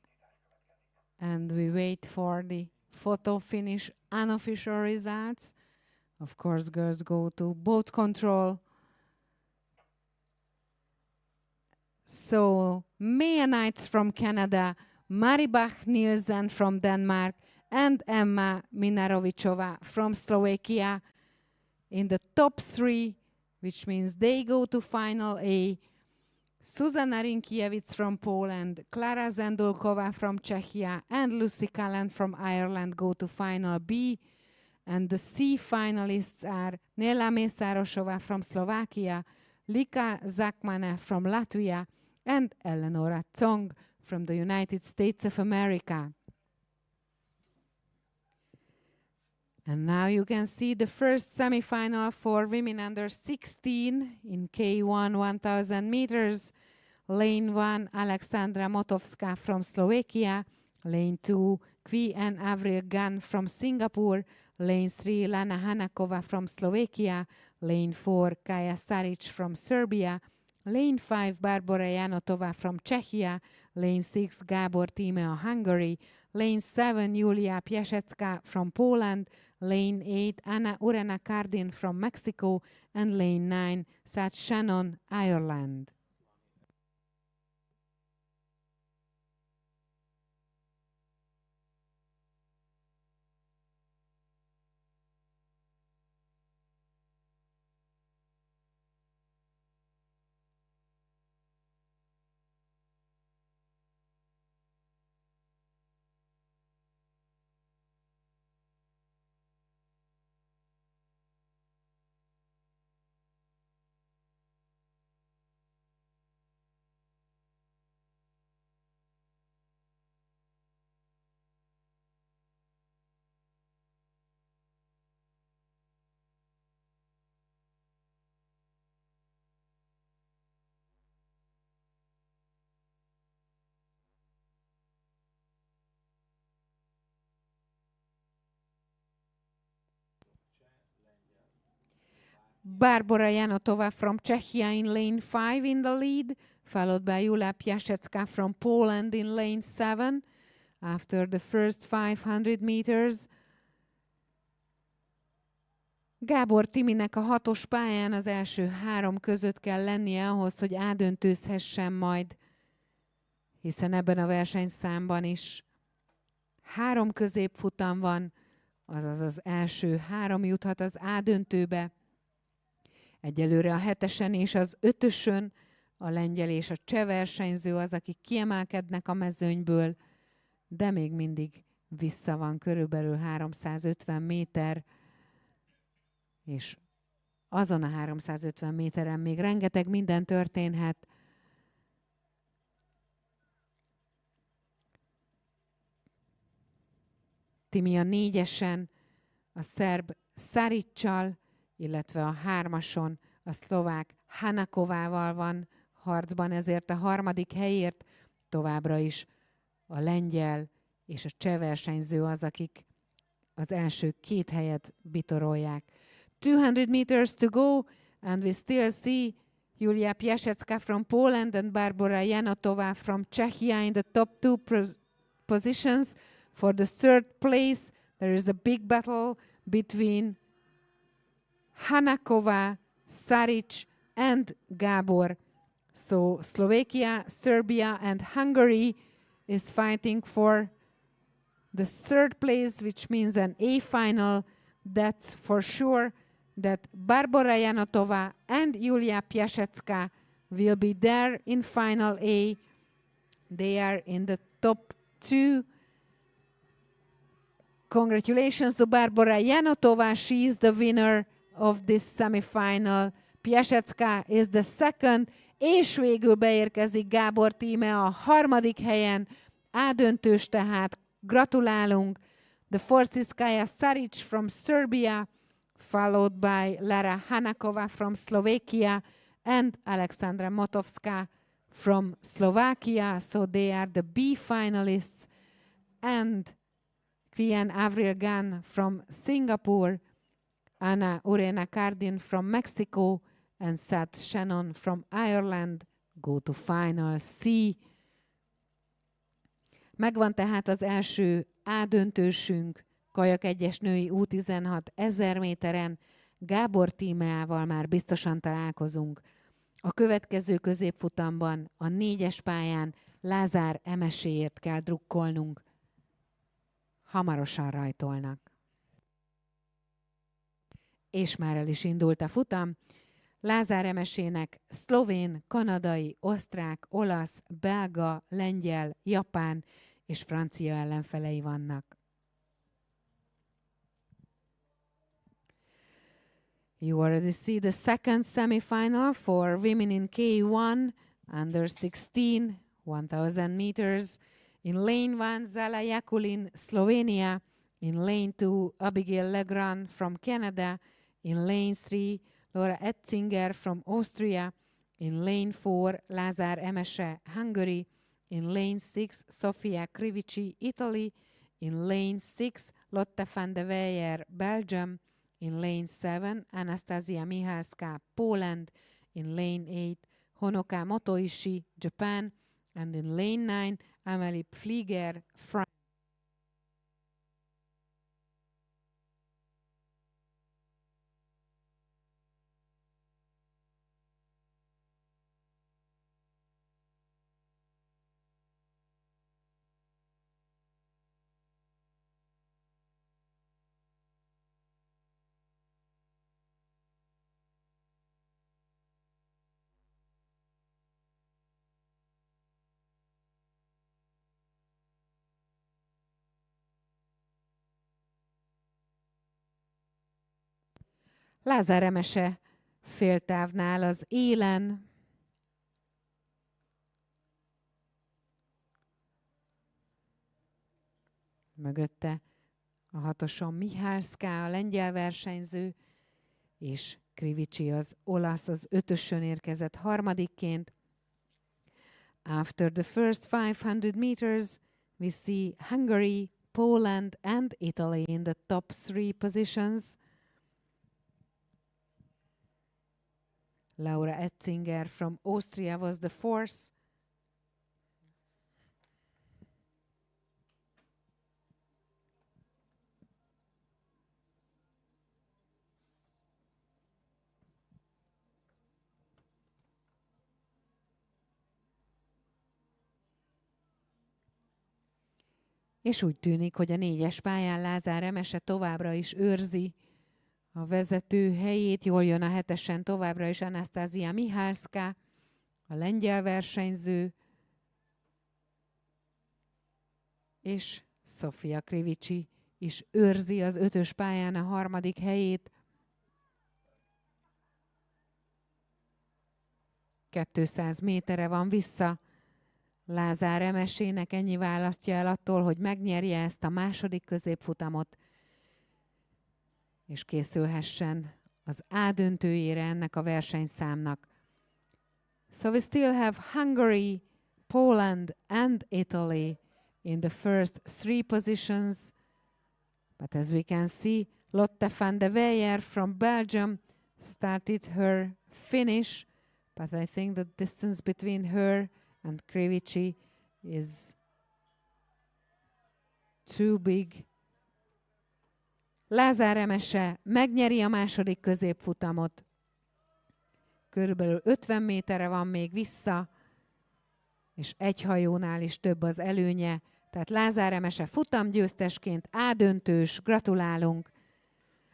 And we wait for the photo finish unofficial results. Of course, girls go to boat control. So, Mia Knights from Canada, Maribach Nielsen from Denmark, and Emma Minarovichova from Slovakia in the top 3, which means they go to Final A. Zuzana Rinkiewicz from Poland, Klara Zendulkova from Czechia, and Lucy Cullen from Ireland go to Final B. And the C finalists are Nela Mesarosova from Slovakia, Lika Zakmane from Latvia, and Eleonora Tsong from the United States of America. And now you can see the first semifinal for women under 16 in K1 1000 meters. Lane 1, Alexandra Motovska from Slovakia. Lane 2, Kvi and Avril Gunn from Singapore. Lane 3, Lana Hanakova from Slovakia. Lane 4, Kaja Saric from Serbia. Lane 5, Barbara Janotova from Czechia. Lane 6, Gábor Tímea, Hungary. Lane 7, Julia Piasecka from Poland. Lane 8, Anna Urena Cardin from Mexico. And Lane 9, Sat Shannon, Ireland. Barbara Janotova from Czechia in lane 5 in the lead, followed by Julia Piasecka from Poland in lane 7. After the first 500 meters, Gábor Timinek a 6-os pályán az első 3 között kell lennie ahhoz, hogy ádöntőzhessen majd, hiszen ebben a versenyszámban is 3 középfutam van, azaz az első 3 juthat az ádöntőbe. Egyelőre a 7-esen és az 5-ösön a lengyel és a cseh versenyző az, akik kiemelkednek a mezőnyből, de még mindig vissza van körülbelül 350 méter, és azon a 350 méteren még rengeteg minden történhet. Timi a 4-esen a szerb Saricsal, illetve a 3-ason a szlovák Hanakovával van harcban, ezért a 3. helyért. továbbra is a lengyel és a cseh versenyző az, akik az első 2 helyet bitorolják. 200 meters to go, and we still see Julia Piasecka from Poland and Barbora Janotova from Czechia in the top 2 positions. For the 3rd place, there is a big battle between Hanakova, Saric, and Gábor. So Slovakia, Serbia, and Hungary is fighting for the 3rd place, which means an A final. That's for sure that Barbora Janotova and Julia Piasecka will be there in final A. They are in the top 2. Congratulations to Barbora Janotova. She is the winner of this semifinal. Piasecka is the 2nd, és végül beérkezik Gábor tíme a 3. helyen. A-döntős tehát. Gratulálunk. The 4th is Kaja Saric from Serbia, followed by Lara Hanakova from Slovakia and Alexandra Motovska from Slovakia. So they are the B finalists. And Qian Avril Gan from Singapore, Anna Urena Cardin from Mexico, and Seth Shannon from Ireland go to final C. Megvan tehát az első A-döntősünk, Kajak 1-es női U16 1000 méteren. Gábor tímeával már biztosan találkozunk. A következő középfutamban, a 4-es pályán Lázár Emeséért kell drukkolnunk. Hamarosan rajtolnak. És már el is indult a futam. Lázár Emesének szlovén, kanadai, osztrák, olasz, belga, lengyel, japán és francia ellenfelei vannak. You already see the 2nd semifinal for women in K1 under 16, 1000 meters. In lane 1, Zala Jakulin, Slovenia. In lane 2, Abigail Legrand from Canada. In lane 3, Laura Etzinger from Austria. In lane 4, Lázár Emese, Hungary. In lane 6, Sofia Krivici, Italy. In lane 6, Lotte van de Weyer, Belgium. In lane 7, Anastasia Mihalska, Poland. In lane 8, Honoka Motoishi, Japan. And in lane 9, Amélie Pflieger, France. Lázár Emese féltávnál az élen. Mögötte a 6-oson Mihalska, a lengyel versenyző, és Krivici az olasz, az 5-ösön érkezett harmadikként. After the first 500 meters, we see Hungary, Poland and Italy in the top 3 positions. Laura Etzinger from Austria was the 4th. És úgy tűnik, hogy a 4-es pályán Lázár Emese továbbra is őrzi a vezető helyét. Jól jön a 7-esen továbbra is Anastasia Mihalska, a lengyel versenyző, és Sofia Krivici is őrzi az 5-ös pályán a 3. helyét. 200 méterre van vissza Lázár Emesének, ennyi választja el attól, hogy megnyerje ezt a második középfutamot, és készülhessen az A döntőjére ennek a versenyszámnak. So we still have Hungary, Poland and Italy in the first 3 positions. But as we can see, Lotte van de Weyer from Belgium started her finish, but I think the distance between her and Krivici is too big. Lázár Emese megnyeri a második középfutamot. Körülbelül 50 méterre van még vissza, és egy hajónál is több az előnye. Tehát Lázár Emese futamgyőztesként A-döntős, gratulálunk.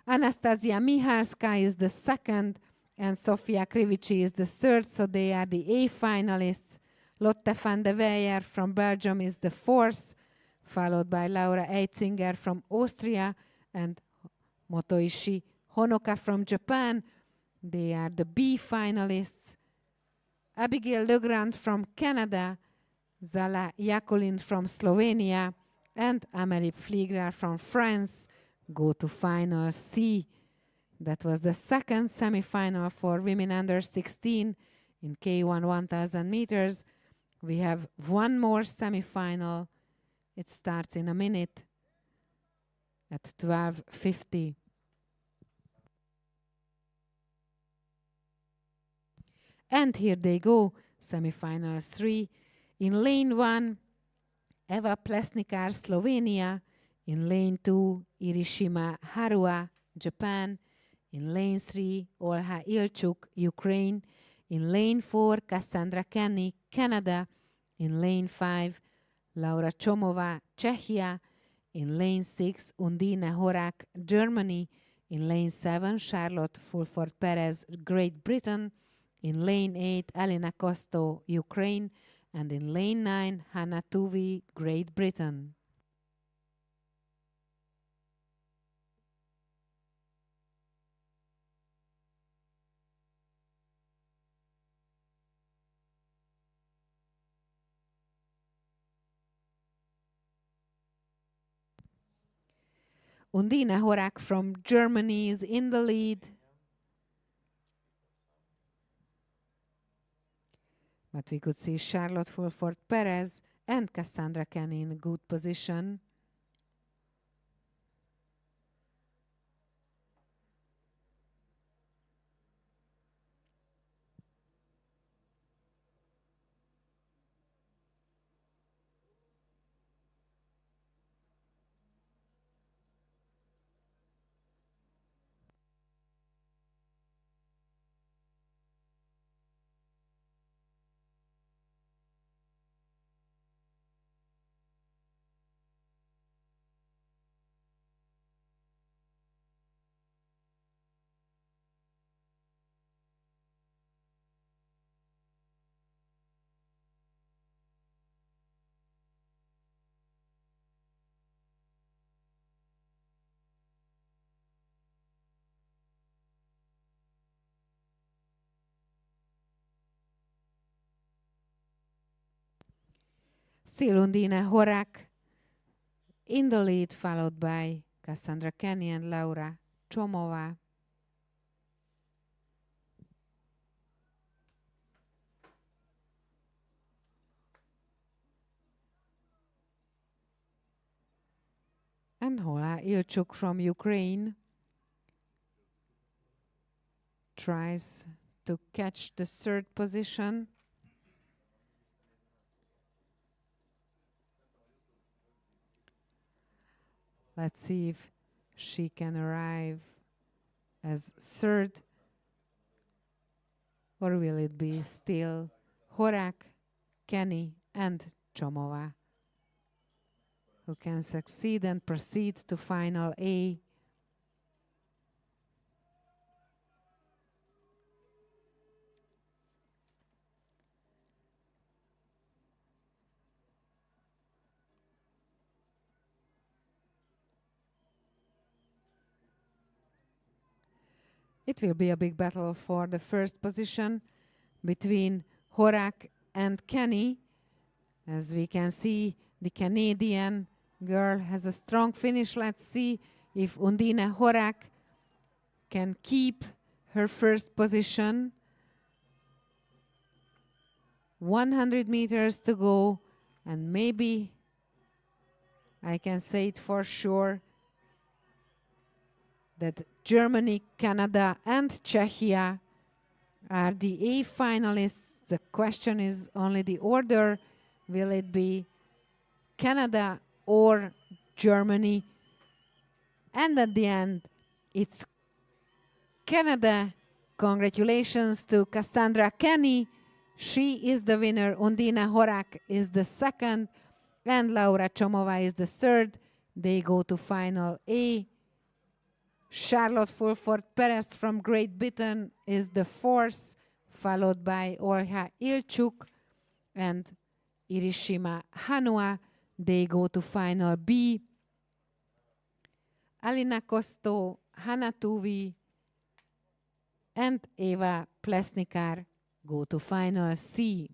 Anastasia Mihalska is the second, and Sofia Krivici is the third, so they are the A finalists. Lotte van de Weyer from Belgium is the fourth, followed by Laura Eitzinger from Austria and Motoishi Honoka from Japan. They are the B finalists. Abigail Legrand from Canada, Zala Yakulin from Slovenia, and Amélie Pfliegler from France go to final C. That was the second semifinal for women under 16 in K1 1000 meters. We have one more semifinal. It starts in a minute at 12:50. And here they go, semifinal 3. In lane 1, Eva Plesnikar, Slovenia. In lane 2, Irishima Harua, Japan. In lane 3, Olha Ilchuk, Ukraine. In lane 4, Cassandra Kenny, Canada. In lane 5, Laura Chomova, Czechia. In lane 6, Undine Horak, Germany. In lane 7, Charlotte Fulford Perez, Great Britain. In lane 8, Elena Kosto, Ukraine. And in lane 9, Hannah Tuvi, Great Britain. Undine Horak from Germany is in the lead. But we could see Charlotte Fulford Perez and Cassandra Kenny in a good position. Still Undine Horak in the lead, followed by Cassandra Kenny and Laura Chomova. And Hola Ilchuk from Ukraine tries to catch the third position. Let's see if she can arrive as third, or will it be still Horak, Kenny and Chomova who can succeed and proceed to final A. It will be a big battle for the first position between Horak and Kenny. As we can see, the Canadian girl has a strong finish. Let's see if Undine Horak can keep her first position. 100 meters to go, and maybe I can say it for sure that Germany, Canada, and Czechia are the A finalists. The question is only the order. Will it be Canada or Germany? And at the end, it's Canada. Congratulations to Cassandra Kenny. She is the winner. Undina Horak is the second. And Laura Chomova is the third. They go to final A. Charlotte Fulford Perez from Great Britain is the fourth, followed by Olha Ilchuk and Irishima Hanua. They go to final B. Alina Kosto, Hanna Tuvi, and Eva Plesnikar go to final C.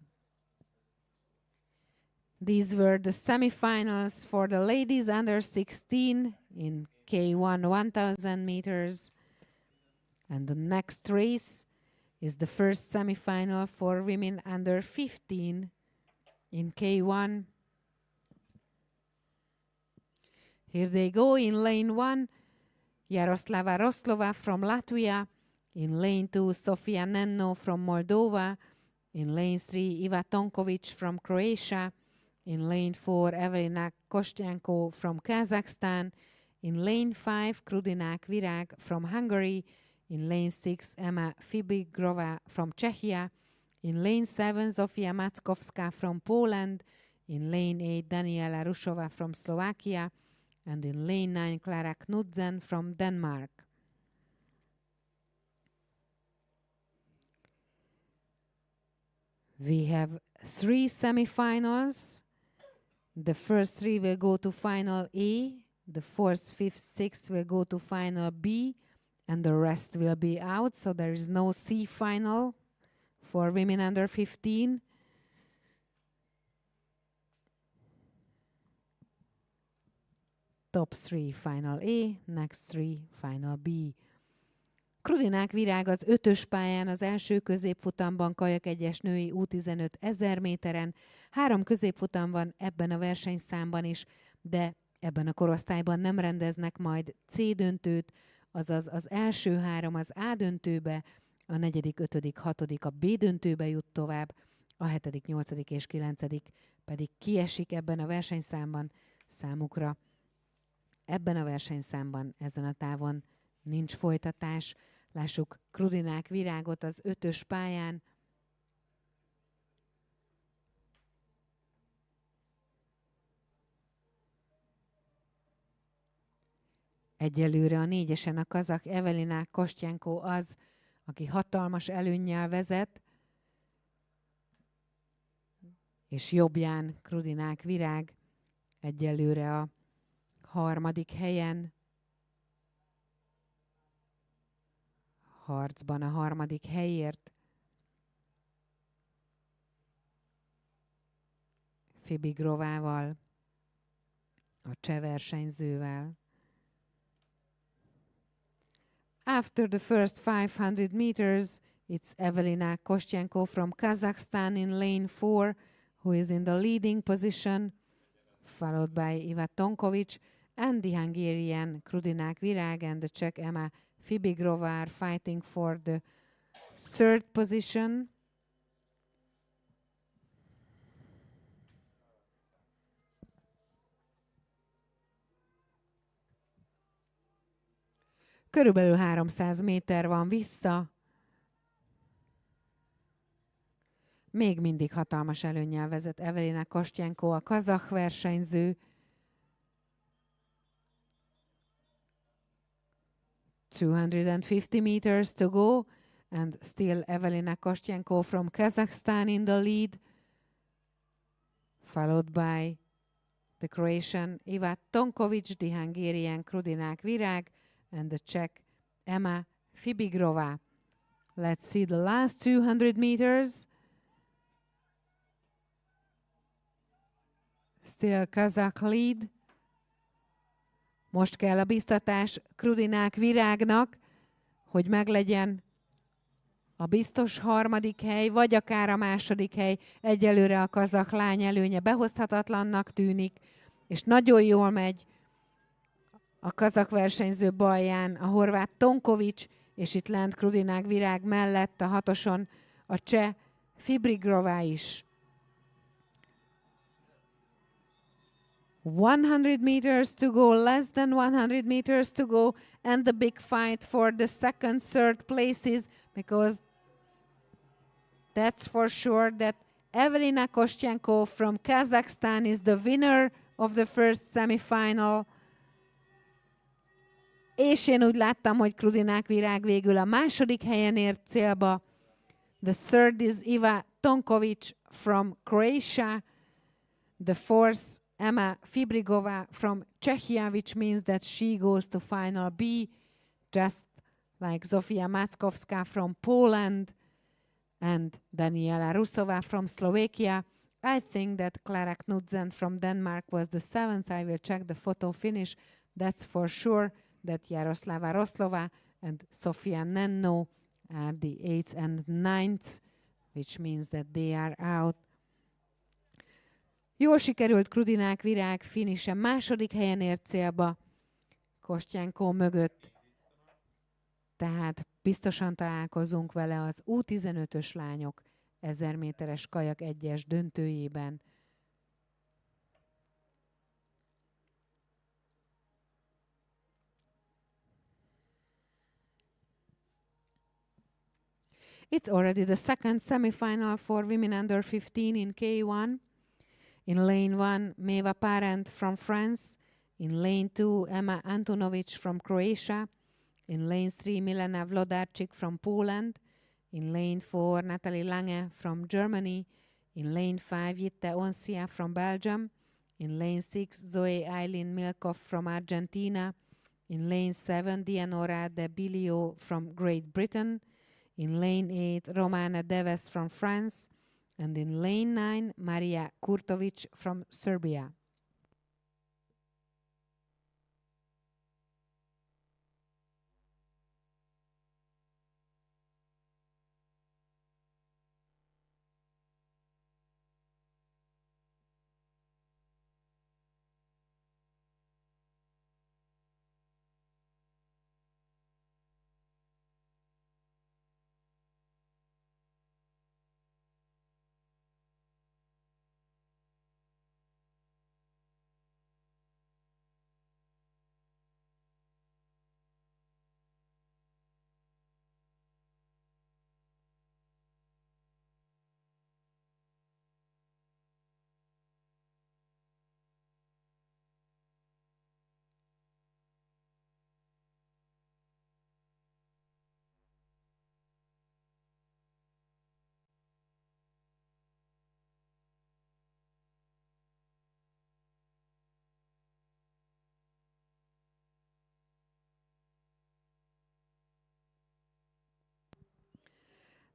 These were the semifinals for the ladies under 16 in K1 1000 meters. And the next race is the first semifinal for women under 15 in K1. Here they go in lane 1, Jaroslava Roslova from Latvia. In lane 2, Sofia Nenno from Moldova. In lane 3, Iva Tonkovic from Croatia. In lane 4, Evelina Kostyanko from Kazakhstan. In lane 5, Krudinák Virag from Hungary. In lane 6, Emma Fibigrova from Czechia. In lane 7, Zofia Mackowska from Poland. In lane 8, Daniela Rushova from Slovakia. And in lane 9, Klara Knudsen from Denmark. We have 3 semifinals. The first 3 will go to final A. The 4th, 5th, 6th will go to final B. And the rest will be out. So there is no C final for women under 15. Top 3 final A, next 3 final B. Krudinák Virág az 5-ös pályán az első középfutamban kajak-egyes női U15 1000 méteren. 3 középfutam van ebben a versenyszámban is, de ebben a korosztályban nem rendeznek majd C döntőt, azaz az első 3 az A döntőbe, a 4., 5., 6. a B döntőbe jut tovább, a 7., 8. és 9. pedig kiesik ebben a versenyszámban számukra. Ebben a versenyszámban, ezen a távon nincs folytatás. Lássuk Krudinák Virágot az 5-ös pályán. Egyelőre a 4-esen a kazak Evelina Kostyanko az, aki hatalmas előnnyel vezet, és jobbján Krudinák Virág egyelőre a 3. helyen, harcban a 3. helyért. Fibigrovával, a cseh versenyzővel. After the first 500 meters, it's Evelina Kostyanko from Kazakhstan in lane 4, who is in the leading position, followed by Iva Tonkovic, and the Hungarian Krudinák Virág and the Czech Emma Fibigrova are fighting for the 3rd position. Körülbelül 300 méter van vissza. Még mindig hatalmas előnnyel vezet Evelina Kostyanko, a kazakh versenyző. 250 meters to go, and still Evelina Kostyanko from Kazakhstan in the lead, followed by the Croatian Iva Tonkovic, the Hungarian Krudinák Virág, and the Czech Emma Fibigrova. Let's see the last 200 meters. Still Kazakh lead. Most kell a biztatás Krudinák Virágnak, hogy meglegyen a biztos harmadik hely, vagy akár a második hely. Egyelőre a kazakh lány előnye behozhatatlannak tűnik, és nagyon jól megy a kazakh versenyző balján a horvát Tonkovics, és itt lent Krudinák Virág mellett a hatoson a cseh Fibrigrová is. 100 meters to go, less than 100 meters to go, and the big fight for the second, third places, because that's for sure that Evelina Kostyenko from Kazakhstan is the winner of the first semifinal. És én úgy láttam, hogy Krudinák Virág végül a második helyen ért célba. The third is Iva Tonkovic from Croatia. The fourth, Emma Fibrigova from Czechia, which means that she goes to final B, just like Zofia Mackovska from Poland and Daniela Rusova from Slovakia. I think that Klara Knudsen from Denmark was the seventh. I will check the photo finish. That's for sure that Jaroslava Roslova and Sofia Nenno are the 8th and 9th, which means that they are out. Jól sikerült Krudinák Virág finise, második helyen ért célba Kostyenko mögött, tehát biztosan találkozunk vele az U15-ös lányok 1000 méteres kajak 1-es döntőjében. It's already the second semifinal for women under 15 in K1. In lane 1, Meva Parent from France. In lane 2, Emma Antonovic from Croatia. In lane 3, Milena Vlodarczyk from Poland. In lane 4, Natalie Lange from Germany. In lane 5, Jitte Oncia from Belgium. In lane 6, Zoe Eileen Milkov from Argentina. In lane 7, Dianora de Bilio from Great Britain. In lane 8, Romana Deves from France. And in lane 9, Maria Kurtovic from Serbia.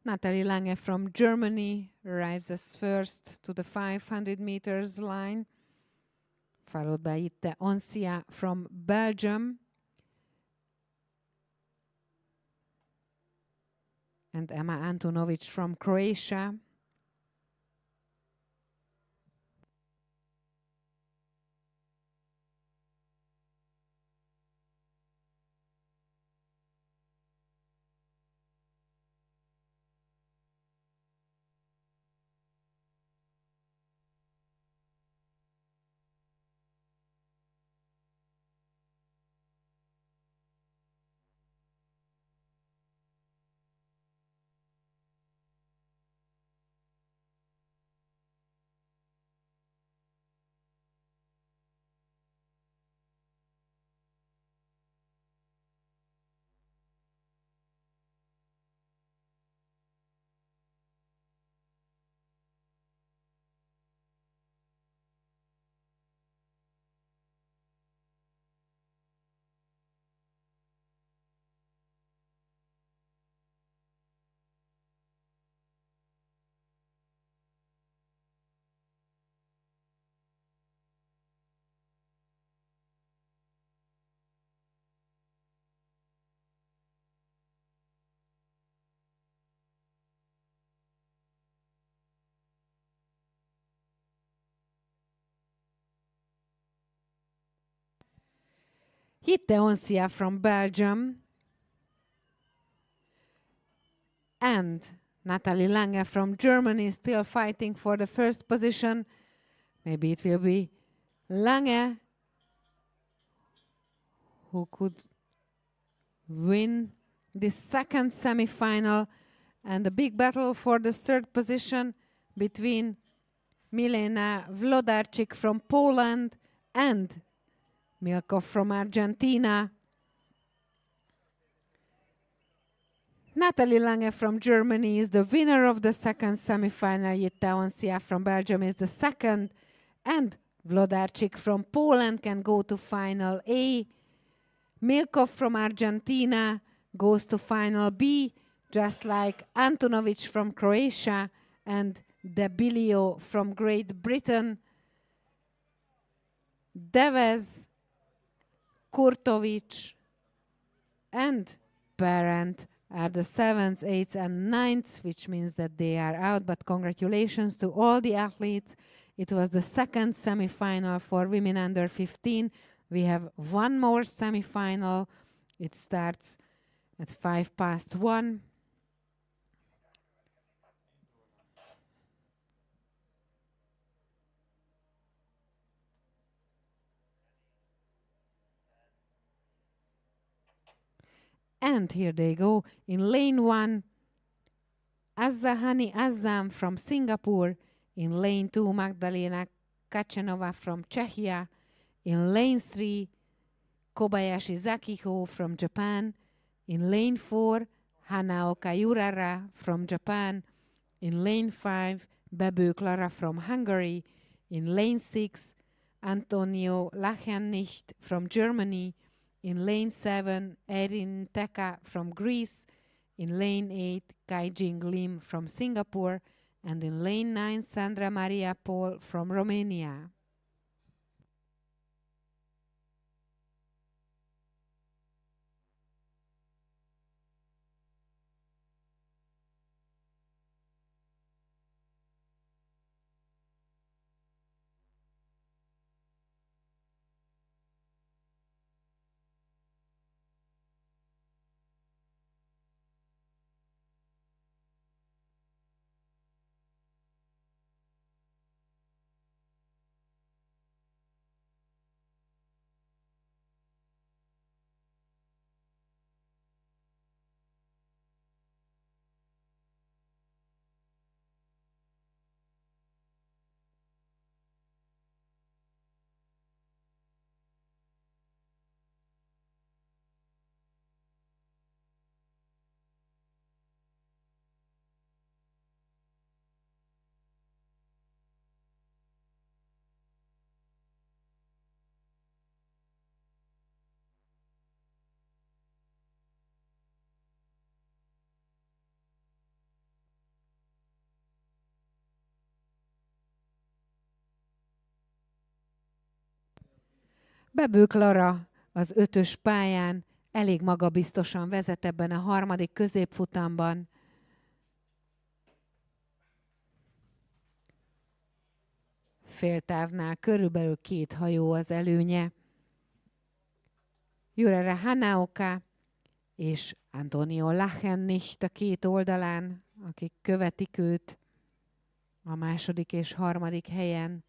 Natalie Lange from Germany arrives as first to the 500 meters line, followed by Jitte Oncia from Belgium and Emma Antonovic from Croatia. Hitte Oncia from Belgium and Natalie Lange from Germany still fighting for the first position. Maybe it will be Lange who could win the second semi-final, and a big battle for the third position between Milena Wlodarczyk from Poland and Milkov from Argentina. Natalie Lange from Germany is the winner of the second semi-final. Jutta Oncia from Belgium is the second, and Wlodarczyk from Poland can go to final A. Milkov from Argentina goes to final B, just like Antonovic from Croatia and Debilio from Great Britain. Devez, Kurtovic, and Parent are the 7th, 8th, and 9th, which means that they are out. But congratulations to all the athletes. It was the second semi-final for women under 15. We have one more semi-final. It starts at 1:05. And here they go. In lane 1, Azzahani Azzam from Singapore. In lane 2, Magdalena Kachenova from Czechia. In lane 3, Kobayashi Zakiho from Japan. In lane 4, Hanaoka Urara from Japan. In lane 5, Bebő Klara from Hungary. In lane 6, Antonio Lachennicht from Germany. In lane 7, Erin Teka from Greece. In lane 8, Kaijing Lim from Singapore. And in lane 9, Sandra Maria Paul from Romania. Bebő Klara az 5-ös pályán elég magabiztosan vezet ebben a harmadik középfutamban. Féltávnál körülbelül 2 hajó az előnye. Jurere Hanaoka és Antonio Lachennicht a két oldalán, akik követik őt a második és harmadik helyen.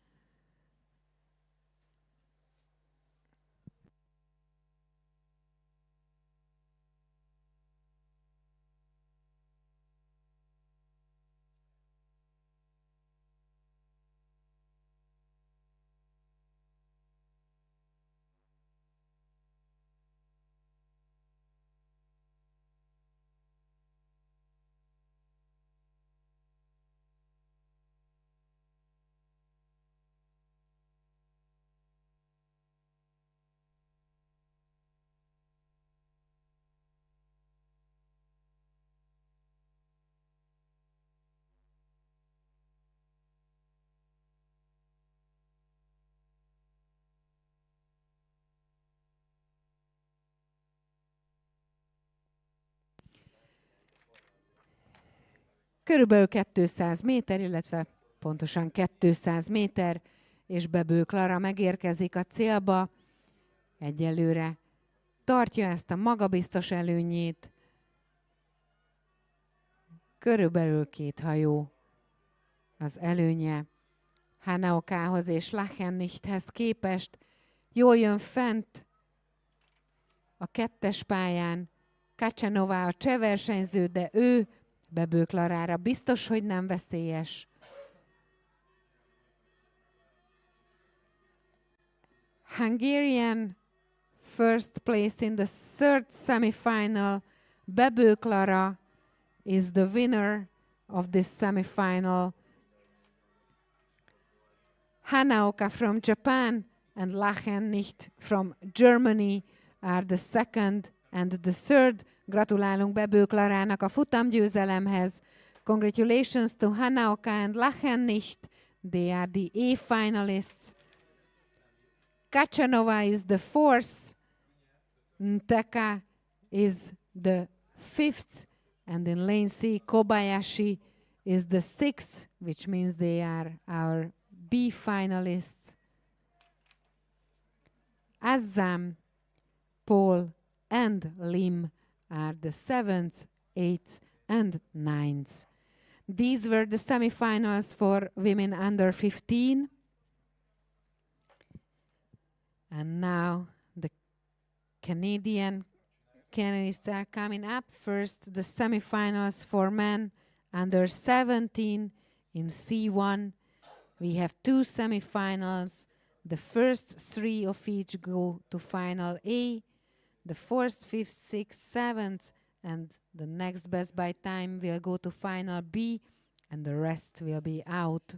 Körülbelül 200 méter, illetve pontosan 200 méter, és Bebő Klara megérkezik a célba. Egyelőre tartja ezt a magabiztos előnyét. Körülbelül 2 hajó az előnye Hanaokához és Lachennichthez képest. Jól jön fent a 2-es pályán Kacsanová a cseh versenyző, de ő Bebő Klarára biztos, hogy nem veszélyes. Hungarian first place in the third semifinal. Bebő Klara is the winner of this semifinal. Hanaoka from Japan and Lachennicht from Germany are the second and the third. Gratulálunk Bebő Klarának a futamgyőzelemhez. Congratulations to Hanaoka and Lachennicht. They are the A finalists. Kacsanova is the fourth. Nteka is the fifth. And in lane C, Kobayashi is the sixth, which means they are our B finalists. Azam, Paul, and Lim are the 7th, 8th, and 9th. These were the semifinals for women under 15. And now the Canadian canoeists are coming up. First, the semifinals for men under 17 in C1. We have 2 semifinals. The first 3 of each go to final A. The 4th, 5th, 6th, 7th, and the next best by time will go to final B, and the rest will be out.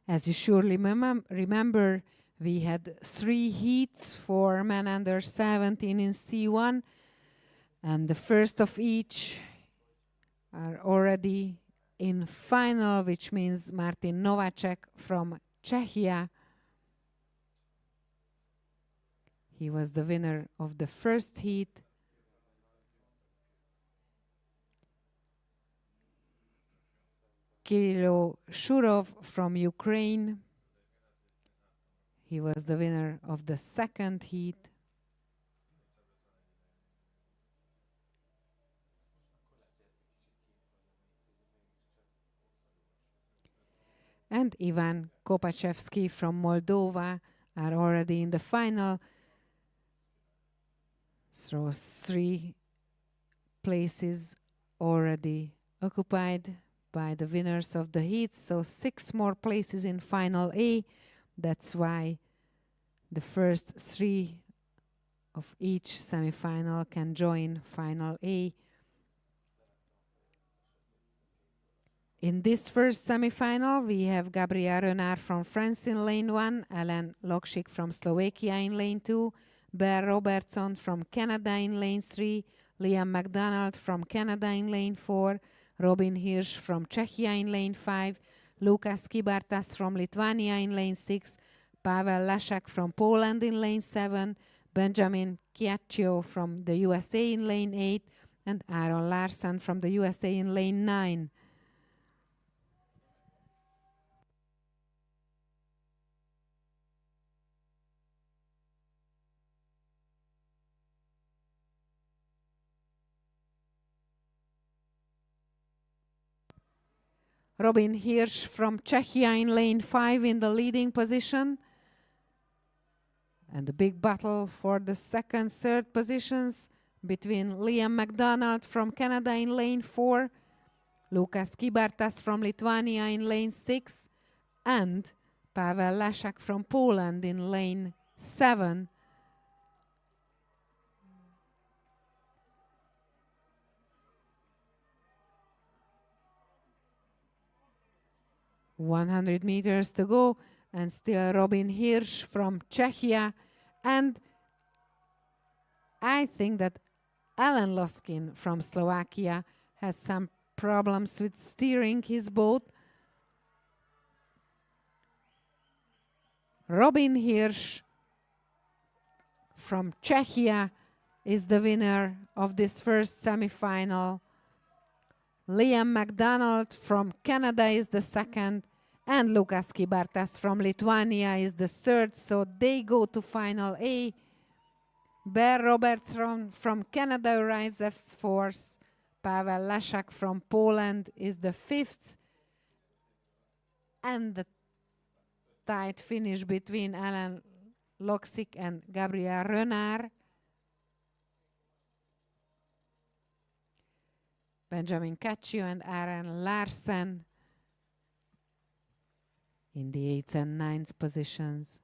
As you surely remember, we had 3 heats for men under 17 in C1, and the first of each are already in final, which means Martin Novacek from Czechia. He was the winner of the first heat. Kirilo Shurov from Ukraine. He was the winner of the second heat. And Ivan Kopachevsky from Moldova are already in the final. So 3 places already occupied by the winners of the heats, so 6 more places in final A. That's why the first 3 of each semifinal can join final A. In this first semifinal, we have Gabriel Renard from France in lane 1, Alan Lokšik from Slovakia in lane 2, Bear Robertson from Canada in lane 3, Liam McDonald from Canada in lane 4, Robin Hirsch from Czechia in lane 5, Lukas Kibartas from Lithuania in lane 6, Pavel Lashak from Poland in lane 7, Benjamin Chiaccio from the USA in lane 8, and Aaron Larson from the USA in lane 9. Robin Hirsch from Czechia in lane 5 in the leading position. And the big battle for the second, third positions between Liam McDonald from Canada in lane 4, Lukas Kibartas from Lithuania in lane 6, and Pavel Lashak from Poland in lane 7. 100 meters to go, and still Robin Hirsch from Czechia, and I think that Alan Loskin from Slovakia had some problems with steering his boat. Robin Hirsch from Czechia is the winner of this first semi-final. Liam McDonald from Canada is the second, and Lukas Kybartas from Lithuania is the third, so they go to final A. Bear Roberts from Canada arrives as fourth. Pavel Leszak from Poland is the fifth, and the tight finish between Alan Loksik and Gabriel Renard. Benjamin Caccio and Aaron Larsen in the 8th and 9th positions.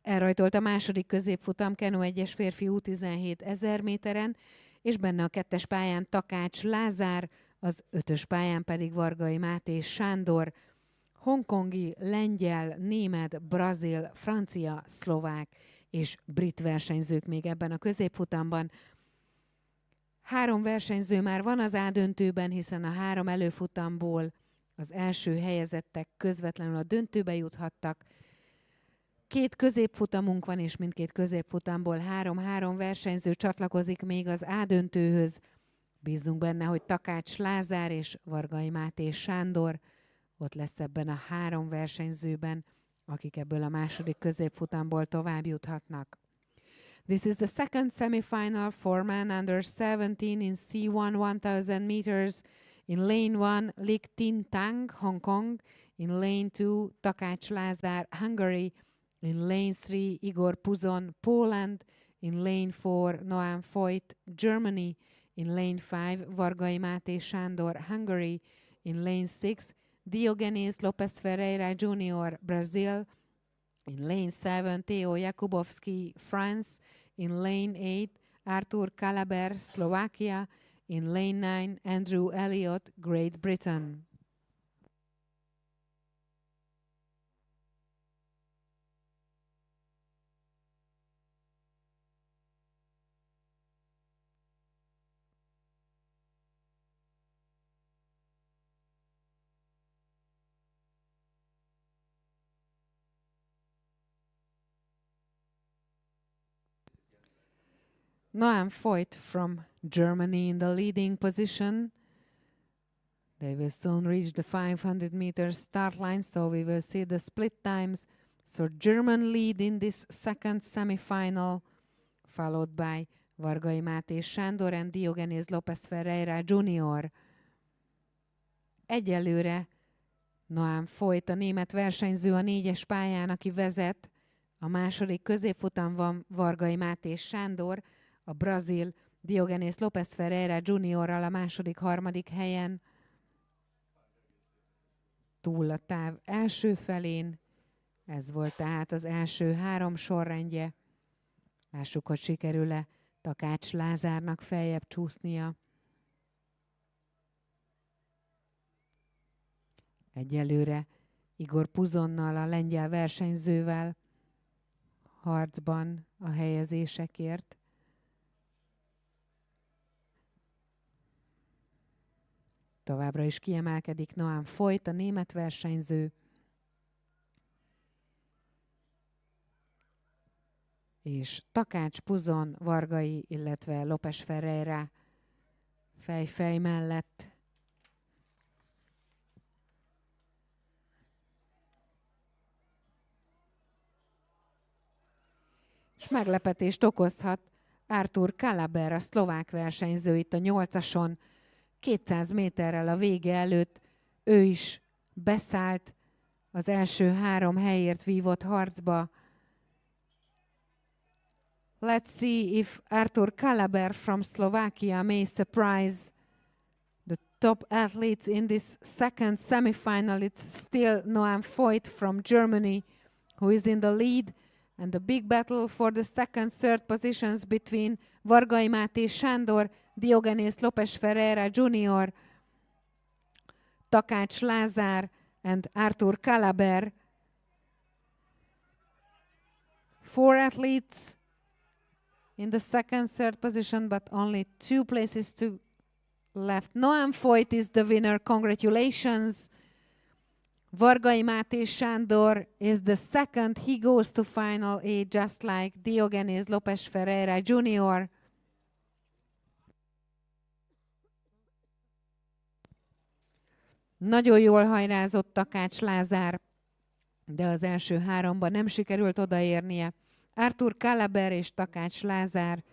Elrajtolt a második középfutam Kenu 1-es férfi U17 1000 méteren, és benne a 2-es pályán Takács Lázár, az 5-ös pályán pedig Vargai Máté Sándor. Hongkongi, lengyel, német, brazil, francia, szlovák és brit versenyzők még ebben a középfutamban. 3 versenyző már van az A döntőben, hiszen a 3 előfutamból az első helyezettek közvetlenül a döntőbe juthattak. 2 középfutamunk van, és mindkét középfutamból 3 versenyző csatlakozik még az A döntőhöz. Bízunk benne, hogy Takács Lázár és Vargai Máté Sándor ott lesz ebben a 3 versenyzőben, akik ebből a második középfutamból tovább juthatnak. This is the second semifinal for men under 17 in C1 1000 meters. In lane 1, Lik Tin Tang, Hong Kong. In lane 2, Takács Lázár, Hungary. In lane 3, Igor Puzon, Poland. In lane 4, Noam Foyt, Germany. In lane 5, Vargai Máté Sándor, Hungary. In lane 6, Diogenes Lopez Ferreira Jr., Brazil. In lane 7, Theo Jakubowski, France. In lane 8, Artur Kalaber, Slovakia. In lane 9, Andrew Elliott, Great Britain. Noam Foyt from Germany in the leading position. They will soon reach the 500 meter start line, so we will see the split times. So German lead in this second semi-final, followed by Vargai Máté Sándor and Diogenes Lopez Ferreira Jr. Egyelőre Noam Foyt, a német versenyző a 4-es pályán, aki vezet. A második középfutam van Vargai Máté Sándor, a brazil Diogenes Lopez Ferreira Jr.-ral a második-harmadik helyen. Túl a táv első felén. Ez volt tehát az első 3 sorrendje. Lássuk, hogy sikerül-e Takács Lázárnak feljebb csúsznia. Egyelőre Igor Puzonnal, a lengyel versenyzővel harcban a helyezésekért. Továbbra is kiemelkedik Noam Foyt, a német versenyző. És Takács, Puzon, Vargai, illetve Lopez Ferreira fej-fej mellett. És meglepetést okozhat Artur Kalaber, a szlovák versenyző itt a 8-ason, 200 méterrel a vége előtt. Ő is beszállt az első 3 helyért vívott harcba. Let's see if Artur Kalaber from Slovakia may surprise the top athletes in this second semifinal. It's still Noam Voigt from Germany who is in the lead, and the big battle for the second, third positions between Vargai Máté Sándor, Diogenész Lopes Ferreira Jr., Takács Lázár and Artur Kalaber. 4 athletes in the second, third position, but only 2 places to left. Noam Voigt is the winner. Congratulations. Vargai Máté Sándor is the second. He goes to final A, just like Diogenész Lopes Ferreira Jr. Nagyon jól hajrázott Takács Lázár, de az első 3-ban nem sikerült odaérnie. Artur Kalaber és Takács Lázár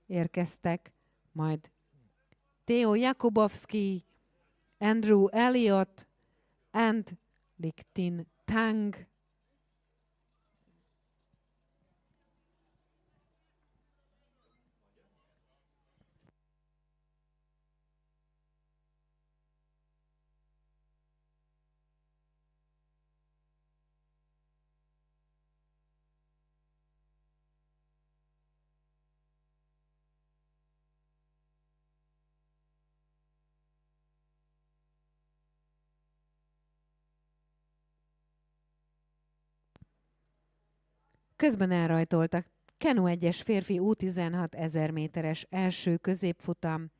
érkeztek, majd Theo Jakubowski, Andrew Elliott and Lik-Tin Tang. Közben elrajtoltak. Kenu 1-es férfi U16 1000 méteres első középfutam.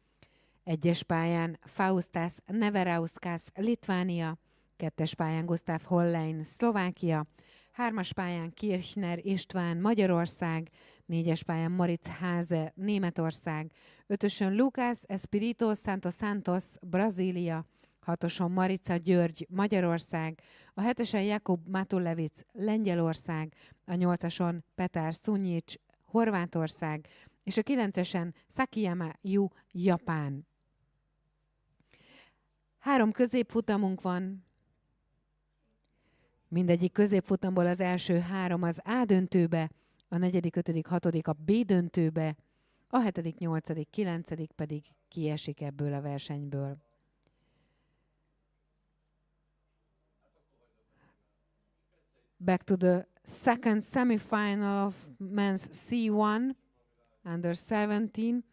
1-es pályán Faustas Neverauskas, Litvánia, 2-es pályán Gustav Hollein, Szlovákia, 3-as pályán Kirchner István, Magyarország, 4-es pályán Moritz Háze, Németország, 5-ösön Lucas Espirito Santos, Brazília, 6-oson Marica György, Magyarország, a 7-esen Jakub Matulevic, Lengyelország, a 8-ason Petar Szunyics, Horvátország, és a 9-esen Sakiyama Yu, Japán. 3 középfutamunk van. Mindegyik középfutamból az első 3 az A döntőbe, a 4., 5., 6. a B döntőbe, a 7., 8., 9. pedig kiesik ebből a versenyből. Back to the second semifinal of men's C1 under 17.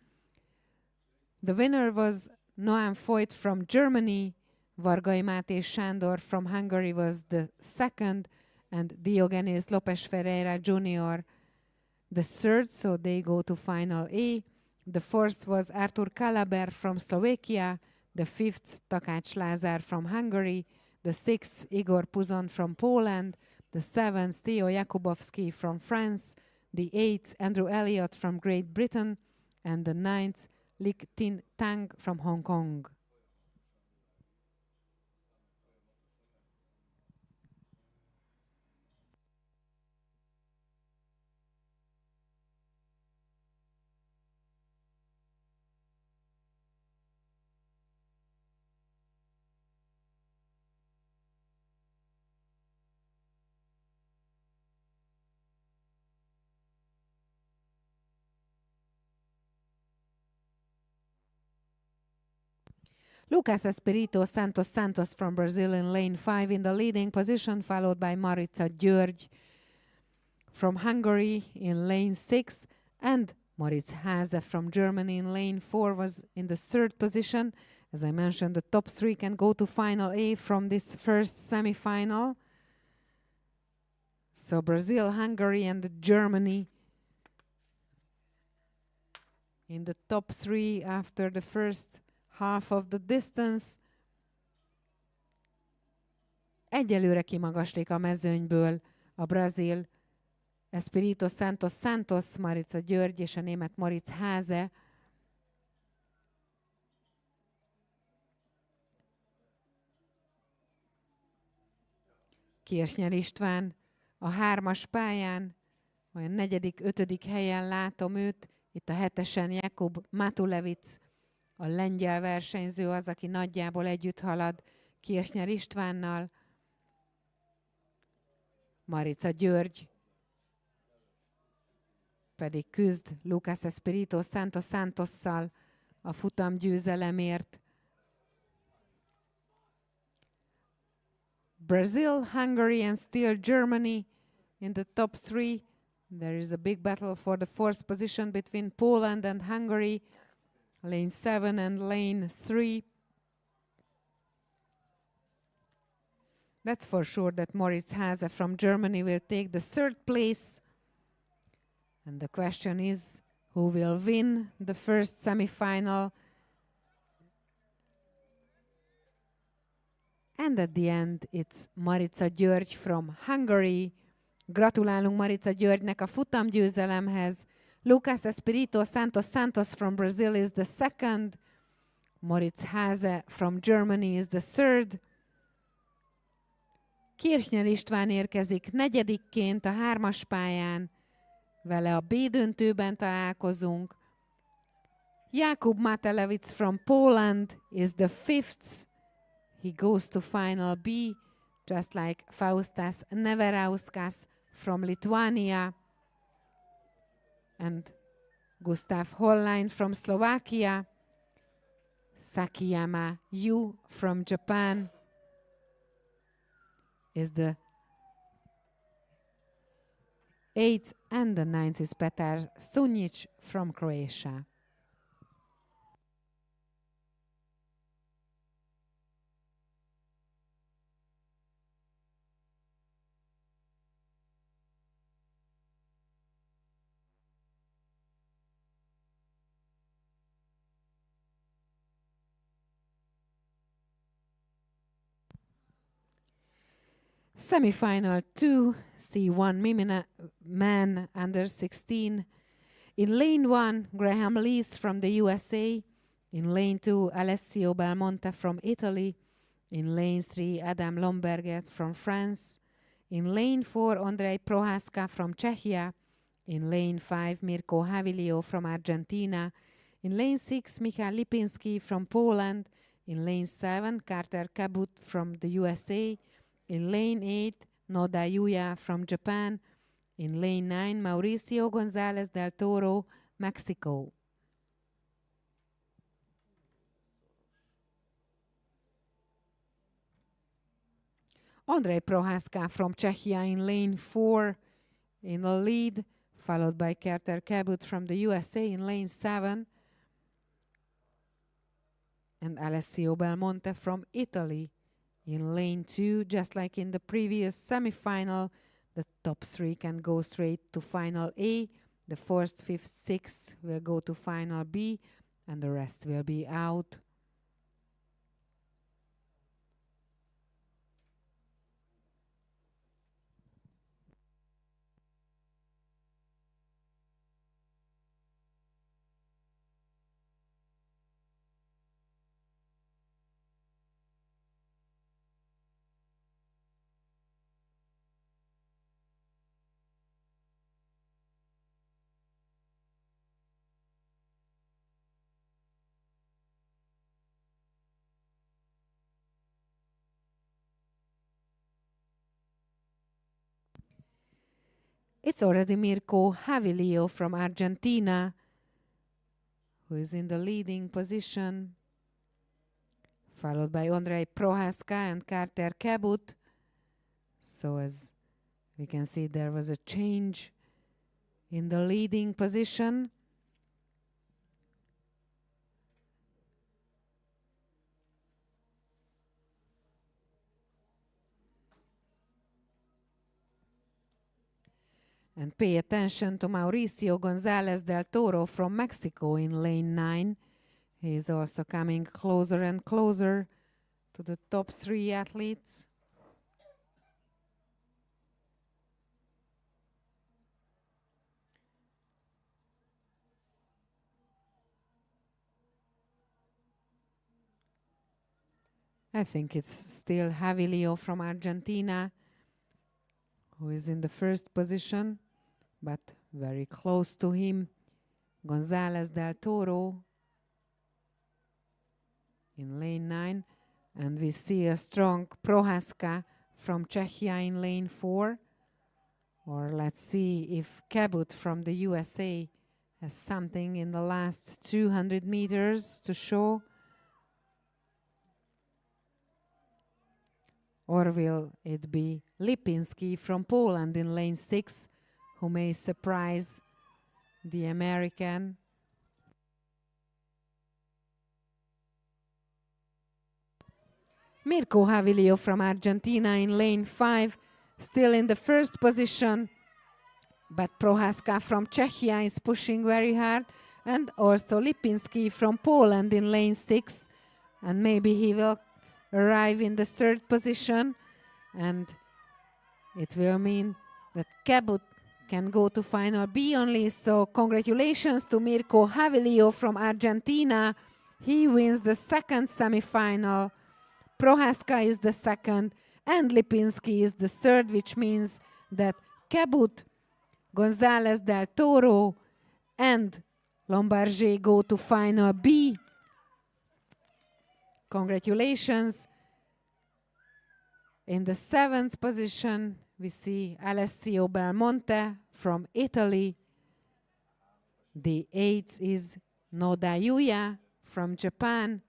The winner was Noam Voigt from Germany. Vargai Máté Sándor from Hungary was the second, and Diogenész Lopes Ferreira Jr. the third, so they go to final A. The fourth was Artur Kalaber from Slovakia. The fifth, Takács Lázár from Hungary. The sixth, Igor Puzon from Poland. The seventh, Theo Jakubowski from France. The eighth, Andrew Elliott from Great Britain. And the ninth, Lik-Tin Tang from Hong Kong. Lucas Espirito Santos from Brazil in lane 5 in the leading position, followed by Marica György from Hungary in lane 6, and Moritz Háze from Germany in lane 4 was in the third position. As I mentioned, the top 3 can go to final A from this first semi-final. So Brazil, Hungary and Germany in the top 3 after the first half of the distance. Egyelőre kimagaslik a mezőnyből a brazil Espirito Santos, Marica György és a német Moritz Háze. Kirchner István a 3-as pályán, olyan 4., 5. helyen látom őt. Itt a 7-esen Jakub Matulevic, a lengyel versenyző az, aki nagyjából együtt halad Kirchner Istvánnal. Marica György pedig küzd Lucas Espirito Santosszal a futamgyőzelemért. Brazil, Hungary and still Germany in the top three. There is a big battle for the fourth position between Poland and Hungary, lane 7 and lane 3. That's for sure that Moritz Hase from Germany will take the third place. And the question is, who will win the first semi-final? And at the end, it's Marica György from Hungary. Gratulálunk Marica Györgynek a futamgyőzelemhez. Lucas Espirito Santos from Brazil is the second. Moritz Hase from Germany is the third. Kirchner István érkezik negyedikként a 3-as pályán. Vele a B döntőben találkozunk. Jakub Matelewicz from Poland is the fifth. He goes to final B, just like Faustas Neverauskas from Lithuania and Gustav Hollein from Slovakia. Sakiyama Yu from Japan is the 8th, and the 9th is Petar Sunjic from Croatia. Semifinal 2, C1 man under 16. In lane 1, Graham Lees from the USA. In lane 2, Alessio Belmonte from Italy. In lane 3, Adam Lomberget from France. In lane 4, Ondrej Prohaska from Czechia. In lane 5, Mirko Havilio from Argentina. In lane 6, Michal Lipinski from Poland. In lane 7, Carter Cabot from the USA. In lane 8, Noda Yuya from Japan. In lane 9, Mauricio González del Toro, Mexico. Ondrej Prohaska from Czechia in lane 4 in the lead, followed by Carter Cabot from the USA in lane 7. And Alessio Belmonte from Italy in lane 2, just like in the previous semi-final. The top 3 can go straight to final A. The 4th, 5th, 6th will go to final B, and the rest will be out. It's already Mirko Havilio from Argentina who is in the leading position, followed by Ondrej Prohaska and Carter Cabot. So as we can see, there was a change in the leading position. And pay attention to Mauricio González del Toro from Mexico in lane 9. He is also coming closer and closer to the top 3 athletes. I think it's still Havilio from Argentina who is in the first position, but very close to him, González del Toro in lane 9. And we see a strong Prohaska from Czechia in lane 4. Or let's see if Cabot from the USA has something in the last 200 meters to show. Or will it be Lipinski from Poland in lane 6 who may surprise the American? Mirko Havlio from Argentina in lane 5, still in the first position, but Prohaska from Czechia is pushing very hard, and also Lipinski from Poland in lane 6, and maybe he will arrive in the third position, and it will mean that Cabot can go to final B only. So congratulations to Mirko Havlio from Argentina. He wins the second semifinal. Prohaska is the second and Lipinski is the third, which means that Cabot, Gonzalez del Toro and Lombarger go to final B. Congratulations. In the seventh position, we see Alessio Belmonte from Italy. The eighth is Noda Yuya from Japan.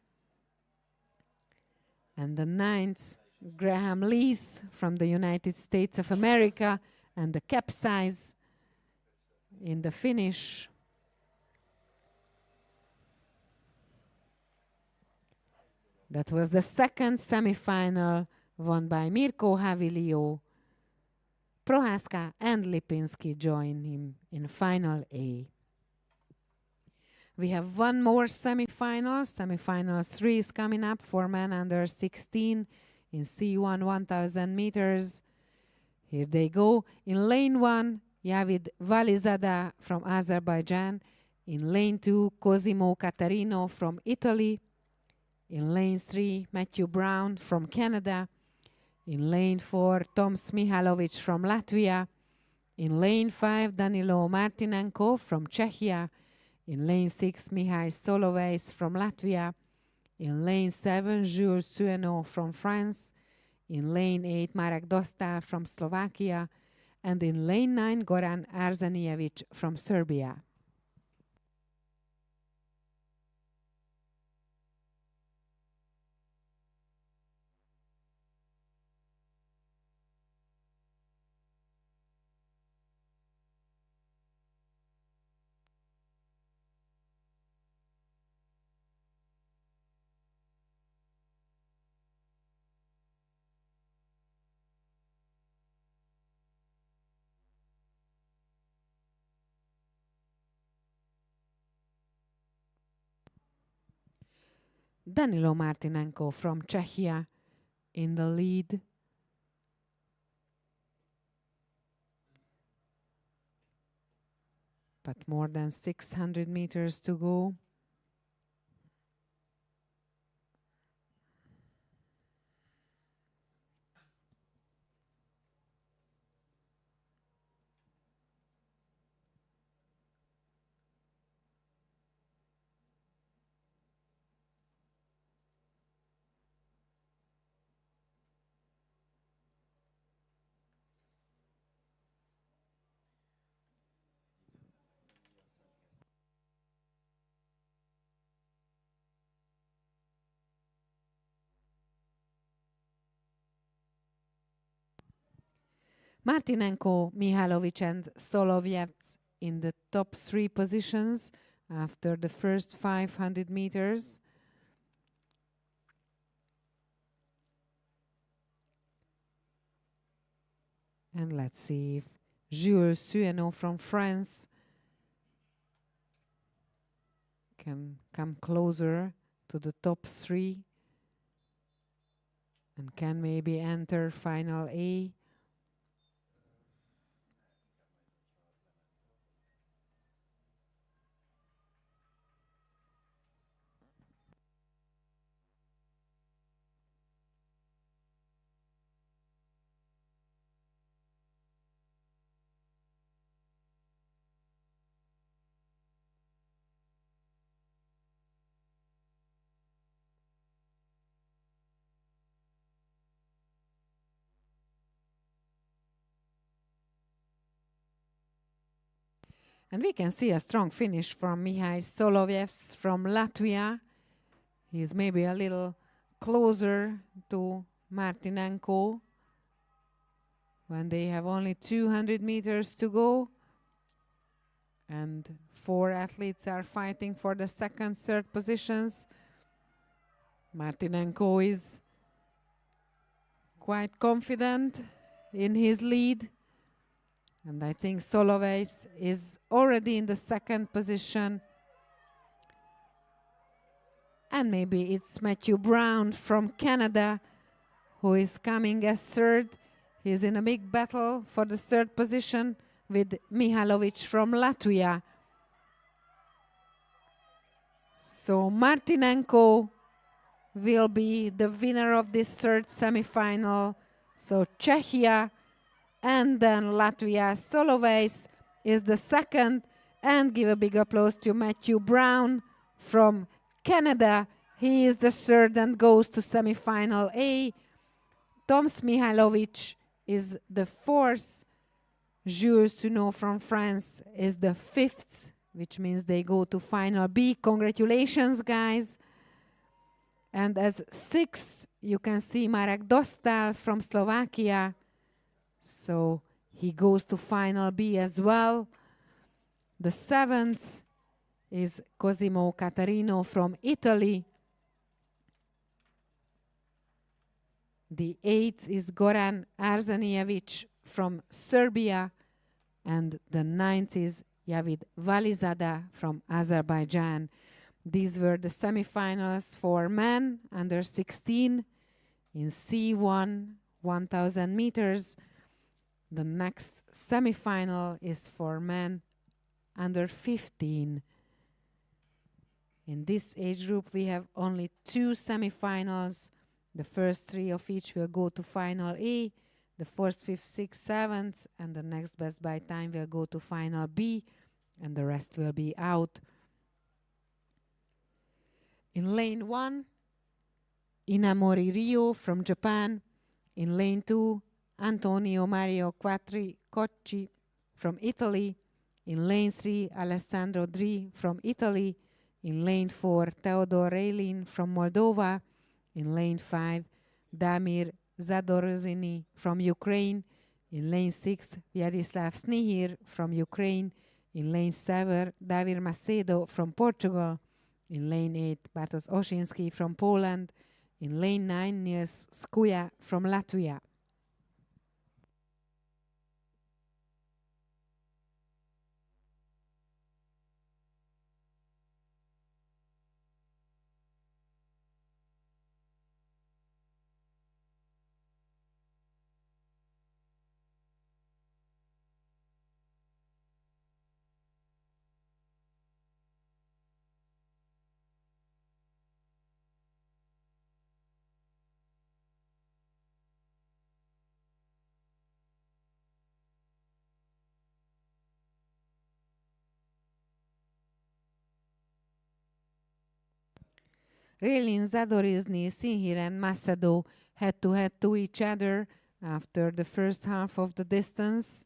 And the ninth, Graham Lees from the United States of America. And the capsize in the finish. That was the second semifinal won by Mirko Havlio. Prohaska and Lipinski join him in final A. We have one more semifinal. Semifinal 3 is coming up for men under 16 in C1 1000 meters. Here they go. In lane 1, Javid Valizada from Azerbaijan. In lane 2, Cosimo Catarino from Italy. In lane 3, Matthew Brown from Canada. In lane 4, Toms Mihalovic from Latvia. In lane 5, Danilo Martinenko from Czechia. In lane 6, Mihai Solovejs from Latvia. In lane 7, Jules Sueno from France. In lane 8, Marek Dostal from Slovakia. And in lane 9, Goran Arzanijevic from Serbia. Danilo Martinenko from Czechia in the lead. But more than 600 meters to go. Martinenko, Mihalovic and Solovjets in the top 3 positions after the first 500 meters. And let's see if Jules Sueno from France can come closer to the top 3 and can maybe enter final A. And we can see a strong finish from Mihai Solovjevs from Latvia. He's maybe a little closer to Martinenko when they have only 200 meters to go. And 4 athletes are fighting for the second, third positions. Martinenko is quite confident in his lead. And I think Solovjevs is already in the second position. And maybe it's Matthew Brown from Canada who is coming as third. He's in a big battle for the third position with Mihalovic from Latvia. So Martinenko will be the winner of this third semifinal. So Czechia and then Latvia. Solovjevs is the second. And give a big applause to Matthew Brown from Canada. He is the third and goes to semifinal A. Toms Mihailovic is the fourth. Jules Sunot from France is the fifth, which means they go to final B. Congratulations, guys. And as sixth, you can see Marek Dostal from Slovakia. So he goes to final B as well. The seventh is Cosimo Catarino from Italy. The eighth is Goran Arzanijevic from Serbia. And the ninth is Javid Valizada from Azerbaijan. These were the semifinals for men under 16 in C1 1000 meters. The next semifinal is for men under 15. In this age group, we have only 2 semifinals. The first 3 of each will go to final A. The 4th, 5th, 6th, 7th, and the next best by time will go to final B, and the rest will be out. In lane 1, Inamori Rio from Japan. In lane 2, Antonio Mario Quattricocci from Italy. In lane 3, Alessandro Dri from Italy. In lane 4, Teodor Reilin from Moldova. In lane 5, Damir Zadorozhiny from Ukraine. In lane 6, Vladislav Snihir from Ukraine. In lane 7, David Macedo from Portugal. In lane 8, Bartosz Oshinsky from Poland. In lane 9, Nils Skuja from Latvia. Relin, Zadorozhny, Sinhir and Macedo head-to-head to each other after the first half of the distance.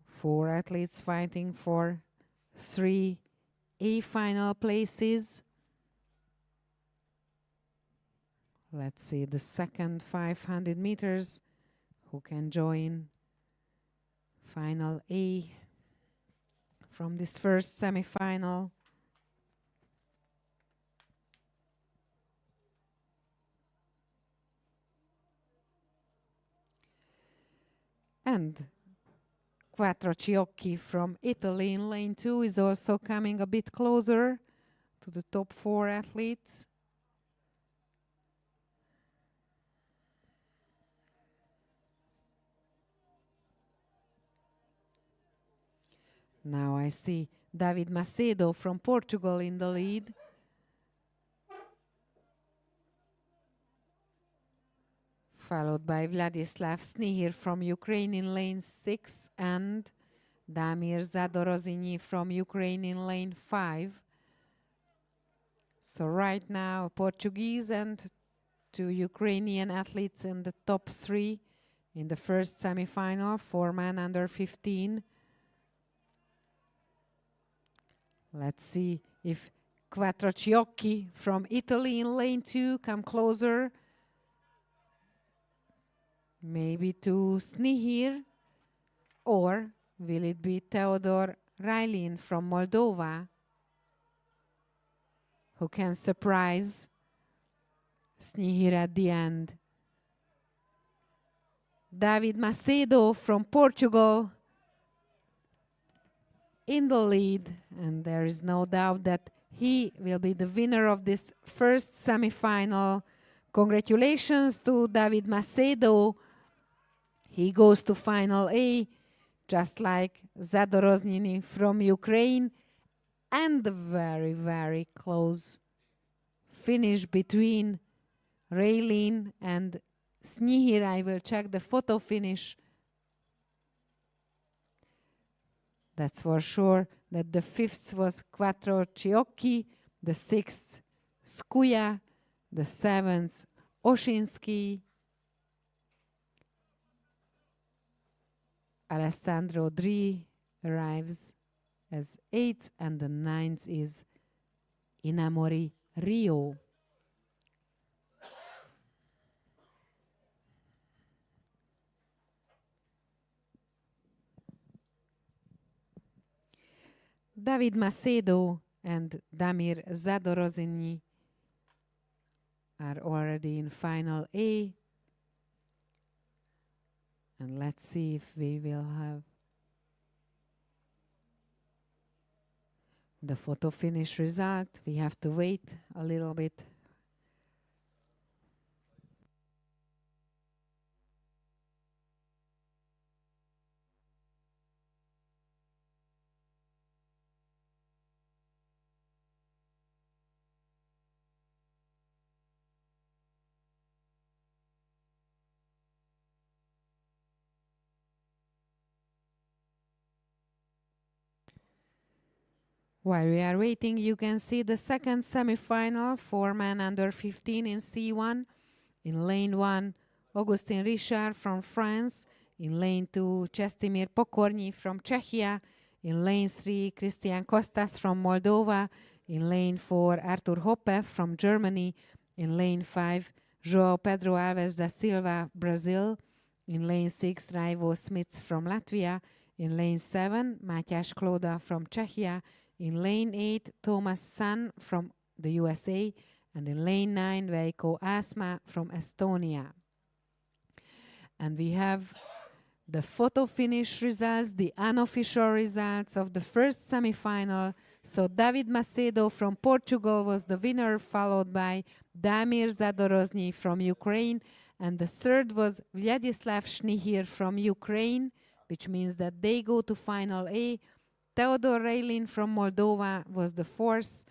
4 athletes fighting for 3 A final places. Let's see the second 500 meters. Who can join final A from this first semifinal? And Quattrocchiocchi from Italy in lane 2 is also coming a bit closer to the top 4 athletes. Now I see David Macedo from Portugal in the lead. Followed by Vladislav Snihir from Ukraine in lane 6 and Damir Zadorozhiny from Ukraine in lane 5. So right now Portuguese and 2 Ukrainian athletes in the top 3 in the first semifinal, 4-man under 15. Let's see if Quattrociocchi from Italy in lane 2 come closer. Maybe to Snihir, or will it be Theodor Railin from Moldova who can surprise Snihir at the end? David Macedo from Portugal in the lead, and there is no doubt that he will be the winner of this first semifinal. Congratulations to David Macedo. He goes to final A, just like Zadorozniny from Ukraine, and the very, very close finish between Railin and Snihir. I will check the photo finish. That's for sure that the 5th was Quattrociocchi, the 6th Skuja, the 7th Oshinsky, Alessandro Dri arrives as 8th, and the 9th is Inamori Rio. David Macedo and Damir Zadoroznyi are already in final A. And let's see if we will have the photo finish result. We have to wait a little bit. While we are waiting, you can see the second semifinal, 4-man under 15 in C1. In lane 1, Augustin Richard from France. In lane 2, Čestmír Pokorny from Czechia. In lane 3, Christian Kostas from Moldova. In lane 4, Artur Hoppe from Germany. In lane 5, João Pedro Alves da Silva, Brazil. In lane 6, Raivo Smits from Latvia. In lane 7, Mátyás Klóda from Czechia. In lane 8, Thomas Sun from the USA. And in lane 9, Veiko Asma from Estonia. And we have the photo finish results, the unofficial results of the first semifinal. So David Macedo from Portugal was the winner, followed by Damir Zadoroznyi from Ukraine. And the third was Vladislav Snihir from Ukraine, which means that they go to final A. Theodor Railin from Moldova was the fourth.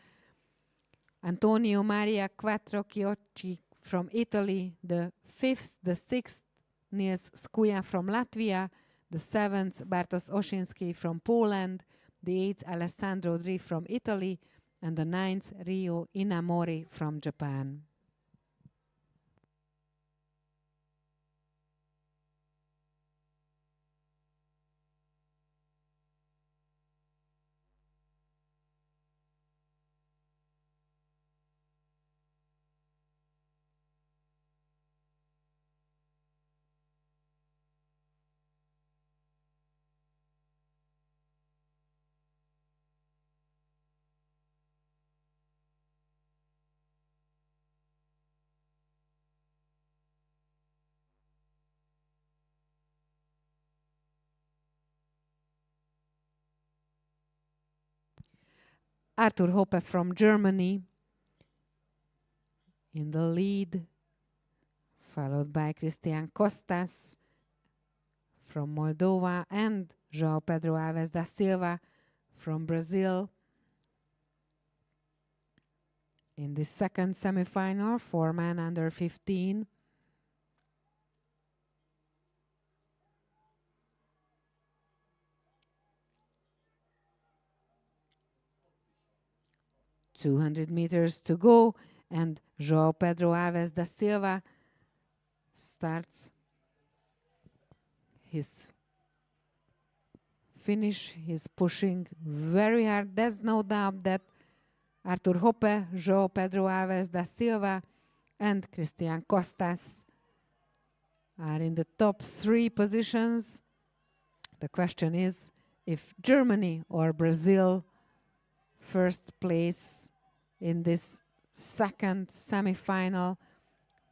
Antonio Maria Quattrociocchi from Italy, the 5th. The 6th, Nils Skuja from Latvia. The 7th, Bartosz Oshinsky from Poland. The 8th, Alessandro Dri from Italy. And the 9th, Rio Inamori from Japan. Artur Hoppe from Germany in the lead, followed by Christian Kostas from Moldova and João Pedro Alves da Silva from Brazil. In the second semifinal, 4-man under 15. .200 meters to go, and João Pedro Alves da Silva starts his finish. He's pushing very hard. There's no doubt that Artur Hoppe, João Pedro Alves da Silva, and Christian Costas are in the top 3 positions. The question is if Germany or Brazil first place in this second semi-final,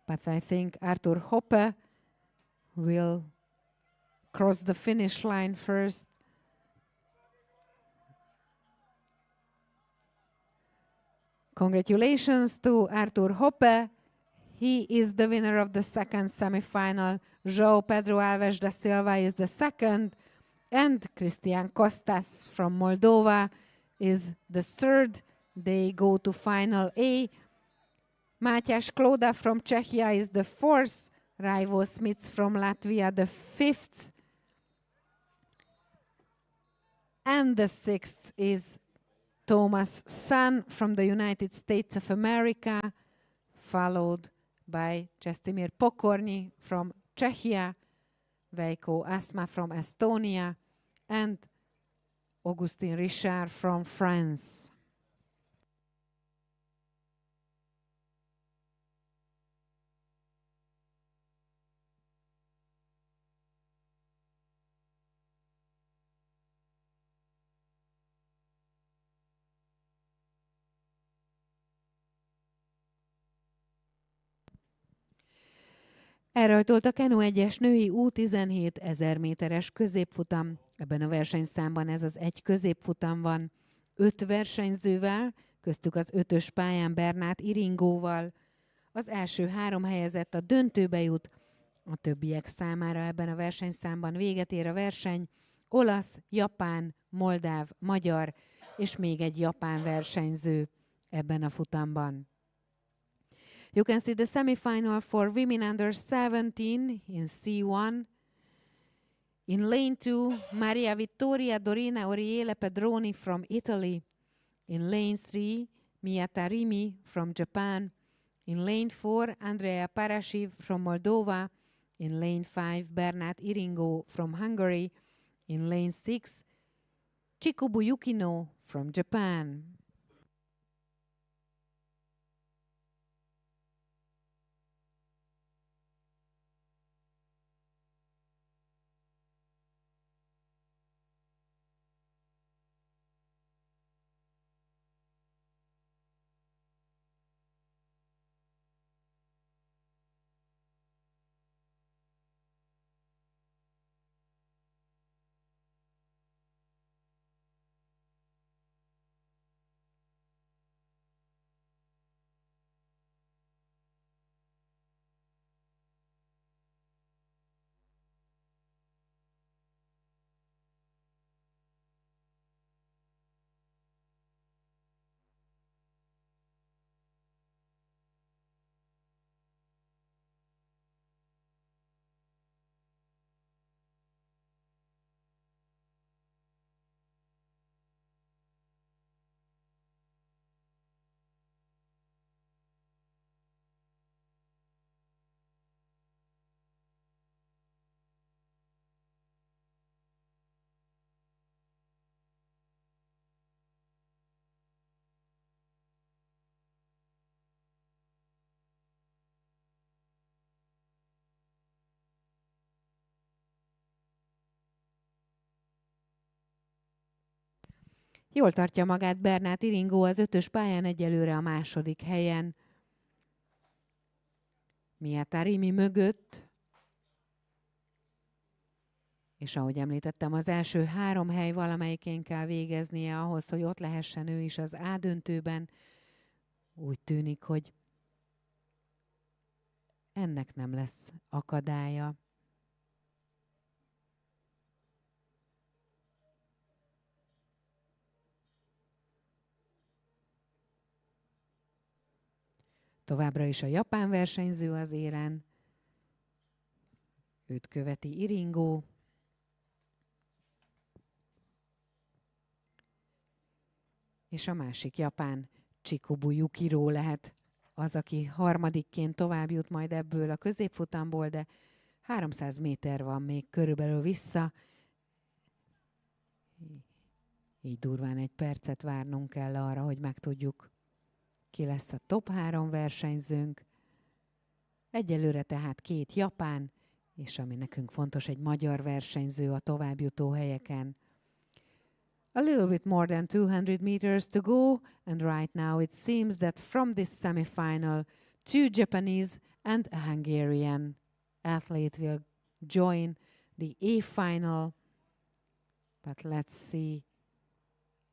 but I think Artur Hoppe will cross the finish line first. Congratulations to Artur Hoppe. He is the winner of the second semi-final. João Pedro Alves da Silva is the second, and Christian Costas from Moldova is the third. They go to final A. Mátyás Klóda from Czechia is the fourth. Raivo Smits from Latvia the fifth. And the sixth is Thomas Sun from the United States of America, followed by Čestmír Pokorný from Czechia, Veiko Asma from Estonia, and Augustin Richard from France. Elrajtolt a Kenu 1-es női U17 1000 méteres középfutam. Ebben a versenyszámban ez az egy középfutam van 5 versenyzővel, köztük az 5-ös pályán Bernát Iringóval. Az első 3 helyezett a döntőbe jut, a többiek számára ebben a versenyszámban véget ér a verseny. Olasz, japán, moldáv, magyar és még egy japán versenyző ebben a futamban. You can see the semi-final for women under 17 in C1. In lane 2, Maria Vittoria Dorina Oriele Pedroni from Italy. In lane 3, Mia Tarimi from Japan. In lane 4, Andrea Parashiv from Moldova. In lane 5, Bernát Iringó from Hungary. In lane 6, Chikubu Yukino from Japan. Jól tartja magát Bernát Iringó az 5-ös pályán, egyelőre a második helyen. Mia Tarimi mögött. És ahogy említettem, az első 3 hely valamelyikén kell végeznie ahhoz, hogy ott lehessen ő is az A döntőben. Úgy tűnik, hogy ennek nem lesz akadálya. Továbbra is a japán versenyző az élen. Őt követi Iringó. És a másik japán, Chikubu Yukiro lehet az, aki harmadikként tovább jut majd ebből a középfutamból, de 300 méter van még körülbelül vissza. Így durván egy percet várnunk kell arra, hogy megtudjuk, ki lesz a top 3 versenyzőnk. Egyelőre tehát 2 japán, és ami nekünk fontos, egy magyar versenyző a továbbjutó helyeken. A little bit more than 200 meters to go, and right now it seems that from this semifinal, 2 Japanese and a Hungarian athlete will join the A final. But let's see.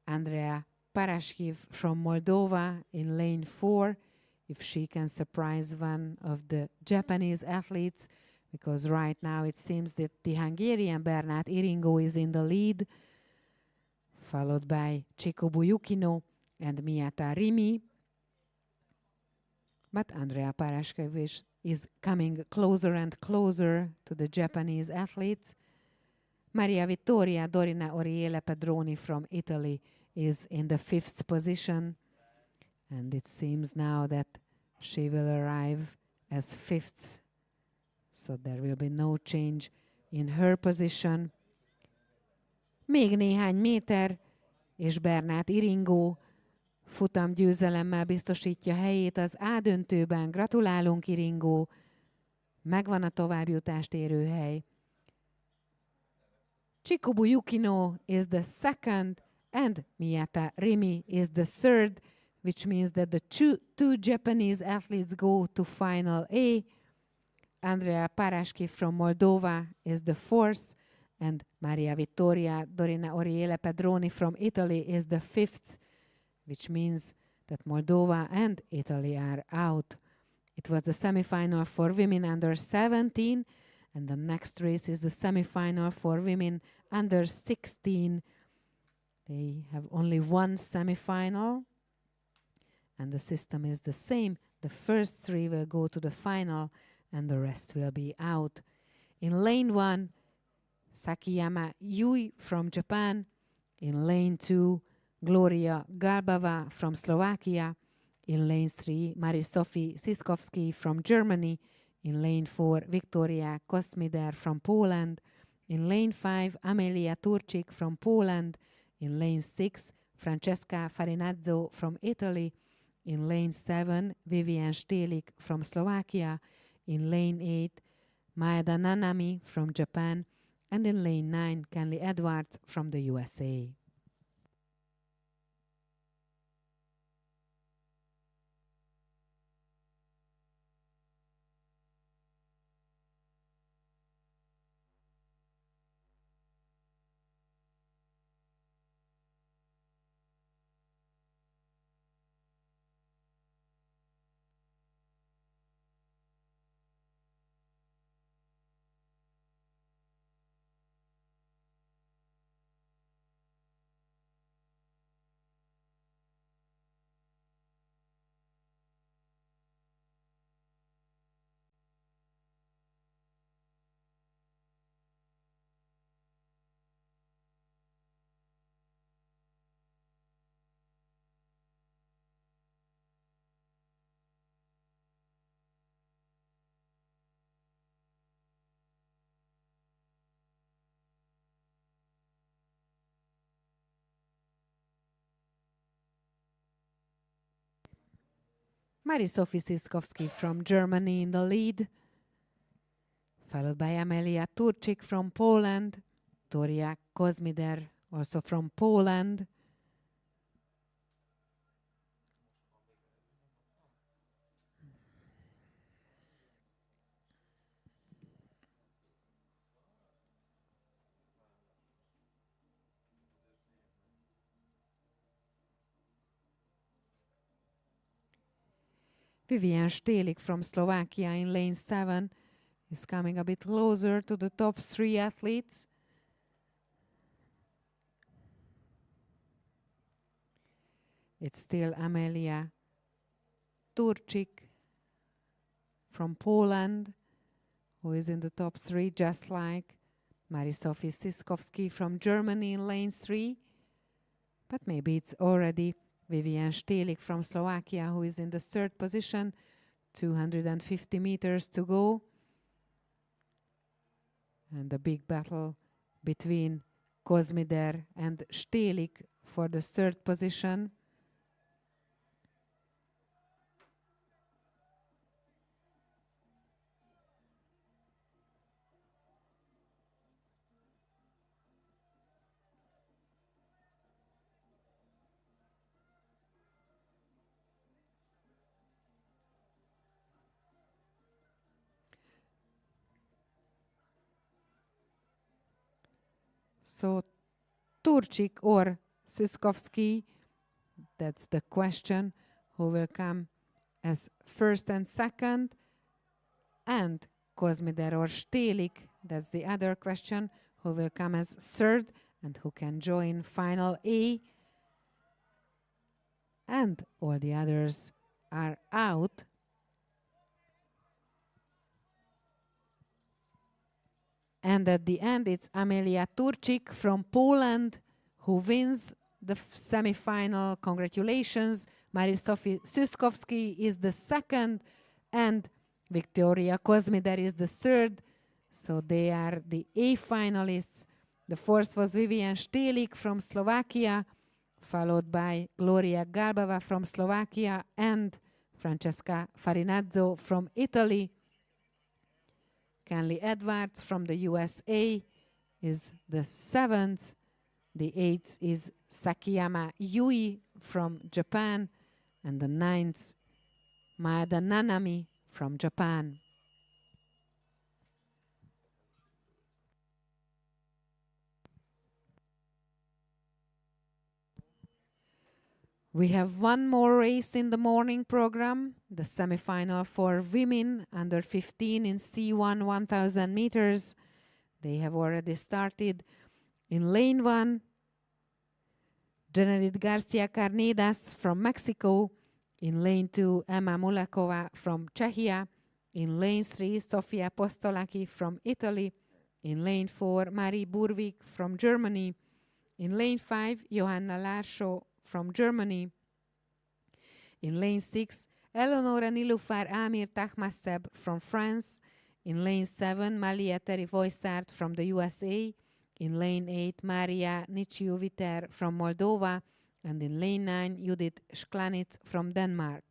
Andrea Parashkiv from Moldova in lane 4, if she can surprise one of the Japanese athletes, because right now it seems that the Hungarian Bernát Iringo is in the lead, followed by Chikobu Yukino and Miyata Rimi. But Andrea Parashkiv is coming closer and closer to the Japanese athletes. Maria Vittoria Dorina Oriele Pedroni from Italy is in the 5th position, and it seems now that she will arrive as 5th, so there will be no change in her position. Még néhány méter, és Bernát Iringo futamgyőzelemmel biztosítja helyét az A döntőben. Gratulálunk, Iringo! Megvan a továbbjutást érő hely. Chikobu Yukino is the 2nd, and Miyata Rimi is the 3rd, which means that the two Japanese athletes go to Final A. Andrea Parashkiv from Moldova is the 4th, and Maria Vittoria Dorina Oriele Pedroni from Italy is the 5th, which means that Moldova and Italy are out. It was the semifinal for women under 17, and the next race is the semifinal for women under 16. They have only one semifinal, and the system is the same. The first 3 will go to the final, and the rest will be out. In lane 1, Sakiyama Yui from Japan. In lane 2, Gloria Galbava from Slovakia. In lane 3, Marie-Sophie Siskovsky from Germany. In lane 4, Victoria Kosmider from Poland. In lane 5, Amelia Turcik from Poland. In lane 6, Francesca Farinazzo from Italy. In lane 7, Vivian Stelik from Slovakia. In lane 8, Maeda Nanami from Japan. And in lane 9, Kenley Edwards from the USA. Marie-Sophie Siskovsky from Germany in the lead, followed by Amelia Turcik from Poland, Toria Kozmider also from Poland, Vivian Stelik from Slovakia in lane 7 is coming a bit closer to the top 3 athletes. It's still Amelia Turcik from Poland, who is in the top 3, just like Marie-Sophie Siskovsky from Germany in lane 3. But maybe it's already Vivian Stelik from Slovakia, who is in the 3rd position, 250 meters to go. And the big battle between Kozmider and Stélik for the third position. So Turcik or Szyszkowski, that's the question, who will come as first and second, and Kozmider or Stélik, that's the other question, who will come as third and who can join final A. And all the others are out. And at the end, it's Amelia Turcik from Poland who wins the semi-final. Congratulations. Marie-Sophie Szyszkowski is the second, and Victoria Kozmider is the third. So they are the A finalists. The fourth was Vivian Stélik from Slovakia, followed by Gloria Galbava from Slovakia and Francesca Farinazzo from Italy. Kenley Edwards from the USA is the seventh. The eighth is Sakiyama Yui from Japan. And the ninth, Maeda Nanami from Japan. We have one more race in the morning program, the semifinal for women under 15 in C1 1000 meters. They have already started. In lane 1, Janet Garcia Carnedas from Mexico. In lane 2, Emma Mulakova from Czechia. In lane 3, Sofia Postolaki from Italy. In lane 4, Marie Burvik from Germany. In lane 5, Johanna Larsó from Germany. In lane 6, Eleonora Nilufar Amir Tahmasseb from France. In lane 7, Malia Terry-Voisart from the USA. In lane 8, Maria Niciu-Viter from Moldova. And in lane 9, Judith Sklanitz from Denmark.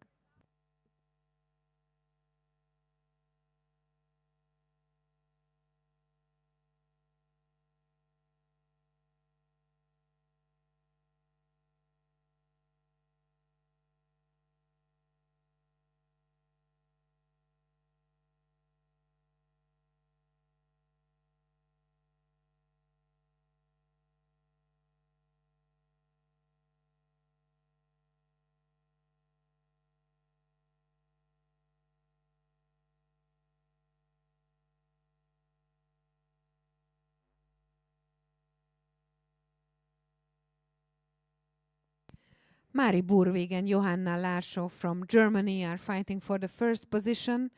Mari Burvig and Johanna Larsó from Germany are fighting for the first position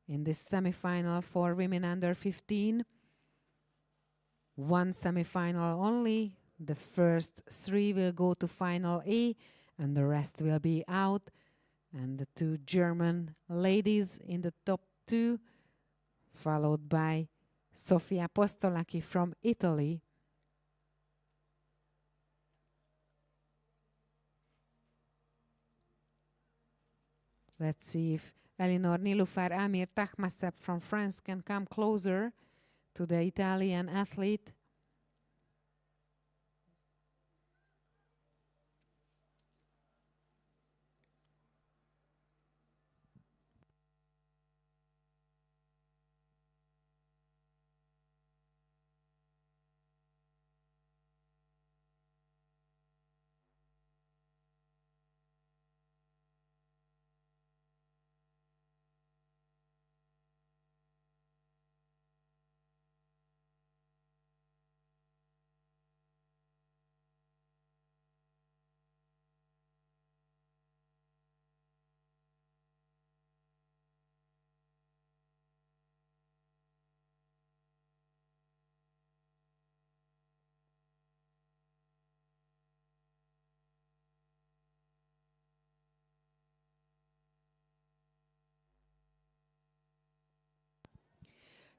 in this semifinal for women under 15. One semifinal only. The first 3 will go to final A and the rest will be out. And the 2 German ladies in the top 2, followed by Sofia Postolaki from Italy. Let's see if Elinor Nilufar Amir Tahmasseb from France can come closer to the Italian athlete.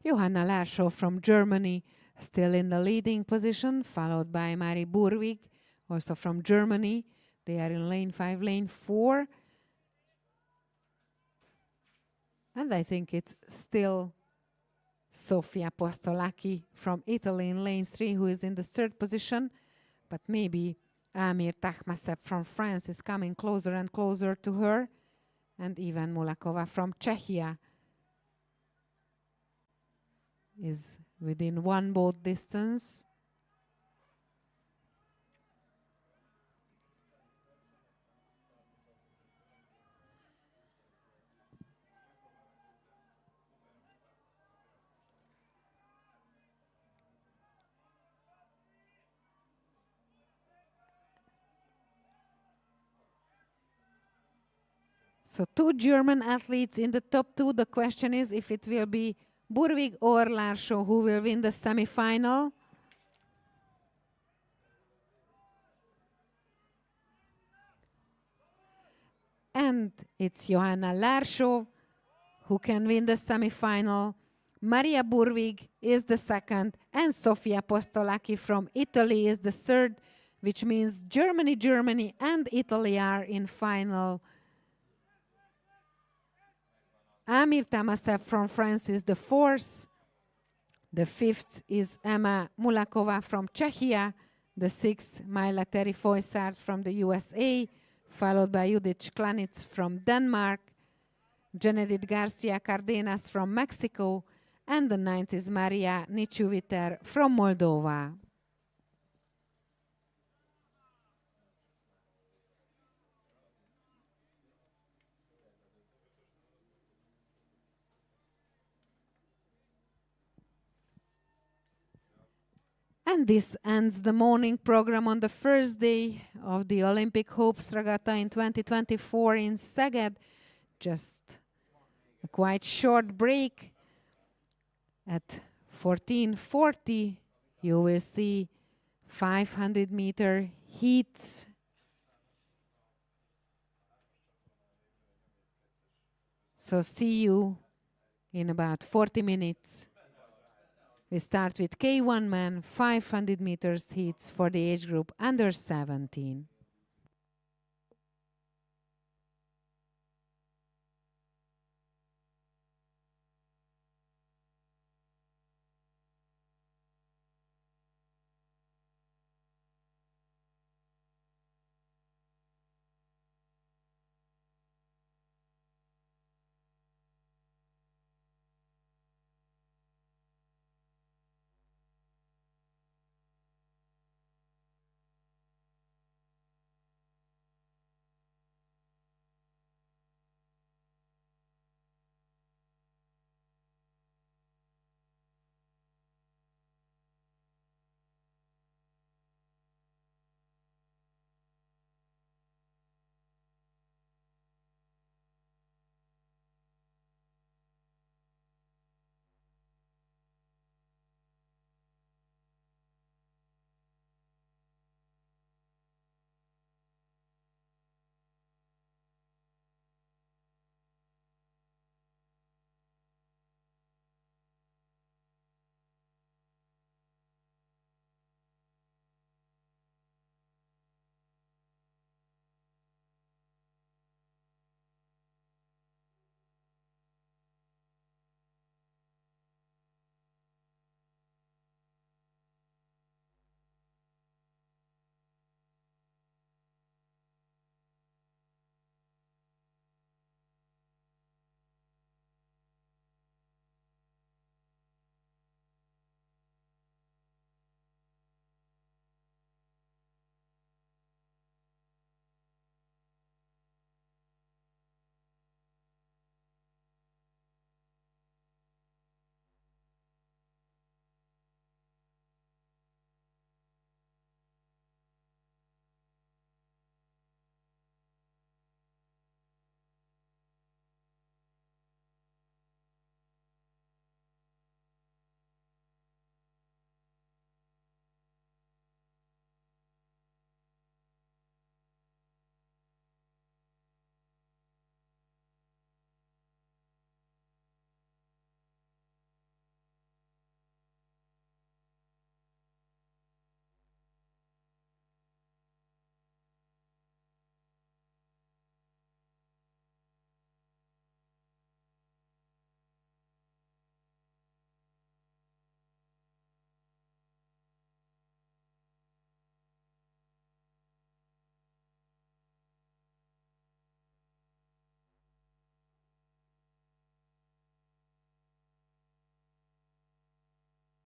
Johanna Larschow from Germany, still in the leading position, followed by Mari Burvig, also from Germany. They are in lane 5, lane 4. And I think it's still Sofia Postolaki from Italy in lane 3 who is in the 3rd position. But maybe Amir Takhmasev from France is coming closer and closer to her. And Ivan Mulakova from Czechia is within one boat distance. So 2 German athletes in the top 2. The question is if it will be Burvig or Larschow who will win the semi-final. And it's Johanna Larschow who can win the semi-final. Maria Burvig is the 2nd, and Sofia Postolaki from Italy is the 3rd, which means Germany, and Italy are in final. Amir Tamasev from France is the 4th. The 5th is Emma Mulakova from Czechia. The 6th, Majla Terry-Foysart from the USA, followed by Judith Sklanitz from Denmark, Genedit Garcia Cardenas from Mexico, and the 9th is Maria Nichuviter from Moldova. And this ends the morning program on the first day of the Olympic Hopes Regatta in 2024 in Szeged. Just a quite short break. At 14:40, you will see 500-meter heats. So see you in about 40 minutes. We start with K1 men, 500 meters heats for the age group under 17.